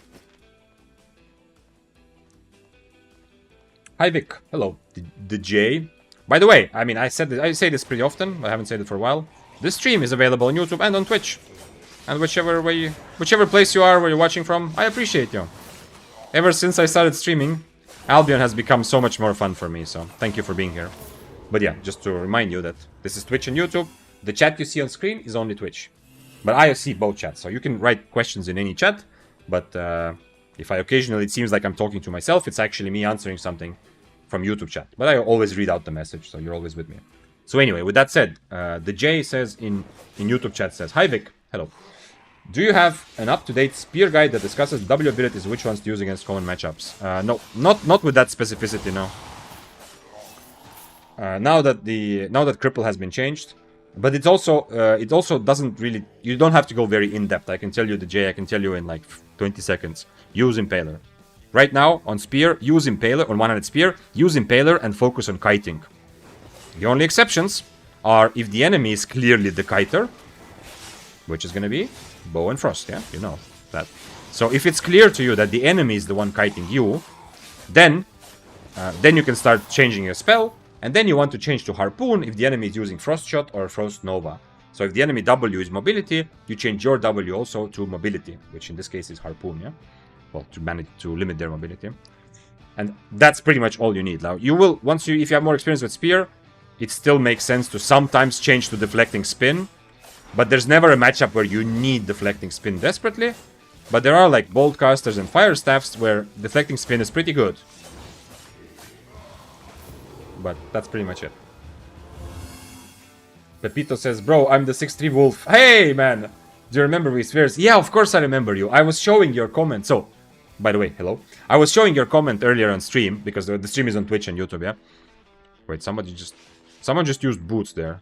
Hi Vic, hello. The J. By the way, I mean, I say this pretty often, I haven't said it for a while. This stream is available on YouTube and on Twitch. And whichever place you are where you're watching from, I appreciate you. Ever since I started streaming, Albion has become so much more fun for me, so thank you for being here. But yeah, just to remind you that this is Twitch and YouTube. The chat you see on screen is only Twitch. But I see both chats, so you can write questions in any chat. But if occasionally it seems like I'm talking to myself, it's actually me answering something from YouTube chat. But I always read out the message, so you're always with me. So anyway, with that said, the J says in YouTube chat says, Hi Vic, hello. Do you have an up-to-date spear guide that discusses W abilities, which ones to use against common matchups? No, not with that specificity, no. Now that Cripple has been changed, but it also doesn't really, you don't have to go very in-depth. I can tell you the J, I can tell you in like 20 seconds. Use Impaler. Right now, on Spear, use Impaler, on one-handed Spear, use Impaler and focus on kiting. The only exceptions are if the enemy is clearly the kiter, which is going to be Bow and Frost, yeah? You know that. So if it's clear to you that the enemy is the one kiting you, then you can start changing your spell, and then you want to change to Harpoon if the enemy is using Frost Shot or Frost Nova. So if the enemy W is Mobility, you change your W also to Mobility, which in this case is Harpoon, yeah? Well, to manage to limit their mobility. And that's pretty much all you need. Now, you will, if you have more experience with Spear, it still makes sense to sometimes change to Deflecting Spin. But there's never a matchup where you need Deflecting Spin desperately. But there are like Bolt Casters and Fire Staffs where Deflecting Spin is pretty good. But that's pretty much it. Pepito says, bro, I'm the 6'3 wolf. Hey, man! Do you remember me, Spheres? Yeah, of course I remember you. I was showing your comment. So, by the way, hello. I was showing your comment earlier on stream, because the stream is on Twitch and YouTube, yeah? Wait, someone just used boots there.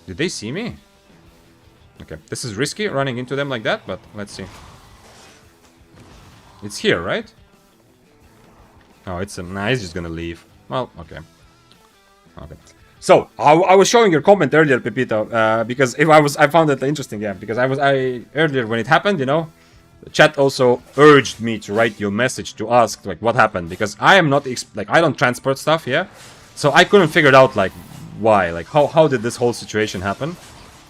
Did they see me? Okay, this is risky, running into them like that, but let's see. It's here, right? Oh, nah, he's just gonna leave. Well, okay. Okay. So, I was showing your comment earlier, Pepito, because I found it interesting, yeah, because earlier when it happened, you know, the chat also urged me to write you a message to ask, like, what happened, because I am not, I don't transport stuff, yeah, so I couldn't figure it out, like, why, like, how did this whole situation happen?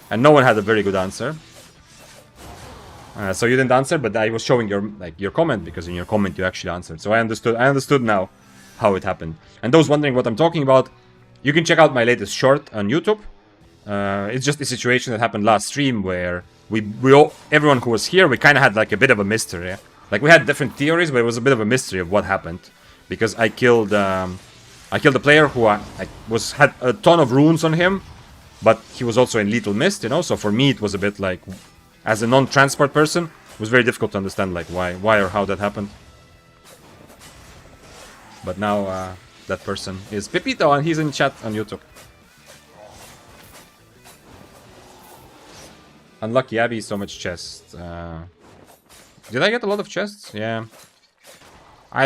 And no one had a very good answer. So you didn't answer, but I was showing your comment, because in your comment you actually answered. So I understood now how it happened. And those wondering what I'm talking about, you can check out my latest short on YouTube. It's just a situation that happened last stream where everyone who was here, we kind of had like a bit of a mystery. Like we had different theories, but it was a bit of a mystery of what happened, because I killed a player who had a ton of runes on him. But he was also in Lethal Mist, you know, so for me it was a bit like, as a non-transport person, it was very difficult to understand like why or how that happened. But now that person is Pepito and he's in chat on YouTube. Unlucky Abby, so much chests. Did I get a lot of chests? Yeah.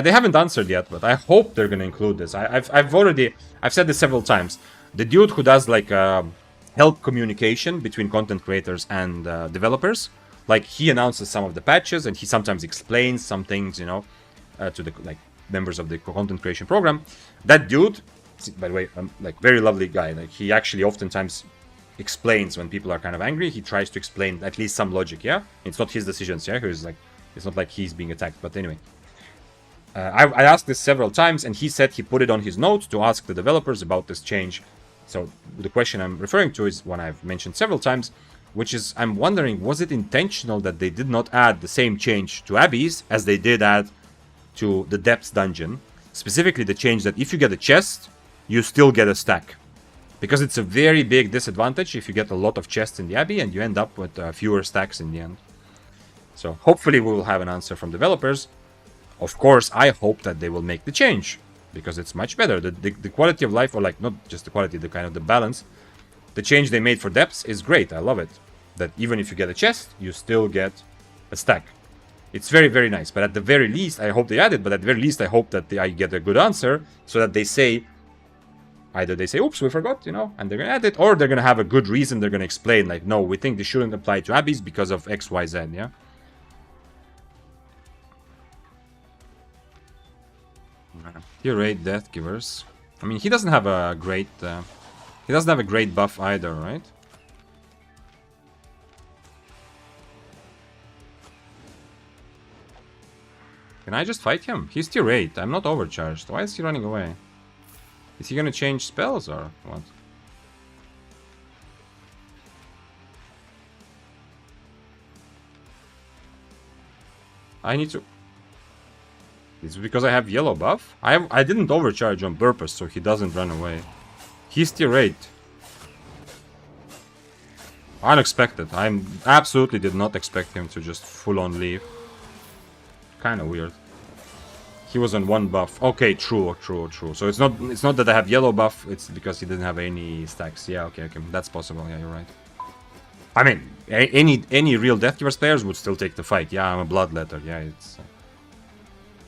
They haven't answered yet, but I hope they're gonna include this. I've said this several times. The dude who does like help communication between content creators and developers, like he announces some of the patches and he sometimes explains some things, you know, to the members of the content creation program. That dude, by the way, like very lovely guy. Like he actually oftentimes explains when people are kind of angry. He tries to explain at least some logic. Yeah, it's not his decisions. Yeah, he's like, it's not like he's being attacked. But anyway. I asked this several times, and he said he put it on his notes to ask the developers about this change. So the question I'm referring to is one I've mentioned several times, which is I'm wondering, was it intentional that they did not add the same change to Abby's as they did add to the Depths dungeon? Specifically the change that if you get a chest, you still get a stack. Because it's a very big disadvantage if you get a lot of chests in the Abbey and you end up with fewer stacks in the end. So hopefully we will have an answer from developers. Of course, I hope that they will make the change, because it's much better. The quality of life, or like not just the quality, the kind of the balance. The change they made for Depths is great. I love it. that even if you get a chest, you still get a stack. It's very, very nice. But at the very least, I hope they add it, but at the very least, I hope that I get a good answer so that they say, either they say, oops, we forgot, you know, and they're going to add it, or they're going to have a good reason. They're going to explain, like, no, we think this shouldn't apply to Abbeys because of X, Y, Z, yeah? Tier 8 Deathgivers. I mean, he doesn't have a great... he doesn't have a great buff either, right? Can I just fight him? He's tier 8. I'm not overcharged. Why is he running away? Is he gonna change spells or what? I need to... It's because I have yellow buff? I didn't overcharge on purpose so he doesn't run away. He's tier 8. Unexpected. I absolutely did not expect him to just full-on leave. Kinda weird. He was on 1 buff. Okay, true. So it's not that I have yellow buff, it's because he didn't have any stacks. Yeah, okay, that's possible. Yeah, you're right. I mean, any real Deathgivers players would still take the fight. Yeah, I'm a Bloodletter. Yeah, it's...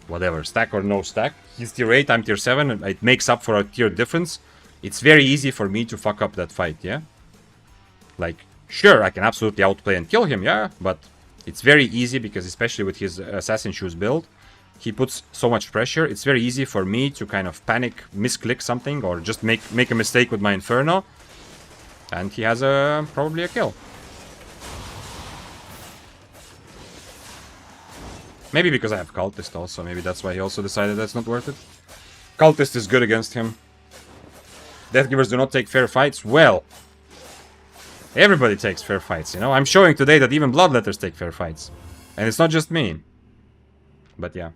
whatever, stack or no stack. He's tier 8, I'm tier 7, and it makes up for a tier difference. It's very easy for me to fuck up that fight, yeah? Like, sure, I can absolutely outplay and kill him, yeah? But it's very easy because, especially with his Assassin Shoes build, he puts so much pressure. It's very easy for me to kind of panic, misclick something, or just make a mistake with my Inferno. And he has probably a kill. Maybe because I have Cultist also. Maybe that's why he also decided that's not worth it. Cultist is good against him. Deathgivers do not take fair fights. Well, everybody takes fair fights, you know. I'm showing today that even Bloodletters take fair fights. And it's not just me. But yeah.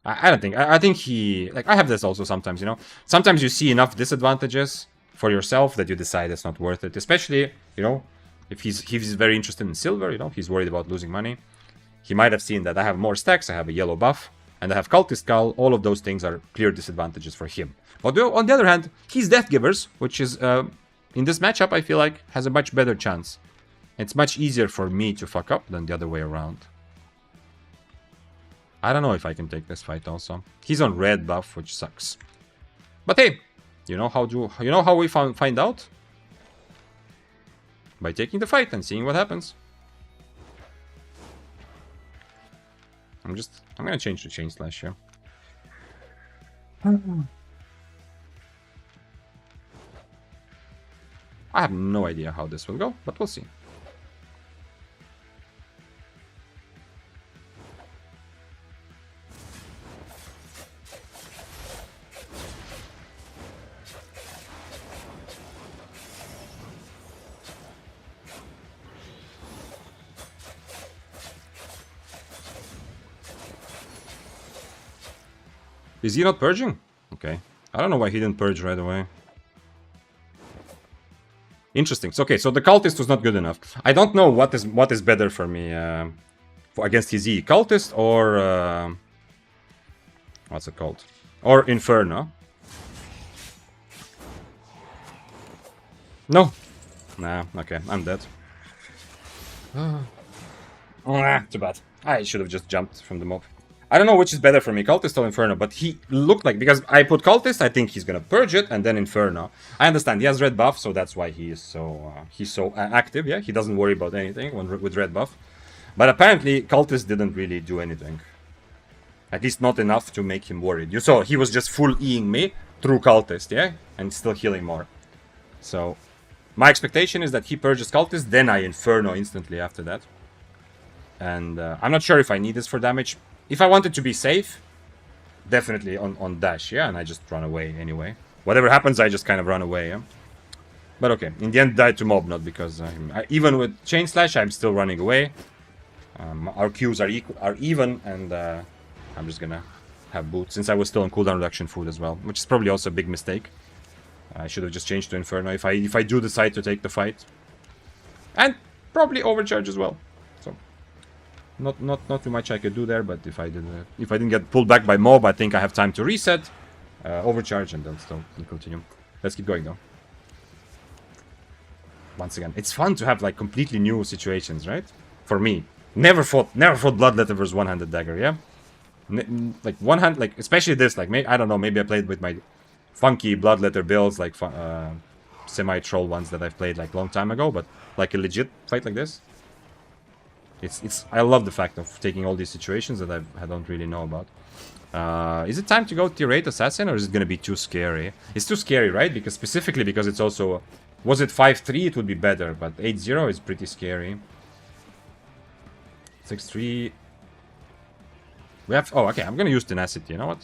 I don't think... I think he... Like, I have this also sometimes, you know. Sometimes you see enough disadvantages for yourself that you decide it's not worth it. Especially, you know, if he's very interested in silver, you know, he's worried about losing money. He might have seen that I have more stacks, I have a yellow buff, and I have Cultist Skull. All of those things are clear disadvantages for him. But on the other hand, he's Deathgivers, which is, in this matchup, I feel like, has a much better chance. It's much easier for me to fuck up than the other way around. I don't know if I can take this fight also. He's on red buff, which sucks. But hey, you know how we find out? By taking the fight and seeing what happens. I'm gonna change to Chain Slash here. I have no idea how this will go, but we'll see. Is he not purging? Okay. I don't know why he didn't purge right away. Interesting. So, okay, so the Cultist was not good enough. I don't know what is better for me against his E. Cultist or... what's it called? Or Inferno. No. Nah, okay, I'm dead. Too bad. I should have just jumped from the mob. I don't know which is better for me, Cultist or Inferno, but he looked like... Because I put Cultist, I think he's gonna purge it, and then Inferno. I understand, he has red buff, so that's why he is so active, yeah? He doesn't worry about anything with red buff. But apparently, Cultist didn't really do anything. At least not enough to make him worried. You saw, he was just full E-ing me through Cultist, yeah? And still healing more. So, my expectation is that he purges Cultist, then I Inferno instantly after that. And I'm not sure if I need this for damage. If I wanted to be safe, definitely on dash, yeah, and I just run away anyway. Whatever happens, I just kind of run away, yeah. But okay, in the end, died to mob, not because even with Chain Slash, I'm still running away. Our Qs are even, and I'm just gonna have boots since I was still on cooldown reduction food as well, which is probably also a big mistake. I should have just changed to Inferno if I do decide to take the fight, and probably overcharge as well. Not too much I could do there, but if I didn't get pulled back by mob, I think I have time to reset, overcharge, and then still continue. Let's keep going though. once again, it's fun to have like completely new situations, right? For me, never fought Bloodletter versus one-handed dagger. Yeah, like one hand, like especially this, like I don't know, maybe I played with my funky Bloodletter builds, like semi-troll ones that I've played like long time ago, but like a legit fight like this. I love the fact of taking all these situations that I don't really know about. Is it time to go tier 8 assassin, or is it going to be too scary? It's too scary, right? Because specifically because it's also... Was it 5-3, it would be better, but 8-0 is pretty scary. 6-3... We have... Oh, okay, I'm going to use tenacity, you know what?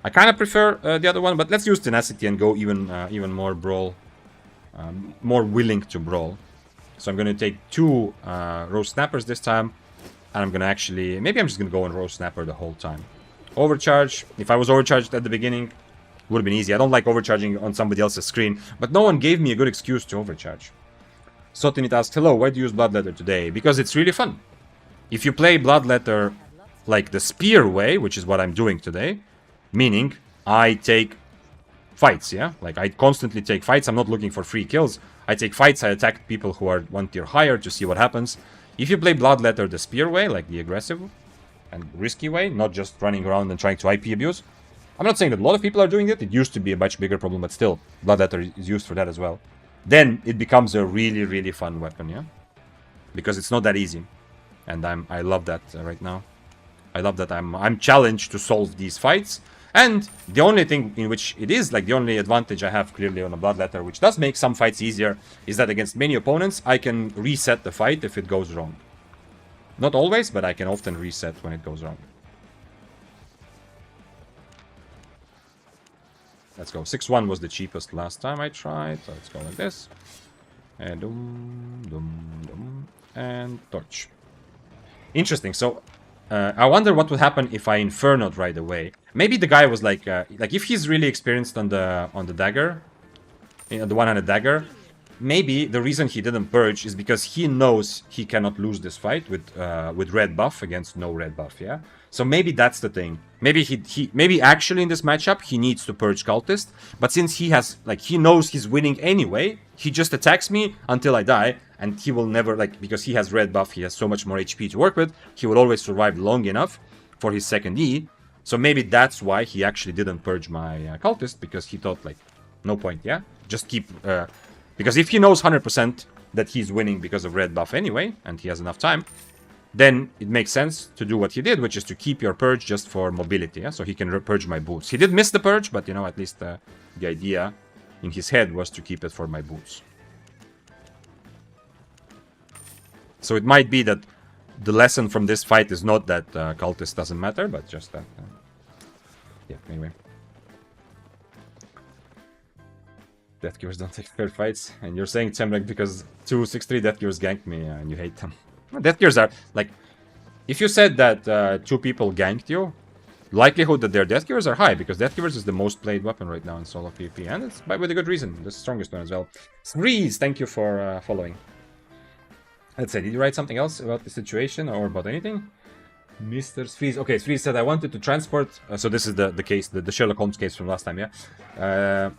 I kind of prefer the other one, but let's use tenacity and go even more brawl. More willing to brawl. So I'm going to take 2 Rose Snappers this time. And I'm going to actually... Maybe I'm just going to go on Rose Snapper the whole time. Overcharge. If I was overcharged at the beginning, would have been easy. I don't like overcharging on somebody else's screen. But no one gave me a good excuse to overcharge. Sotinit asked, hello, why do you use Bloodletter today? Because it's really fun. If you play Bloodletter like the spear way, which is what I'm doing today, meaning I take fights, yeah? Like I constantly take fights. I'm not looking for free kills. I take fights. I attack people who are 1 tier higher to see what happens. If you play Bloodletter the spear way, like the aggressive and risky way, not just running around and trying to IP abuse. I'm not saying that a lot of people are doing it. It used to be a much bigger problem, but still, Bloodletter is used for that as well. Then it becomes a really, really fun weapon, yeah? Because it's not that easy. And I love that right now. I love that I'm challenged to solve these fights. And the only thing in which it is, like the only advantage I have clearly on a Bloodletter, which does make some fights easier, is that against many opponents, I can reset the fight if it goes wrong. Not always, but I can often reset when it goes wrong. Let's go. 6-1 was the cheapest last time I tried, so let's go like this. And and torch. Interesting, so... I wonder what would happen if I Inferno'd right away. Maybe the guy was like if he's really experienced on the dagger, the one-handed dagger, maybe the reason he didn't purge is because he knows he cannot lose this fight with red buff against no red buff, yeah? So maybe that's the thing. Maybe maybe actually in this matchup he needs to purge cultist, but since he has he knows he's winning anyway, he just attacks me until I die, and he will never because he has red buff, he has so much more HP to work with, he will always survive long enough for his second E. So maybe that's why he actually didn't purge my cultist, because he thought no point, yeah? Just keep because if he knows 100% that he's winning because of red buff anyway, and he has enough time, then it makes sense to do what he did, which is to keep your purge just for mobility, yeah? So he can purge my boots. He did miss the purge, but at least the idea in his head was to keep it for my boots. So it might be that the lesson from this fight is not that cultist doesn't matter, but just that... yeah, anyway. Deathgivers don't take fair fights, and you're saying Temrek because 2-6-3 Deathgivers ganked me and you hate them. Deathgivers are, if you said that 2 people ganked you, likelihood that they're Deathgivers are high, because Deathgivers is the most played weapon right now in solo PvP, and it's with a good reason, the strongest one as well. Threes, thank you for following. Let's say, did you write something else about the situation or about anything? Mr. Freeze. Okay, Freeze said I wanted to transport... so this is the case, the Sherlock Holmes case from last time, yeah?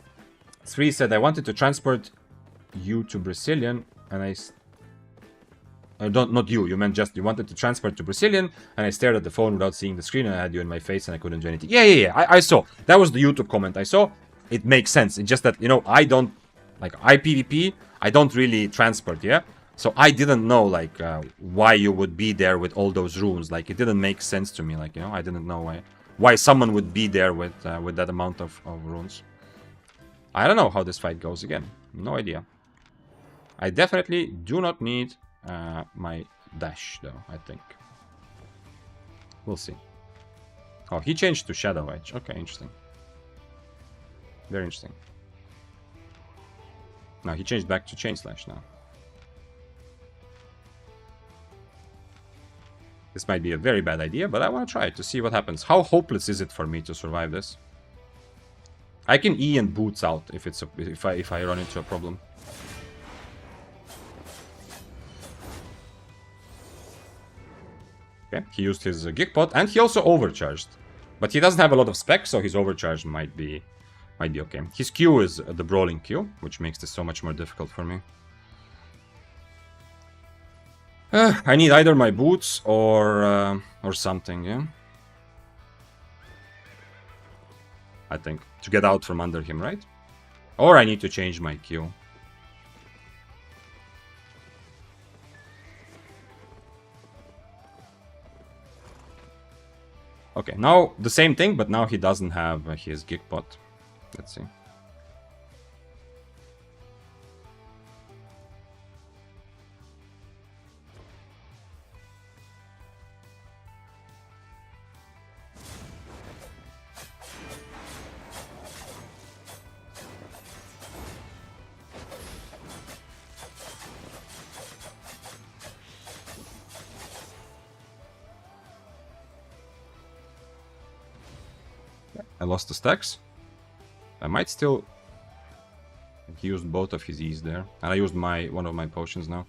Freeze said I wanted to transport you to Brazilian, and I... not you, you meant just you wanted to transport to Brazilian, and I stared at the phone without seeing the screen, and I had you in my face, and I couldn't do anything. Yeah, I saw. That was the YouTube comment I saw. It makes sense. It's just that, I don't... PvP, I don't really transport, yeah? So I didn't know, why you would be there with all those runes. It didn't make sense to me, I didn't know why someone would be there with that amount of runes. I don't know how this fight goes again. No idea. I definitely do not need my dash, though, I think. We'll see. Oh, he changed to Shadow Edge. Okay, interesting. Very interesting. No, he changed back to Chain Slash now. This might be a very bad idea, but I want to try it to see what happens. How hopeless is it for me to survive this? I can E and boots out if I run into a problem. Okay, he used his Geek Pot, and he also overcharged. But he doesn't have a lot of spec, so his overcharge might be Might be okay. His Q is the brawling Q, which makes this so much more difficult for me. I need either my boots or something, yeah? I think. To get out from under him, right? Or I need to change my Q. Okay, now the same thing, but now he doesn't have his Geekbot. Let's see. I lost the stacks. I might still... He used both of his E's there. And I used one of my potions now.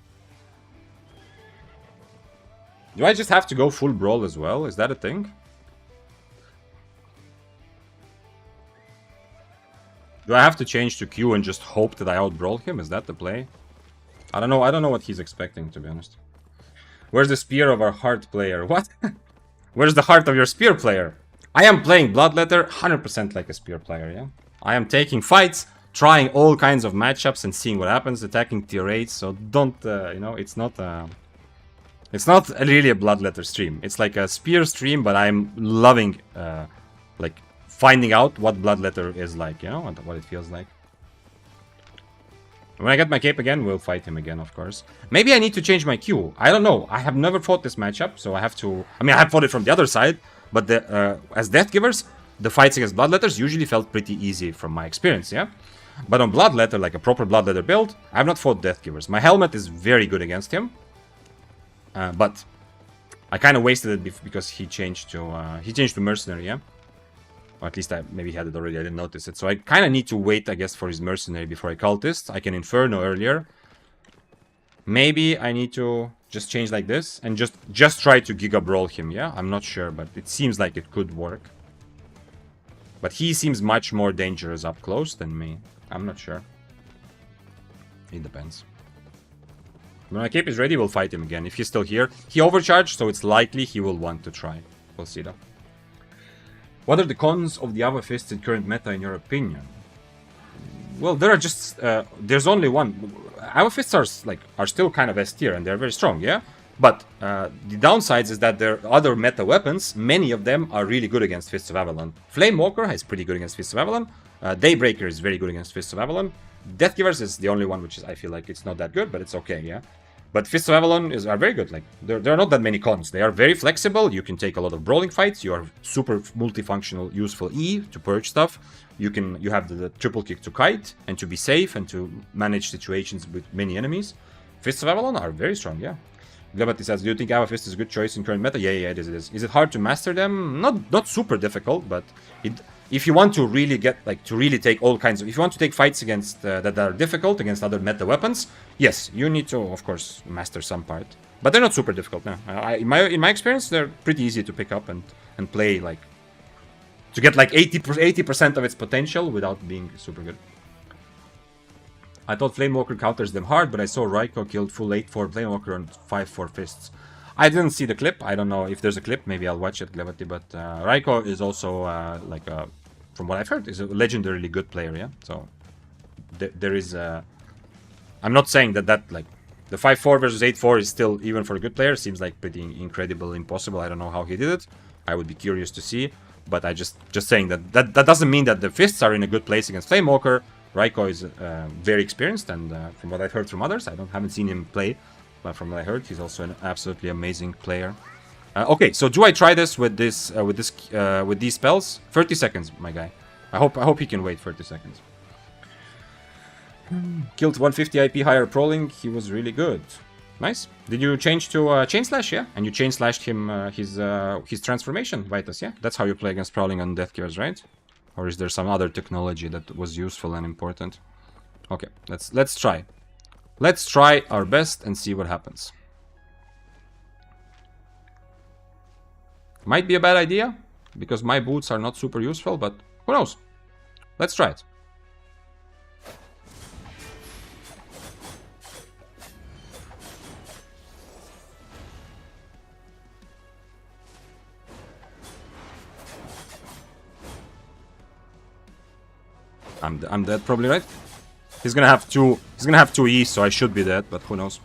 Do I just have to go full brawl as well? Is that a thing? Do I have to change to Q and just hope that I out-brawl him? Is that the play? I don't know. I don't know what he's expecting, to be honest. Where's the spear of our heart player? What? Where's the heart of your spear player? I am playing Bloodletter 100% like a spear player, yeah? I am taking fights, trying all kinds of matchups and seeing what happens, attacking tier 8, so don't, you know, it's not really a Bloodletter stream. It's like a spear stream, but I'm loving, like, finding out what Bloodletter is like, you know, what it feels like. When I get my cape again, we'll fight him again, of course. Maybe I need to change my Q. I don't know. I have never fought this matchup, so I have to... I mean, I have fought it from the other side, but as Deathgivers, the fights against Bloodletters usually felt pretty easy from my experience, yeah? But on Bloodletter, like a proper Bloodletter build, I have not fought Deathgivers. My helmet is very good against him, but I kind of wasted it because he changed to Mercenary, yeah? Or at least maybe he had it already, I didn't notice it. So I kind of need to wait, I guess, for his Mercenary before I Cultist. I can Inferno earlier. Maybe I need to just change like this and just try to Giga Brawl him, yeah? I'm not sure, but it seems like it could work. But he seems much more dangerous up close than me. I'm not sure. It depends. When my cape is ready, we'll fight him again. If he's still here. He overcharged, so it's likely he will want to try. We'll see though. What are the cons of the Ava Fists in current meta, in your opinion? Well, there are just... there's only one. Ava Fists are still kind of S tier, and they're very strong, yeah? But the downsides is that there are other meta weapons. Many of them are really good against Fists of Avalon. Flamewalker is pretty good against Fists of Avalon. Daybreaker is very good against Fists of Avalon. Deathgivers is the only one which is, I feel like it's not that good, but it's okay, yeah? But Fists of Avalon are very good. Like there are not that many cons. They are very flexible. You can take a lot of brawling fights. You are super multifunctional, useful E to purge stuff. You have the triple kick to kite and to be safe and to manage situations with many enemies. Fists of Avalon are very strong, yeah. Glebati says, do you think Ava Fist is a good choice in current meta? Yeah, it is. Is it hard to master them? Not super difficult, but if you want to really take all kinds of... If you want to take fights against that are difficult, against other meta weapons, yes, you need to, of course, master some part. But they're not super difficult, no. In my experience, they're pretty easy to pick up and play, like... To get, like, 80% of its potential without being super good. I thought Flamewalker counters them hard, but I saw Raiko killed full 8-4 Flamewalker on 5-4 fists. I didn't see the clip. I don't know if there's a clip. Maybe I'll watch it, Glevati. But Raiko is also, from what I've heard, is a legendarily good player, yeah? So, there is... I'm not saying that, like, the 5-4 versus 8-4 is still, even for a good player, seems like pretty incredible, impossible. I don't know how he did it. I would be curious to see. But I just saying that doesn't mean that the fists are in a good place against Flamewalker. Raiko is very experienced, and from what I've heard from others, haven't seen him play, but from what I heard, he's also an absolutely amazing player. Okay, so do I try this with these spells? 30 seconds, my guy. I hope he can wait 30 seconds. Killed 150 IP higher prowling. He was really good. Nice. Did you change to Chain Slash? Yeah, and you Chain Slashed him his transformation, Vitus. Yeah, that's how you play against prowling on Deathgivers, right? Or is there some other technology that was useful and important? Okay, let's try. Let's try our best and see what happens. Might be a bad idea, because my boots are not super useful, but who knows? Let's try it. I'm dead probably, right? He's gonna have two E, so I should be dead, but who knows?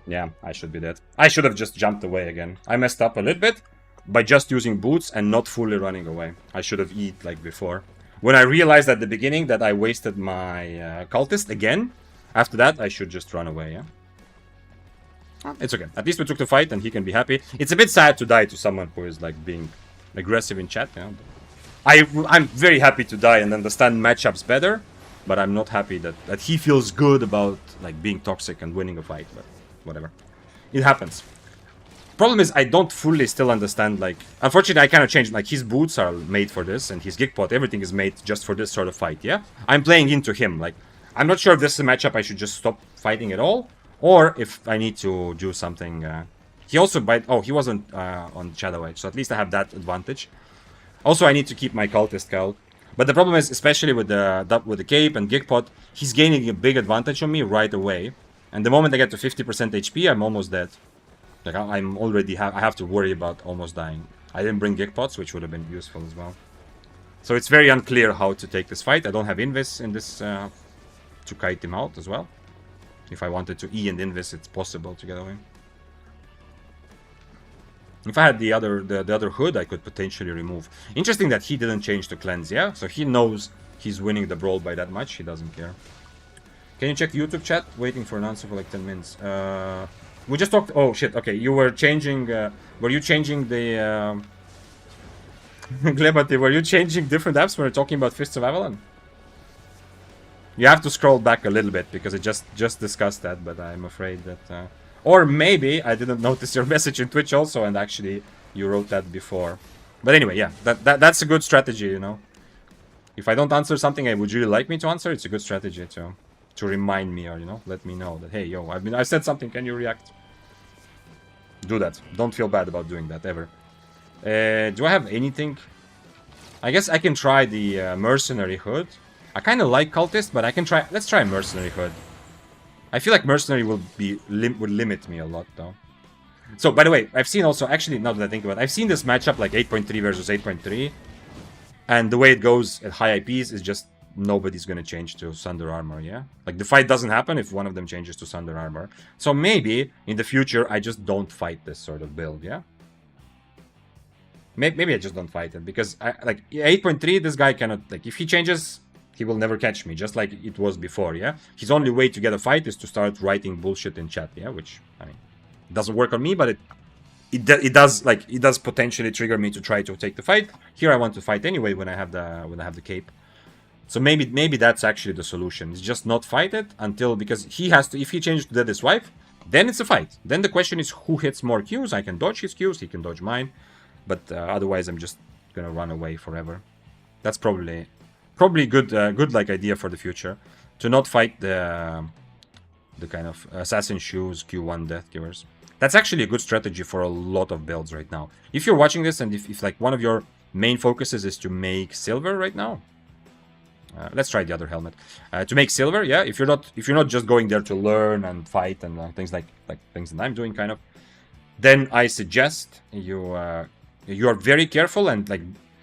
Yeah, I should be dead. I should have just jumped away again. I messed up a little bit by just using boots and not fully running away. I should have eat like before. When I realized at the beginning that I wasted my cultist again, after that I should just run away, yeah? It's okay. At least we took the fight and he can be happy. It's a bit sad to die to someone who is like being aggressive in chat, you know? I'm very happy to die and understand matchups better, but I'm not happy that he feels good about like being toxic and winning a fight, but whatever. It happens. Problem is I don't fully still understand, like, unfortunately I kind of changed, like his boots are made for this and his Gigpot, everything is made just for this sort of fight, yeah? I'm playing into him, like, I'm not sure if this is a matchup I should just stop fighting at all, or if I need to do something. He also he wasn't on Shadow Edge, so at least I have that advantage. Also, I need to keep my cultist count. But the problem is, especially with the cape and Gigpot, he's gaining a big advantage on me right away. And the moment I get to 50% HP, I'm almost dead. Like, I'm already I have to worry about almost dying. I didn't bring Gigpots, which would have been useful as well. So it's very unclear how to take this fight. I don't have Invis in this to kite him out as well. If I wanted to E and Invis, it's possible to get away. If I had the other hood, I could potentially remove. Interesting that he didn't change to cleanse, yeah? So he knows he's winning the brawl by that much. He doesn't care. Can you check YouTube chat? Waiting for an answer for like 10 minutes. We just talked... Oh, shit. Okay, you were changing... were you changing the... Glebati, were you changing different apps when we were talking about Fists of Avalon? You have to scroll back a little bit, because I just discussed that, but I'm afraid that... Or maybe I didn't notice your message in Twitch also, and actually you wrote that before. But anyway, yeah, that's a good strategy, you know. If I don't answer something I would really like me to answer, it's a good strategy to remind me, or, you know, let me know that, hey, yo, I said something, can you react? Do that. Don't feel bad about doing that, ever. Do I have anything? I guess I can try the Mercenary Hood. I kind of like Cultist, but I can try... Let's try Mercenary Hood. I feel like Mercenary would limit me a lot, though. So, by the way, I've seen also... Actually, now that I think about it, I've seen this matchup, like 8.3 versus 8.3. And the way it goes at high IPs is just... Nobody's gonna change to Sunder Armor, yeah? Like, the fight doesn't happen if one of them changes to Sunder Armor. So maybe, in the future, I just don't fight this sort of build, yeah? Maybe I just don't fight it, because, like, 8.3, this guy cannot... Like, if he changes... He will never catch me, just like it was before, yeah? His only way to get a fight is to start writing bullshit in chat, yeah? Which, I mean, doesn't work on me, but it does potentially trigger me to try to take the fight. Here I want to fight anyway when I have the cape. So maybe that's actually the solution. It's just not fight it until, because he has to, if he changes to Deadest Wife, then it's a fight. Then the question is who hits more Qs. I can dodge his Qs, he can dodge mine. But otherwise I'm just gonna run away forever. That's probably good like idea for the future, to not fight the kind of assassin shoes Q1 deathgivers. That's actually a good strategy for a lot of builds right now. If you're watching this and if like one of your main focuses is to make silver right now, let's try the other helmet. To make silver, yeah. If you're not just going there to learn and fight and things like things that I'm doing, kind of, then I suggest you are very careful and like.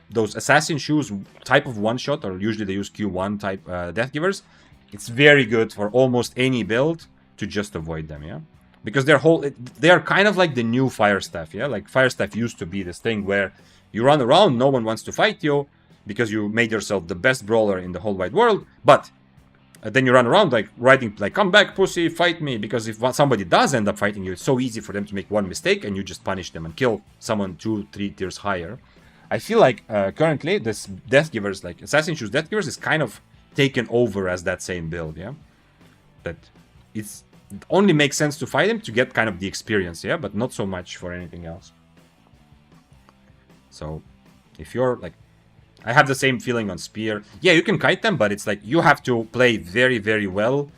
Those assassin shoes type of one shot, or usually they use Q1 type deathgivers. It's very good for almost any build to just avoid them, yeah. Because they are kind of like the new Fire Staff, yeah. Like Fire Staff used to be this thing where you run around, no one wants to fight you because you made yourself the best brawler in the whole wide world. But then you run around like writing like "come back, pussy, fight me." Because if somebody does end up fighting you, it's so easy for them to make one mistake and you just punish them and kill someone 2-3 tiers higher. I feel like currently this Deathgivers, like Assassin Shoes Deathgivers, is kind of taken over as that same build, yeah? That it only makes sense to fight him to get kind of the experience, yeah? But not so much for anything else. So, if you're like... I have the same feeling on Spear. Yeah, you can kite them, but it's like you have to play very, very well.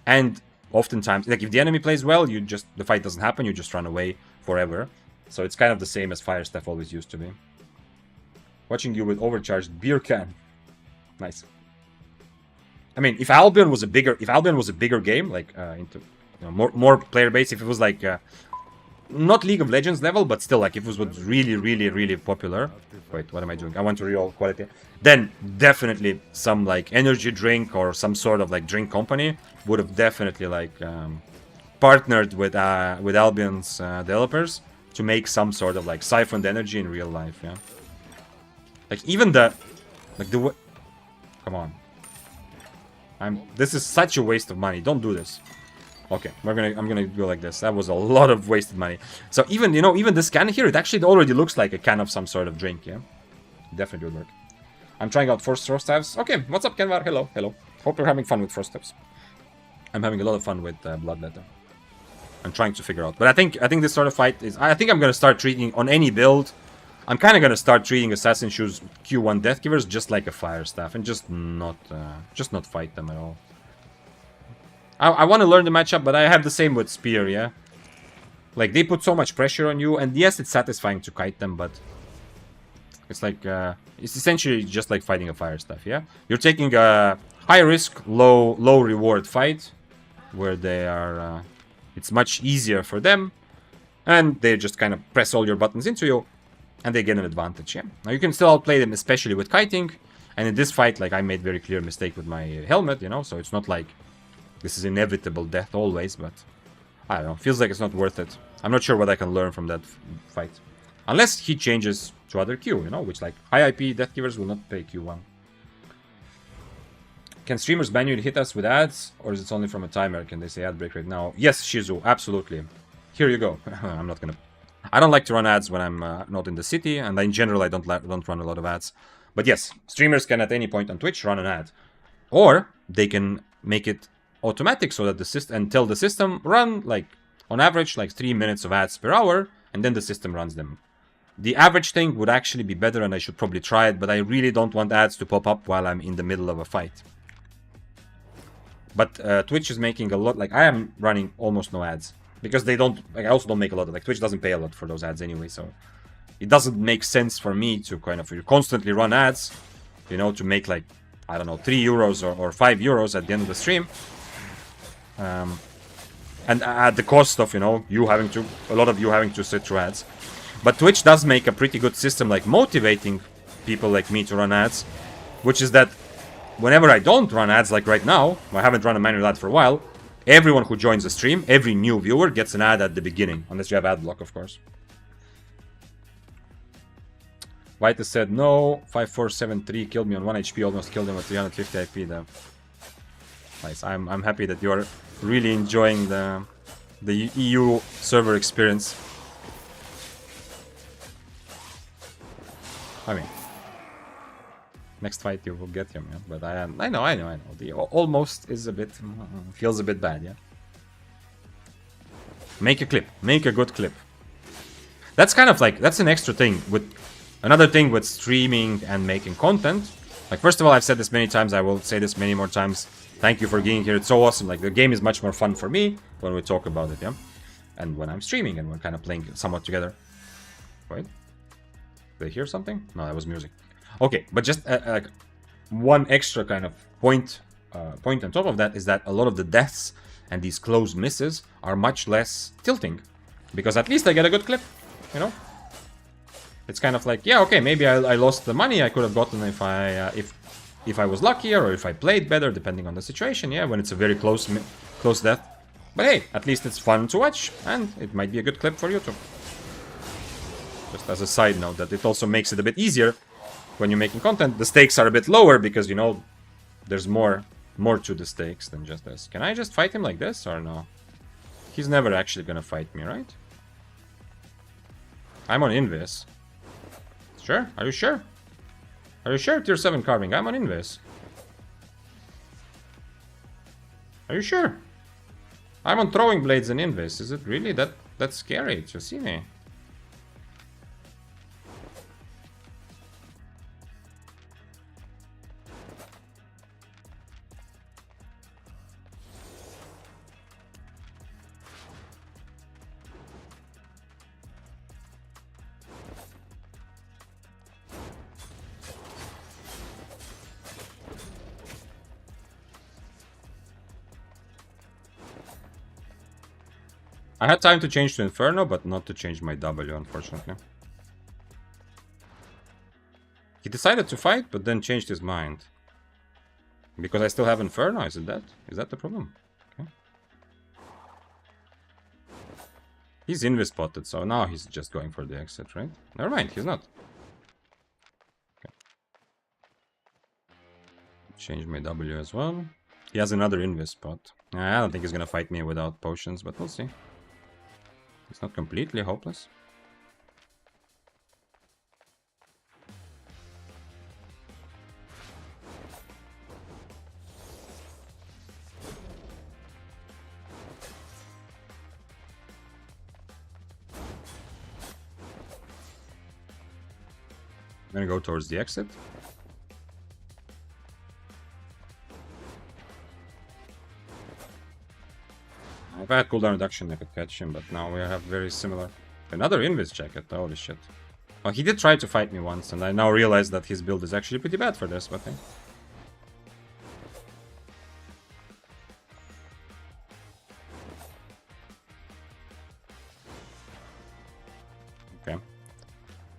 And oftentimes, like if the enemy plays well, the fight doesn't happen, you just run away forever. So it's kind of the same as Fire Staff always used to be. Watching you with overcharged beer can. Nice. I mean, if Albion was a bigger game, like into more player base, if it was like not League of Legends level, but still like if it was really popular. Wait, what am I doing? I want to reroll quality. Then definitely some like energy drink or some sort of like drink company would have definitely like partnered with Albion's developers to make some sort of like siphoned energy in real life. Yeah, like even the come on. This is such a waste of money. Don't do this. Okay, I'm gonna go like this. That was a lot of wasted money. So even even this can here, it actually already looks like a can of some sort of drink. Yeah, definitely would work. I'm trying out frost types. Okay, what's up, Kenvar? Hello. Hope you're having fun with frost types. I'm having a lot of fun with Bloodletter. I'm trying to figure out, but I think this sort of fight is. I think I'm gonna start treating on any build. I'm kind of gonna start treating Assassin Shoes Q1 Deathgivers just like a fire staff and just not fight them at all. I want to learn the matchup, but I have the same with Spear, yeah? Like, they put so much pressure on you, and yes, it's satisfying to kite them, but it's like, it's essentially just like fighting a fire staff, yeah? You're taking a high-risk, low-reward fight, where they are, it's much easier for them, and they just kind of press all your buttons into you, and they get an advantage, yeah? Now, you can still outplay them, especially with kiting, and in this fight, like, I made very clear mistake with my helmet, so it's not like this is inevitable death always, but I don't know. Feels like it's not worth it. I'm not sure what I can learn from that fight. Unless he changes to other Q, which like high IP Deathgivers will not pay Q1. Can streamers ban you to hit us with ads? Or is it only from a timer? Can they say ad break right now? Yes, Shizu, absolutely. Here you go. I'm not gonna... I don't like to run ads when I'm not in the city, and in general I don't run a lot of ads. But yes, streamers can at any point on Twitch run an ad. Or they can make it automatic so that the system and tell the system run like on average like 3 minutes of ads per hour, and then the system runs them. The average thing would actually be better, and I should probably try it, but I really don't want ads to pop up while I'm in the middle of a fight. But Twitch is making a lot, like I am running almost no ads because they don't, like I also don't make a lot of, like Twitch doesn't pay a lot for those ads anyway, so it doesn't make sense for me to kind of constantly run ads, to make like, I don't know, 3 euros or 5 euros at the end of the stream. And at the cost of, a lot of you having to sit through ads. But Twitch does make a pretty good system, like motivating people like me to run ads, which is that whenever I don't run ads, like right now, I haven't run a manual ad for a while, everyone who joins the stream, every new viewer gets an ad at the beginning, unless you have ad block, of course. White has said no, 5473 killed me on 1 HP, almost killed him at 350 IP though. Nice, I'm happy that you're really enjoying the EU server experience. I mean, next fight you will get him, yeah? But I know. The almost is a bit feels a bit bad, yeah. Make a clip, make a good clip. That's kind of like that's an extra thing with another thing with streaming and making content. Like first of all, I've said this many times. I will say this many more times. Thank you for being here. It's so awesome. Like, the game is much more fun for me when we talk about it, yeah? And when I'm streaming and we're kind of playing somewhat together. Wait. Did I hear something? No, that was music. Okay, but just one extra kind of point on top of that is that a lot of the deaths and these close misses are much less tilting. Because at least I get a good clip, It's kind of like, yeah, okay, maybe I lost the money I could have gotten if I was luckier or if I played better, depending on the situation, yeah, when it's a very close death. But hey, at least it's fun to watch, and it might be a good clip for you too. Just as a side note, that it also makes it a bit easier when you're making content. The stakes are a bit lower because, there's more to the stakes than just this. Can I just fight him like this or no? He's never actually gonna fight me, right? I'm on Invis. Sure? Are you sure? Are you sure, tier 7 carving? I'm on Invis. Are you sure? I'm on throwing blades and Invis. Is it really that scary to see me? I had time to change to Inferno, but not to change my W, unfortunately. He decided to fight, but then changed his mind. Because I still have Inferno, is it that? Is that the problem? Okay. He's invis-spotted, so now he's just going for the exit, right? Never mind, he's not. Okay. Change my W as well. He has another invis spot. I don't think he's gonna fight me without potions, but we'll see. It's not completely hopeless. I'm gonna go towards the exit. If I had cooldown reduction, I could catch him, but now we have very similar. Another invis jacket, holy shit. Well, he did try to fight me once, and I now realize that his build is actually pretty bad for this, but hey. Okay.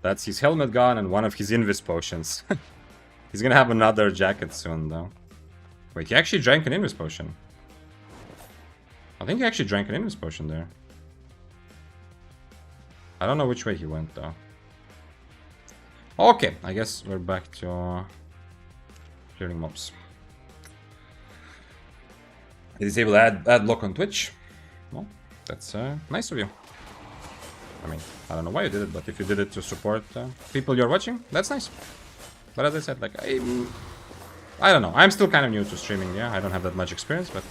That's his helmet gone and one of his invis potions. He's gonna have another jacket soon, though. Wait, he actually drank an invis potion. I think he actually drank an invis potion there. I don't know which way he went, though. Okay, I guess we're back to clearing mobs. Disable ad block on Twitch. Well, that's nice of you. I mean, I don't know why you did it, but if you did it to support people you're watching, that's nice. But as I said, like, I don't know. I'm still kind of new to streaming, yeah? I don't have that much experience, but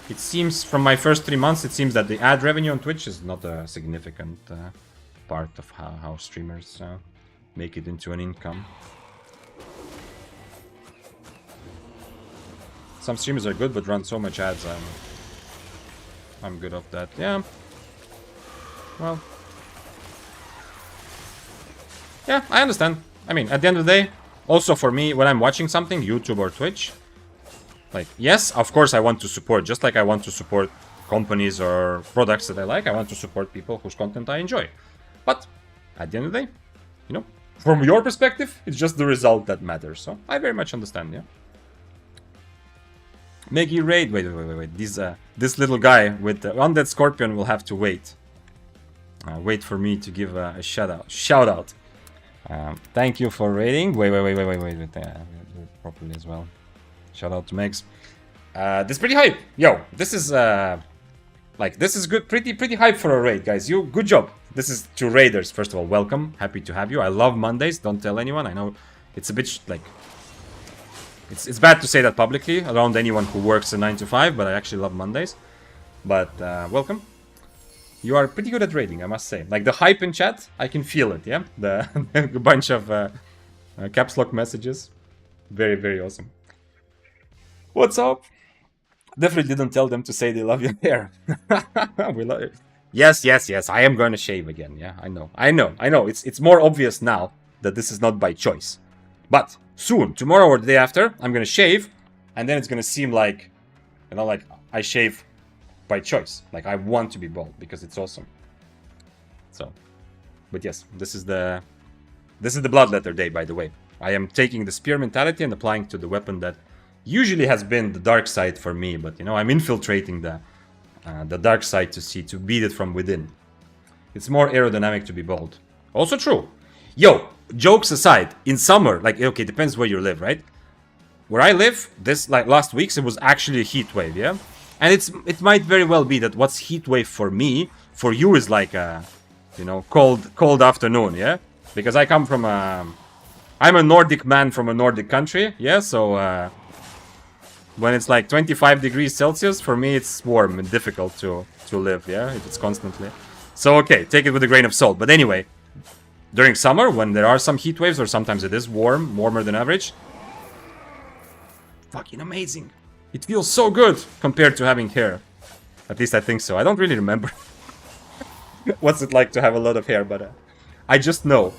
it seems, from my first 3 months, it seems that the ad revenue on Twitch is not a significant part of how streamers make it into an income. Some streamers are good, but run so much ads, I'm good off that. Yeah. Well. Yeah, I understand. I mean, at the end of the day, also for me, when I'm watching something, YouTube or Twitch, like, yes, of course I want to support, just like I want to support companies or products that I like, I want to support people whose content I enjoy. But, at the end of the day, you know, from your perspective, it's just the result that matters. So, I very much understand, yeah. Meggy Raid, wait. This little guy with the Undead Scorpion will have to wait. Wait for me to give a shout out. Thank you for raiding. Wait. Do it properly as well. Shout out to Megs. This is pretty hype. Yo, this is this is good. Pretty hype for a raid, guys. Good job. This is to raiders. First of all, welcome. Happy to have you. I love Mondays. Don't tell anyone. I know it's a bit like it's bad to say that publicly around anyone who works a 9 to 5, but I actually love Mondays. But welcome. You are pretty good at raiding, I must say. Like the hype in chat, I can feel it. Yeah, the a bunch of caps lock messages. Very awesome. What's up? Definitely didn't tell them to say they love your hair. We love it. Yes. I am going to shave again. Yeah, I know. It's more obvious now that this is not by choice. But soon, tomorrow or the day after, I'm going to shave, and then it's going to seem like, you know, like I shave by choice. Like I want to be bald because it's awesome. So, but yes, this is the Bloodletter day, by the way. I am taking the spear mentality and applying to the weapon that usually has been the dark side for me, but you know, I'm infiltrating the dark side to beat it from within. It's more aerodynamic to be bold. Also true. Yo, jokes aside, in summer, like, okay, depends where you live, right? Where I live, this, like, last weeks, it was actually a heat wave, yeah? And it might very well be that what's heat wave for me, for you is like a, you know, cold afternoon, yeah? Because I come from I'm a Nordic man from a Nordic country, yeah? So, when it's like 25 degrees Celsius, for me it's warm and difficult to live, yeah? If it's constantly. So, okay, take it with a grain of salt. But anyway, during summer, when there are some heat waves, or sometimes it is warmer than average, fucking amazing. It feels so good compared to having hair. At least I think so. I don't really remember what's it like to have a lot of hair, but I just know.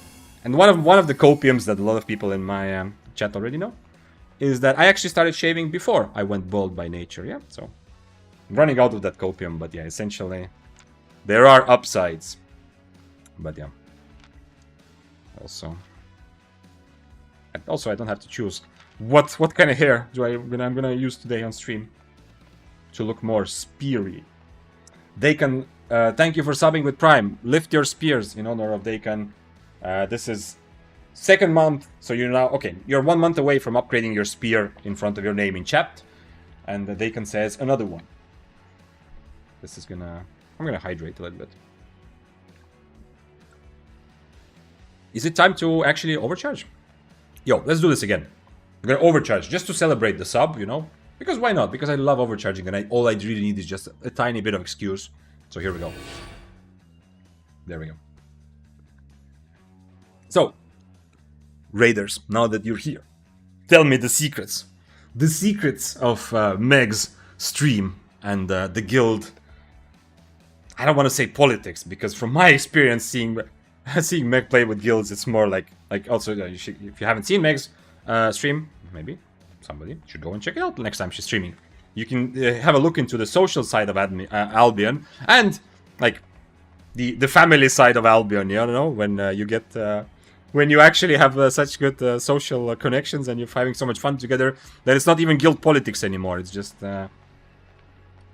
And one of the copiums that a lot of people in my chat already know is that I actually started shaving before I went bald by nature, yeah? So, I'm running out of that copium, but yeah, essentially, There are upsides. But yeah. Also, I don't have to choose what kind of hair I'm gonna use today on stream to look more speary. Dakan, thank you for subbing with Prime. Lift your spears in honor of Dakan. This is second month, so you're now you're 1 month away from upgrading your spear in front of your name in chat, and Dakan says another one. This is gonna. I'm gonna hydrate a little bit. Is it time to actually overcharge? Yo, let's do this again. I'm gonna overcharge just to celebrate the sub, you know? Because why not? Because I love overcharging and all I really need is just a tiny bit of excuse. So here we go. There we go. So, Raiders, now that you're here, tell me the secrets. The secrets of Meg's stream and the guild. I don't want to say politics, because from my experience seeing Meg play with guilds, it's more like also if you haven't seen Meg's stream, maybe somebody should go and check it out next time she's streaming. You can have a look into the social side of Albion and like the family side of Albion. You know, when you get when you actually have such good social connections and you're having so much fun together that it's not even guild politics anymore. It's just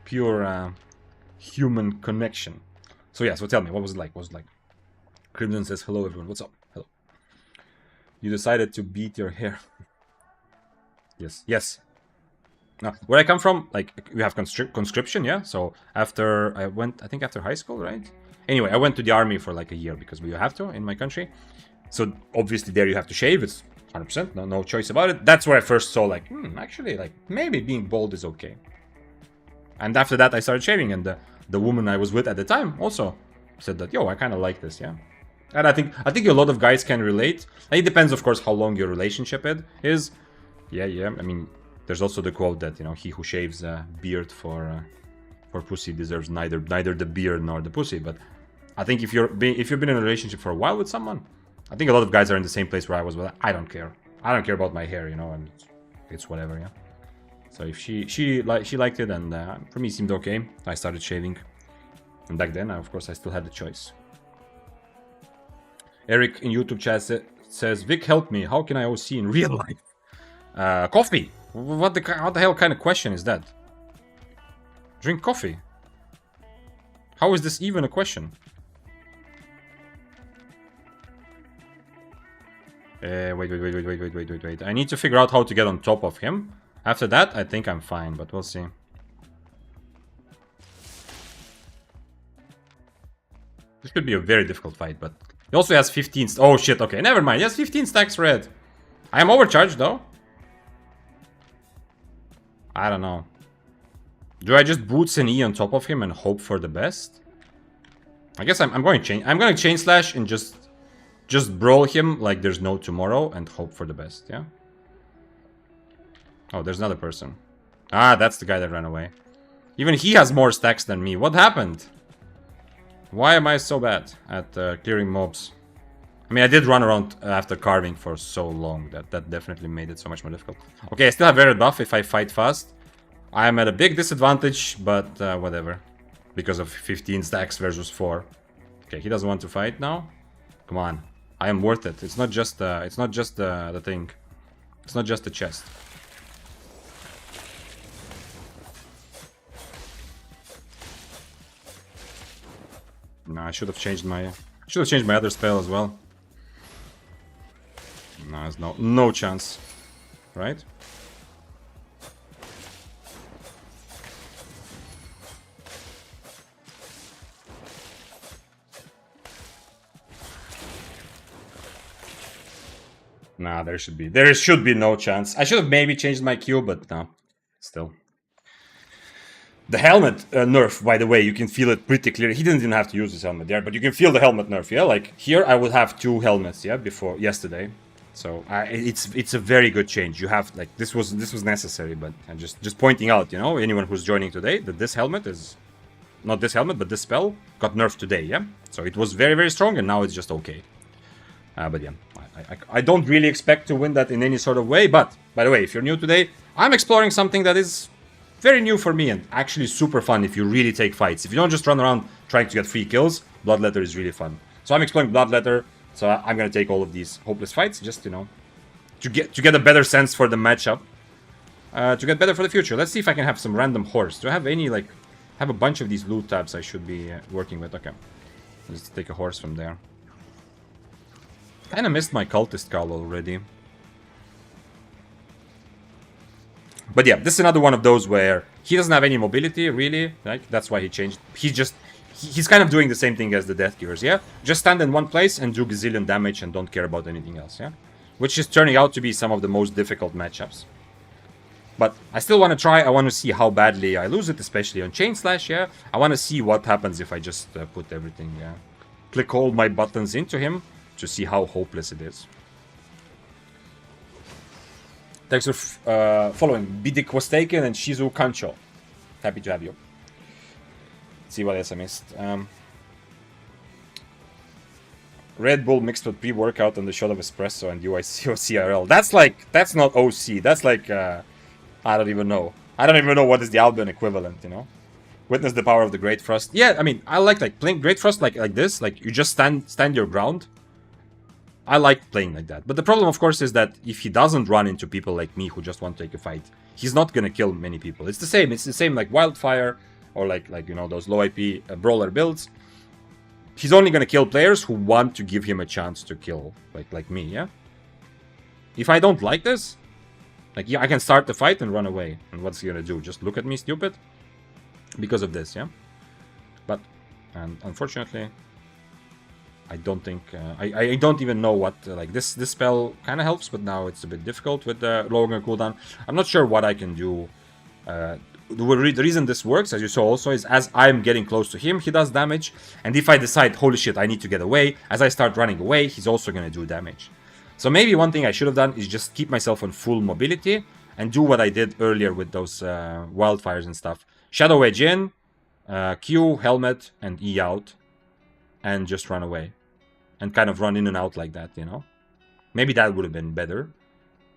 pure human connection. So yeah, so tell me, what was it like? What was it like? Crimson says, hello everyone, what's up? Hello. You decided to beat your hair. Yes. Now, where I come from, like, we have conscription, yeah? So after I went, I think after high school, right? Anyway, I went to the army for like a year because we have to in my country. So obviously there you have to shave, it's 100%, no choice about it. That's where I first saw like, actually, like, maybe being bald is okay. And after that I started shaving, and the woman I was with at the time also said that, yo, I kind of like this, yeah? And I think a lot of guys can relate. It depends, of course, how long your relationship is. Yeah. I mean, there's also the quote that, you know, he who shaves a beard for pussy deserves neither the beard nor the pussy. But I think if you've been in a relationship for a while with someone, I think a lot of guys are in the same place where I was. But I don't care. I don't care about my hair, you know, and it's whatever, yeah. So if she liked it, and for me it seemed okay, I started shaving. And back then, of course, I still had the choice. Eric in YouTube chat says, Vic, help me. How can I OC in real life? Coffee. What the hell kind of question is that? Drink coffee. How is this even a question? Wait. I need to figure out how to get on top of him. After that, I think I'm fine, but we'll see. This could be a very difficult fight, but he also has 15... Oh shit, okay, never mind. He has 15 stacks red. I am overcharged though. I don't know. Do I just boots an E on top of him and hope for the best? I guess I'm going to change. I'm going to chain slash and just brawl him like there's no tomorrow and hope for the best, yeah? Oh, there's another person. Ah, that's the guy that ran away. Even he has more stacks than me. What happened? Why am I so bad at clearing mobs? I mean, I did run around after carving for so long that definitely made it so much more difficult. Okay, I still have very buff if I fight fast. I am at a big disadvantage, but whatever. Because of 15 stacks versus 4. Okay, he doesn't want to fight now. Come on, I am worth it. It's not just the thing. It's not just the chest. No, I should have changed my other spell as well. No, there's no chance, right? Nah, there should be no chance. I should have maybe changed my Q, but no, still. The helmet nerf, by the way, you can feel it pretty clear. He didn't even have to use his helmet there, but you can feel the helmet nerf, yeah? Like, here I would have 2 helmets, yeah, before yesterday. So, it's a very good change. You have, like, this was necessary, but I'm just pointing out, you know, anyone who's joining today, that this helmet is... Not this helmet, but this spell got nerfed today, yeah? So it was very, very strong, and now it's just okay. But yeah, I don't really expect to win that in any sort of way, but, by the way, if you're new today, I'm exploring something that is very new for me and actually super fun if you really take fights. If you don't just run around trying to get free kills, Bloodletter is really fun. So I'm exploring Bloodletter, so I'm gonna take all of these hopeless fights, just, you know, to get a better sense for the matchup. To get better for the future. Let's see if I can have some random horse. Do I have any, like... I have a bunch of these loot tabs I should be working with. Okay. Let's take a horse from there. Kinda missed my cultist call already. But yeah, this is another one of those where he doesn't have any mobility, really. Like, that's why he changed. He's kind of doing the same thing as the deathgivers, yeah? Just stand in one place and do gazillion damage and don't care about anything else, yeah? Which is turning out to be some of the most difficult matchups. But I still want to try. I want to see how badly I lose it, especially on Chain Slash, yeah? I want to see what happens if I just put everything, yeah? Click all my buttons into him to see how hopeless it is. Thanks for following. Bidik was taken and Shizu Kancho. Happy to have you. Let's see what else I missed. Red Bull mixed with pre-workout and the shot of espresso and UIC or CRL. That's not OC. That's like, I don't even know. I don't even know what is the Albion equivalent, you know? Witness the power of the Great Frost. Yeah, I mean, I like playing Great Frost like this. Like, you just stand your ground. I like playing like that. But the problem, of course, is that if he doesn't run into people like me who just want to take a fight, he's not gonna kill many people. It's the same. It's the same like Wildfire or like you know, those low IP brawler builds. He's only gonna kill players who want to give him a chance to kill, like me, yeah? If I don't like this, like, yeah, I can start the fight and run away. And what's he gonna do? Just look at me, stupid? Because of this, yeah? But, and unfortunately, I don't think... I don't even know what... like, this spell kind of helps, but now it's a bit difficult with the lowering cooldown. I'm not sure what I can do. The reason this works, as you saw also, is as I'm getting close to him, he does damage. And if I decide, holy shit, I need to get away, as I start running away, he's also going to do damage. So maybe one thing I should have done is just keep myself on full mobility and do what I did earlier with those wildfires and stuff. Shadow Edge in, Q, Helmet, and E out. And just run away. And kind of run in and out like that, you know? Maybe that would have been better.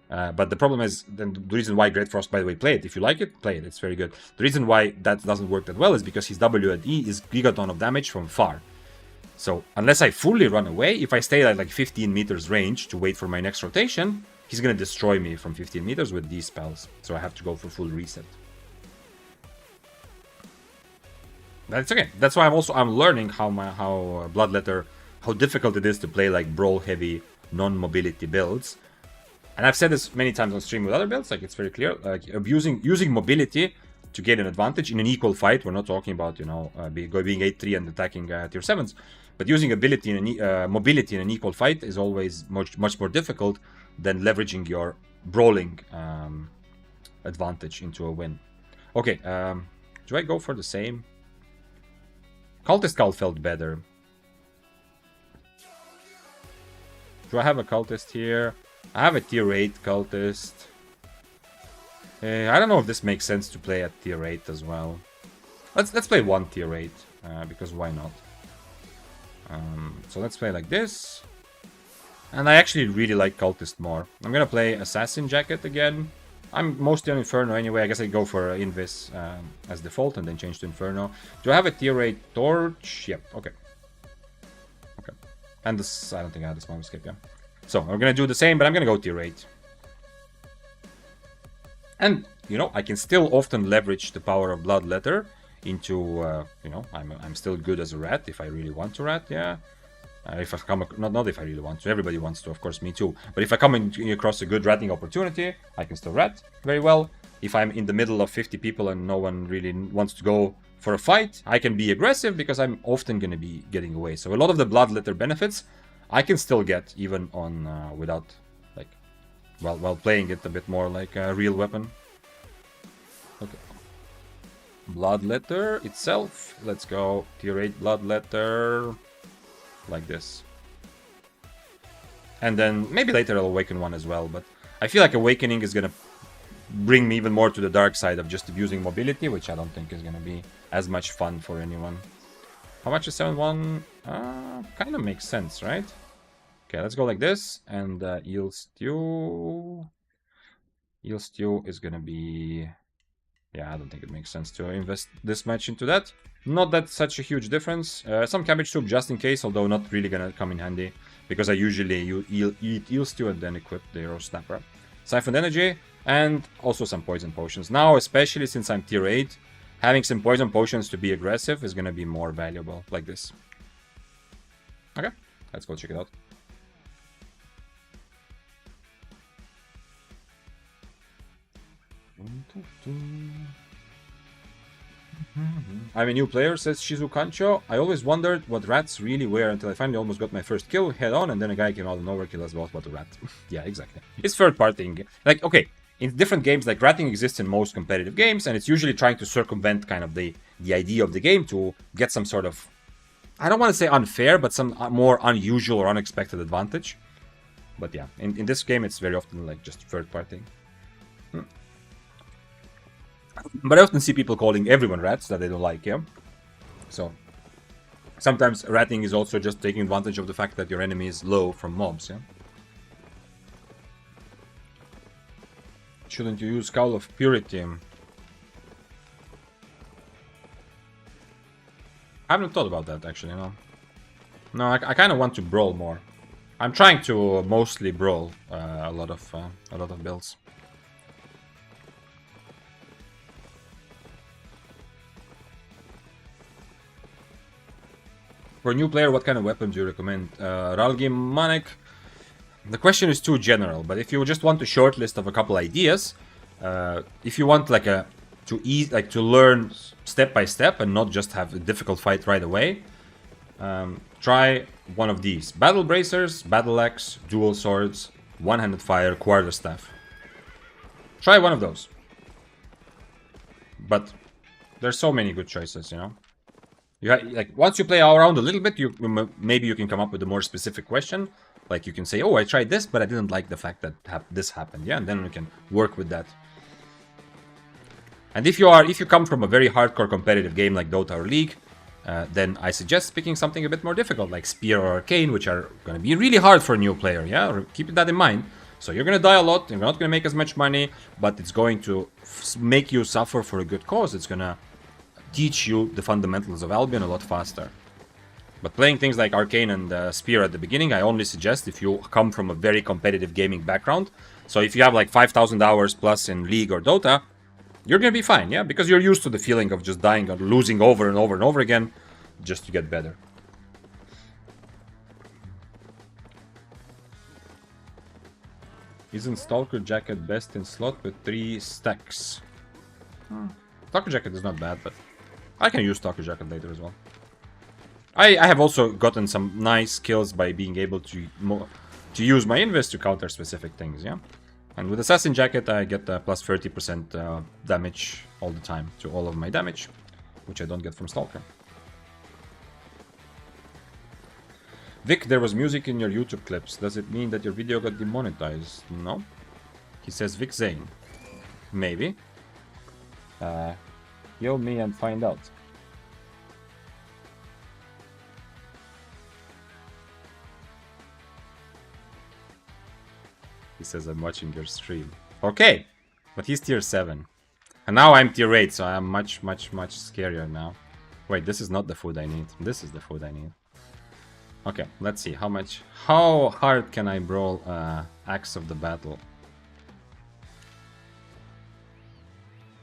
But the problem is, the reason why Great Frost, by the way, play it. If you like it, play it. It's very good. The reason why that doesn't work that well is because his W and E is gigaton of damage from far. So, unless I fully run away, if I stay at like 15 meters range to wait for my next rotation, he's gonna destroy me from 15 meters with these spells. So I have to go for full reset. That's okay. That's why I'm learning how Bloodletter, how difficult it is to play like brawl heavy non-mobility builds. And I've said this many times on stream with other builds, like it's very clear, like using mobility to get an advantage in an equal fight. We're not talking about, you know, being 8-3 and attacking tier 7s, but using ability in mobility in an equal fight is always much more difficult than leveraging your brawling advantage into a win. Okay, do I go for the same? Cultist Cult felt better. Do I have a cultist here? I have a tier 8 cultist. I don't know if this makes sense to play at tier 8 as well. Let's play one tier 8, because why not? So let's play like this. And I actually really like cultist more. I'm gonna play Assassin Jacket again. I'm mostly on Inferno anyway. I guess I go for Invis as default and then change to Inferno. Do I have a tier 8 torch? Yep, okay. Okay. And this, I don't think I had this moment escape, yeah. So, we're gonna do the same, but I'm gonna go tier 8. And, you know, I can still often leverage the power of Bloodletter into, you know, I'm still good as a rat if I really want to rat, yeah. If I come, not if I really want to, everybody wants to, of course, me too. But if I come across a good ratting opportunity, I can still rat very well. If I'm in the middle of 50 people and no one really wants to go for a fight, I can be aggressive because I'm often going to be getting away. So a lot of the Bloodletter benefits I can still get even on without, like, while playing it a bit more like a real weapon. Okay. Bloodletter itself. Let's go tier 8 Bloodletter. Like this. And then maybe later I'll awaken one as well, but I feel like awakening is gonna bring me even more to the dark side of just abusing mobility, which I don't think is gonna be as much fun for anyone. How much is 7-1? Kind of makes sense, right? Okay, let's go like this, and Eel Stew is gonna be Yeah, I don't think it makes sense to invest this much into that. Not that such a huge difference. Some cabbage soup just in case, although not really gonna come in handy. Because I usually eat eel stew and then equip the arrow snapper. Siphoned energy, and also some poison potions. Now, especially since I'm tier 8, having some poison potions to be aggressive is gonna be more valuable, like this. Okay, let's go check it out. I'm a new player, says Shizukancho. I always wondered what rats really were until I finally almost got my first kill head on, and then a guy came out of nowhere, killed us both. What a rat. Yeah, exactly. It's third party. Like, okay, in different games, like ratting exists in most competitive games, and it's usually trying to circumvent kind of the idea of the game to get some sort of, I don't want to say unfair, but some more unusual or unexpected advantage. But yeah, in this game, it's very often like just third party. But I often see people calling everyone rats that they don't like, yeah? So, sometimes ratting is also just taking advantage of the fact that your enemy is low from mobs, yeah? Shouldn't you use Cowl of Purity? I haven't thought about that, actually, no. No, I kind of want to brawl more. I'm trying to mostly brawl a lot of builds. For a new player, what kind of weapon do you recommend? Ralgi Manek. The question is too general, but if you just want a short list of a couple ideas, if you want like to learn step by step and not just have a difficult fight right away, try one of these: battle bracers, battle axe, dual swords, one-handed fire, quarterstaff. Try one of those. But there's so many good choices, you know. Like once you play around a little bit, maybe you can come up with a more specific question. Like you can say, "Oh, I tried this, but I didn't like the fact that this happened." Yeah, and then we can work with that. And if you come from a very hardcore competitive game like Dota or League, then I suggest picking something a bit more difficult, like Spear or Arcane, which are going to be really hard for a new player. Yeah, keep that in mind. So you're going to die a lot, you're not going to make as much money, but it's going to make you suffer for a good cause. It's going to teach you the fundamentals of Albion a lot faster. But playing things like Arcane and Spear at the beginning, I only suggest if you come from a very competitive gaming background. So if you have like 5,000 hours plus in League or Dota, you're gonna be fine, yeah? Because you're used to the feeling of just dying or losing over and over and over again, just to get better. Isn't Stalker Jacket best in slot with 3 stacks? Stalker Jacket is not bad, but I can use Stalker Jacket later as well. I have also gotten some nice kills by being able to use my invis to counter specific things, yeah? And with Assassin Jacket, I get plus 30% damage all the time to all of my damage, which I don't get from Stalker. Vic, there was music in your YouTube clips. Does it mean that your video got demonetized? No. He says Vic Zane. Maybe. Yo me and find out. He says I'm watching your stream. Okay, but he's tier 7. And now I'm tier 8, so I'm much scarier now. Wait, this is not the food I need. This is the food I need. Okay, let's see. How hard can I brawl Axe of the Battle?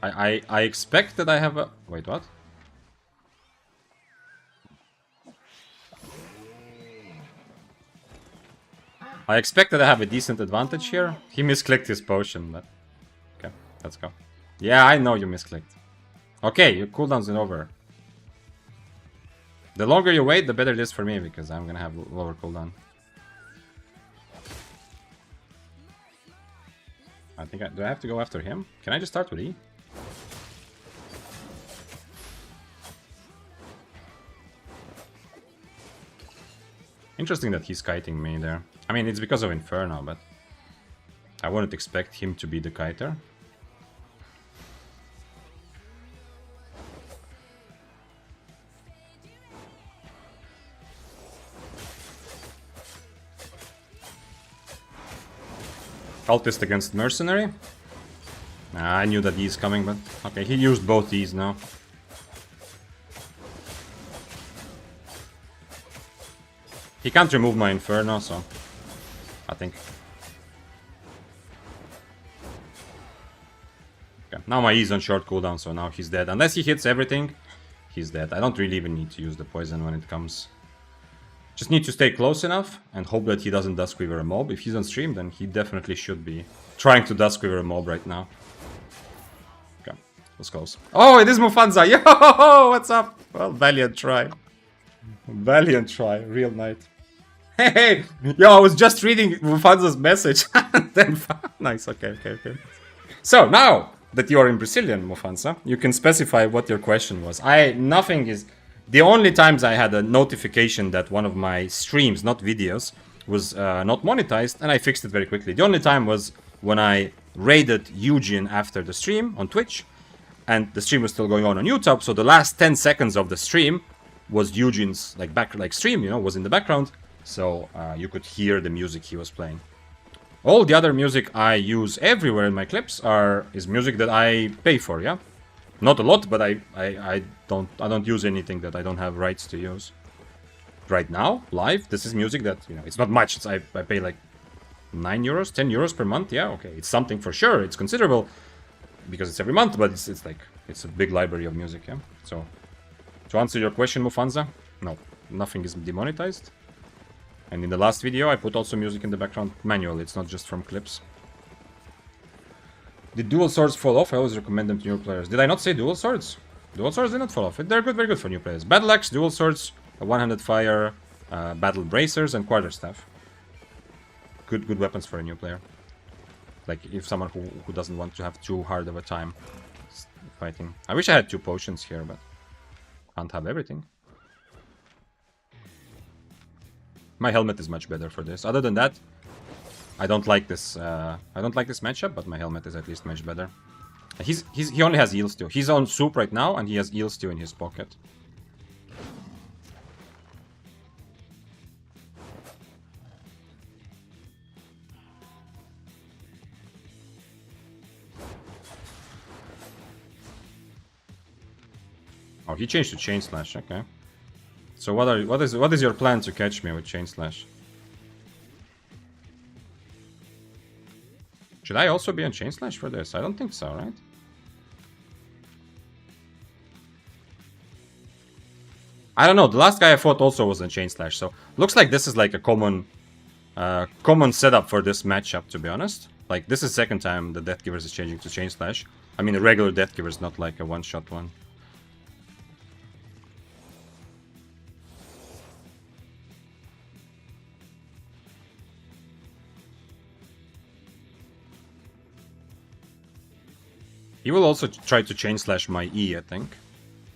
I expect that I have a... Wait, what? I expect that I have a decent advantage here. He misclicked his potion, but... Okay, let's go. Yeah, I know you misclicked. Okay, your cooldown's over. The longer you wait, the better it is for me, because I'm gonna have lower cooldown. I think do I have to go after him? Can I just start with E? Interesting that he's kiting me there. I mean, it's because of Inferno, but I wouldn't expect him to be the kiter. Cultist against Mercenary. I knew that he's coming, but okay, he used both these now. He can't remove my Inferno, so I think. Okay, now my E's on short cooldown, so now he's dead. Unless he hits everything, he's dead. I don't really even need to use the poison when it comes. Just need to stay close enough and hope that he doesn't Duskweaver a mob. If he's on stream, then he definitely should be trying to Duskweaver a mob right now. Okay, was close. Oh, it is Mufanza! Yo, what's up? Well, valiant try. Valiant try, real knight. Hey, yo, I was just reading Mufanza's message. Then, nice, okay. So, now that you are in Brazilian, Mufanza, you can specify what your question was. Nothing is... The only times I had a notification that one of my streams, not videos, was not monetized, and I fixed it very quickly. The only time was when I raided Eugene after the stream on Twitch, and the stream was still going on YouTube, so the last 10 seconds of the stream was Eugene's stream, you know, was in the background, so you could hear the music he was playing. All the other music I use everywhere in my clips is music that I pay for, yeah? Not a lot, but I don't use anything that I don't have rights to use. Right now, live, this is music that, you know, it's not much. I pay like 9 euros, 10 euros per month. Yeah, okay, it's something for sure. It's considerable because it's every month, but it's like, it's a big library of music, yeah? So, to answer your question, Mufanza, no, nothing is demonetized. And in the last video, I put also music in the background manually. It's not just from clips. Did dual swords fall off? I always recommend them to new players. Did I not say dual swords? Dual swords did not fall off. They're good, very good for new players. Battle axe, dual swords, one-handed fire, battle bracers, and quarterstaff. Good weapons for a new player. Like if someone who doesn't want to have too hard of a time fighting. I wish I had 2 potions here, but can't have everything. My helmet is much better for this. Other than that, I don't like this. I don't like this matchup, but my helmet is at least much better. He only has eel stew. He's on soup right now, and he has eel stew in his pocket. Oh, he changed to chain slash. Okay. So what is your plan to catch me with chain slash? Should I also be on chain slash for this? I don't think so, right? I don't know. The last guy I fought also was on chain slash, so looks like this is like a common setup for this matchup, to be honest. Like this is second time the deathgivers is changing to chain slash. I mean, a regular deathgiver is not like a one-shot one. He will also try to chain slash my E, I think.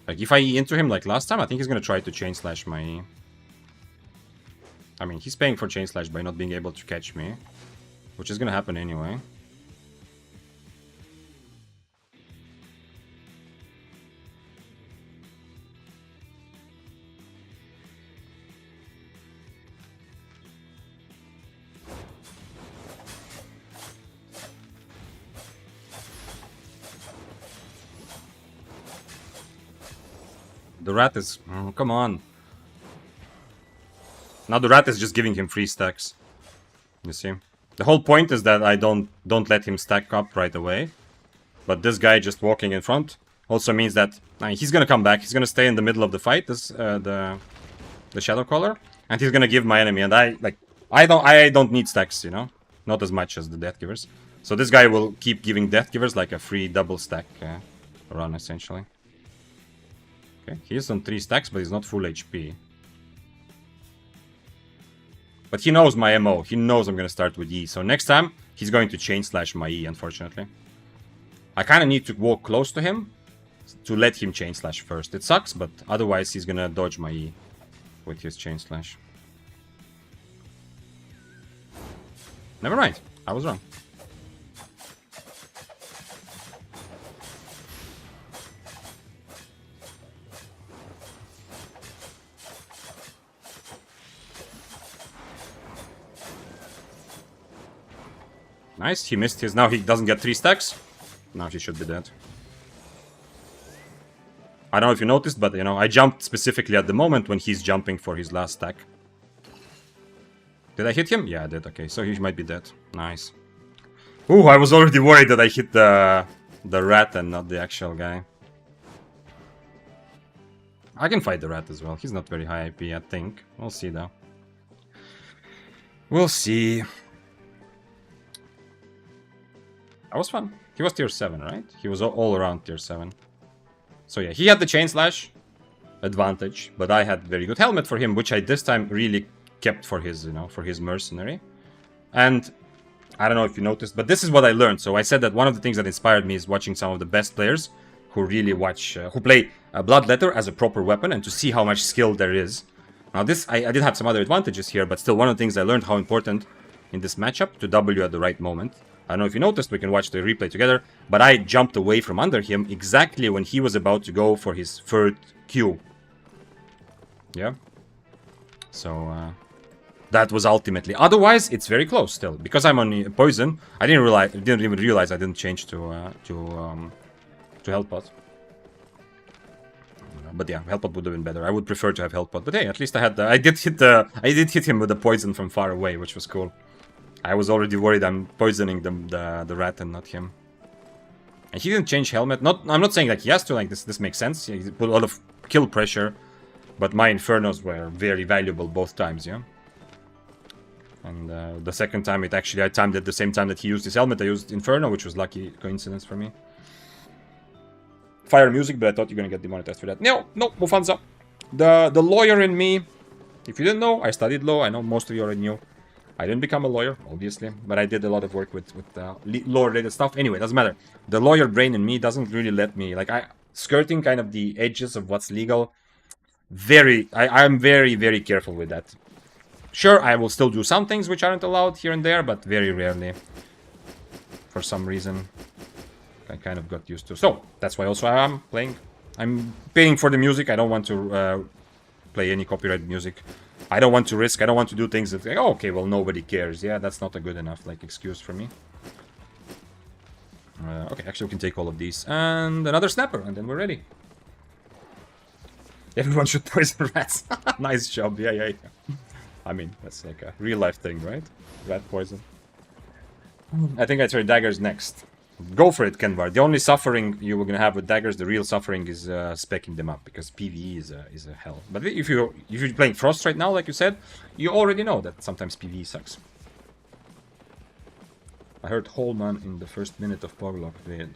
Like, if I E into him like last time, I think he's gonna try to chain slash my E. I mean, he's paying for chain slash by not being able to catch me. Which is gonna happen anyway. The rat is... Oh, come on. Now the rat is just giving him free stacks. You see? The whole point is that I don't let him stack up right away. But this guy just walking in front also means that he's gonna come back. He's gonna stay in the middle of the fight, the Shadow Caller, and he's gonna give my enemy. And I don't need stacks, you know, not as much as the Deathgivers. So this guy will keep giving Deathgivers like a free double stack run essentially. Okay, he is on 3 stacks, but he's not full HP. But he knows my MO. He knows I'm gonna start with E. So next time, he's going to chain slash my E, unfortunately. I kind of need to walk close to him to let him chain slash first. It sucks, but otherwise he's gonna dodge my E with his chain slash. Never mind. I was wrong. Nice, he missed his... Now he doesn't get 3 stacks. Now she should be dead. I don't know if you noticed, but, you know, I jumped specifically at the moment when he's jumping for his last stack. Did I hit him? Yeah, I did. Okay, so he might be dead. Nice. Ooh, I was already worried that I hit the rat and not the actual guy. I can fight the rat as well. He's not very high IP, I think. We'll see, though. We'll see. That was fun. He was tier 7, right? He was all around tier 7. So yeah, he had the chain slash advantage, but I had very good helmet for him, which I this time really kept for his, you know, for his mercenary. And I don't know if you noticed, but this is what I learned. So I said that one of the things that inspired me is watching some of the best players who really watch, who play Bloodletter as a proper weapon, and to see how much skill there is. Now this, I did have some other advantages here, but still one of the things I learned how important in this matchup to W at the right moment. I don't know if you noticed, we can watch the replay together, but I jumped away from under him exactly when he was about to go for his third Q. Yeah. So, that was ultimately. Otherwise, it's very close still. Because I'm on poison, I didn't even realize I didn't change to health pot. But yeah, health pot would have been better. I would prefer to have health pot. But hey, at least I had I did hit him with the poison from far away, which was cool. I was already worried I'm poisoning the rat and not him. And he didn't change helmet. I'm not saying like he has to, like this makes sense. He put a lot of kill pressure, but my Infernos were very valuable both times, yeah. And the second time I timed it the same time that he used his helmet. I used Inferno, which was lucky coincidence for me. Fire music, but I thought you're gonna get demonetized for that. No, Mufanza. The lawyer in me. If you didn't know, I studied law. I know most of you already knew. I didn't become a lawyer, obviously, but I did a lot of work with law-related stuff. Anyway, doesn't matter. The lawyer brain in me doesn't really let me, like, skirting kind of the edges of what's legal. I'm very, very careful with that. Sure, I will still do some things which aren't allowed here and there, but very rarely. For some reason, I kind of got used to. So, that's why also I'm paying for the music. I don't want to play any copyrighted music. I don't want to risk, I don't want to do things that, like, oh, okay, well, nobody cares. Yeah, that's not a good enough, like, excuse for me. Okay, actually, we can take all of these. And another snapper, and then we're ready. Everyone should poison rats. Nice job, yeah. I mean, that's like a real-life thing, right? Rat poison. I think I try daggers next. Go for it, Kenvar. The only suffering you were gonna have with daggers, the real suffering is speccing them up, because PvE is a hell. But if you're playing Frost right now, like you said, you already know that sometimes PvE sucks. I heard Holman in the first minute of Poglock vid.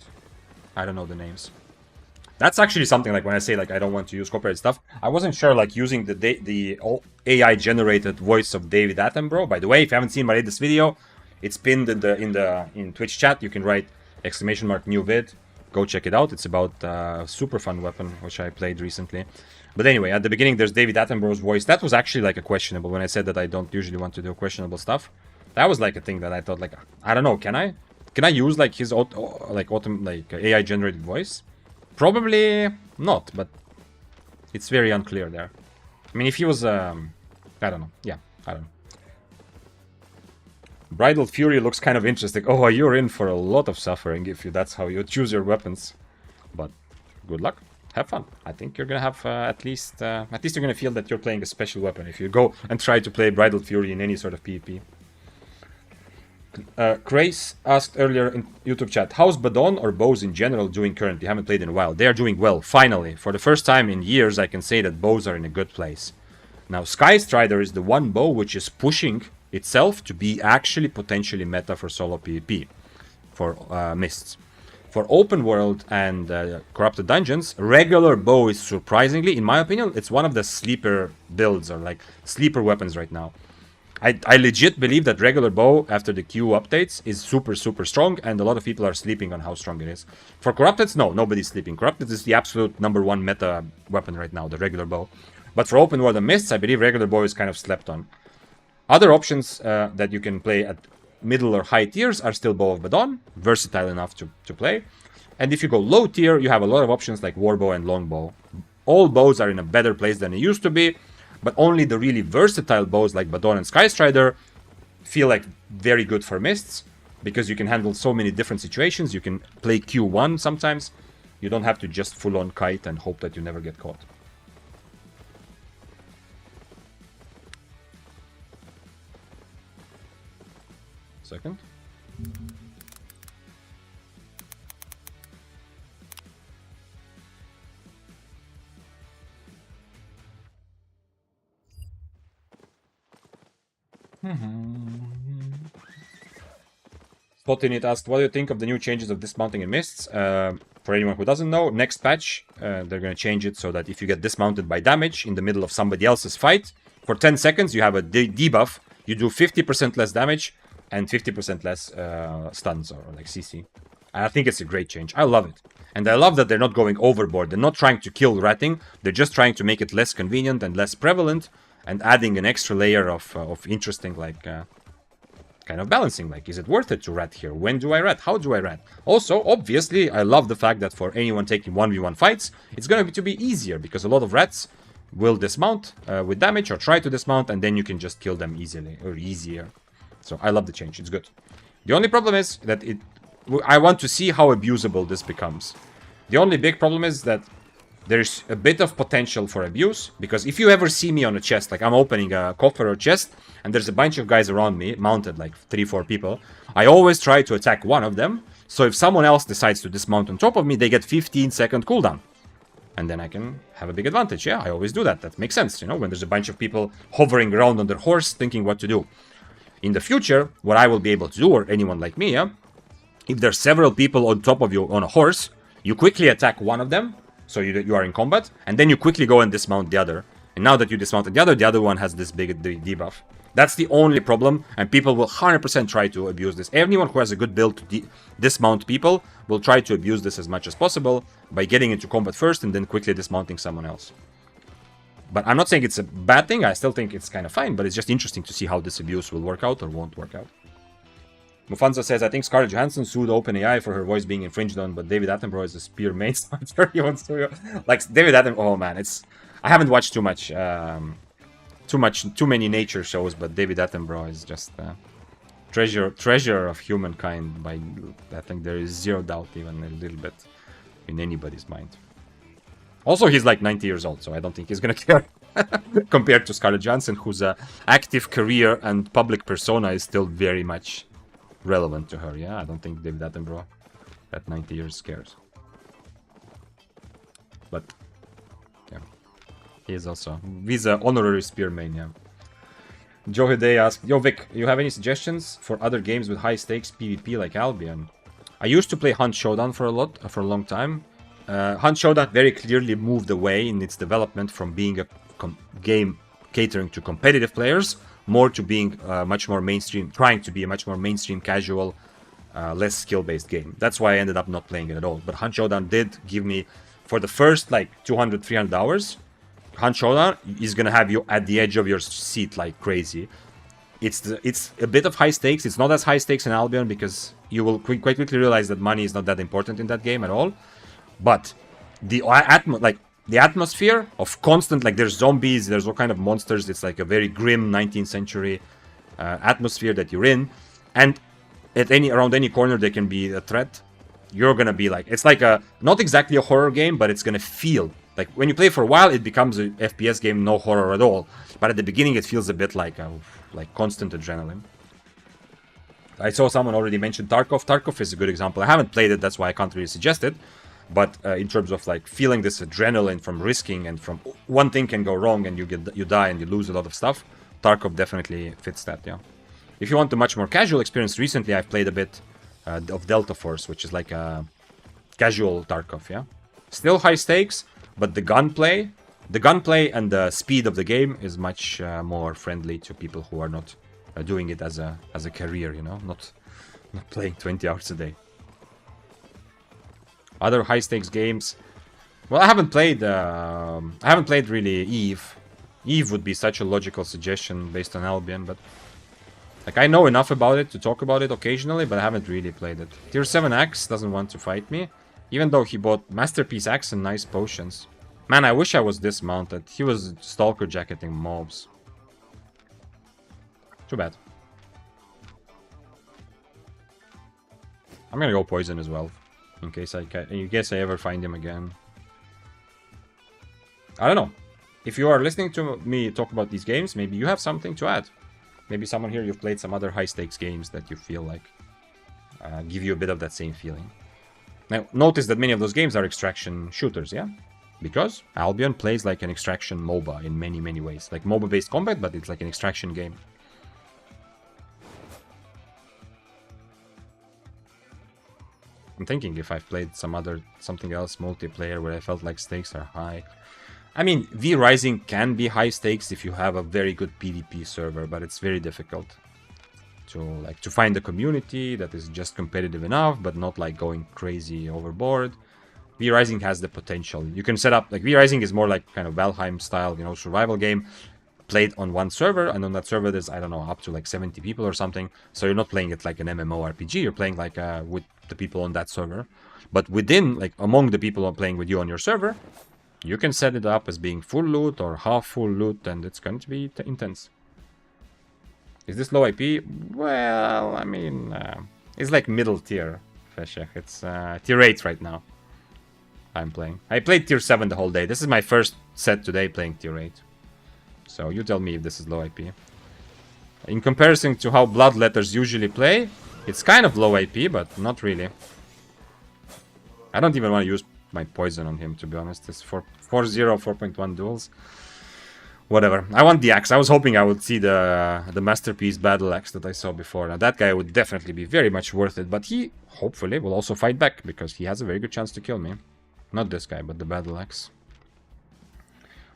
I don't know the names. That's actually something like when I say like I don't want to use copyright stuff. I wasn't sure like using the AI generated voice of David Attenborough. By the way, if you haven't seen my latest video, it's pinned in Twitch chat. You can write !new vid. Go check it out. It's about a super fun weapon which I played recently. But anyway, at the beginning there's David Attenborough's voice. That was actually like a questionable when I said that I don't usually want to do questionable stuff. That was like a thing that I thought like I don't know, can I use like his AI generated voice? Probably not, but it's very unclear there. I mean, if he was I don't know. Yeah, I don't know. Bridal Fury looks kind of interesting. Oh, you're in for a lot of suffering if that's how you choose your weapons. But good luck. Have fun. I think you're gonna have at least you're gonna feel that you're playing a special weapon if you go and try to play Bridal Fury in any sort of PvP. Grace asked earlier in YouTube chat, how's Badon or bows in general doing currently? Haven't played in a while. They are doing well, finally. For the first time in years, I can say that bows are in a good place. Now, Sky Strider is the one bow which is pushing itself to be actually potentially meta for solo PvP, for mists. For open world and corrupted dungeons, regular bow is surprisingly, in my opinion, it's one of the sleeper builds or like sleeper weapons right now. I legit believe that regular bow after the Q updates is super strong, and a lot of people are sleeping on how strong it is. For corrupted, no, nobody's sleeping. Corrupted is the absolute #1 meta weapon right now, the regular bow. But for open world and mists, I believe regular bow is kind of slept on. Other options that you can play at middle or high tiers are still Bow of Badon, versatile enough to play. And if you go low tier, you have a lot of options like Warbow and Longbow. All bows are in a better place than they used to be, but only the really versatile bows like Badon and Sky Strider feel like very good for mists. because you can handle so many different situations. You can play Q1 sometimes. You don't have to just full-on kite and hope that you never get caught. Second. Spotinit asked, what do you think of the new changes of dismounting and mists? For anyone who doesn't know, next patch, they're going to change it so that if you get dismounted by damage in the middle of somebody else's fight, for 10 seconds you have a debuff. You do 50% less damage and 50% less stuns or like CC. And I think it's a great change. I love it. And I love that they're not going overboard. They're not trying to kill ratting. They're just trying to make it less convenient and less prevalent and adding an extra layer of interesting, like, kind of balancing. Like, is it worth it to rat here? When do I rat? How do I rat? Also, obviously, I love the fact that for anyone taking 1v1 fights, it's going to be easier because a lot of rats will dismount with damage or try to dismount, and then you can just kill them easily or easier. So I love the change. It's good. The only problem is that I want to see how abusable this becomes. The only big problem is that there's a bit of potential for abuse, because if you ever see me on a chest, like I'm opening a coffer or chest, and there's a bunch of guys around me, mounted, like 3-4 people, I always try to attack one of them, so if someone else decides to dismount on top of me, they get 15-second cooldown. And then I can have a big advantage. Yeah, I always do that. That makes sense, you know, when there's a bunch of people hovering around on their horse, thinking what to do. In the future, what I will be able to do, or anyone like me, yeah, if there's several people on top of you on a horse, you quickly attack one of them, so you are in combat, and then you quickly go and dismount the other. And now that you dismounted the other one has this big debuff. That's the only problem, and people will 100% try to abuse this. Anyone who has a good build to dismount people will try to abuse this as much as possible by getting into combat first and then quickly dismounting someone else. But I'm not saying it's a bad thing, I still think it's kind of fine, but it's just interesting to see how this abuse will work out or won't work out. Mufanza says, I think Scarlett Johansson sued OpenAI for her voice being infringed on, but David Attenborough is a spear main sponsor. He wants to... Like, David Attenborough... Oh, man, it's... I haven't watched too much... Too many nature shows, but David Attenborough is just treasure of humankind. I think there is zero doubt, even a little bit, in anybody's mind. Also, he's like 90 years old, so I don't think he's gonna care. Compared to Scarlett Johansson, whose active career and public persona is still very much relevant to her. Yeah, I don't think David Attenborough at 90 years cares. But yeah, he's an honorary spearman. Yeah. Joe Hidey asked, Yo Vic, you have any suggestions for other games with high stakes PvP like Albion? I used to play Hunt Showdown for a long time. Hunt Showdown very clearly moved away in its development from being a game catering to competitive players, more to being much more mainstream, trying to be a much more mainstream, casual, less skill-based game. That's why I ended up not playing it at all. But Hunt Showdown did give me, for the first like 200, 300 hours, Hunt Showdown is gonna have you at the edge of your seat like crazy. It's a bit of high stakes. It's not as high stakes in Albion because you will quite quickly realize that money is not that important in that game at all. But the atmosphere of constant, like there's zombies, there's all kind of monsters. It's like a very grim 19th century atmosphere that you're in, and around any corner there can be a threat. You're gonna be like, it's like not exactly a horror game, but it's gonna feel like when you play for a while, it becomes an FPS game, no horror at all. But at the beginning, it feels a bit like constant adrenaline. I saw someone already mention Tarkov. Tarkov is a good example. I haven't played it, that's why I can't really suggest it. But in terms of like feeling this adrenaline from risking and from one thing can go wrong and you die and you lose a lot of stuff, Tarkov definitely fits that. Yeah. If you want a much more casual experience, recently I've played a bit of Delta Force, which is like a casual Tarkov. Yeah. Still high stakes, but the gunplay and the speed of the game is much more friendly to people who are not doing it as a career. You know, not playing 20 hours a day. Other high stakes games. Well, I haven't played really Eve. Eve would be such a logical suggestion based on Albion, but like I know enough about it to talk about it occasionally, but I haven't really played it. Tier 7 Axe doesn't want to fight me, even though he bought Masterpiece Axe and nice potions. Man, I wish I was dismounted. He was stalker jacketing mobs. Too bad. I'm gonna go poison as well, in case I ever find him again. I don't know. If you are listening to me talk about these games, maybe you have something to add. Maybe someone here, you've played some other high-stakes games that you feel like give you a bit of that same feeling. Now, notice that many of those games are extraction shooters, yeah? Because Albion plays like an extraction MOBA in many, many ways. Like MOBA-based combat, but it's like an extraction game. I'm thinking if I've played something else multiplayer where I felt like stakes are high. I mean, V Rising can be high stakes if you have a very good PvP server, but it's very difficult to find a community that is just competitive enough, but not like going crazy overboard. V Rising has the potential. You can set up like V Rising is more like kind of Valheim style, you know, survival game played on one server, and on that server there's, I don't know, up to like 70 people or something. So you're not playing it like an MMORPG. You're playing like with the people on that server, but within, like among the people who are playing with you on your server, you can set it up as being full loot or half full loot, and it's going to be intense. Is this low IP? Well, I mean, it's like middle tier, Feshek. It's tier 8 right now. I'm playing. I played tier 7 the whole day. This is my first set today playing tier 8. So you tell me if this is low IP. In comparison to how Bloodletters usually play, it's kind of low IP, but not really. I don't even want to use my poison on him, to be honest. It's 4.0, 4.1 duels. Whatever. I want the axe. I was hoping I would see the masterpiece battle axe that I saw before. Now that guy would definitely be very much worth it, but he hopefully will also fight back because he has a very good chance to kill me. Not this guy, but the battle axe.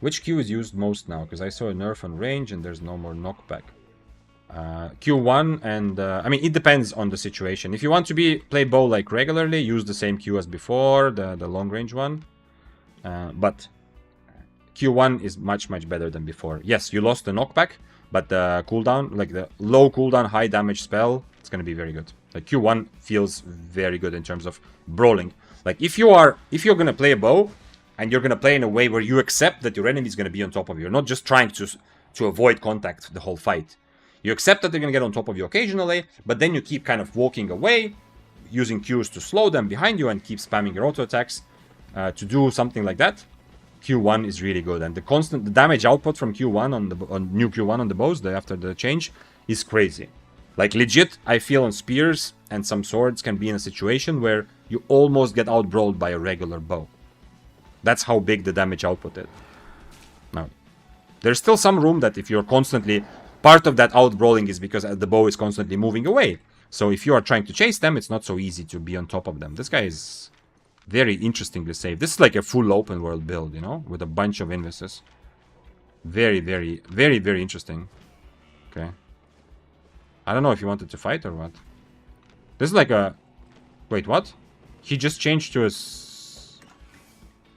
Which Q is used most now? Because I saw a nerf on range and there's no more knockback. Q1 and I mean, it depends on the situation. If you want to play bow like regularly, use the same Q as before, the long range one. But Q1 is much better than before. Yes, you lost the knockback, but the cooldown, like the low cooldown, high damage spell, it's gonna be very good. Like Q1 feels very good in terms of brawling. Like if you're gonna play a bow, and you're gonna play in a way where you accept that your enemy is gonna be on top of you. You're not just trying to avoid contact the whole fight. You accept that they're gonna get on top of you occasionally, but then you keep kind of walking away, using Qs to slow them behind you and keep spamming your auto attacks to do something like that. Q1 is really good, and the damage output from Q1 on new Q1 on the bows after the change is crazy. Like legit, I feel on spears and some swords can be in a situation where you almost get outbrawled by a regular bow. That's how big the damage output is. Now, there's still some room that if you're constantly... Part of that outbrawling is because the bow is constantly moving away. So if you are trying to chase them, it's not so easy to be on top of them. This guy is very interestingly saved. This is like a full open world build, you know, with a bunch of invises. Very interesting. Okay. I don't know if you wanted to fight or what. This is like a... Wait, what? He just changed to a...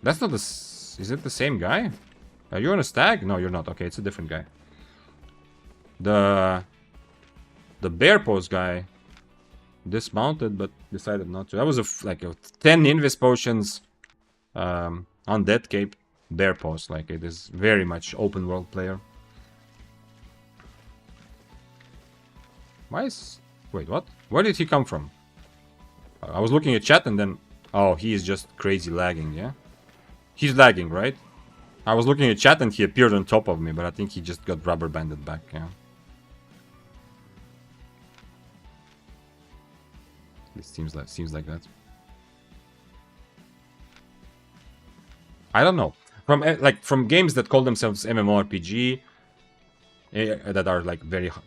That's not the... Is it the same guy? Are you on a stag? No, you're not. Okay, it's a different guy. The bear pose guy dismounted but decided not to. That was like a 10 invis potions on Death Cape bear pose. Like it is very much open world player. Why is... Wait, what? Where did he come from? I was looking at chat and then... Oh, he is just crazy lagging, yeah? He's lagging, right? I was looking at chat and he appeared on top of me, but I think he just got rubber banded back, yeah. It seems like that. I don't know. From games that call themselves MMORPG, that are like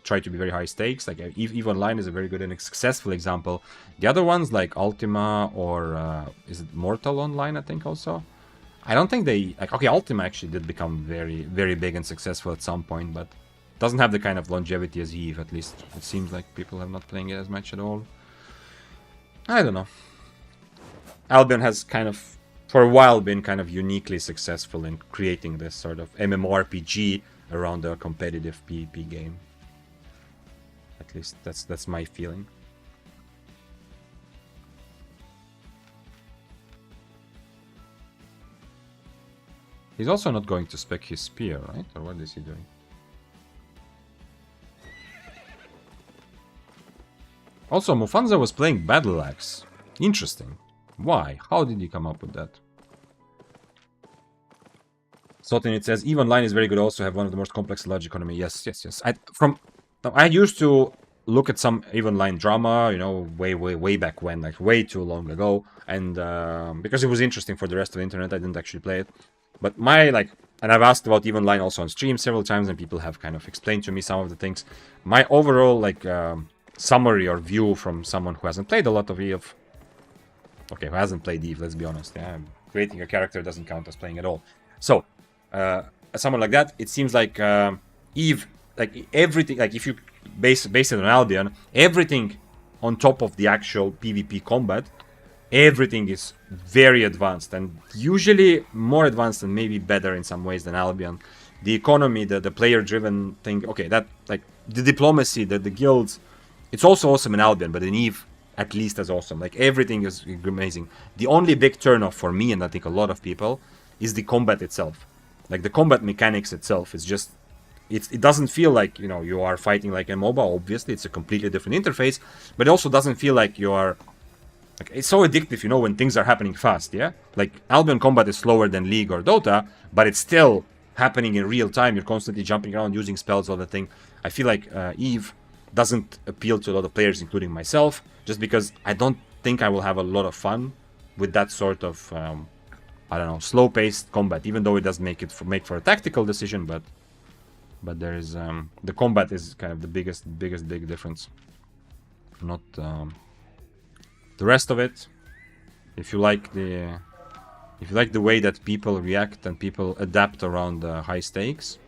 try to be very high stakes, like EVE Online is a very good and successful example. The other ones like Ultima or is it Mortal Online, I think also. I don't think they okay, Ultima actually did become very big and successful at some point, but doesn't have the kind of longevity as EVE. At least it seems like people are not playing it as much at all. I don't know. Albion has kind of for a while been kind of uniquely successful in creating this sort of MMORPG around a competitive PvP game. At least that's my feeling. He's also not going to spec his spear, right? Or what is he doing? Also, Mufanza was playing Battle Axe. Interesting. Why? How did he come up with that? Sotin, it says, EVE Online is very good, also have one of the most complex logic economy. Yes, yes, yes. I used to look at some EVE Online drama, you know, way back when, like way too long ago. And because it was interesting for the rest of the internet, I didn't actually play it. But and I've asked about EVE Online also on stream several times, and people have kind of explained to me some of the things. My overall, summary or view from someone who hasn't played a lot of EVE. Okay, who hasn't played EVE, let's be honest. Yeah, creating a character doesn't count as playing at all. So, someone like that, it seems like EVE, like everything, like if you base it on Albion, everything on top of the actual PvP combat, everything is very advanced, and usually more advanced and maybe better in some ways than Albion. The economy, the player-driven thing, okay, that, like, the diplomacy, the guilds, it's also awesome in Albion, but in EVE, at least as awesome. Like, everything is amazing. The only big turnoff for me, and I think a lot of people, is the combat itself. Like, the combat mechanics itself is just... It doesn't feel like, you know, you are fighting like a MOBA, obviously. It's a completely different interface. But it also doesn't feel like you are... Like, it's so addictive, you know, when things are happening fast, yeah? Like, Albion combat is slower than League or Dota, but it's still happening in real time. You're constantly jumping around, using spells, all that thing. I feel like EVE doesn't appeal to a lot of players, including myself, just because I don't think I will have a lot of fun with that sort of... I don't know, slow-paced combat, even though it does make for a tactical decision, but there is the combat is kind of the biggest big difference. Not the rest of it. If you like the way that people react and people adapt around high stakes,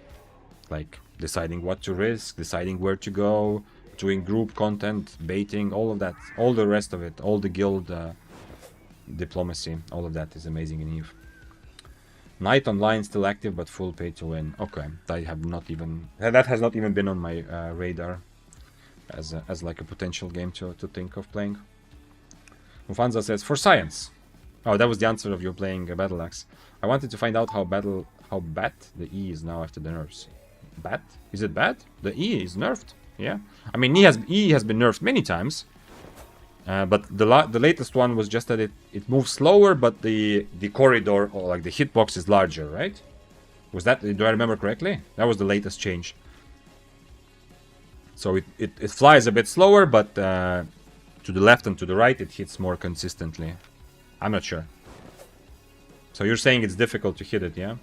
like deciding what to risk, deciding where to go, doing group content, baiting, all of that, all the rest of it, all the guild diplomacy, all of that is amazing in EVE. Night Online still active, but full pay to win. Okay, that has not even been on my radar as like a potential game to think of playing. Mufanza says, for science. Oh, that was the answer of you playing Battle Axe. I wanted to find out how bad the E is now after the nerfs. Bad? Is it bad? The E is nerfed? Yeah. I mean, E has been nerfed many times. But the latest one was just that it moves slower, but the corridor, or like the hitbox, is larger, right? Was that, do I remember correctly? That was the latest change. So it flies a bit slower, but to the left and to the right it hits more consistently. I'm not sure. So you're saying it's difficult to hit it, yeah?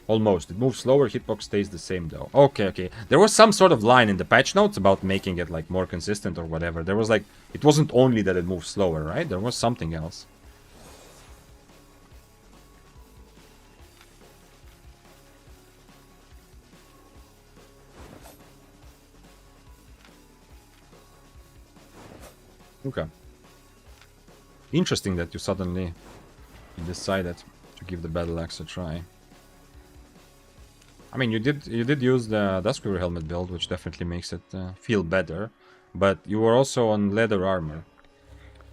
Almost. It moves slower, hitbox stays the same though. Okay. There was some sort of line in the patch notes about making it like more consistent or whatever. There was like, it wasn't only that it moves slower, right? There was something else. Okay. Interesting that you suddenly decided to give the Battle Axe a try. I mean, you did use the Duskweaver helmet build, which definitely makes it feel better. But you were also on leather armor.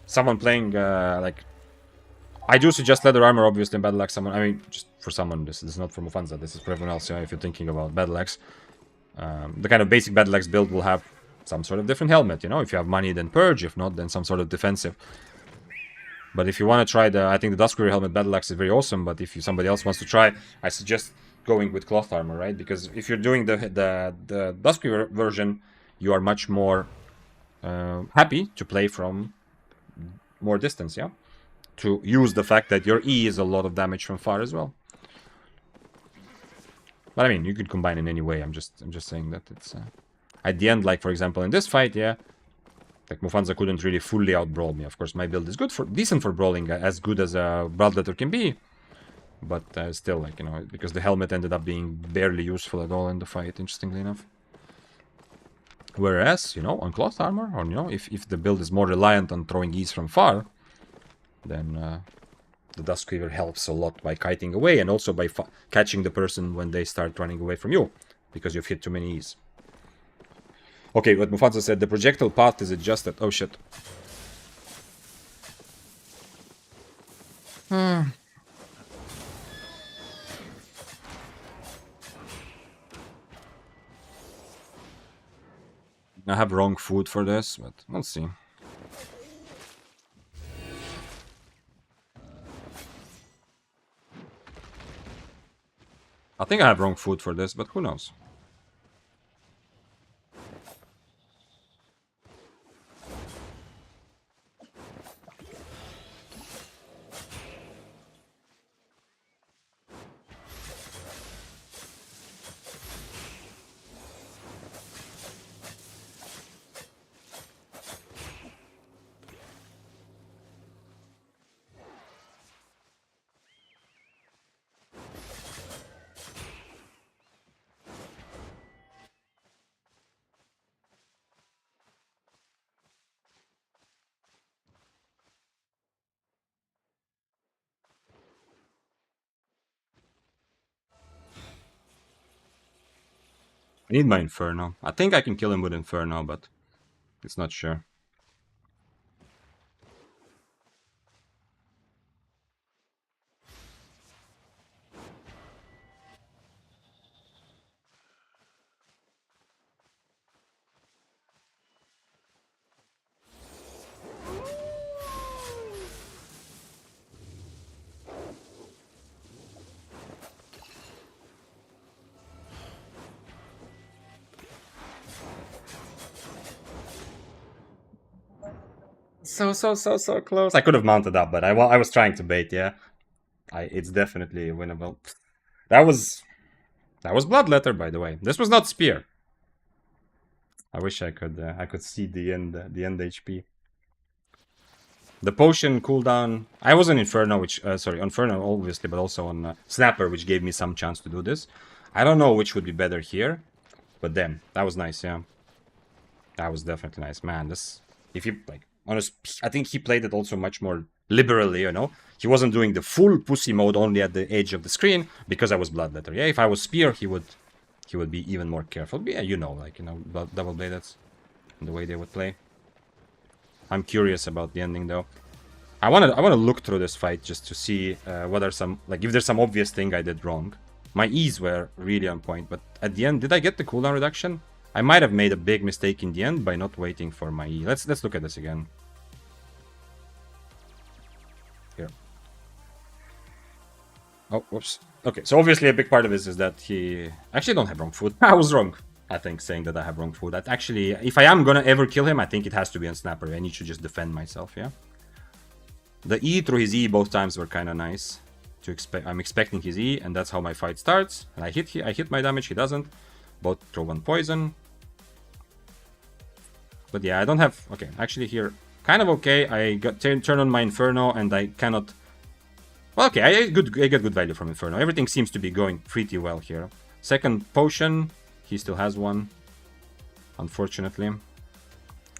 Someone playing like, I do suggest leather armor, obviously, in Battle Axe. I mean, just for someone, this is not for Mufanza. This is for everyone else. Yeah, if you're thinking about Battle Axe, the kind of basic Battle Axe build will have some sort of different helmet. You know, if you have money, then Purge. If not, then some sort of defensive. But if you want to try I think the Duskweaver helmet Battle Axe is very awesome. But if somebody else wants to try, I suggest going with cloth armor, right? Because if you're doing the Duskweaver version, you are much more happy to play from more distance, yeah? To use the fact that your E is a lot of damage from far as well. But I mean, you could combine in any way. I'm just saying that it's at the end, like for example in this fight, yeah, like Mufanza couldn't really fully outbrawl me. Of course, my build is decent for brawling, as good as a Bloodletter can be. But still, like, you know, because the helmet ended up being barely useful at all in the fight, interestingly enough. Whereas, you know, on cloth armor, or, you know, if the build is more reliant on throwing E's from far, then the Duskweaver helps a lot by kiting away, and also by catching the person when they start running away from you, because you've hit too many E's. Okay, what Mufanza said, the projectile path is adjusted. Oh shit. I have wrong food for this, but let's see. I think I have wrong food for this, but who knows? I need my Inferno. I think I can kill him with Inferno, but it's not sure. So close. I could have mounted up, but I was trying to bait, yeah. It's definitely winnable. That was Bloodletter, by the way. This was not Spear. I wish I could see the end HP. The potion cooldown. I was on Inferno, which sorry, Inferno obviously, but also on Snapper, which gave me some chance to do this. I don't know which would be better here, but damn, that was nice, yeah. That was definitely nice, man. This, if you like, honest, I think he played it also much more liberally, you know. He wasn't doing the full pussy mode only at the edge of the screen because I was Bloodletter. Yeah, if I was Spear, he would be even more careful. But yeah, you know, like, you know, double bladed, the way they would play. I'm curious about the ending though. I wanna look through this fight just to see what are some, like, if there's some obvious thing I did wrong. My E's were really on point, but at the end, did I get the cooldown reduction? I might have made a big mistake in the end by not waiting for my E. Let's look at this again. Here. Oh, whoops. Okay, so obviously a big part of this is that he... Actually, I don't have wrong food. I was wrong, I think, saying that I have wrong food. That actually, if I am gonna ever kill him, I think it has to be on Snapper. I need to just defend myself, yeah? The E through his E both times were kind of nice. I'm expecting his E, and that's how my fight starts. And I hit my damage, he doesn't. Both throw one poison. But yeah, I don't have... Okay, actually here, kind of okay. I got turn on my Inferno, and I cannot... Well, okay, I get good value from Inferno. Everything seems to be going pretty well here. Second potion, he still has one, unfortunately.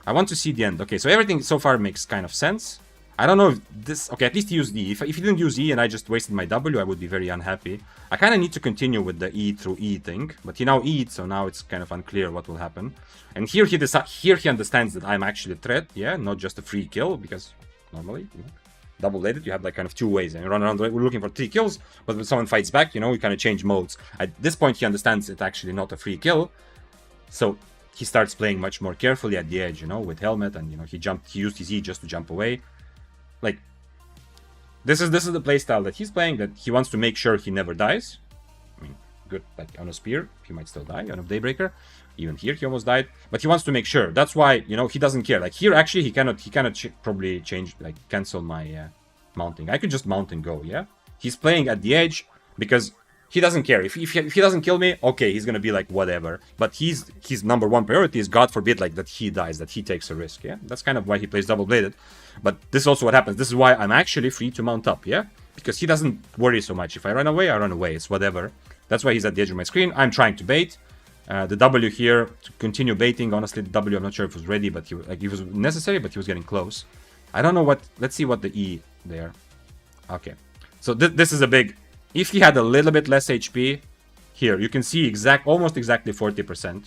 I want to see the end. Okay, so everything so far makes kind of sense. I don't know if this... Okay, at least he used E. If he didn't use E and I just wasted my W, I would be very unhappy. I kind of need to continue with the E through E thing. But he now eats, so now it's kind of unclear what will happen. And here he understands that I'm actually a threat, yeah? Not just a free kill, because normally, you know, double-bladed, you have like kind of two ways. And you run around, we're looking for 3 kills, but when someone fights back, you know, we kind of change modes. At this point, he understands it's actually not a free kill. So he starts playing much more carefully at the edge, you know, with helmet, and, you know, he used his E just to jump away. Like, this is the playstyle that he's playing, that he wants to make sure he never dies. I mean, good, like on a Spear, he might still die. On a Daybreaker, even here he almost died, but he wants to make sure. That's why, you know, he doesn't care. Like here, actually, he cannot probably change, like cancel my mounting. I could just mount and go. Yeah, he's playing at the edge because he doesn't care. If he doesn't kill me, okay, he's gonna be like whatever. But his number one priority is, God forbid, like that he dies, that he takes a risk. Yeah, that's kind of why he plays double-bladed. But this is also what happens. This is why I'm actually free to mount up. Yeah, because he doesn't worry so much. If I run away, I run away. It's whatever. That's why he's at the edge of my screen. I'm trying to bait. The W here to continue baiting. Honestly, the W, I'm not sure if it was ready, but it was necessary, but he was getting close. I don't know what. Let's see what the E there. Okay, so this is a big. If he had a little bit less HP, here you can see almost exactly 40%.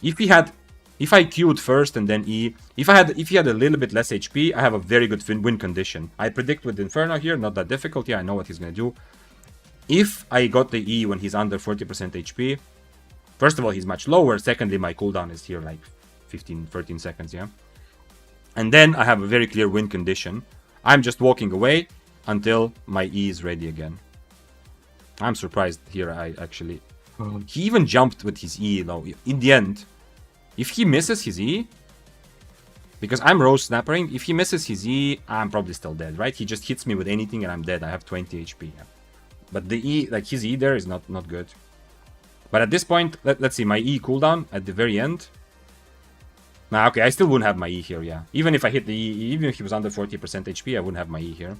If I Q'd first and then E, if he had a little bit less HP, I have a very good win condition. I predict with Inferno here, not that difficult. Yeah, I know what he's gonna do. If I got the E when he's under 40% HP, first of all, he's much lower. Secondly, my cooldown is here like 13 seconds, yeah? And then I have a very clear win condition. I'm just walking away until my E is ready again. I'm surprised here. I actually... He even jumped with his E, though. In the end, if he misses his E... Because I'm Rose Snappering, if he misses his E, I'm probably still dead, right? He just hits me with anything and I'm dead. I have 20 HP. Yeah. But the E, like his E there is not good. But at this point, let's see, my E cooldown at the very end. Nah, okay, I still wouldn't have my E here, yeah. Even if I hit the E, even if he was under 40% HP, I wouldn't have my E here.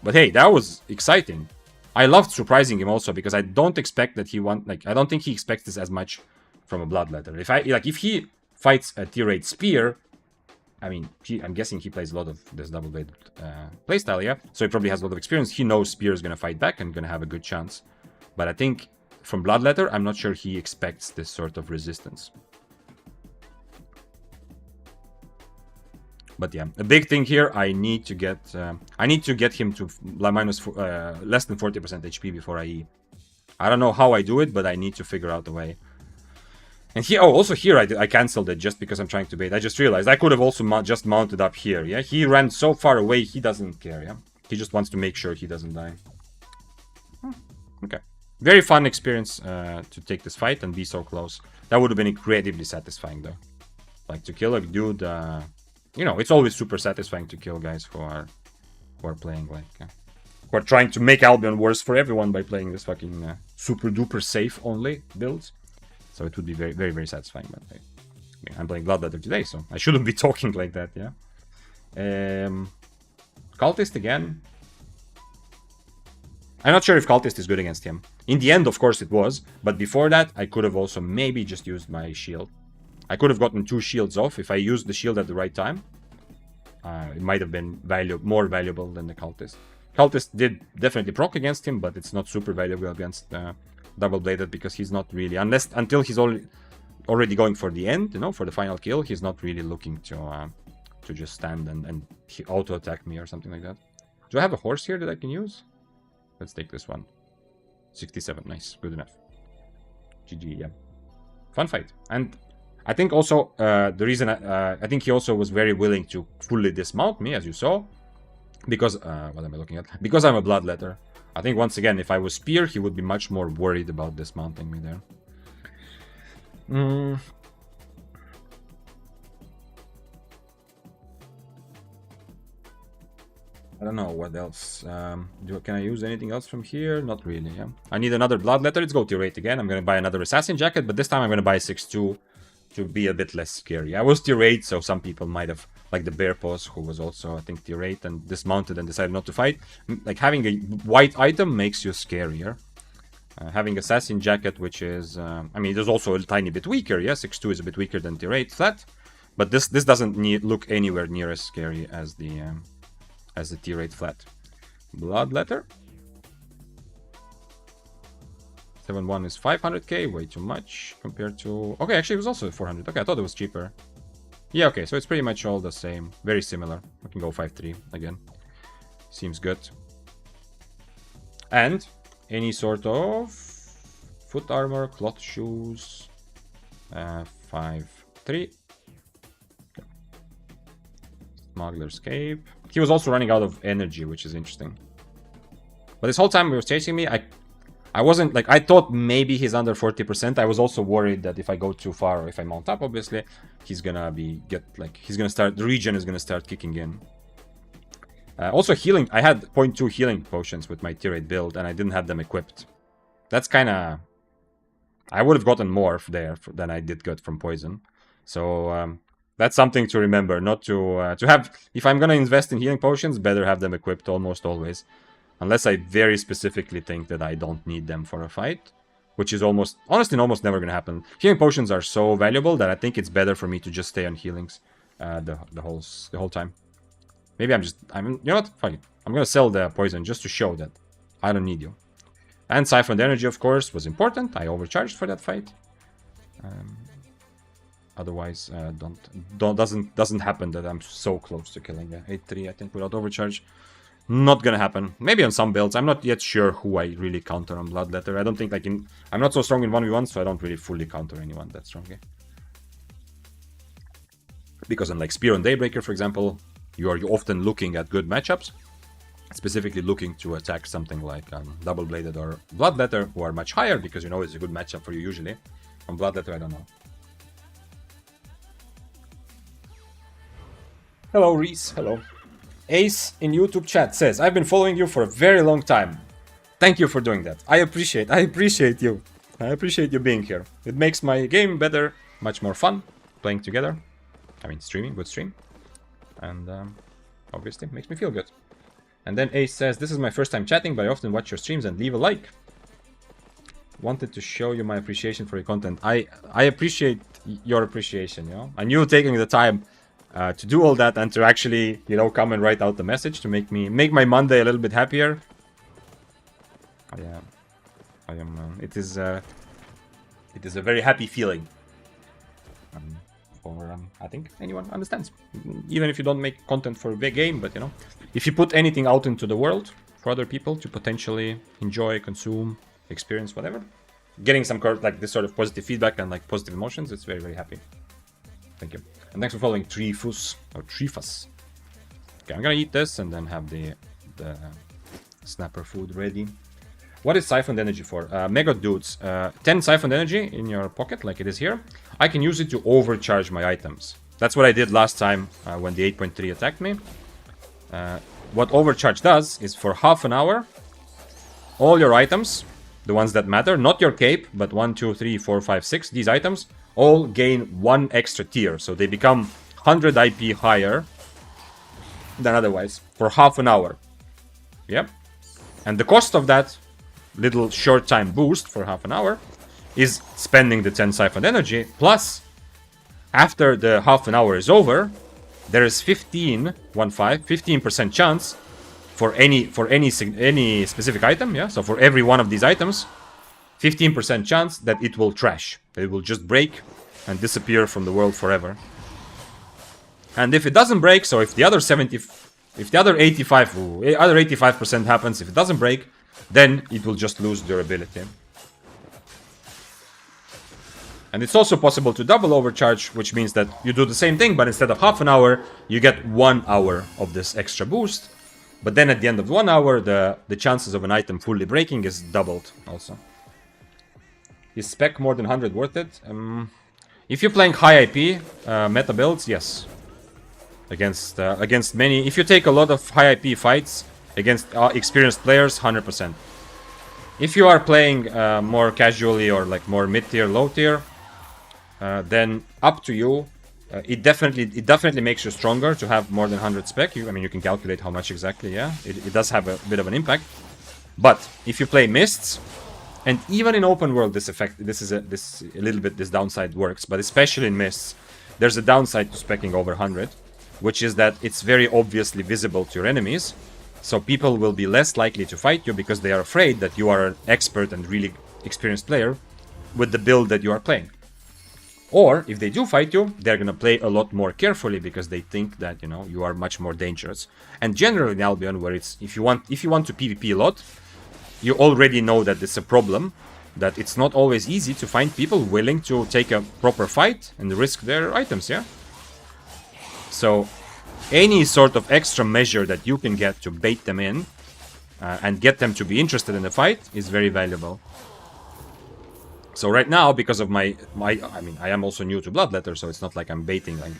But hey, that was exciting. I loved surprising him also because I don't expect that he I don't think he expects this as much from a Bloodletter. If he fights a tier 8 Spear, I mean, I'm guessing he plays a lot of this double-bladed playstyle, yeah? So he probably has a lot of experience. He knows Spear is going to fight back and going to have a good chance. But I think from Bloodletter, I'm not sure he expects this sort of resistance. But yeah, a big thing here, I need to get him to less than 40% HP before I E. I don't know how I do it, but I need to figure out a way. And here, also here I cancelled it just because I'm trying to bait. I just realized I could have also just mounted up here, yeah? He ran so far away, he doesn't care, yeah? He just wants to make sure he doesn't die. Okay. Very fun experience to take this fight and be so close. That would have been incredibly satisfying, though. Like, to kill a dude, you know, it's always super satisfying to kill guys who are playing, like... who are trying to make Albion worse for everyone by playing this fucking super-duper safe-only builds. So it would be very, very, very satisfying. But I'm playing Bloodletter today, so I shouldn't be talking like that, yeah? Cultist again. I'm not sure if Cultist is good against him. In the end, of course, it was. But before that, I could have also maybe just used my shield. I could have gotten 2 shields off if I used the shield at the right time. It might have been more valuable than the Cultist. Cultist did definitely proc against him, but it's not super valuable against double-bladed because he's not really... Until he's already going for the end, you know, for the final kill, he's not really looking to just stand and auto-attack me or something like that. Do I have a horse here that I can use? Let's take this one. 67, nice, good enough. GG, yeah. Fun fight. And I think also the reason I think he also was very willing to fully dismount me, as you saw, because what am I looking at? Because I'm a Bloodletter. I think once again, if I was Spear, he would be much more worried about dismounting me there. I don't know what else. Can I use anything else from here? Not really, yeah. I need another Bloodletter. Let's go tier 8 again. I'm going to buy another Assassin Jacket, but this time I'm going to buy 6-2 to be a bit less scary. I was tier 8, so some people might have, like the Bear Paws, who was also, I think, tier 8 and dismounted and decided not to fight. Like, having a white item makes you scarier. Having Assassin Jacket, which is, I mean, it is also a tiny bit weaker, yeah? 6-2 is a bit weaker than tier 8 flat, but this doesn't look anywhere near as scary as the tier 8 flat. Bloodletter. 7-1 is 500k, way too much compared to... Okay, actually it was also 400. Okay, I thought it was cheaper. Yeah, okay, so it's pretty much all the same. Very similar. I can go 5-3 again. Seems good. And any sort of foot armor, cloth shoes. 5-3. Okay. Smuggler's Cape. He was also running out of energy, which is interesting. But this whole time he was chasing me, I wasn't, like, I thought maybe he's under 40%. I was also worried that if I go too far, or if I mount up, obviously, he's gonna the regen is gonna start kicking in. Also healing, I had 0.2 healing potions with my tier 8 build, and I didn't have them equipped. That's kinda... I would have gotten more there than I did get from poison. So, that's something to remember, not to have... If I'm gonna invest in healing potions, better have them equipped almost always. Unless I very specifically think that I don't need them for a fight. Which is honestly, almost never gonna happen. Healing potions are so valuable that I think it's better for me to just stay on healings the whole time. Maybe you know what? Fuck it. I'm gonna sell the poison just to show that I don't need you. And Siphoned Energy, of course, was important. I overcharged for that fight. Otherwise, doesn't happen that I'm so close to killing 8-3, I think, without overcharge. Not gonna happen. Maybe on some builds. I'm not yet sure who I really counter on Bloodletter. I don't think I'm not so strong in 1v1, so I don't really fully counter anyone that strongly. Because on like Spear and Daybreaker, for example, you are often looking at good matchups. specifically looking to attack something like double-bladed or Bloodletter, who are much higher because you know it's a good matchup for you usually. On Bloodletter, I don't know. Hello, Reese. Hello. Ace in YouTube chat says, I've been following you for a very long time. Thank you for doing that. I appreciate you. I appreciate you being here. It makes my game better, much more fun, playing together. I mean, streaming, good stream. And obviously, makes me feel good. And then Ace says, this is my first time chatting, but I often watch your streams and leave a like. Wanted to show you my appreciation for your content. I appreciate your appreciation, you know. And you taking the time to do all that and to actually, you know, come and write out the message to make my Monday a little bit happier. It is a very happy feeling. I think anyone understands. Even if you don't make content for a big game, but you know, if you put anything out into the world for other people to potentially enjoy, consume, experience, whatever, getting some like this sort of positive feedback and like positive emotions, it's very, very happy. Thank you. And thanks for following Trifus or Trifus. Okay, I'm gonna eat this and then have the snapper food ready. What is siphoned energy for? Mega dudes. 10 siphoned energy in your pocket, like it is here. I can use it to overcharge my items. That's what I did last time when the 8.3 attacked me. What overcharge does is for half an hour, all your items, the ones that matter, not your cape, but 1, 2, 3, 4, 5, 6, these items, all gain 1 extra tier. So they become 100 IP higher than otherwise for half an hour. Yep. And the cost of that little short time boost for half an hour is spending the 10 siphoned energy, plus after the half an hour is over, there is 15% chance for any specific item, yeah. So for every one of these items, 15% chance that it will trash, that it will just break and disappear from the world forever. And if it doesn't break, so if the other 85% happens, if it doesn't break, then it will just lose durability. And it's also possible to double overcharge, which means that you do the same thing, but instead of half an hour, you get 1 hour of this extra boost. But then at the end of 1 hour, the chances of an item fully breaking is doubled also. Is spec more than 100 worth it? If you're playing high IP meta builds, yes. Against many, if you take a lot of high IP fights against experienced players, 100%. If you are playing more casually or like more mid-tier, low-tier, then up to you. It definitely makes you stronger to have more than 100 spec. I mean, you can calculate how much exactly, yeah. It does have a bit of an impact. But if you play mists, and even in open world, this downside works. But especially in mists, there's a downside to specking over 100, which is that it's very obviously visible to your enemies. So people will be less likely to fight you because they are afraid that you are an expert and really experienced player with the build that you are playing. Or if they do fight you, they're gonna play a lot more carefully because they think that, you know, you are much more dangerous. And generally in Albion, where it's if you want to PvP a lot, you already know that it's a problem, that it's not always easy to find people willing to take a proper fight and risk their items, yeah? So any sort of extra measure that you can get to bait them in and get them to be interested in the fight is very valuable. So right now, because of I am also new to Bloodletter, so it's not like I'm baiting, like,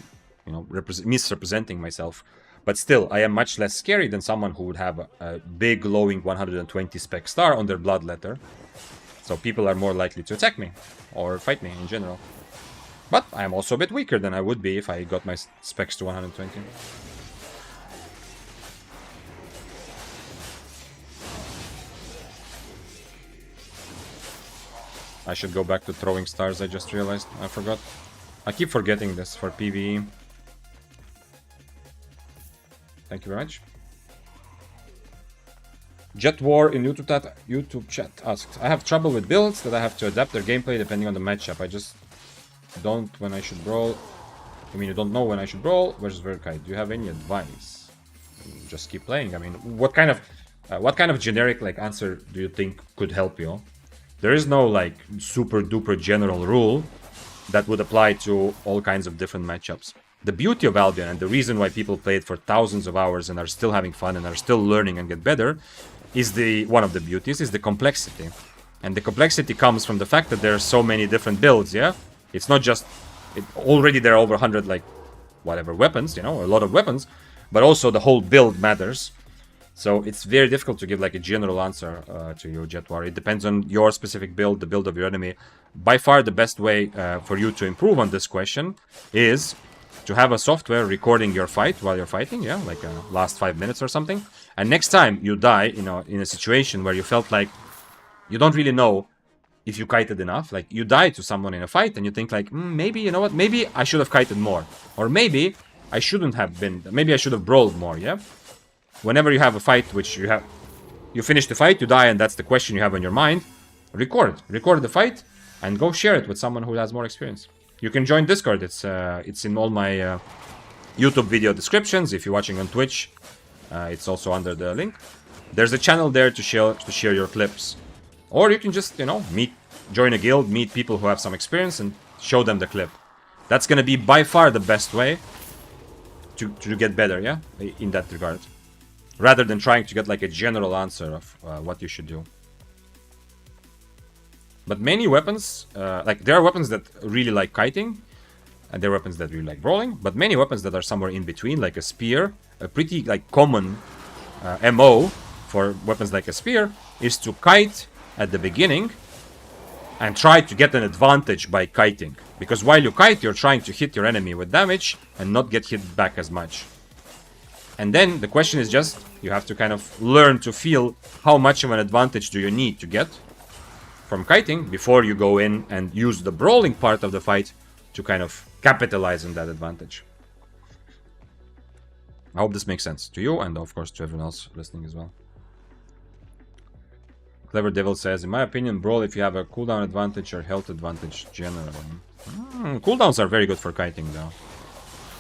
you know, misrepresenting myself. But still, I am much less scary than someone who would have a big glowing 120 spec star on their Bloodletter. So people are more likely to attack me or fight me in general. But I am also a bit weaker than I would be if I got my specs to 120. I should go back to throwing stars, I just realized. I forgot. I keep forgetting this for PvE. Thank you very much. Jet War in YouTube chat asked, I have trouble with builds that I have to adapt their gameplay depending on the matchup. I just don't when I should brawl. I mean, you don't know when I should brawl versus Verkai. Do you have any advice? Just keep playing. I mean, what kind of generic like answer do you think could help you? There is no like super duper general rule that would apply to all kinds of different matchups. The beauty of Albion, and the reason why people play it for thousands of hours and are still having fun and are still learning and get better, is one of the beauties is the complexity. And the complexity comes from the fact that there are so many different builds, yeah? It's not just... already there are over 100, like, whatever, weapons, you know, a lot of weapons, but also the whole build matters. So it's very difficult to give, like, a general answer to your Jetwar. It depends on your specific build, the build of your enemy. By far, the best way for you to improve on this question is to have a software recording your fight while you're fighting, yeah, like last 5 minutes or something. And next time you die, you know, in a situation where you felt like you don't really know if you kited enough, like you die to someone in a fight and you think like, maybe, you know what, maybe I should have kited more. Or maybe I shouldn't have been, maybe I should have brawled more, yeah? Whenever you have a fight which you finish the fight, you die, and that's the question you have in your mind, record the fight and go share it with someone who has more experience. You can join Discord, it's in all my YouTube video descriptions. If you're watching on Twitch, it's also under the link. There's a channel there to share your clips. Or you can just, you know, join a guild, meet people who have some experience and show them the clip. That's gonna be by far the best way to get better, yeah, in that regard. Rather than trying to get like a general answer of what you should do. But many weapons, like there are weapons that really like kiting, and there are weapons that really like brawling, but many weapons that are somewhere in between, like a spear, a pretty like common MO for weapons like a spear is to kite at the beginning and try to get an advantage by kiting. Because while you kite, you're trying to hit your enemy with damage and not get hit back as much. And then the question is just, you have to kind of learn to feel how much of an advantage do you need to get from kiting before you go in and use the brawling part of the fight to kind of capitalize on that advantage. I hope this makes sense to you and of course to everyone else listening as well. Clever Devil says, in my opinion, brawl if you have a cooldown advantage or health advantage generally. Cooldowns are very good for kiting though.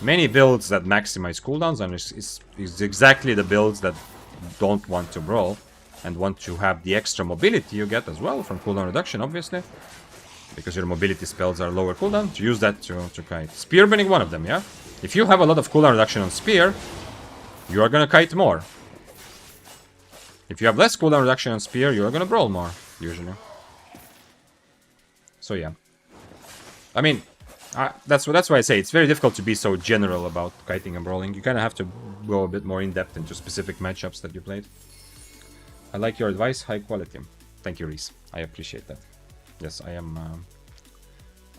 Many builds that maximize cooldowns and is exactly the builds that don't want to brawl and want to have the extra mobility you get as well from cooldown reduction, obviously. Because your mobility spells are lower cooldown, to use that to kite. Spear being one of them, yeah? If you have a lot of cooldown reduction on Spear, you are gonna kite more. If you have less cooldown reduction on Spear, you are gonna brawl more, usually. So yeah. I mean, that's why I say it's very difficult to be so general about kiting and brawling. You kind of have to go a bit more in depth into specific matchups that you played. I like your advice, high quality. Thank you, Reese. I appreciate that. Yes, I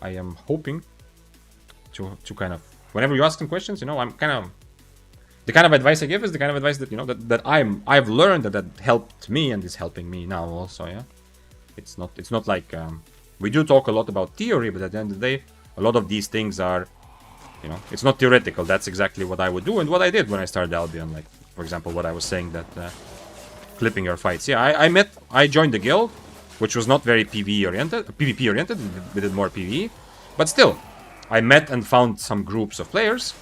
am hoping to kind of, whenever you ask some questions, you know, I'm kind of, the kind of advice I give is the kind of advice that, you know, that I've learned that helped me and is helping me now also, yeah. It's not like we do talk a lot about theory, but at the end of the day, a lot of these things are, you know, it's not theoretical. That's exactly what I would do and what I did when I started Albion. Like, for example, what I was saying, that clipping your fights. Yeah, I joined the guild, which was not very PvP oriented. We did more PvE, but still, I met and found some groups of players,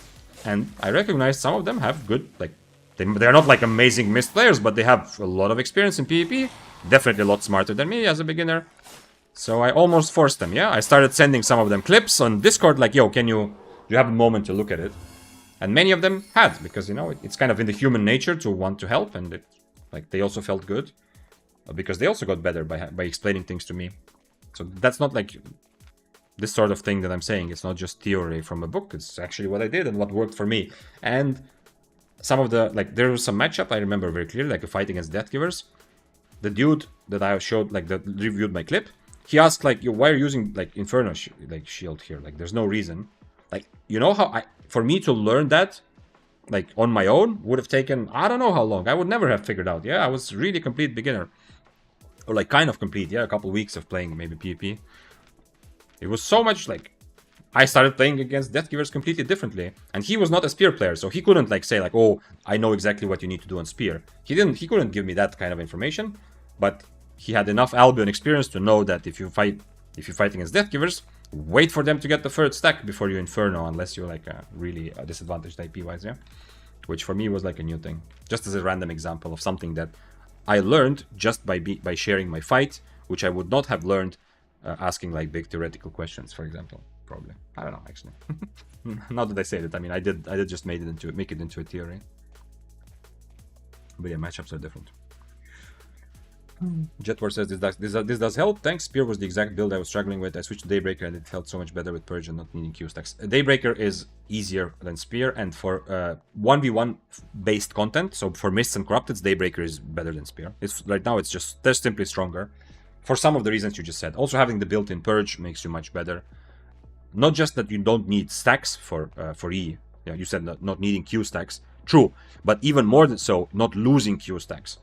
and I recognized some of them have good, like, they're not like amazing mist players, but they have a lot of experience in PvP. Definitely a lot smarter than me as a beginner. So I almost forced them, yeah? I started sending some of them clips on Discord, like, yo, do you have a moment to look at it? And many of them had, because, you know, it's kind of in the human nature to want to help, and like, they also felt good, because they also got better by explaining things to me. So that's not like this sort of thing that I'm saying. It's not just theory from a book. It's actually what I did and what worked for me. And some of the, like, there was some matchup I remember very clearly, like a fight against Deathgivers. The dude that I showed, like, that reviewed my clip, he asked, like, why are you using, like, Inferno shield here? Like, there's no reason. Like, you know how for me to learn that, like, on my own, would have taken, I don't know how long. I would never have figured out. Yeah, I was really complete beginner. Or, like, kind of complete. Yeah, a couple weeks of playing maybe PvP. It was so much, like, I started playing against Deathgivers completely differently. And he was not a Spear player, so he couldn't, like, say, like, oh, I know exactly what you need to do on Spear. He couldn't give me that kind of information. But he had enough Albion experience to know that if you fight against Deathgivers, wait for them to get the third stack before you Inferno, unless you're like a really disadvantaged IP wise, yeah. Which for me was like a new thing, just as a random example of something that I learned just by sharing my fight, which I would not have learned asking like big theoretical questions, for example. probably. I don't know, actually. Now that I say that, I mean, I did just make it into a theory. But yeah, matchups are different. Jetwar says this does help. Thanks. Spear was the exact build I was struggling with. I switched to Daybreaker and it felt so much better with Purge and not needing Q stacks. Daybreaker is easier than Spear, and for 1v1 based content, so for Mists and Corrupteds, Daybreaker is better than Spear. It's right now it's just they're simply stronger. For some of the reasons you just said. Also having the built-in Purge makes you much better. Not just that you don't need stacks for E. Yeah, you said not needing Q stacks. True, but even more than so, not losing Q stacks.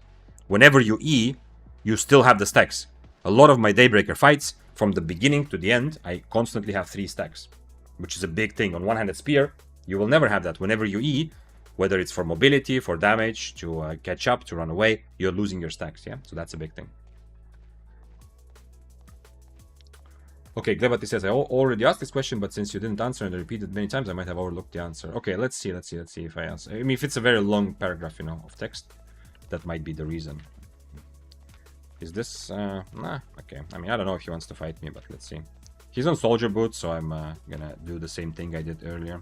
Whenever you E, you still have the stacks. A lot of my Daybreaker fights, from the beginning to the end, I constantly have 3 stacks, which is a big thing. On one-handed Spear, you will never have that. Whenever you E, whether it's for mobility, for damage, to catch up, to run away, you're losing your stacks, yeah? So that's a big thing. Okay, Glebati says, I already asked this question, but since you didn't answer and I repeated many times, I might have overlooked the answer. Okay, let's see if I answer. I mean, if it's a very long paragraph, you know, of text, that might be the reason. Is this, nah, okay. I mean, I don't know if he wants to fight me, but let's see. He's on soldier boots, so I'm gonna do the same thing I did earlier.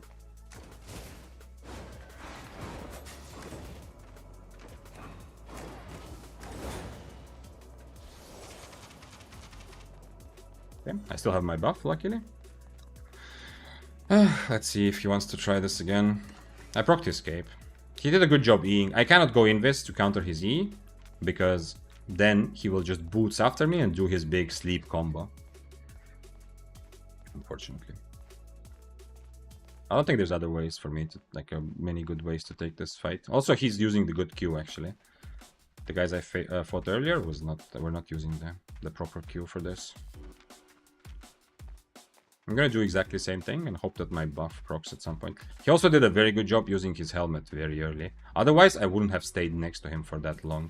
Okay, I still have my buff, luckily. Let's see if he wants to try this again. I procced escape. He did a good job Eing. I cannot go invis to counter his E, because then he will just boots after me and do his big sleep combo. Unfortunately. I don't think there's other ways for me to, like, many good ways to take this fight. Also, he's using the good Q, actually. The guys I fought earlier were not using the proper Q for this. I'm gonna do exactly the same thing and hope that my buff procs at some point. He also did a very good job using his helmet very early. Otherwise, I wouldn't have stayed next to him for that long.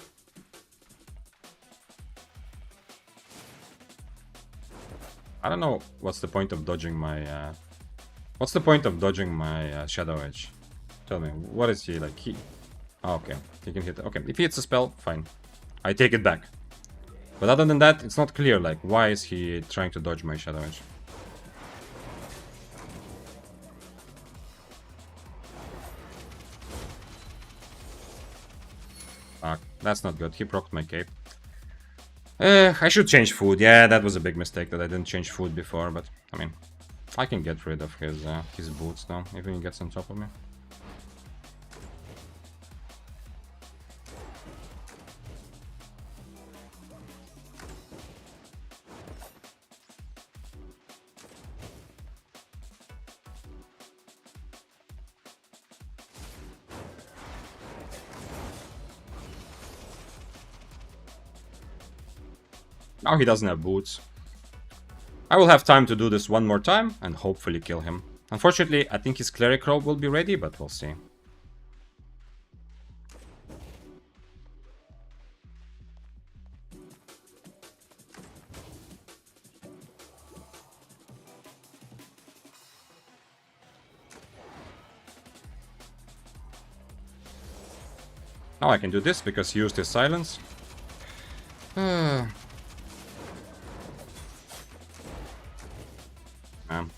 I don't know what's the point of dodging my... Shadow Edge? Tell me, what is he like? Oh, okay, he can hit... Okay, if he hits a spell, fine. I take it back. But other than that, it's not clear, like, why is he trying to dodge my Shadow Edge? Fuck, that's not good. He procced my cape. I should change food. Yeah, that was a big mistake that I didn't change food before, but I mean, I can get rid of his boots now, even he gets on top of me. Now he doesn't have boots. I will have time to do this one more time and hopefully kill him. Unfortunately, I think his cleric robe will be ready, but we'll see. Now I can do this because he used his silence.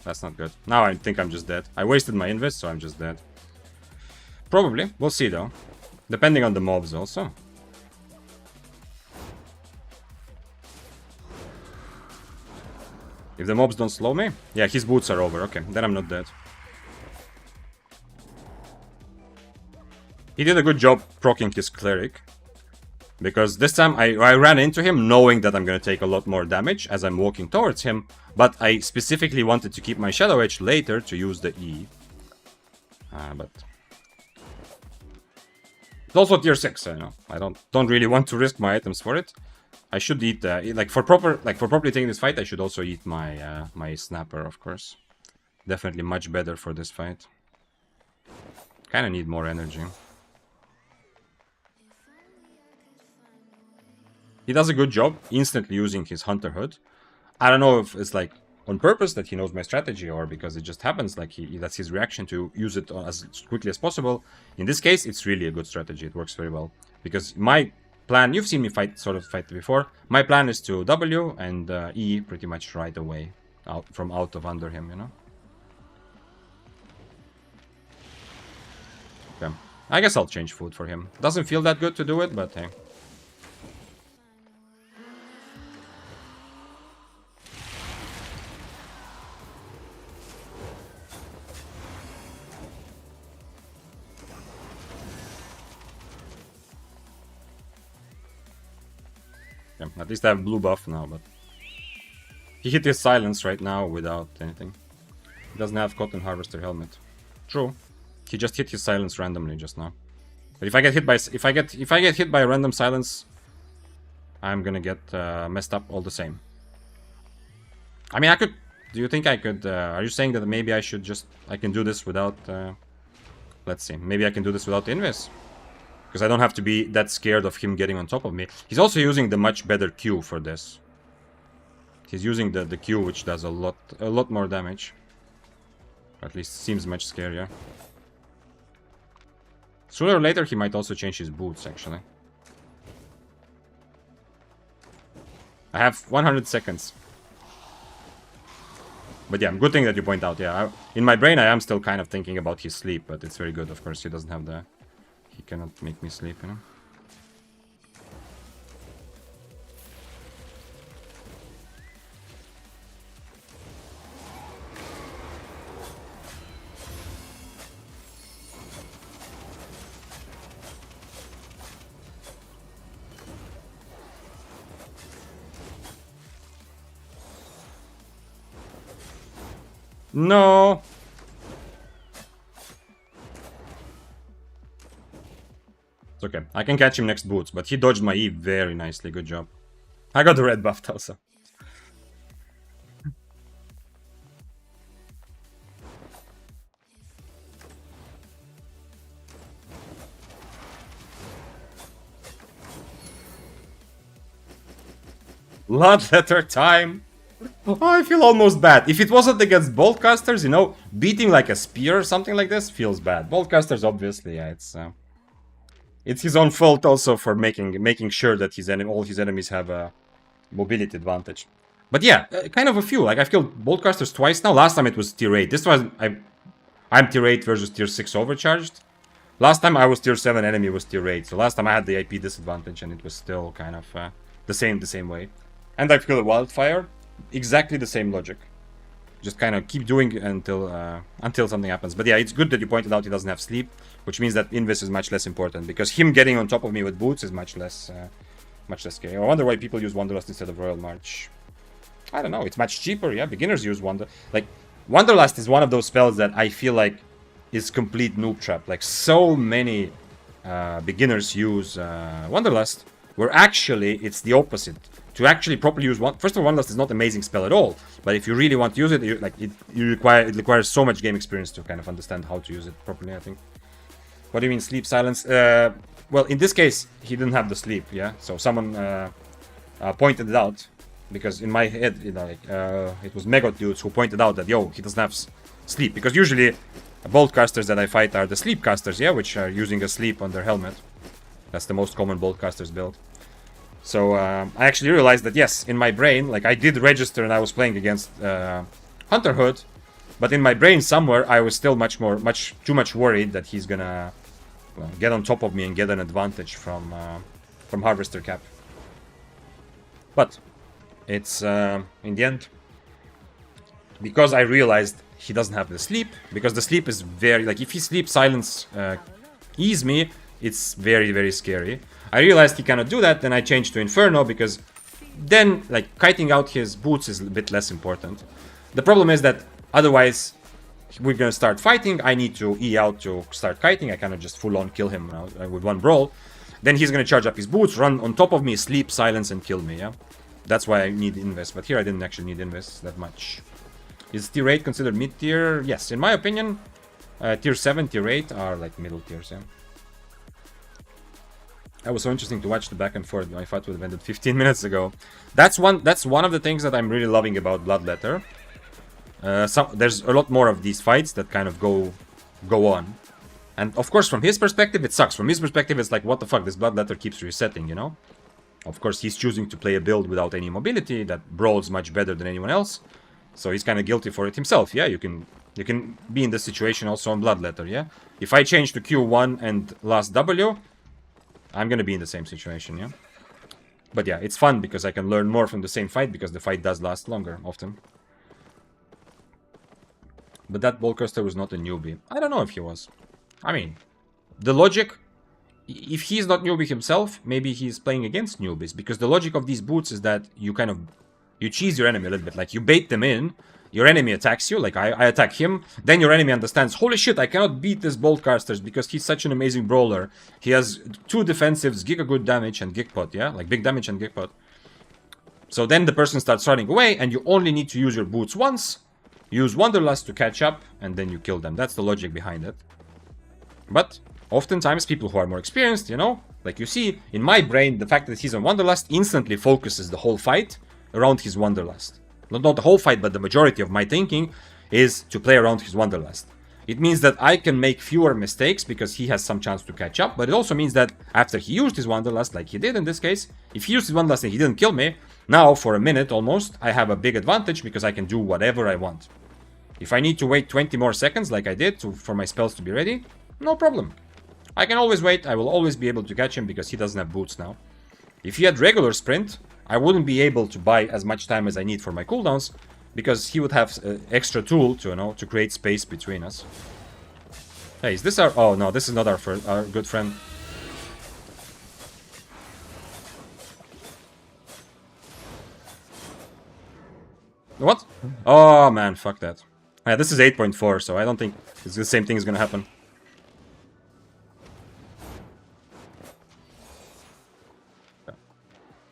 That's not good. Now I think I'm just dead. I wasted my invest, so I'm just dead. Probably. We'll see, though. Depending on the mobs, also. If the mobs don't slow me... Yeah, his boots are over. Okay, then I'm not dead. He did a good job proccing his cleric. Because this time I ran into him knowing that I'm going to take a lot more damage as I'm walking towards him. But I specifically wanted to keep my Shadow Edge later to use the E. But... It's also tier 6, I know. I don't really want to risk my items for it. I should eat... for properly taking this fight, I should also eat my, my Snapper, of course. Definitely much better for this fight. Kinda need more energy. He does a good job instantly using his Hunter Hood. I don't know if it's like on purpose that he knows my strategy or because it just happens, like that's his reaction to use it as quickly as possible. In this case, it's really a good strategy. It works very well. Because my plan, you've seen me fight before. My plan is to W and E pretty much right away out of under him, you know. Okay. I guess I'll change food for him. Doesn't feel that good to do it, but hey. Yeah, at least I have blue buff now, but... He hit his silence right now without anything. He doesn't have Cotton Harvester helmet. True. He just hit his silence randomly just now. But if I get hit by if I get hit by a random silence, I'm gonna get messed up all the same. I mean, I could. Do you think I could? Are you saying that maybe I should just I can do this without? Let's see. Maybe I can do this without Invis, because I don't have to be that scared of him getting on top of me. He's also using the much better Q for this. He's using the Q, which does a lot more damage. At least seems much scarier. Sooner or later, he might also change his boots, actually. I have 100 seconds. But yeah, good thing that you point out, yeah. In my brain, I am still kind of thinking about his sleep, but it's very good. Of course, he doesn't have the... He cannot make me sleep, you know? No! It's okay. I can catch him next boots, but he dodged my E very nicely. Good job. I got the red buff also. Bloodletter time! Oh, I feel almost bad. If it wasn't against boltcasters, you know, beating like a spear or something like this feels bad. Boltcasters, obviously, yeah, it's his own fault also for making sure that all his enemies have a mobility advantage. But yeah, kind of a few. Like I've killed boltcasters twice now. Last time it was tier 8. This was I'm tier 8 versus tier 6 overcharged. Last time I was tier 7, enemy was tier 8. So last time I had the IP disadvantage and it was still kind of the same way. And I've killed a wildfire. Exactly the same logic. Just kind of keep doing it until something happens. But yeah, it's good that you pointed out he doesn't have sleep, which means that Invis is much less important, because him getting on top of me with boots is much less scary. I wonder why people use Wanderlust instead of Royal March. I don't know, it's much cheaper, yeah. Beginners use Wanderlust is one of those spells that I feel like is complete noob trap. Like so many beginners use Wanderlust, where actually it's the opposite. To actually properly use first of all, Wanderlust is not an amazing spell at all. But if you really want to use it, it requires so much game experience to kind of understand how to use it properly, I think. What do you mean sleep silence? Well, in this case, he didn't have the sleep, yeah. So someone pointed it out, because in my head, you know, it was Megot dudes who pointed out that he doesn't have sleep, because usually bolt casters that I fight are the sleep casters, yeah, which are using a sleep on their helmet. That's the most common bolt casters build. So I actually realized that yes, in my brain, like I did register and I was playing against Hunterhood, but in my brain somewhere I was still too much worried that he's gonna get on top of me and get an advantage from Harvester Cap. But it's in the end, because I realized he doesn't have the sleep, because the sleep is very, like if he sleep silence ease me, it's very, very scary. I realized he cannot do that, then I changed to Inferno, because then, like, kiting out his boots is a bit less important. The problem is that otherwise, we're gonna start fighting, I need to E out to start kiting, I cannot just full-on kill him with one brawl. Then he's gonna charge up his boots, run on top of me, sleep, silence, and kill me, yeah? That's why I need Invis, but here I didn't actually need Invis that much. Is tier 8 considered mid-tier? Yes, in my opinion, tier 7, tier 8 are like middle tiers, yeah? That was so interesting to watch the back and forth. My fight would have ended 15 minutes ago. That's one of the things that I'm really loving about Bloodletter. There's a lot more of these fights that kind of go on. And of course, from his perspective, it sucks. From his perspective, it's like, what the fuck, this Bloodletter keeps resetting, you know? Of course, he's choosing to play a build without any mobility that brawls much better than anyone else. So he's kind of guilty for it himself. Yeah, you can You can be in this situation also on Bloodletter, yeah? If I change to Q1 and last W, I'm gonna be in the same situation, yeah? But yeah, it's fun because I can learn more from the same fight because the fight does last longer, often. But that ballcaster was not a newbie. I don't know if he was. I mean, the logic... If he's not newbie himself, maybe he's playing against newbies. Because the logic of these boots is that you kind of... You cheese your enemy a little bit. Like, you bait them in. Your enemy attacks you. Like, I attack him. Then your enemy understands, holy shit, I cannot beat this boltcasters because he's such an amazing brawler. He has 2 defensives, giga good damage and gigpot, yeah? Like, big damage and gigpot. So then the person starts running away and you only need to use your boots once. Use Wanderlust to catch up and then you kill them. That's the logic behind it. But... Oftentimes, people who are more experienced, you know, like you see, in my brain, the fact that he's on Wanderlust instantly focuses the whole fight around his Wanderlust. Not the whole fight, but the majority of my thinking is to play around his Wanderlust. It means that I can make fewer mistakes because he has some chance to catch up, but it also means that after he used his Wanderlust, like he did in this case, if he used his Wanderlust and he didn't kill me, now for a minute almost, I have a big advantage because I can do whatever I want. If I need to wait 20 more seconds like I did for my spells to be ready, no problem. I can always wait, I will always be able to catch him because he doesn't have boots now. If he had regular sprint, I wouldn't be able to buy as much time as I need for my cooldowns because he would have extra tool to, you know, to create space between us. Hey, is this our... Oh, no, this is not our good friend. What? Oh, man, fuck that. Yeah, this is 8.4, so I don't think it's the same thing is gonna happen.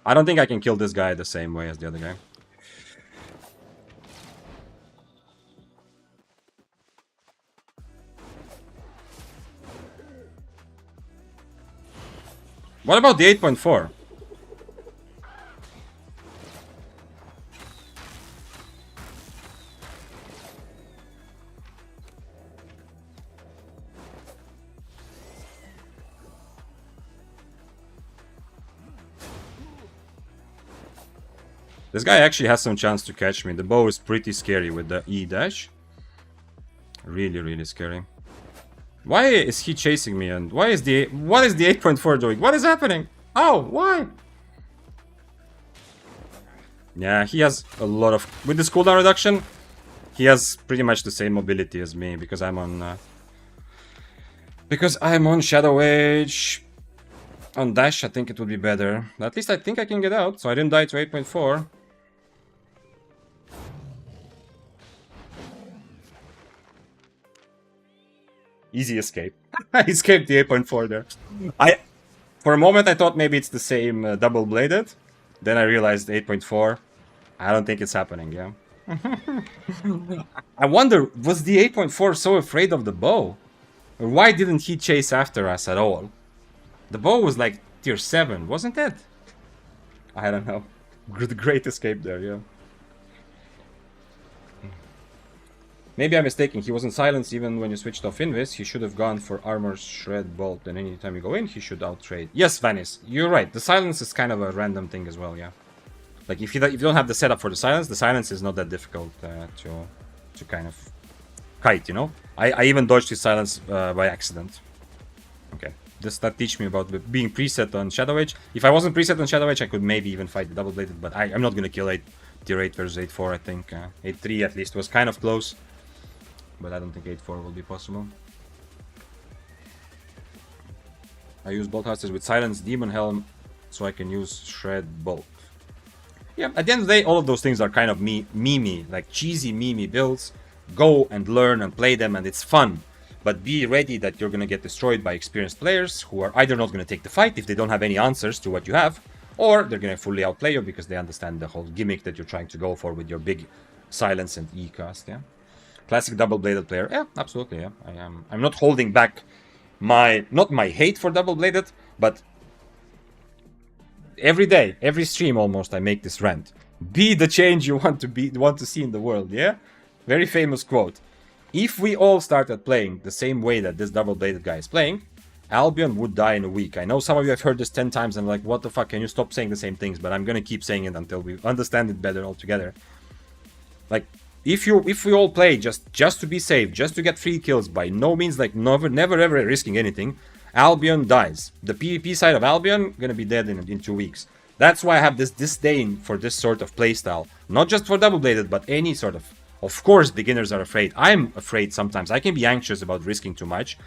I don't think I can kill this guy the same way as the other guy. What about the 8.4? This guy actually has some chance to catch me. The bow is pretty scary with the E dash. Really, really scary. Why is he chasing me? And why is the... What is the 8.4 doing? What is happening? Oh, why? Yeah, he has a lot of... With this cooldown reduction, he has pretty much the same mobility as me because I'm on... Because I'm on Shadow Age. On dash, I think it would be better. At least I think I can get out, so I didn't die to 8.4. Easy escape. I escaped the 8.4 there. For a moment, I thought maybe it's the same double-bladed. Then I realized 8.4. I don't think it's happening, yeah. I wonder, was the 8.4 so afraid of the bow? Or why didn't he chase after us at all? The bow was like tier 7, wasn't it? I don't know. Great escape there, yeah. Maybe I'm mistaken. He was in silence even when you switched off Invis. He should have gone for armor shred bolt. And anytime you go in, he should outtrade. Yes, Vanis, you're right. The silence is kind of a random thing as well, yeah. Like if you don't have the setup for the silence is not that difficult to kind of kite, you know. I even dodged his silence by accident. Okay. Does that teach me about being preset on Shadow Age? If I wasn't preset on Shadow Age, I could maybe even fight the double-bladed, but I'm not gonna kill tier 8 versus 8.4, I think. 8.3 at least was kind of close. But I don't think 8.4 will be possible. I use Bolt Husters with Silence, Demon Helm, so I can use Shred Bolt. Yeah, at the end of the day, all of those things are kind of meme, like cheesy meme builds. Go and learn and play them, and it's fun. But be ready that you're gonna get destroyed by experienced players who are either not gonna take the fight if they don't have any answers to what you have, or they're gonna fully outplay you because they understand the whole gimmick that you're trying to go for with your big Silence and E cast, yeah? Classic double-bladed player. Yeah, absolutely, yeah. I'm not holding back not my hate for double-bladed, but every day, every stream almost, I make this rant. Be the change you want to see in the world, yeah? Very famous quote. If we all started playing the same way that this double-bladed guy is playing, Albion would die in a week. I know some of you have heard this 10 times and like, what the fuck, can you stop saying the same things? But I'm gonna keep saying it until we understand it better altogether. Like, if we all play just to be safe, just to get free kills, by no means like never ever risking anything, Albion dies. The PvP side of Albion gonna be dead in 2 weeks. That's why I have this disdain for this sort of playstyle. Not just for double-bladed, but any sort of... Of course, beginners are afraid. I'm afraid sometimes. I can be anxious about risking too much.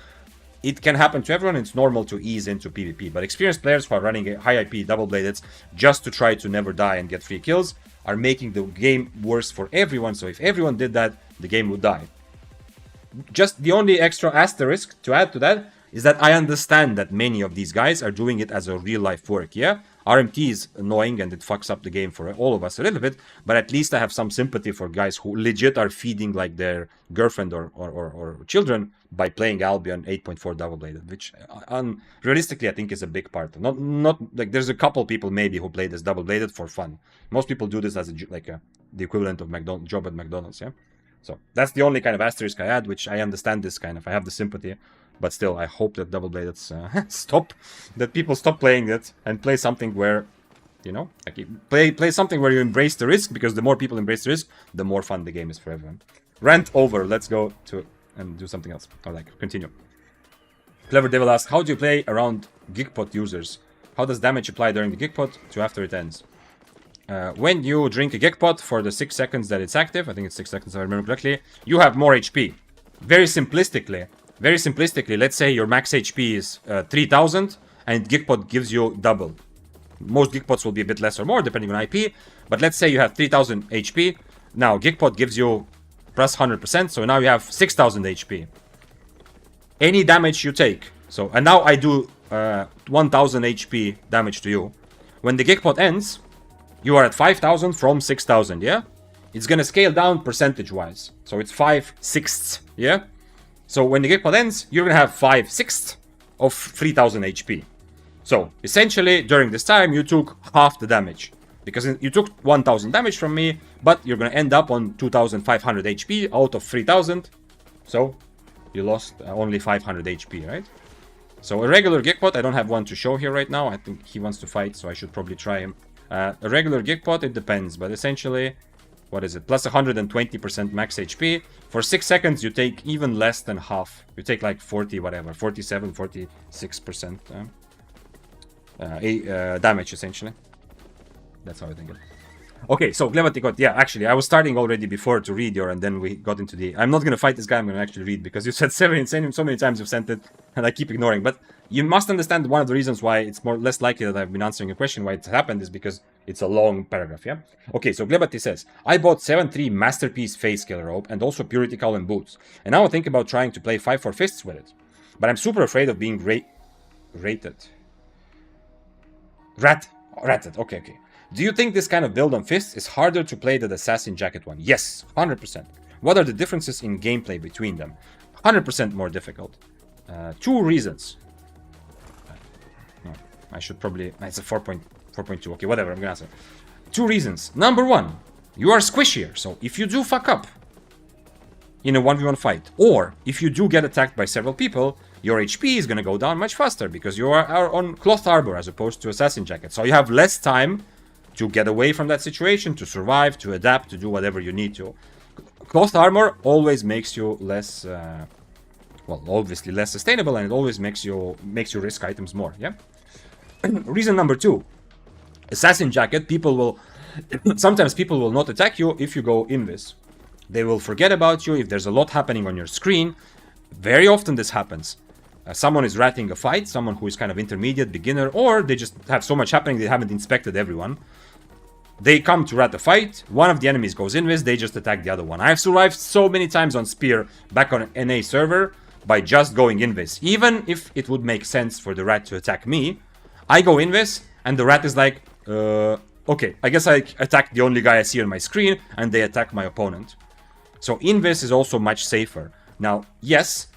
It can happen to everyone. It's normal to ease into PvP. But experienced players who are running high IP double-bladed just to try to never die and get free kills are making the game worse for everyone. So if everyone did that, the game would die. Just the only extra asterisk to add to that is that I understand that many of these guys are doing it as a real-life work, yeah? RMT is annoying and it fucks up the game for all of us a little bit, but at least I have some sympathy for guys who legit are feeding like their girlfriend or children by playing Albion 8.4 double-bladed, which realistically I think is a big part. Not like there's a couple people maybe who play this double-bladed for fun. Most people do this as the equivalent of job at McDonald's, yeah? So that's the only kind of asterisk I add, which I understand this kind of, I have the sympathy. But still, I hope that double-bladeds stop, that people stop playing it and play something where, you know, like play something where you embrace the risk, because the more people embrace the risk, the more fun the game is for everyone. Rant over. Let's go to and do something else. Or like continue. Clever Devil asks, how do you play around Geekpot users? How does damage apply during the Geekpot to after it ends? When you drink a Geekpot for the 6 seconds that it's active, I think it's 6 seconds if I remember correctly, you have more HP. Very simplistically, let's say your max HP is 3000 and Geekpot gives you double. Most Geekpots will be a bit less or more depending on IP, but let's say you have 3000 HP. Now Geekpot gives you plus 100%, so now you have 6000 HP. Any damage you take, so, and now I do 1000 HP damage to you. When the Geekpot ends, you are at 5000 from 6000, yeah? It's gonna scale down percentage-wise, so it's 5/6, yeah? So when the Geekpot ends, you're gonna have 5/6 of 3000 HP. So essentially, during this time, you took half the damage. Because you took 1000 damage from me, but you're gonna end up on 2500 HP out of 3000. So you lost only 500 HP, right? So a regular Geekpot, I don't have one to show here right now. I think he wants to fight, so I should probably try him. A regular Geekpot, it depends, but essentially... What is it? Plus 120% max HP. For 6 seconds, you take even less than half. You take like 40, whatever. 47, 46% damage, essentially. That's how I think it. Okay, so Glevatikot, yeah, actually, I was starting already before to read your, and then we got into the... I'm not going to fight this guy, I'm going to actually read, because you said so many times you've sent it, and I keep ignoring. But you must understand one of the reasons why it's less likely that I've been answering a question, why it's happened, is because it's a long paragraph, yeah? Okay, so Glebati says, I bought 7-3 Masterpiece Face Killer Rope, and also Purity Cowl and Boots, and now I think about trying to play 5-4 Fists with it. But I'm super afraid of being ratted, okay. Do you think this kind of build on Fists is harder to play than the Assassin Jacket one? Yes, 100%. What are the differences in gameplay between them? 100% more difficult. 2 reasons. No, I should probably... It's a 4.2. Okay, whatever, I'm gonna answer. 2 reasons. Number 1, you are squishier. So if you do fuck up in a 1v1 fight, or if you do get attacked by several people, your HP is gonna go down much faster because you are on Cloth Arbor as opposed to Assassin Jacket. So you have less time to get away from that situation, to survive, to adapt, to do whatever you need to. Cloth Armor always makes you less, well, obviously less sustainable, and it always makes you risk items more, yeah? Reason number 2, Assassin Jacket, sometimes people will not attack you if you go invis. They will forget about you if there's a lot happening on your screen. Very often this happens. Someone is ratting a fight, someone who is kind of intermediate, beginner, or they just have so much happening they haven't inspected everyone. They come to rat the fight, one of the enemies goes invis, they just attack the other one. I've survived so many times on Spear back on an NA server by just going invis. Even if it would make sense for the rat to attack me, I go invis, and the rat is like, okay, I guess I attack the only guy I see on my screen, and they attack my opponent. So invis is also much safer. Now, yes,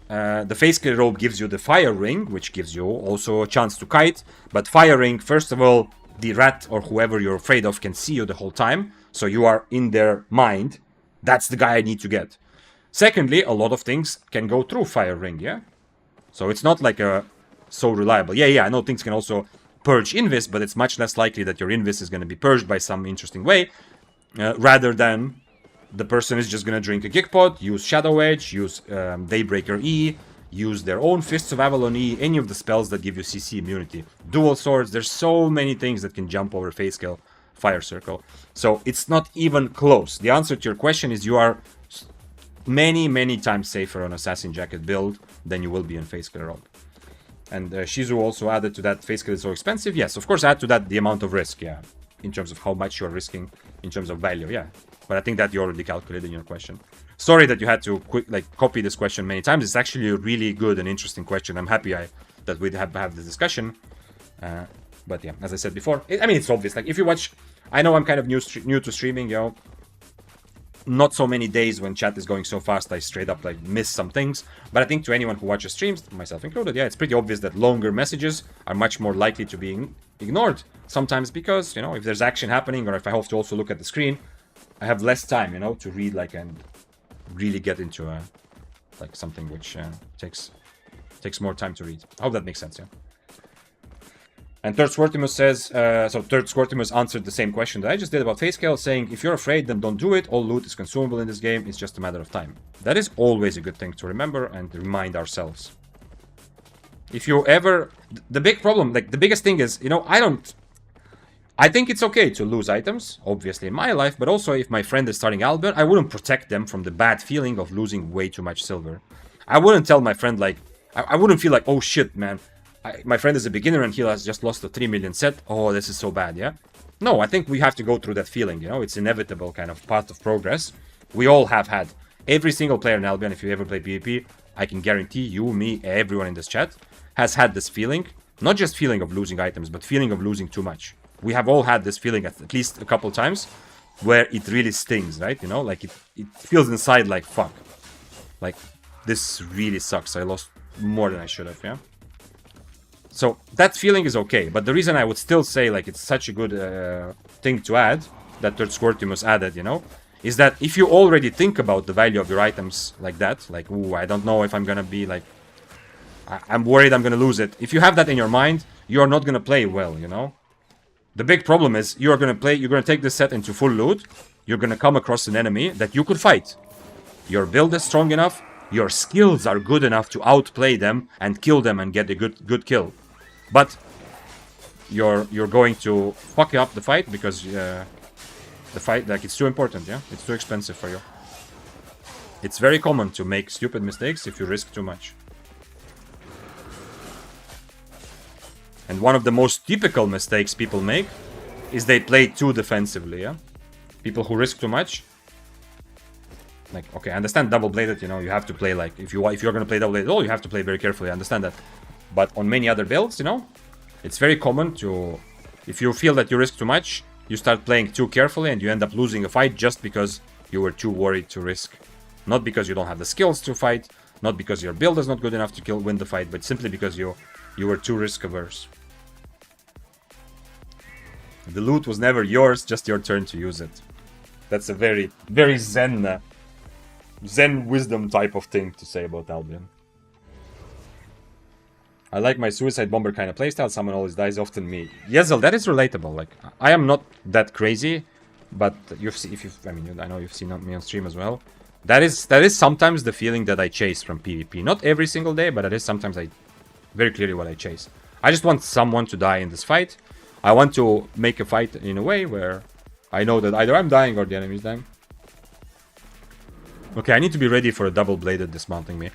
the Face Killer Robe gives you the Fire Ring, which gives you also a chance to kite, but Fire Ring, first of all, the rat or whoever you're afraid of can see you the whole time, so you are in their mind. That's the guy I need to get. Secondly, a lot of things can go through Fire Ring, yeah? So it's not like so reliable. Yeah, I know things can also purge invis, but it's much less likely that your invis is going to be purged by some interesting way, rather than the person is just gonna drink a Geek Pot, use Shadow Edge, use Daybreaker E, use their own Fists of Avalon E, any of the spells that give you CC immunity. Dual Swords, there's so many things that can jump over Feyskill, Fire Circle. So it's not even close. The answer to your question is you are many times safer on Assassin Jacket build than you will be in Feyskill Rogue. And Shizu also added to that, Feyskill is so expensive. Yes, of course, add to that the amount of risk, yeah. In terms of how much you're risking, in terms of value, yeah. But I think that you already calculated in your question. Sorry that you had to copy this question many times. It's actually a really good and interesting question. I'm happy that we have this discussion. But yeah, as I said before, I mean, it's obvious. Like, if you watch, I know I'm kind of new to streaming, yo. Not so many days when chat is going so fast, I straight up like miss some things. But I think to anyone who watches streams, myself included, yeah, it's pretty obvious that longer messages are much more likely to be ignored. Sometimes because, you know, if there's action happening or if I have to also look at the screen, I have less time, you know, to read like and really get into like something which takes more time to read. I hope that makes sense, yeah. And Third Squirtimus says, so Third Squirtimus answered the same question that I just did about Feyskill, saying, if you're afraid, then don't do it. All loot is consumable in this game. It's just a matter of time. That is always a good thing to remember and remind ourselves. If you ever... The big problem, like, the biggest thing is, you know, I think it's okay to lose items, obviously, in my life, but also if my friend is starting Albion, I wouldn't protect them from the bad feeling of losing way too much silver. I wouldn't tell my friend, like... I wouldn't feel like, oh shit, man. My friend is a beginner and he has just lost a 3 million set. Oh, this is so bad, yeah? No, I think we have to go through that feeling, you know? It's inevitable kind of path of progress. We all have had. Every single player in Albion, if you ever play PvP, I can guarantee you, me, everyone in this chat, has had this feeling. Not just feeling of losing items, but feeling of losing too much. We have all had this feeling at least a couple times where it really stings, right? You know, like it feels inside like, fuck. Like, this really sucks. I lost more than I should have, yeah? So that feeling is okay, but the reason I would still say like it's such a good thing to add, that Third Squirtimus added, you know, is that if you already think about the value of your items like that, like, ooh, I don't know if I'm gonna be like, I'm worried I'm gonna lose it. If you have that in your mind, you're not gonna play well, you know. The big problem is you're gonna take this set into full loot, you're gonna come across an enemy that you could fight. Your build is strong enough, your skills are good enough to outplay them and kill them and get a good kill. But you're going to fuck up the fight because the fight, like, it's too important, yeah? It's too expensive for you. It's very common to make stupid mistakes if you risk too much. And one of the most typical mistakes people make is they play too defensively, yeah? People who risk too much. Like, okay, I understand double-bladed, you know, you have to play, like, if you're gonna play double-bladed at all, you have to play very carefully, I understand that. But on many other builds, you know, it's very common to, if you feel that you risk too much, you start playing too carefully and you end up losing a fight just because you were too worried to risk. Not because you don't have the skills to fight, not because your build is not good enough to win the fight, but simply because you were too risk-averse. The loot was never yours, just your turn to use it. That's a very, very Zen wisdom type of thing to say about Albion. I like my suicide bomber kind of playstyle. Someone always dies, often me. Yezel, that is relatable. Like, I am not that crazy, but I know you've seen me on stream as well. That is sometimes the feeling that I chase from PvP. Not every single day, but it is sometimes very clearly what I chase. I just want someone to die in this fight. I want to make a fight in a way where I know that either I'm dying or the enemy is dying. Okay, I need to be ready for a double-bladed dismounting me.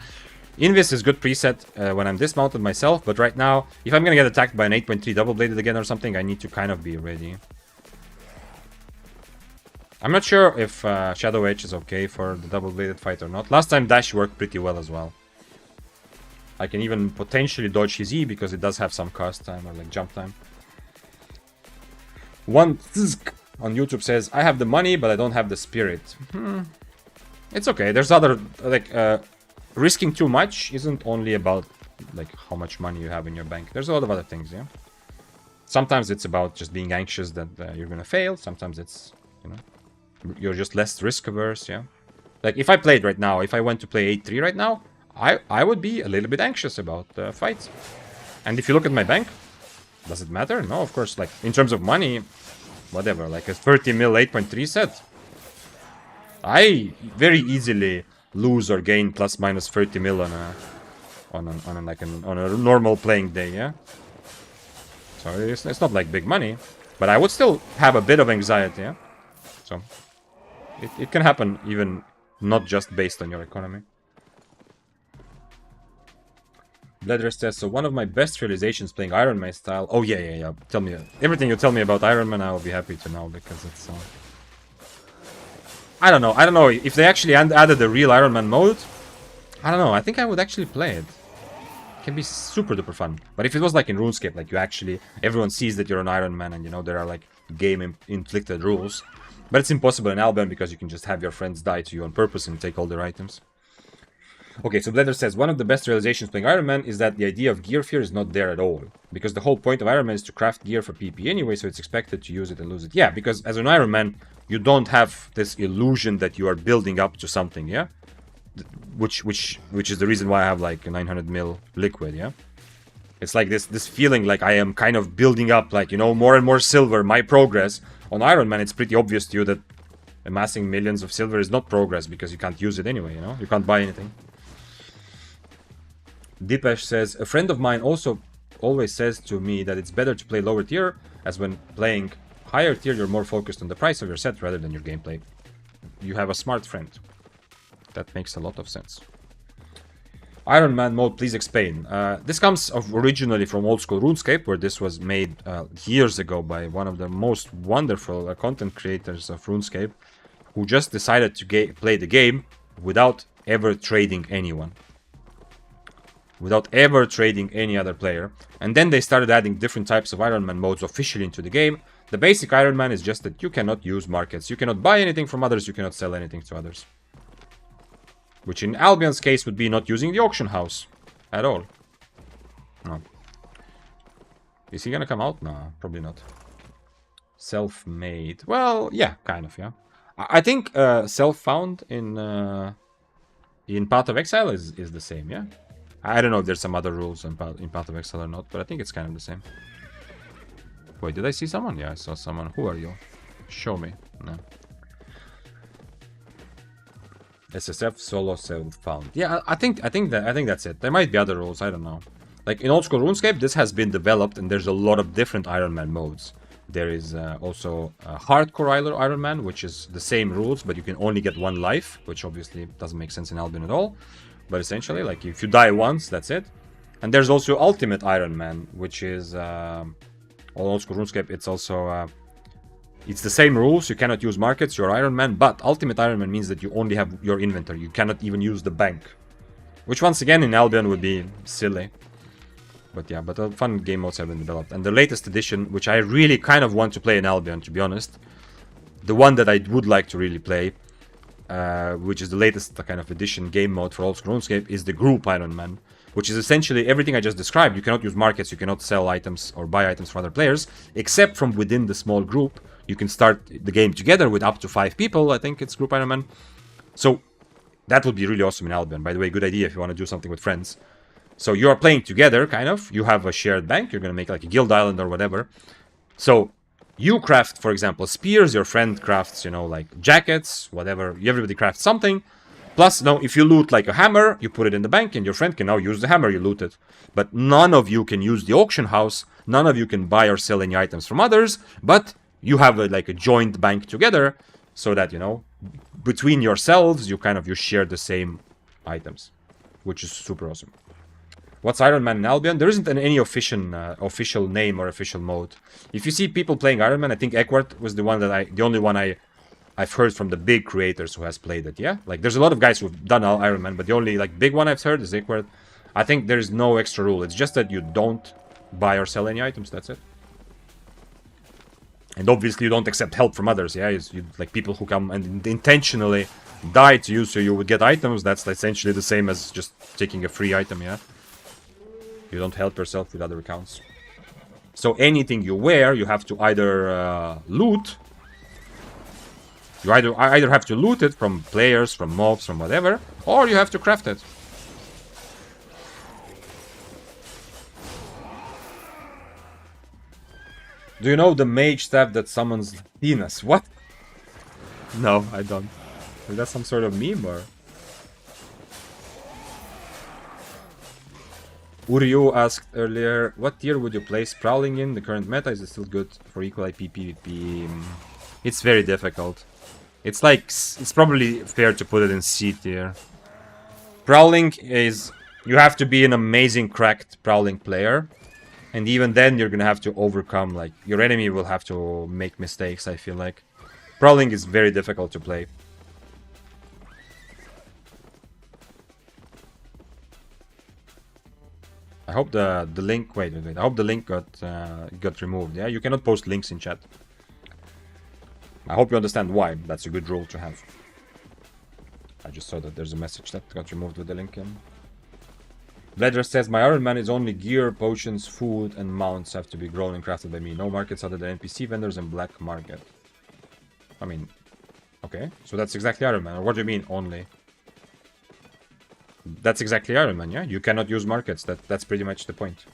Invis is good preset when I'm dismounted myself, but right now, if I'm gonna get attacked by an 8.3 double-bladed again or something, I need to kind of be ready. I'm not sure if Shadow Edge is okay for the double-bladed fight or not. Last time Dash worked pretty well as well. I can even potentially dodge his E because it does have some cast time or like jump time. One on YouTube says, I have the money, but I don't have the spirit. It's okay. There's other, like, risking too much isn't only about, like, how much money you have in your bank. There's a lot of other things, yeah? Sometimes it's about just being anxious that you're gonna fail. Sometimes it's, you know, you're just less risk-averse, yeah? Like, if I played right now, if I went to play 8-3 right now, I would be a little bit anxious about fights. And if you look at my bank, does it matter? No, of course. Like, in terms of money, whatever. Like, a 30 mil 8.3 set. I very easily lose or gain plus minus 30 mil on a normal playing day, yeah. So it's not like big money, but I would still have a bit of anxiety, yeah. So it can happen even not just based on your economy. Bloodletter says, so one of my best realizations playing Iron Man style. Oh yeah. Tell me everything you tell me about Iron Man. I will be happy to know because it's. I don't know if they actually added the real Iron Man mode. I don't know. I think I would actually play it. It can be super duper fun. But if it was like in RuneScape, like you actually everyone sees that you're an Iron Man, and you know there are like game inflicted rules. But it's impossible in Albion because you can just have your friends die to you on purpose and take all their items. Okay, so Bloodletter says, one of the best realizations playing Iron Man is that the idea of gear fear is not there at all. Because the whole point of Iron Man is to craft gear for PP anyway, so it's expected to use it and lose it. Yeah, because as an Iron Man, you don't have this illusion that you are building up to something, yeah? Which is the reason why I have like a 900 mil liquid, yeah? It's like this feeling like I am kind of building up, like, you know, more and more silver, my progress. On Iron Man, it's pretty obvious to you that amassing millions of silver is not progress because you can't use it anyway, you know? You can't buy anything. Deepesh says, a friend of mine also always says to me that it's better to play lower tier, as when playing higher tier you're more focused on the price of your set rather than your gameplay. You have a smart friend. That makes a lot of sense. Iron Man mode, please explain. This comes originally from old school RuneScape, where this was made years ago by one of the most wonderful content creators of RuneScape, who just decided to play the game without ever trading anyone. Without ever trading any other player. And then they started adding different types of Iron Man modes officially into the game. The basic Iron Man is just that you cannot use markets. You cannot buy anything from others, you cannot sell anything to others. Which in Albion's case would be not using the auction house at all. No. Is he gonna come out? No, probably not. Self-made. Well, yeah, kind of, yeah. I think self-found in Path of Exile is the same, yeah? I don't know if there's some other rules in Path of Exile or not, but I think it's kind of the same. Wait, did I see someone? Yeah, I saw someone. Who are you? Show me. No. SSF solo self-found. Yeah, I think that's it. There might be other rules. I don't know. Like in old school RuneScape, this has been developed, and there's a lot of different Iron Man modes. There is also a hardcore Iron Man, which is the same rules, but you can only get one life, which obviously doesn't make sense in Albion at all. But essentially, like, if you die once, that's it. And there's also Ultimate Iron Man, which is... on old school RuneScape, it's also... it's the same rules, you cannot use markets, you're Iron Man, but Ultimate Iron Man means that you only have your inventory. You cannot even use the bank. Which, once again, in Albion would be silly. But yeah, but fun game modes have been developed. And the latest edition, which I really kind of want to play in Albion, to be honest. The one that I would like to really play... which is the latest kind of edition game mode for old school RuneScape, is the group Iron Man, which is essentially everything I just described. You cannot use markets, you cannot sell items or buy items for other players, except from within the small group. You can start the game together with up to 5 people. I think it's group Iron Man. So that would be really awesome in Albion. By the way, good idea if you want to do something with friends. So you are playing together, kind of. You have a shared bank. You're going to make like a guild island or whatever. So you craft, for example, spears. Your friend crafts, you know, like jackets, whatever. Everybody crafts something. Plus, now, if you loot like a hammer, you put it in the bank, and your friend can now use the hammer you looted. But none of you can use the auction house. None of you can buy or sell any items from others. But you have like a joint bank together, so that, you know, between yourselves, you share the same items, which is super awesome. What's Iron Man in Albion? There isn't any official name or official mode. If you see people playing Iron Man, I think Ekwart was the only one I've heard from the big creators who has played it. Yeah, like there's a lot of guys who've done Iron Man, but the only like big one I've heard is Ekwart. I think there's no extra rule. It's just that you don't buy or sell any items. That's it. And obviously you don't accept help from others. Yeah, you like people who come and intentionally die to you so you would get items. That's essentially the same as just taking a free item. Yeah. You don't help yourself with other accounts. So anything you wear, you have to either loot. You either have to loot it from players, from mobs, from whatever, or you have to craft it. Do you know the mage staff that summons Venus? What? No, I don't. Is that some sort of meme or? Uryu asked earlier, what tier would you place Prowling in? The current meta, is it still good for equal IP PvP? It's very difficult. It's like, it's probably fair to put it in C tier. Prowling is, you have to be an amazing cracked Prowling player. And even then you're gonna have to overcome, like, your enemy will have to make mistakes, I feel like. Prowling is very difficult to play. I hope the link, wait, I hope the link got removed, yeah? You cannot post links in chat. I hope you understand why. That's a good rule to have. I just saw that there's a message that got removed with the link in. Bloodletter says, my Iron Man is only gear, potions, food, and mounts have to be grown and crafted by me. No markets other than NPC vendors and black market. I mean, okay. So that's exactly Iron Man. Or what do you mean, only? That's exactly Iron Man, yeah? You cannot use markets. That's pretty much the point.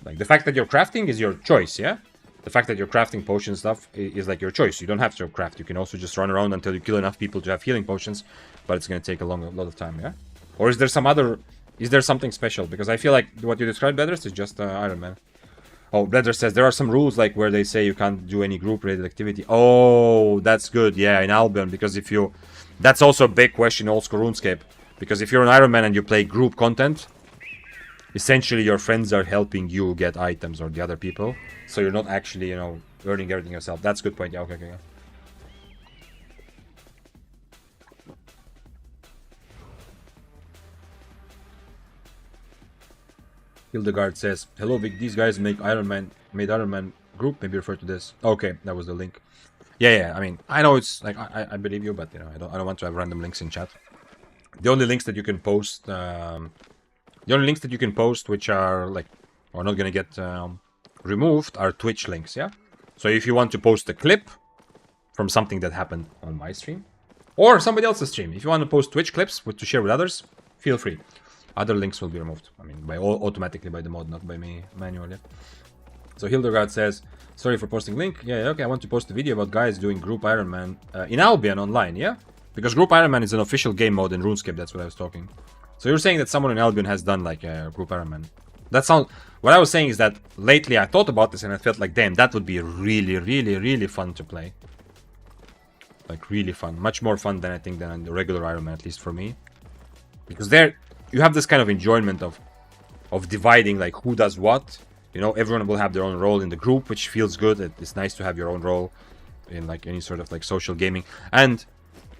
Like, the fact that you're crafting is your choice, yeah? The fact that you're crafting potion stuff is like your choice. You don't have to craft. You can also just run around until you kill enough people to have healing potions. But it's going to take a lot of time, yeah? Or is there some other... Is there something special? Because I feel like what you described, Bloodletter, is just Iron Man. Oh, Bloodletter says there are some rules like where they say you can't do any group-related activity. Oh, that's good. Yeah, in Albion. Because if you... That's also a big question in old school RuneScape. Because if you're an Iron Man and you play group content, essentially your friends are helping you get items or the other people. So you're not actually, you know, earning everything yourself. That's a good point. Yeah, okay, okay. Hildegard says, hello Vic, these guys made Iron Man group, maybe refer to this. Okay, that was the link. Yeah, I mean, I know it's like I believe you, but you know, I don't want to have random links in chat. The only links that you can post which are like are not gonna get removed are Twitch links, yeah? So if you want to post a clip from something that happened on my stream or somebody else's stream, if you want to post Twitch clips to share with others, feel free. Other links will be removed. I mean, automatically by the mod, not by me manually. So Hildegard says, sorry for posting link. Yeah, okay, I want to post a video about guys doing group Iron Man in Albion Online, yeah? Because group Iron Man is an official game mode in RuneScape, that's what I was talking. So you're saying that someone in Albion has done like a group Iron Man. That sounds... What I was saying is that lately I thought about this and I felt like, damn, that would be really, really, really fun to play. Like, really fun. Much more fun than I think than the regular Iron Man, at least for me. Because there... You have this kind of enjoyment of dividing, like, who does what. You know, everyone will have their own role in the group, which feels good. It's nice to have your own role in, like, any sort of, like, social gaming. And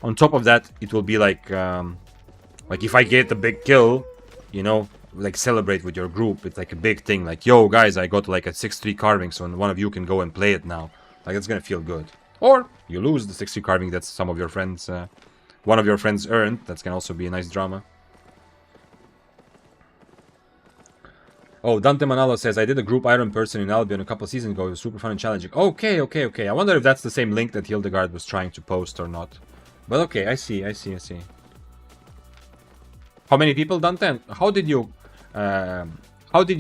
on top of that, it will be like if I get a big kill, you know, like, celebrate with your group. It's like a big thing. Like, yo, guys, I got, like, a 6-3 carving, so one of you can go and play it now. Like, it's gonna feel good. Or you lose the 6-3 carving that some of your friends, one of your friends earned. That's can also be a nice drama. Oh, Dante Manalo says, I did a group Iron Person in Albion a couple seasons ago. It was super fun and challenging. Okay. I wonder if that's the same link that Hildegard was trying to post or not. But okay, I see. How many people, Dante? How did you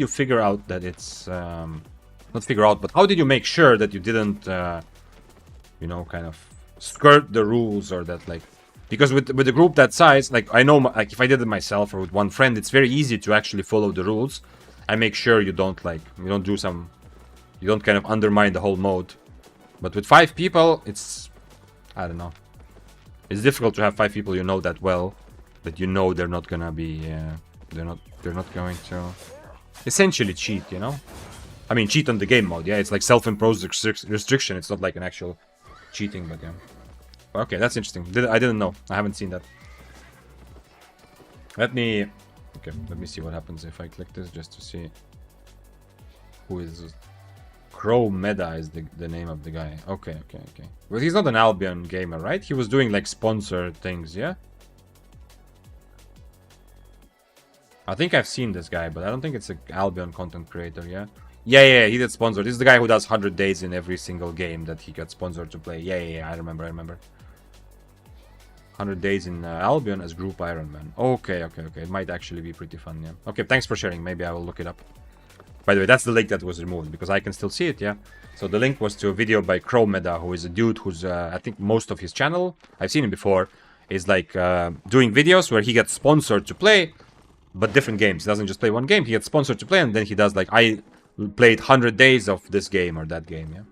figure out that it's... not figure out, but how did you make sure that you didn't, you know, kind of skirt the rules or that, like... Because with a group that size, like, I know, like, if I did it myself or with one friend, it's very easy to actually follow the rules. I make sure you don't, like, you don't kind of undermine the whole mode. But with 5 people, it's, I don't know. It's difficult to have 5 people you know that well, that you know they're not gonna be, they're not going to essentially cheat, you know? I mean, cheat on the game mode, yeah? It's like self-imposed restriction. It's not like an actual cheating, but yeah. Okay, that's interesting. I didn't know. I haven't seen that. Let me see what happens if I click this just to see who is this. Crow Meta is the name of the guy. Okay. Well, he's not an Albion gamer, right? He was doing like sponsored things, yeah? I think I've seen this guy, but I don't think it's an Albion content creator, yeah? Yeah, he did sponsor. This is the guy who does 100 days in every single game that he got sponsored to play. Yeah, I remember. 100 days in Albion as group Iron Man. Okay. It might actually be pretty fun, yeah. Okay, thanks for sharing. Maybe I will look it up. By the way, that's the link that was removed, because I can still see it, yeah? So the link was to a video by Crow Meta, who is a dude who's, I think most of his channel, I've seen him before, is like doing videos where he gets sponsored to play, but different games. He doesn't just play one game. He gets sponsored to play, and then he does like, I played 100 days of this game or that game, yeah.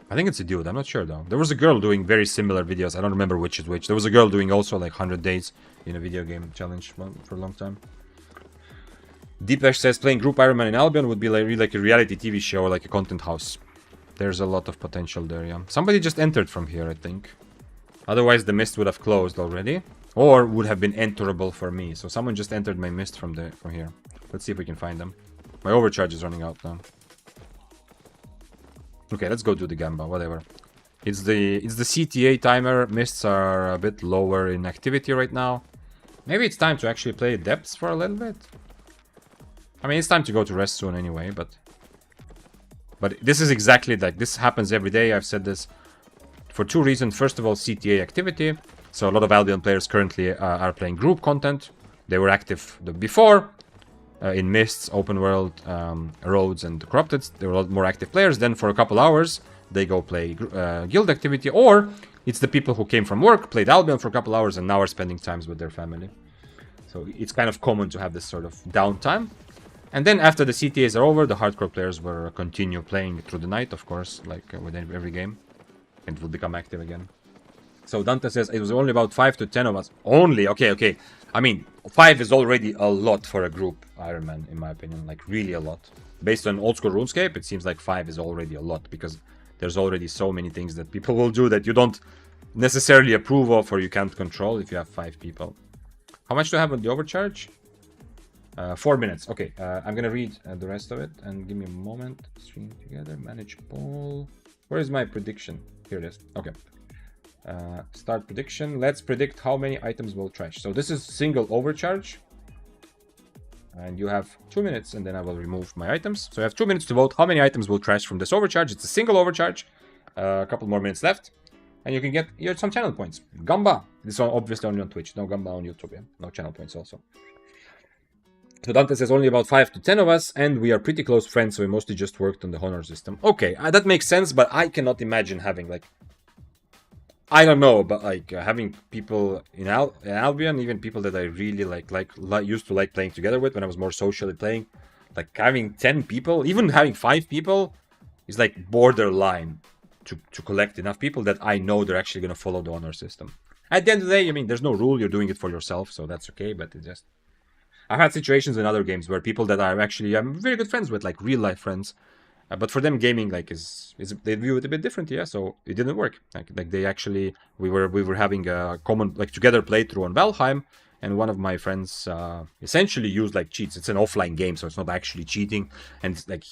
I think it's a dude. I'm not sure, though. There was a girl doing very similar videos. I don't remember which is which. There was a girl doing also like 100 days in a video game challenge for a long time. Deepesh says playing Group Iron Man in Albion would be like a reality TV show or like a content house. There's a lot of potential there, yeah. Somebody just entered from here, I think. Otherwise, the mist would have closed already. Or would have been enterable for me. So someone just entered my mist from here. Let's see if we can find them. My overcharge is running out now. Okay, let's go do the Gamba, whatever. It's the CTA timer. Mists are a bit lower in activity right now. Maybe it's time to actually play depths for a little bit. I mean, it's time to go to rest soon anyway, but this is exactly like, this happens every day. I've said this for two reasons. First of all, CTA activity. So a lot of Albion players currently are playing group content. They were active before. In Mists, Open World, Roads, and Corrupted, they were a lot more active players. Then for a couple hours, they go play guild activity. Or it's the people who came from work, played Albion for a couple hours, and now are spending times with their family. So it's kind of common to have this sort of downtime. And then after the CTAs are over, the hardcore players will continue playing through the night, of course, like with every game. And will become active again. So Dante says it was only about 5 to 10 of us. Only? Okay. I mean, 5 is already a lot for a group Iron Man, in my opinion. Like, really a lot. Based on old school RuneScape, it seems like 5 is already a lot. Because there's already so many things that people will do that you don't necessarily approve of or you can't control if you have 5 people. How much do I have on the overcharge? 4 minutes. Okay, I'm gonna read the rest of it. And give me a moment. Stream together. Manage poll. Where is my prediction? Here it is. Okay. Start prediction. Let's predict how many items will trash. So this is single overcharge. And you have 2 minutes, and then I will remove my items. So I have 2 minutes to vote how many items will trash from this overcharge. It's a single overcharge. A couple more minutes left. And you can get some channel points. Gamba. This one obviously only on Twitch. No Gamba on YouTube. Yeah? No channel points also. So Dante says only about 5 to 10 of us, and we are pretty close friends, so we mostly just worked on the honor system. Okay, that makes sense, but I cannot imagine having, like... I don't know, but, like, having people in Albion, even people that I really, used to like playing together with when I was more socially playing, like, having 10 people, even having 5 people, is, like, borderline to collect enough people that I know they're actually going to follow the honor system. At the end of the day, I mean, there's no rule, you're doing it for yourself, so that's okay, but it just... I've had situations in other games where people that I'm very good friends with, like real life friends, but for them gaming like is they view it a bit differently, yeah. So it didn't work. Like they actually we were having a common like together playthrough on Valheim, and one of my friends essentially used like cheats. It's an offline game, so it's not actually cheating, and it's like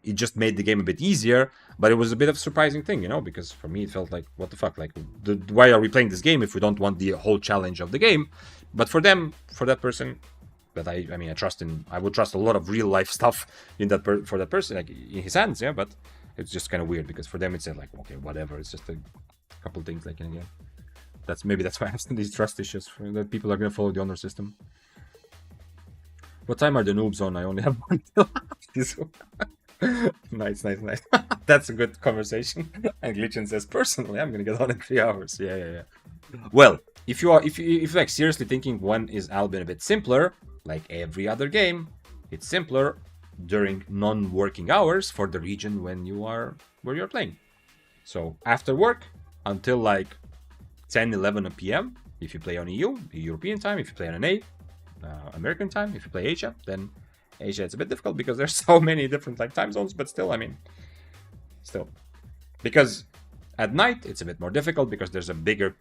it just made the game a bit easier. But it was a bit of a surprising thing, you know, because for me it felt like what the fuck, like why are we playing this game if we don't want the whole challenge of the game? But for them, for that person. But I mean, I would trust a lot of real life stuff in that for that person, like in his hands, yeah. But it's just kind of weird because for them it's like, okay, whatever. It's just a couple things, like again. Maybe that's why I have these trust issues. That people are gonna follow the honor system. What time are the noobs on? I only have one till. Nice. That's a good conversation. And Glitchin says, personally, I'm gonna get on in 3 hours. Yeah. Well, if you're like seriously thinking one is Albion a bit simpler. Like every other game, it's simpler during non-working hours for the region where you're playing. So after work until like 10, 11 p.m. if you play on EU, European time. If you play on NA, American time. If you play Asia, then Asia it's a bit difficult because there's so many different like time zones. But still, I mean, because at night it's a bit more difficult because there's a bigger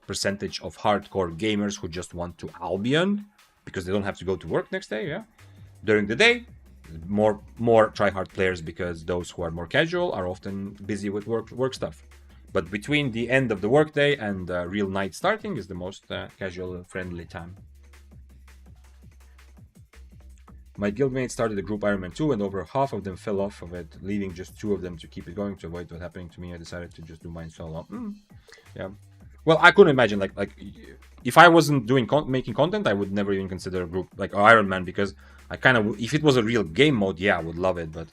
percentage of hardcore gamers who just want to Albion because they don't have to go to work next day, yeah. During the day, more try-hard players because those who are more casual are often busy with work stuff. But between the end of the workday and real night starting is the most casual friendly time. My guildmate started a group Iron Man 2 and over half of them fell off of it, leaving just 2 of them to keep it going. To avoid what happening to me, I decided to just do mine solo. Yeah. Well, I couldn't imagine like if I wasn't doing making content, I would never even consider a group like Iron Man because I kind of, if it was a real game mode, yeah, I would love it. But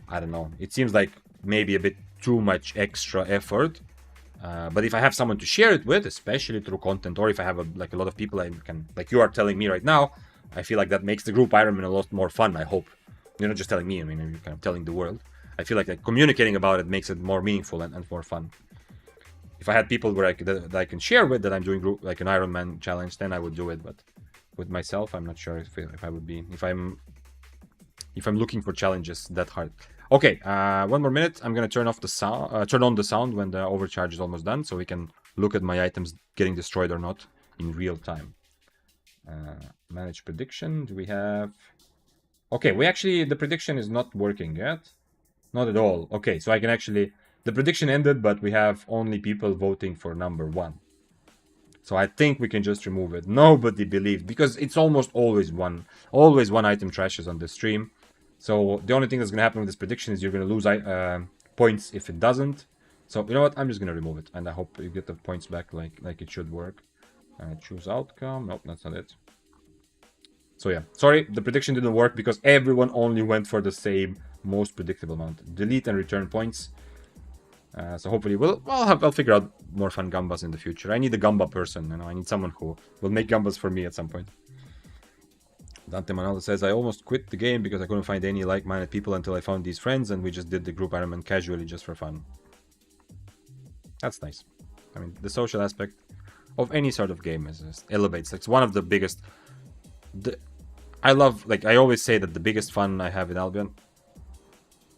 I don't know. It seems like maybe a bit too much extra effort But if I have someone to share it with, especially through content, or if I have a lot of people I can, like you are telling me right now, I feel like that makes the group Ironman a lot more fun. I hope you're not just telling me. I mean, you're kind of telling the world. I feel like communicating about it makes it more meaningful and more fun. If I had people where that I can share with, that I'm doing group, like an Ironman challenge, then I would do it. But with myself, I'm not sure if I would be, if I'm looking for challenges that hard. Okay, 1 more minute. I'm gonna turn off the sound, turn on the sound when the overcharge is almost done, so we can look at my items getting destroyed or not in real time. Manage prediction. Do we have? Okay, the prediction is not working yet. Not at all. Okay, so I can actually, the prediction ended, but we have only people voting for number 1. So I think we can just remove it. Nobody believed, because it's almost always one item trashes on the stream. So the only thing that's going to happen with this prediction is you're going to lose points if it doesn't. So you know what? I'm just going to remove it, and I hope you get the points back like it should work. Choose outcome. Nope, that's not it. So yeah, sorry, the prediction didn't work because everyone only went for the same most predictable amount. Delete and return points. So hopefully I'll figure out more fun gambas in the future. I need a gamba person, you know. I need someone who will make gambas for me at some point. Dante Manalo says, I almost quit the game because I couldn't find any like-minded people until I found these friends, and we just did the group Ironman casually just for fun. That's nice. I mean, the social aspect of any sort of game is elevates. It's one of the biggest. I love, like I always say, that the biggest fun I have in Albion.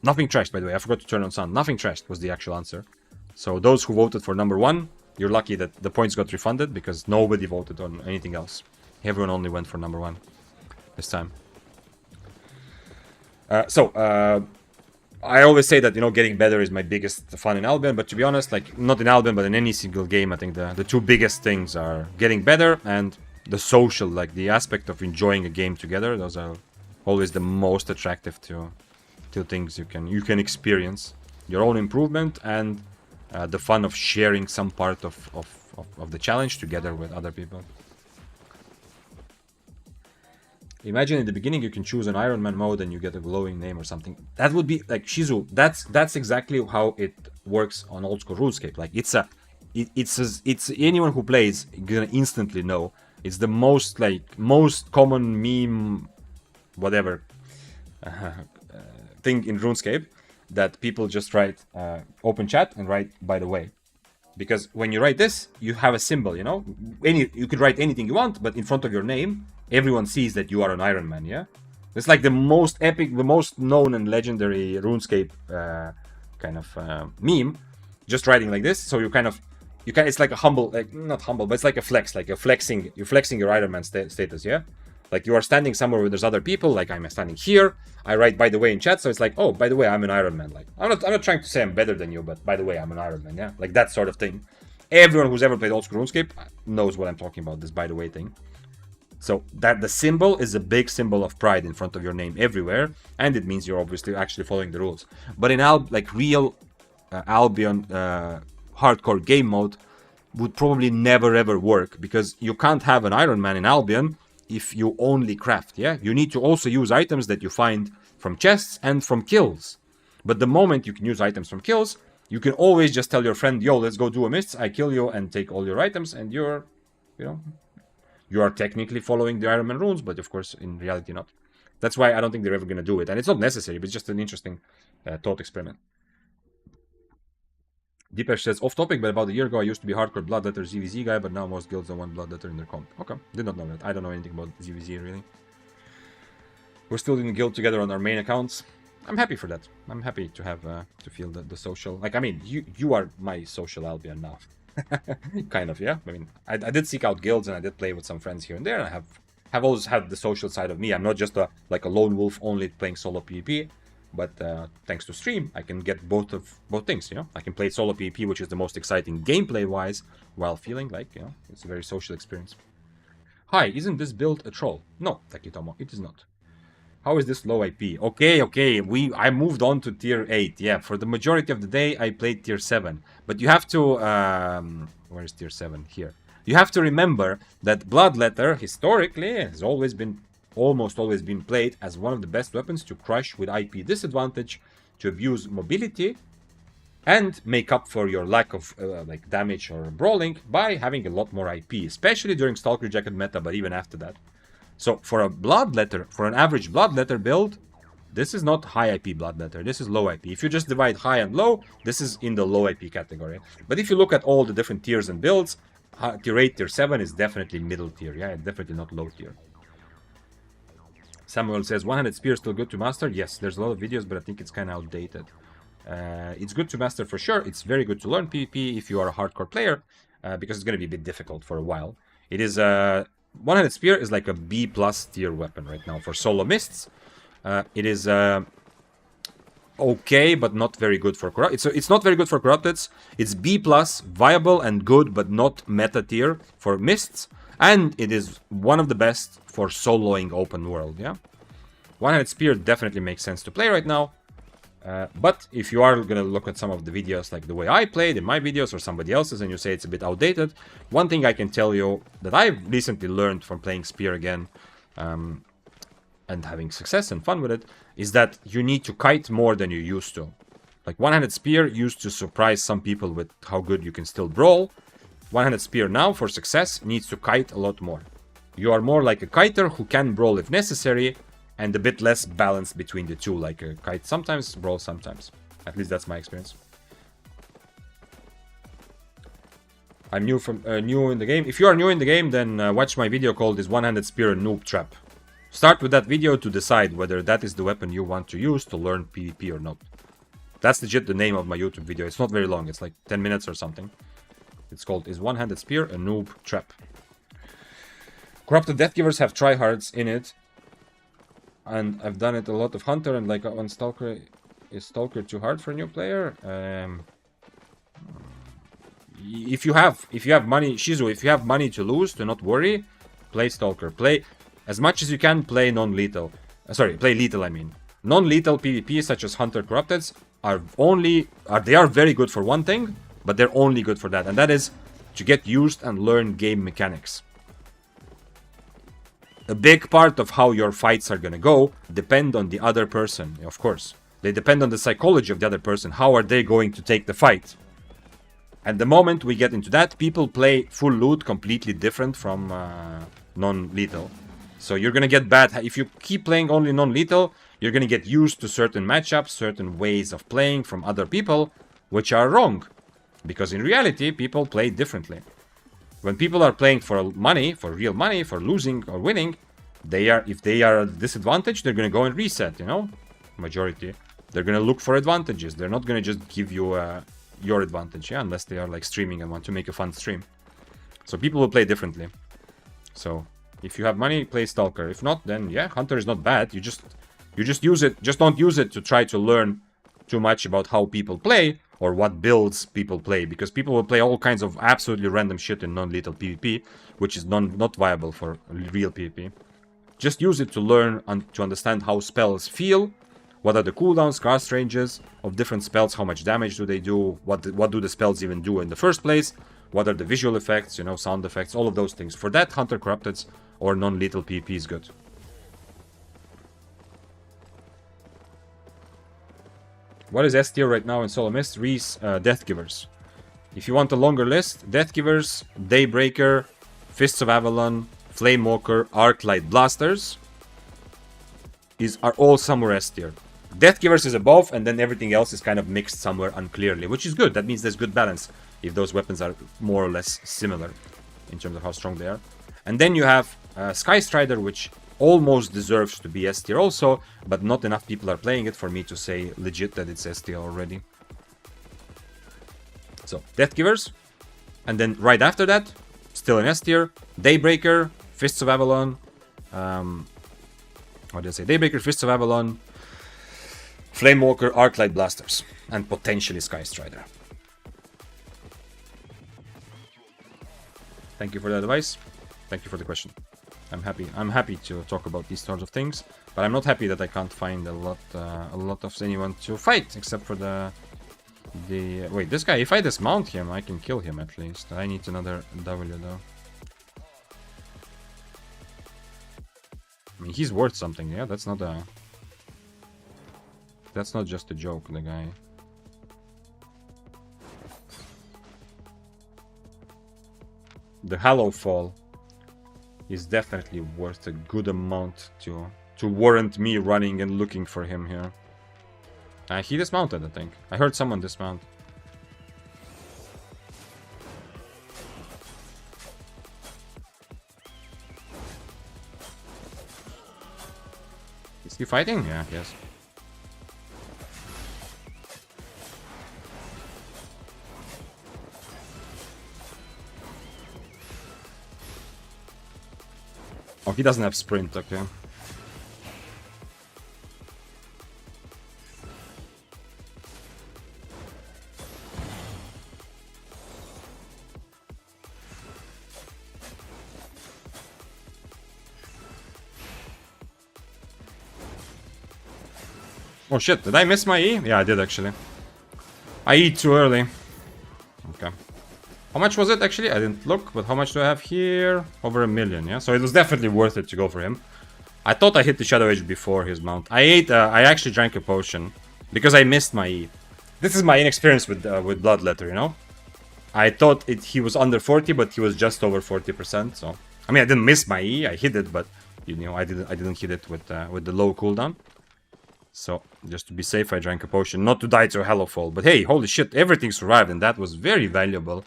Nothing trashed, by the way. I forgot to turn on sound. Nothing trashed was the actual answer. So those who voted for number 1, you're lucky that the points got refunded because nobody voted on anything else. Everyone only went for number 1 this time. I always say that, you know, getting better is my biggest fun in Albion, but to be honest, like, not in Albion, but in any single game, I think the 2 biggest things are getting better and the social, like the aspect of enjoying a game together. Those are always the most attractive to things you can experience. Your own improvement and the fun of sharing some part of the challenge together with other people. Imagine in the beginning you can choose an Ironman mode and you get a glowing name or something. That would be like Shizu. That's exactly how it works on old school RuneScape. Like it's anyone who plays gonna instantly know. It's the most common meme, whatever thing in RuneScape, that people just write open chat and write by the way. Because when you write this, you have a symbol, you know? You could write anything you want, but in front of your name, everyone sees that you are an Ironman, yeah? It's like the most epic, the most known and legendary RuneScape kind of meme. Just writing like this, so it's like a humble, like, not humble, but it's like a flex, like you're flexing your Ironman status, yeah? Like you are standing somewhere where there's other people, like I'm standing here, I write by the way in chat, so it's like, oh, by the way, I'm an Ironman. Like, I'm not trying to say I'm better than you, but by the way, I'm an Ironman, yeah? Like that sort of thing. Everyone who's ever played old school RuneScape knows what I'm talking about, this by the way thing. So that the symbol is a big symbol of pride in front of your name everywhere, and it means you're obviously actually following the rules. But in real Albion hardcore game mode would probably never ever work, because you can't have an Ironman in Albion if you only craft, yeah? You need to also use items that you find from chests and from kills. But the moment you can use items from kills, you can always just tell your friend, yo, let's go do a mist, I kill you and take all your items, and you are technically following the Ironman rules, but of course, in reality not. That's why I don't think they're ever going to do it. And it's not necessary, but it's just an interesting thought experiment. Deepesh says, off topic, but about a year ago I used to be hardcore Bloodletter ZVZ guy, but now most guilds don't want Bloodletter in their comp. Okay, did not know that. I don't know anything about ZVZ really. We're still in guild together on our main accounts. I'm happy for that. I'm happy to have to feel the social. Like, I mean, you are my social Albion now. Kind of, yeah. I mean, I did seek out guilds and I did play with some friends here and there. And I have always had the social side of me. I'm not just a lone wolf only playing solo PvP. But thanks to stream, I can get both things, you know. I can play solo PvP, which is the most exciting gameplay-wise, while feeling like, you know, it's a very social experience. Hi, isn't this build a troll? No, Takitomo, it is not. How is this low IP? Okay, I moved on to tier 8. Yeah, for the majority of the day, I played tier 7. But you have to... where is tier 7? Here. You have to remember that Bloodletter, historically, has almost always been played as one of the best weapons to crush with IP disadvantage, to abuse mobility, and make up for your lack of like damage or brawling by having a lot more IP, especially during Stalker Jacket meta, but even after that. So for a Bloodletter, for an average Bloodletter build, this is not high IP Bloodletter, this is low IP. If you just divide high and low, this is in the low IP category. But if you look at all the different tiers and builds, tier 8, tier 7 is definitely middle tier, yeah, definitely not low tier. Samuel says, one-handed spear is still good to master? Yes, there's a lot of videos, but I think it's kind of outdated. It's good to master for sure. It's very good to learn PvP if you are a hardcore player, because it's going to be a bit difficult for a while. It is one-handed spear is like a B+ tier weapon right now for solo mists. It is okay, but not very good for corrupt. It's not very good for corrupteds. It's B+, viable and good, but not meta tier for mists. And it is one of the best for soloing open world, yeah? One-handed spear definitely makes sense to play right now. But if you are going to look at some of the videos like the way I played in my videos or somebody else's and you say it's a bit outdated, one thing I can tell you that I've recently learned from playing spear again and having success and fun with it is that you need to kite more than you used to. Like one-handed spear used to surprise some people with how good you can still brawl. One-handed spear now, for success, needs to kite a lot more. You are more like a kiter who can brawl if necessary, and a bit less balance between the two, like a kite sometimes, brawl sometimes. At least that's my experience. I'm new in the game. If you are new in the game, then watch my video called "Is One-Handed Spear a Noob Trap?" Start with that video to decide whether that is the weapon you want to use to learn PvP or not. That's legit the name of my YouTube video. It's not very long. It's like 10 minutes or something. It's called "Is One-Handed Spear a Noob Trap?" Corrupted Deathgivers have tryhards in it. And I've done it a lot of Hunter and like on Stalker. Is Stalker too hard for a new player? If you have money, Shizu, if you have money to lose, do not worry. Play Stalker. Play as much as you can. Play non-lethal. Play lethal. I mean, non-lethal PvP such as Hunter Corrupteds they are very good for one thing, but they're only good for that, and that is to get used and learn game mechanics. A big part of how your fights are gonna go depend on the other person, of course. They depend on the psychology of the other person. How are they going to take the fight? And the moment we get into that, people play full loot completely different from non-lethal. So you're gonna get bad. If you keep playing only non-lethal, you're gonna get used to certain matchups, certain ways of playing from other people, which are wrong. Because in reality, people play differently. When people are playing for money, for real money, for losing or winning, if they are at a disadvantage, they're going to go and reset, you know? Majority. They're going to look for advantages. They're not going to just give you your advantage, yeah? Unless they are like streaming and want to make a fun stream. So people will play differently. So if you have money, play Stalker. If not, then yeah, Hunter is not bad. You just use it. Just don't use it to try to learn too much about how people play or what builds people play, because people will play all kinds of absolutely random shit in non-lethal PvP, which is not viable for real PvP. Just use it to learn and to understand how spells feel, what are the cooldowns, cast ranges of different spells, how much damage do they do, what do the spells even do in the first place, what are the visual effects, you know, sound effects, all of those things. For that, Hunter Corrupteds or non-lethal PvP is good. What is S tier right now in Solo Mist? Reese, Deathgivers. If you want a longer list, Deathgivers, Daybreaker, Fists of Avalon, Flamewalker, Arclight Blasters are all somewhere S tier. Deathgivers is above, and then everything else is kind of mixed somewhere unclearly, which is good. That means there's good balance if those weapons are more or less similar in terms of how strong they are. And then you have Sky Strider, which almost deserves to be S tier also, but not enough people are playing it for me to say legit that it's S tier already. So, Deathgivers, and then right after that, still in S tier, Daybreaker, Fists of Avalon, what did I say? Daybreaker, Fists of Avalon, Flamewalker, Arclight Blasters, and potentially Sky Strider. Thank you for the advice. Thank you for the question. I'm happy to talk about these sorts of things, but I'm not happy that I can't find a lot of anyone to fight except for the wait, this guy. If I dismount him, I can kill him at least. I need another W though. I mean, he's worth something. Yeah, that's not just a joke. The guy. the Hollow Fall is definitely worth a good amount to warrant me running and looking for him here. He dismounted, I think. I heard someone dismount. Is he fighting? Yeah, yes. Oh, he doesn't have sprint, okay. Oh shit, did I miss my E? Yeah, I did actually. I E too early. Okay. How much was it actually? I didn't look, but how much do I have here? Over 1 million, yeah? So it was definitely worth it to go for him. I thought I hit the Shadow Age before his mount. I actually drank a potion because I missed my E. This is my inexperience with Bloodletter, you know? I thought he was under 40, but he was just over 40%, so... I mean, I didn't miss my E, I hit it, but, you know, I didn't hit it with the low cooldown. So, just to be safe, I drank a potion, not to die to a Hollow Fall. But hey, holy shit, everything survived, and that was very valuable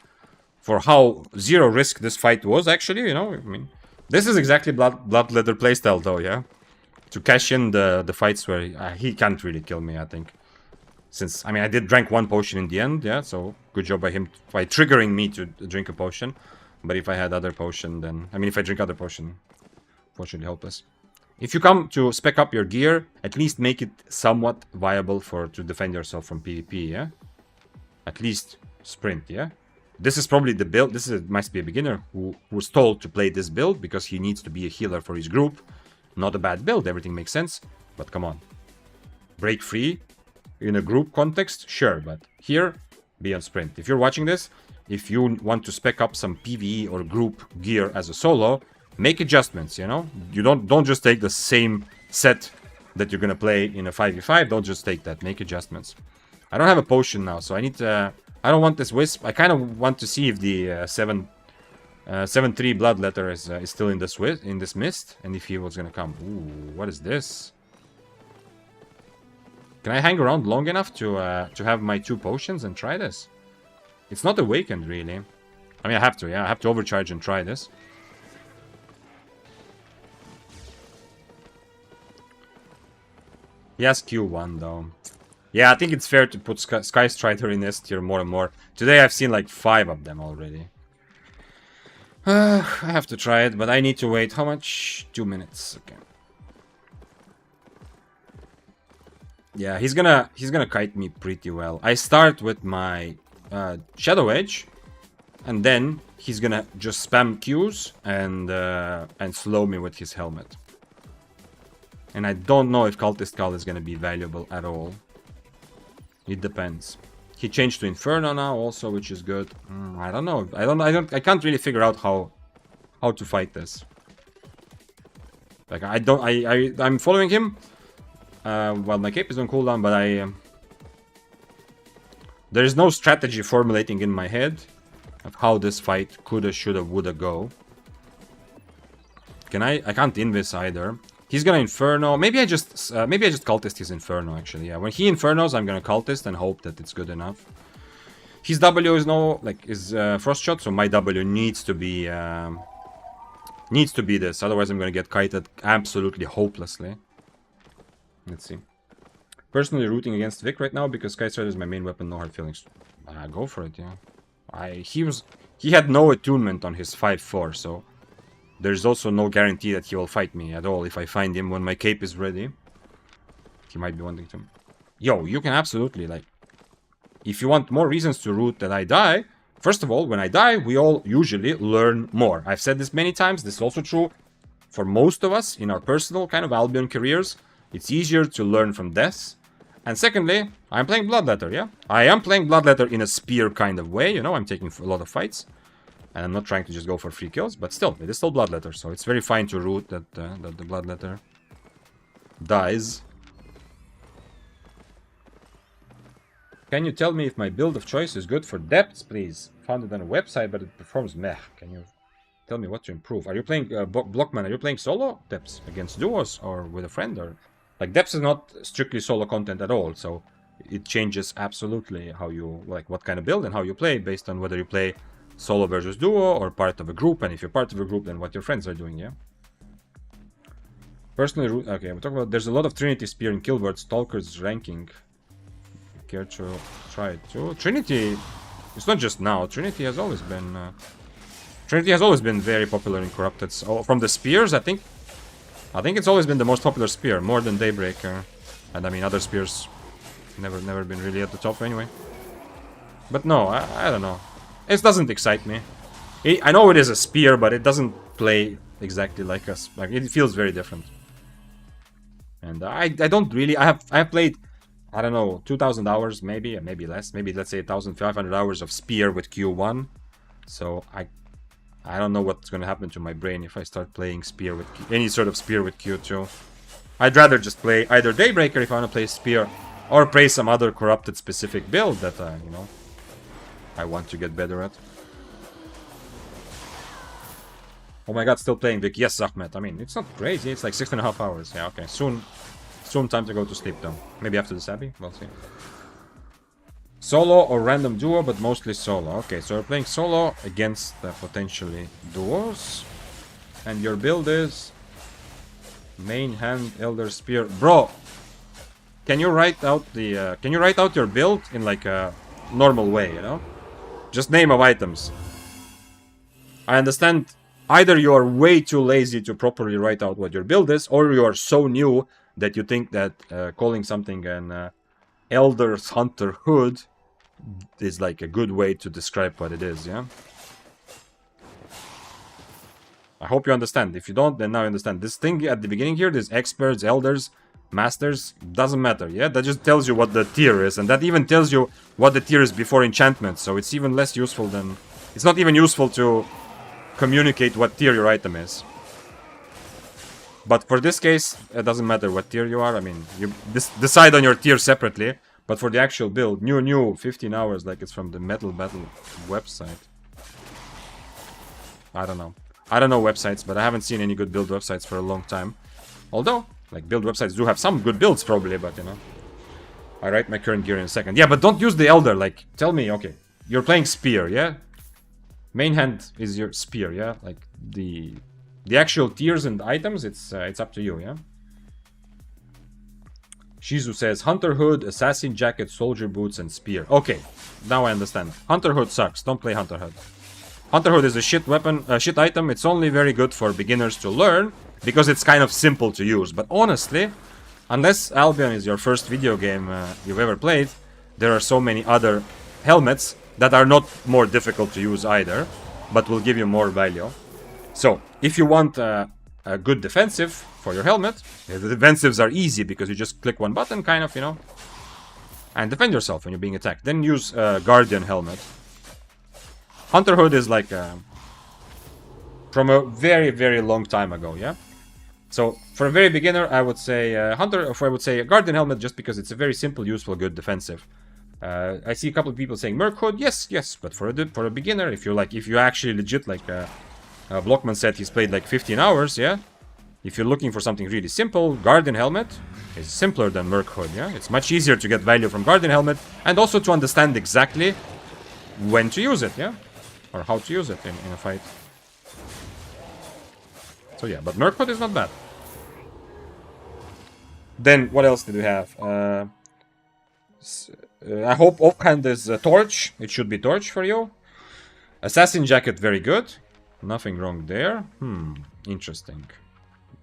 for how zero risk this fight was, actually, you know? I mean, this is exactly Bloodletter playstyle, though, yeah? To cash in the fights where he can't really kill me, I think. Since, I mean, I did drank one potion in the end, yeah? So, good job by him by triggering me to drink a potion. But if I had other potion, then... I mean, if I drink other potion, fortunately hopeless. If you come to spec up your gear, at least make it somewhat viable to defend yourself from PvP, yeah? At least sprint, yeah? This is probably the build. Must be a beginner who was told to play this build because he needs to be a healer for his group. Not a bad build, everything makes sense. But come on. Break free in a group context, sure, but here, be on sprint. If you're watching this, if you want to spec up some PvE or group gear as a solo, make adjustments, you know? You don't just take the same set that you're gonna play in a 5v5, don't just take that, make adjustments. I don't have a potion now, so I need to... I don't want this Wisp. I kind of want to see if the 7-3 Bloodletter is still in this mist, and if he was gonna come. Ooh, what is this? Can I hang around long enough to have my 2 potions and try this? It's not awakened, really. I mean, I have to, yeah. I have to overcharge and try this. He has Q1, though. Yeah, I think it's fair to put Sky Strider in S tier more and more. Today I've seen like 5 of them already. I have to try it, but I need to wait. How much? 2 minutes. Okay. Yeah, he's gonna kite me pretty well. I start with my Shadow Edge, and then he's gonna just spam Qs and slow me with his helmet. And I don't know if Cultist Call is gonna be valuable at all. It depends. He changed to Inferno now also, which is good. I don't know. I can't really figure out how to fight this. Like I'm following him. Well, my cape is on cooldown, but there is no strategy formulating in my head of how this fight coulda, shoulda, woulda go. I can't invis either. He's gonna Inferno. Maybe I just cultist his Inferno, actually. Yeah, when he Infernos, I'm gonna cultist and hope that it's good enough. His W is Frost Shot, so my W needs to be this. Otherwise, I'm gonna get kited absolutely hopelessly. Let's see. Personally rooting against Vic right now because Sky Strider is my main weapon. No hard feelings. Go for it, yeah. He had no attunement on his 5-4, so there's also no guarantee that he will fight me at all if I find him when my cape is ready. He might be wanting to. Yo, you can absolutely, like, if you want more reasons to root that I die, first of all, when I die, we all usually learn more. I've said this many times. This is also true for most of us in our personal kind of Albion careers. It's easier to learn from deaths. And secondly, I'm playing Bloodletter, yeah? I am playing Bloodletter in a spear kind of way, you know? I'm taking a lot of fights. And I'm not trying to just go for free kills, but still, it is still Bloodletter, so it's very fine to root that the Bloodletter dies. Can you tell me if my build of choice is good for depths, please? Found it on a website, but it performs meh. Can you Tell me what to improve. Are you playing Blockman? Are you playing solo depths against duos or with a friend? Or like depths is not strictly solo content at all, so it changes absolutely how you like what kind of build and how you play based on whether you play solo versus duo or part of a group. And if you're part of a group, then what your friends are doing. Yeah. Personally, okay, we're talking about there's a lot of Trinity Spear in Killboard Stalker's ranking. Care to try it too? Trinity, it's not just now. Trinity has always been very popular in Corrupted. So from the spears, I think it's always been the most popular spear, more than Daybreaker, and I mean other spears never been really at the top anyway. But no, I don't know. It doesn't excite me. I know it is a spear, but it doesn't play exactly like us. Like it feels very different. And I don't really. I have played, I don't know, 2,000 hours, maybe less, maybe let's say 1,500 hours of spear with Q1. So I don't know what's gonna happen to my brain if I start playing spear with any sort of spear with Q2. I'd rather just play either Daybreaker if I want to play spear, or play some other corrupted specific build that you know, I want to get better at. Oh my god, still playing Vic. Yes, Ahmed. I mean, it's not crazy. It's like 6.5 hours. Yeah, okay. Soon time to go to sleep, though. Maybe after the Sabby? We'll see. Solo or random duo, but mostly solo. Okay, so we're playing solo against potentially duos. And your build is... Main hand, Elder Spear. Bro! Can you write out the... can you write out your build in like a normal way, you know? Just name of items. I understand... Either you are way too lazy to properly write out what your build is, or you are so new that you think that calling something an Elder's Hunter Hood is like a good way to describe what it is, yeah? I hope you understand. If you don't, then now you understand. This thing at the beginning here, this experts, elders, masters, doesn't matter, yeah? That just tells you what the tier is, and that even tells you what the tier is before enchantment, so it's even less useful than... It's not even useful to... communicate what tier your item is. But for this case, it doesn't matter what tier you are. I mean, you decide on your tier separately. But for the actual build, new 15 hours, like it's from the Metal Battle website. I don't know. I don't know websites, but I haven't seen any good build websites for a long time. Although, like, build websites do have some good builds probably, but you know. I write my current gear in a second. Yeah, but don't use the Elder. Like, tell me, okay, you're playing Spear, yeah? Main hand is your spear, yeah? Like, the actual tiers and items, it's up to you, yeah? Shizu says, Hunter Hood, Assassin Jacket, Soldier Boots, and Spear. Okay, now I understand. Hunter Hood sucks, don't play Hunter Hood. Hunter Hood is a shit weapon, shit item. It's only very good for beginners to learn, because it's kind of simple to use. But honestly, unless Albion is your first video game you've ever played, there are so many other helmets that are not more difficult to use either, but will give you more value. So, if you want a good defensive for your helmet, the defensives are easy because you just click one button, kind of, you know, and defend yourself when you're being attacked. Then use Guardian Helmet. Hunter Hood is like from a very, very long time ago, yeah? So, for a very beginner, I would say Guardian Helmet just because it's a very simple, useful, good defensive. I see a couple of people saying Merc Hood, yes, but for a beginner, if you actually legit, like Blockman said, he's played like 15 hours, yeah? If you're looking for something really simple, Guardian Helmet is simpler than Merc Hood, yeah? It's much easier to get value from Guardian Helmet, and also to understand exactly when to use it, yeah? Or how to use it in a fight. So yeah, but Merc Hood is not bad. Then, what else did we have? I hope offhand is Torch. It should be Torch for you. Assassin Jacket, very good. Nothing wrong there. Interesting.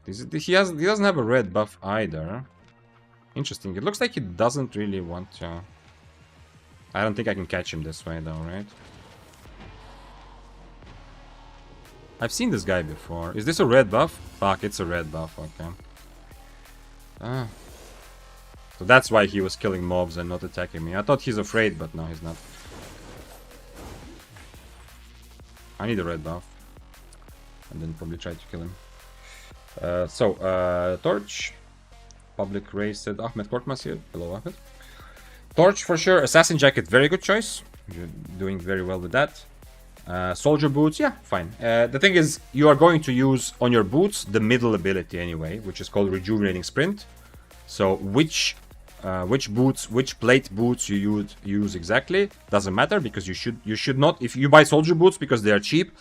He doesn't have a red buff either. Interesting. It looks like he doesn't really want to... I don't think I can catch him this way though, right? I've seen this guy before. Is this a red buff? Fuck, it's a red buff, okay. So that's why he was killing mobs and not attacking me. I thought he's afraid, but no, he's not. I need a red buff. And then probably try to kill him. Torch. Public race said Ahmed Korkmaz here. Hello, Ahmed. Torch for sure. Assassin Jacket, very good choice. You're doing very well with that. Soldier boots, yeah, fine. The thing is, you are going to use on your boots the middle ability anyway, which is called Rejuvenating Sprint. So which boots, which plate boots you use exactly doesn't matter, because you should not, if you buy soldier boots because they are cheap,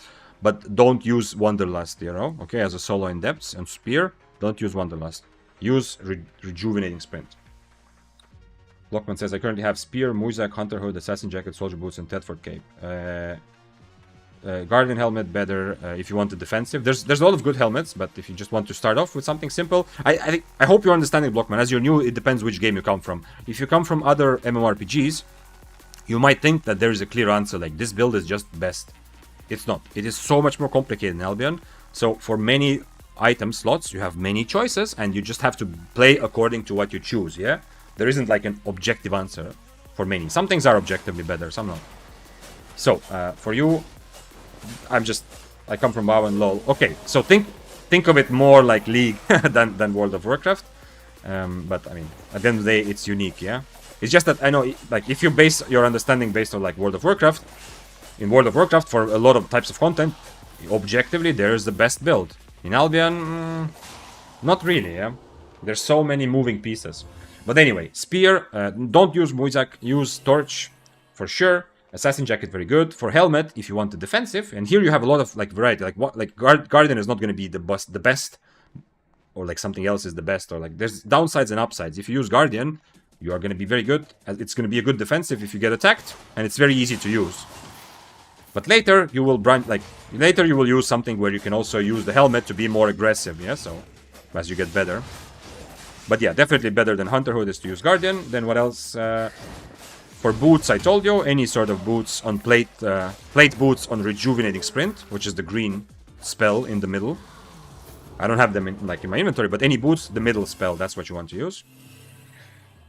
but don't use Wanderlust, you know, okay, as a solo in depths and spear, don't use Wanderlust. Use Rejuvenating Sprint. Blockman says, I currently have Spear, Muzak, Hunter Hood, Assassin Jacket, Soldier Boots, and Tedford Cape. Guardian Helmet better if you want the defensive. There's a lot of good helmets, but if you just want to start off with something simple, I hope you're understanding, Blockman. As you're new, it depends which game you come from. If you come from other MMORPGs, you might think that there is a clear answer, like this build is just best. It's not. It is so much more complicated in Albion. So for many item slots, you have many choices, and you just have to play according to what you choose, yeah? There isn't like an objective answer for many. Some things are objectively better, some not. So, for you, I come from WoW and LoL. Okay, so think of it more like League than World of Warcraft. But I mean, at the end of the day, it's unique, yeah? It's just that I know, like, if you base your understanding based on like World of Warcraft, in World of Warcraft, for a lot of types of content, objectively, there is the best build. In Albion, not really, yeah? There's so many moving pieces. But anyway, Spear, don't use Muzak, use Torch for sure. Assassin Jacket, very good. For Helmet, if you want the defensive, and here you have a lot of like variety, like what, like Guardian is not going to be the best, or like something else is the best, or like there's downsides and upsides. If you use Guardian, you are going to be very good. It's going to be a good defensive if you get attacked, and it's very easy to use. But later you will use something where you can also use the helmet to be more aggressive, yeah. So as you get better. But yeah, definitely better than Hunter Hood is to use Guardian. Then what else? For boots, I told you, any sort of boots on plate boots on Rejuvenating Sprint, which is the green spell in the middle. I don't have them in my inventory, but any boots, the middle spell, that's what you want to use.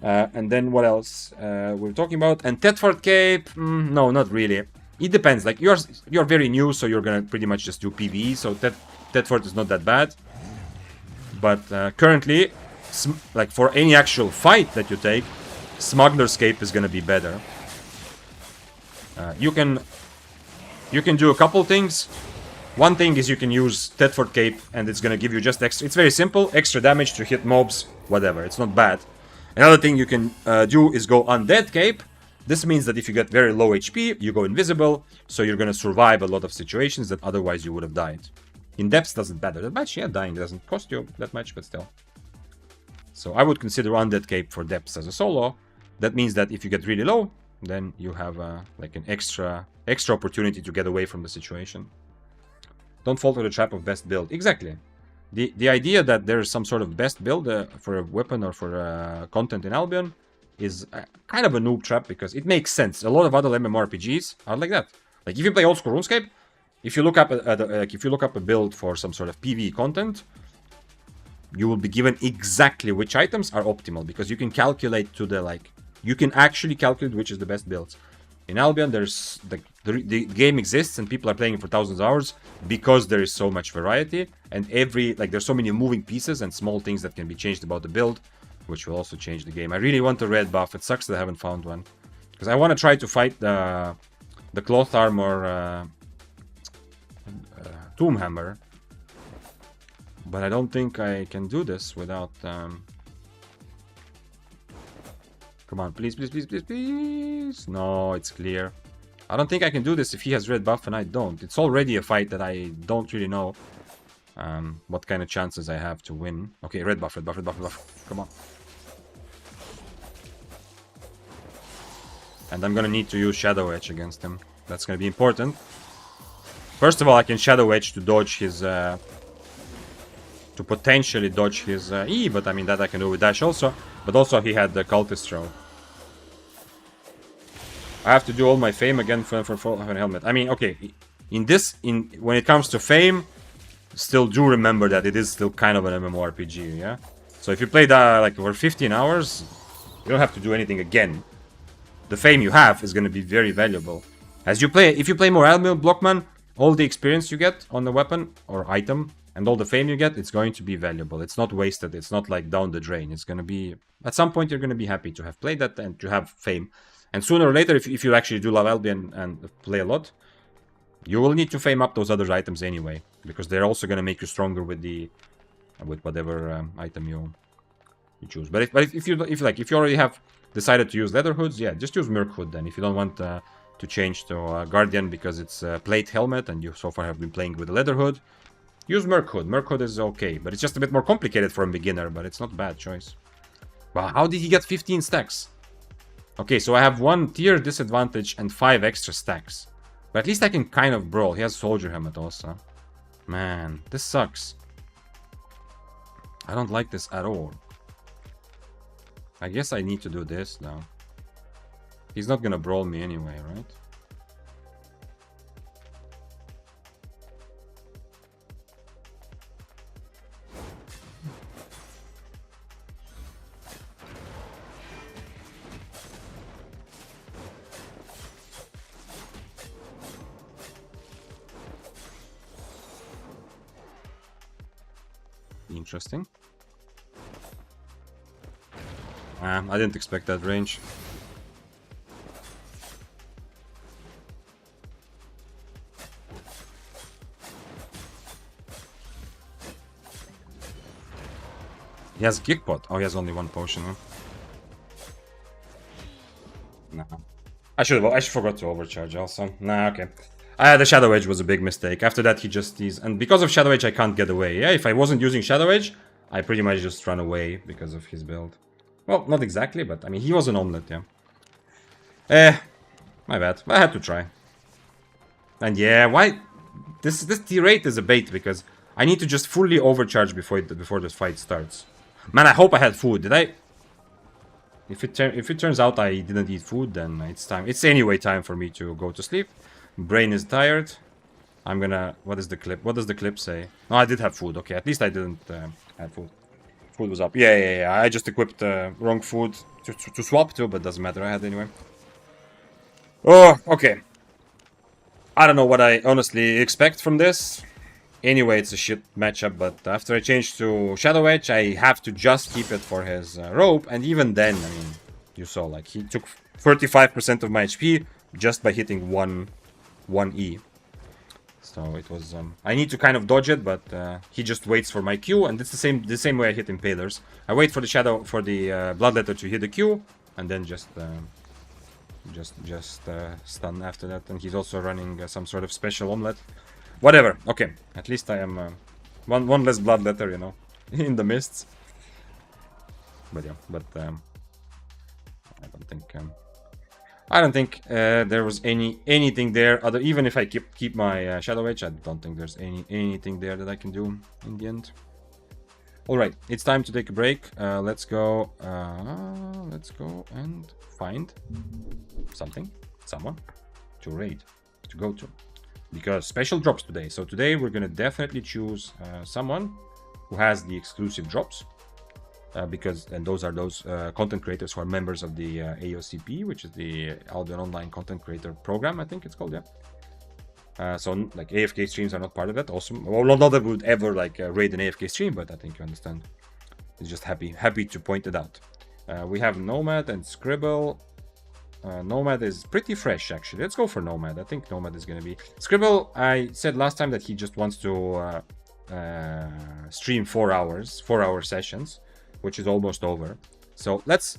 And then what else we're talking about? And Tedford Cape, no, not really. It depends. Like you're very new, so you're gonna pretty much just do PvE. So Tedford is not that bad. But currently, like for any actual fight that you take, Smuggler's Cape is gonna be better. You can do a couple things. One thing is you can use Tedford Cape, and it's gonna give you just extra. It's very simple, extra damage to hit mobs, whatever. It's not bad. Another thing you can do is go Undead Cape. This means that if you get very low HP, you go invisible, so you're gonna survive a lot of situations that otherwise you would have died. In depths doesn't matter that much, yeah, dying doesn't cost you that much, but still. So I would consider Undead Cape for depths as a solo. That means that if you get really low, then you have like an extra opportunity to get away from the situation. Don't fall to the trap of best build. Exactly. The idea that there's some sort of best build for a weapon or for content in Albion is kind of a noob trap, because it makes sense. A lot of other MMORPGs are like that. Like if you play old school RuneScape, if you look up a build for some sort of PvE content, you will be given exactly which items are optimal, because you can calculate to the like, you can actually calculate which is the best builds. In Albion, there's the game exists and people are playing it for thousands of hours because there is so much variety, and there's so many moving pieces and small things that can be changed about the build, which will also change the game. I really want a red buff. It sucks that I haven't found one, because I want to try to fight the cloth armor Tomb Hammer, but I don't think I can do this without. Come on, please, please, please, please, please. No, it's clear. I don't think I can do this if he has red buff and I don't. It's already a fight that I don't really know what kind of chances I have to win. Okay, red buff, red buff, red buff, red buff. Come on. And I'm gonna need to use Shadow Edge against him. That's gonna be important. First of all, I can Shadow Edge to dodge his... to potentially dodge his E, but I mean that I can do with Dash also. But also he had the Cultist Throw. I have to do all my fame again for a helmet. I mean, okay, when it comes to fame, still do remember that it is still kind of an MMORPG, yeah? So if you play that like over 15 hours, you don't have to do anything again. The fame you have is going to be very valuable. As you play, if you play more Albion Blockman, all the experience you get on the weapon or item and all the fame you get, it's going to be valuable. It's not wasted. It's not like down the drain. It's going to be... At some point, you're going to be happy to have played that and to have fame. And sooner or later, if you actually do love Albion and play a lot, You will need to fame up those other items anyway, because they're also gonna make you stronger with whatever item you choose. But if you already have decided to use leather hoods, yeah, just use Merc hood then. If you don't want to change to Guardian because it's a plate helmet and you so far have been playing with a leather hood, use Merc hood. Merc hood is okay, but it's just a bit more complicated for a beginner, but it's not a bad choice. Wow, how did he get 15 stacks? Okay, so I have 1 tier disadvantage and 5 extra stacks. But at least I can kind of brawl. He has soldier helmet also. Man, this sucks. I don't like this at all. I guess I need to do this now. He's not gonna brawl me anyway, right? Interesting. I didn't expect that range. He has Geekbot. Oh, he has only 1 potion, huh? No. I forgot to overcharge also. Nah, okay. The Shadow Edge was a big mistake. After that, he just is... And because of Shadow Edge, I can't get away. Yeah, if I wasn't using Shadow Edge, I pretty much just run away because of his build. Well, not exactly, but I mean, he was an omelet, yeah. My bad. I had to try. And yeah, why... This tier 8 is a bait because I need to just fully overcharge before this fight starts. Man, I hope I had food. Did I... If it turns out I didn't eat food, then it's time. It's anyway time for me to go to sleep. Brain is tired. I'm gonna... What is the clip? What does the clip say? No, I did have food. Okay, at least I didn't have food. Food was up. Yeah. I just equipped wrong food to swap to, but doesn't matter. I had anyway. Oh, okay. I don't know what I honestly expect from this. Anyway, it's a shit matchup, but after I changed to Shadow Edge, I have to just keep it for his rope. And even then, I mean, you saw, like, he took 35% of my HP just by hitting one E. So it was... I need to kind of dodge it, but he just waits for my Q, and it's the same way I hit Impalers. I wait for the Bloodletter to hit the Q, and then just stun after that. And he's also running some sort of special omelet. Whatever. Okay, at least I am one less Bloodletter, you know, in the mists. But yeah, I don't think there was anything there other. Even if I keep my Shadow Edge, I don't think there's anything there that I can do in the end. All right, it's time to take a break. Let's go and find someone to raid, to go to, because special drops today. So today we're gonna definitely choose someone who has the exclusive drops. And those are those content creators who are members of the AOCP, which is the Albion Online Content Creator Program, I think it's called, yeah. So, like, AFK streams are not part of that. Also, well, not that we would ever, like, raid an AFK stream, but I think you understand. It's just happy to point it out. We have Nomad and Scribble. Nomad is pretty fresh, actually. Let's go for Nomad. I think Nomad is going to be... Scribble, I said last time that he just wants to stream 4-hour sessions, which is almost over. So let's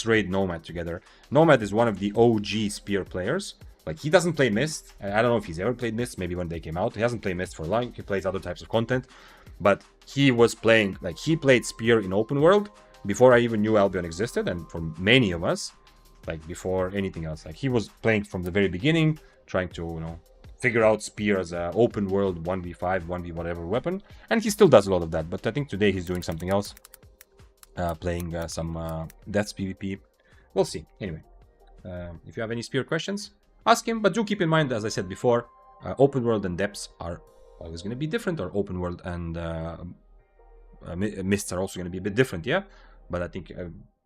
raid Nomad together. Nomad is one of the OG Spear players. Like, he doesn't play Mist. I don't know if he's ever played Mist, maybe when they came out. He hasn't played Mist for long. He plays other types of content. But he was playing, like, he played Spear in open world before I even knew Albion existed, and for many of us, like, before anything else. Like, he was playing from the very beginning, trying to, you know, figure out Spear as an open world 1v5, 1v whatever weapon. And he still does a lot of that, but I think today he's doing something else. Playing some Deaths PvP. We'll see. Anyway, if you have any Spear questions, ask him. But do keep in mind, as I said before, open world and depths are always going to be different, or open world and mists are also going to be a bit different, yeah? But I think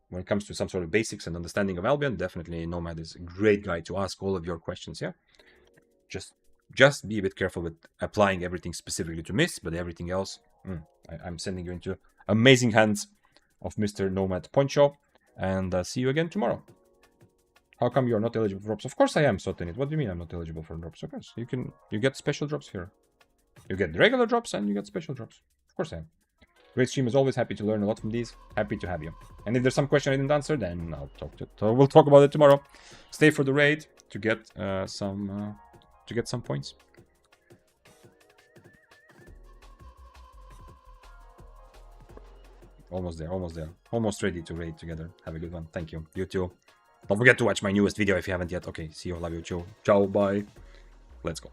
when it comes to some sort of basics and understanding of Albion, definitely Nomad is a great guy to ask all of your questions, yeah? Just be a bit careful with applying everything specifically to mists, but everything else, I'm sending you into amazing hands of Mr. Nomad Poncho, and see you again tomorrow. How come you're not eligible for drops? Of course I am, Sotinit. What do you mean I'm not eligible for drops? Of course, you get special drops here. You get regular drops and you get special drops. Of course I am. Great stream, as always. Happy to learn a lot from these. Happy to have you. And if there's some question I didn't answer, then we'll talk about it tomorrow. Stay for the raid to get some points. Almost there, almost there. Almost ready to raid together. Have a good one. Thank you. You too. Don't forget to watch my newest video if you haven't yet. Okay, see you. Love you. Ciao. Ciao. Bye. Let's go.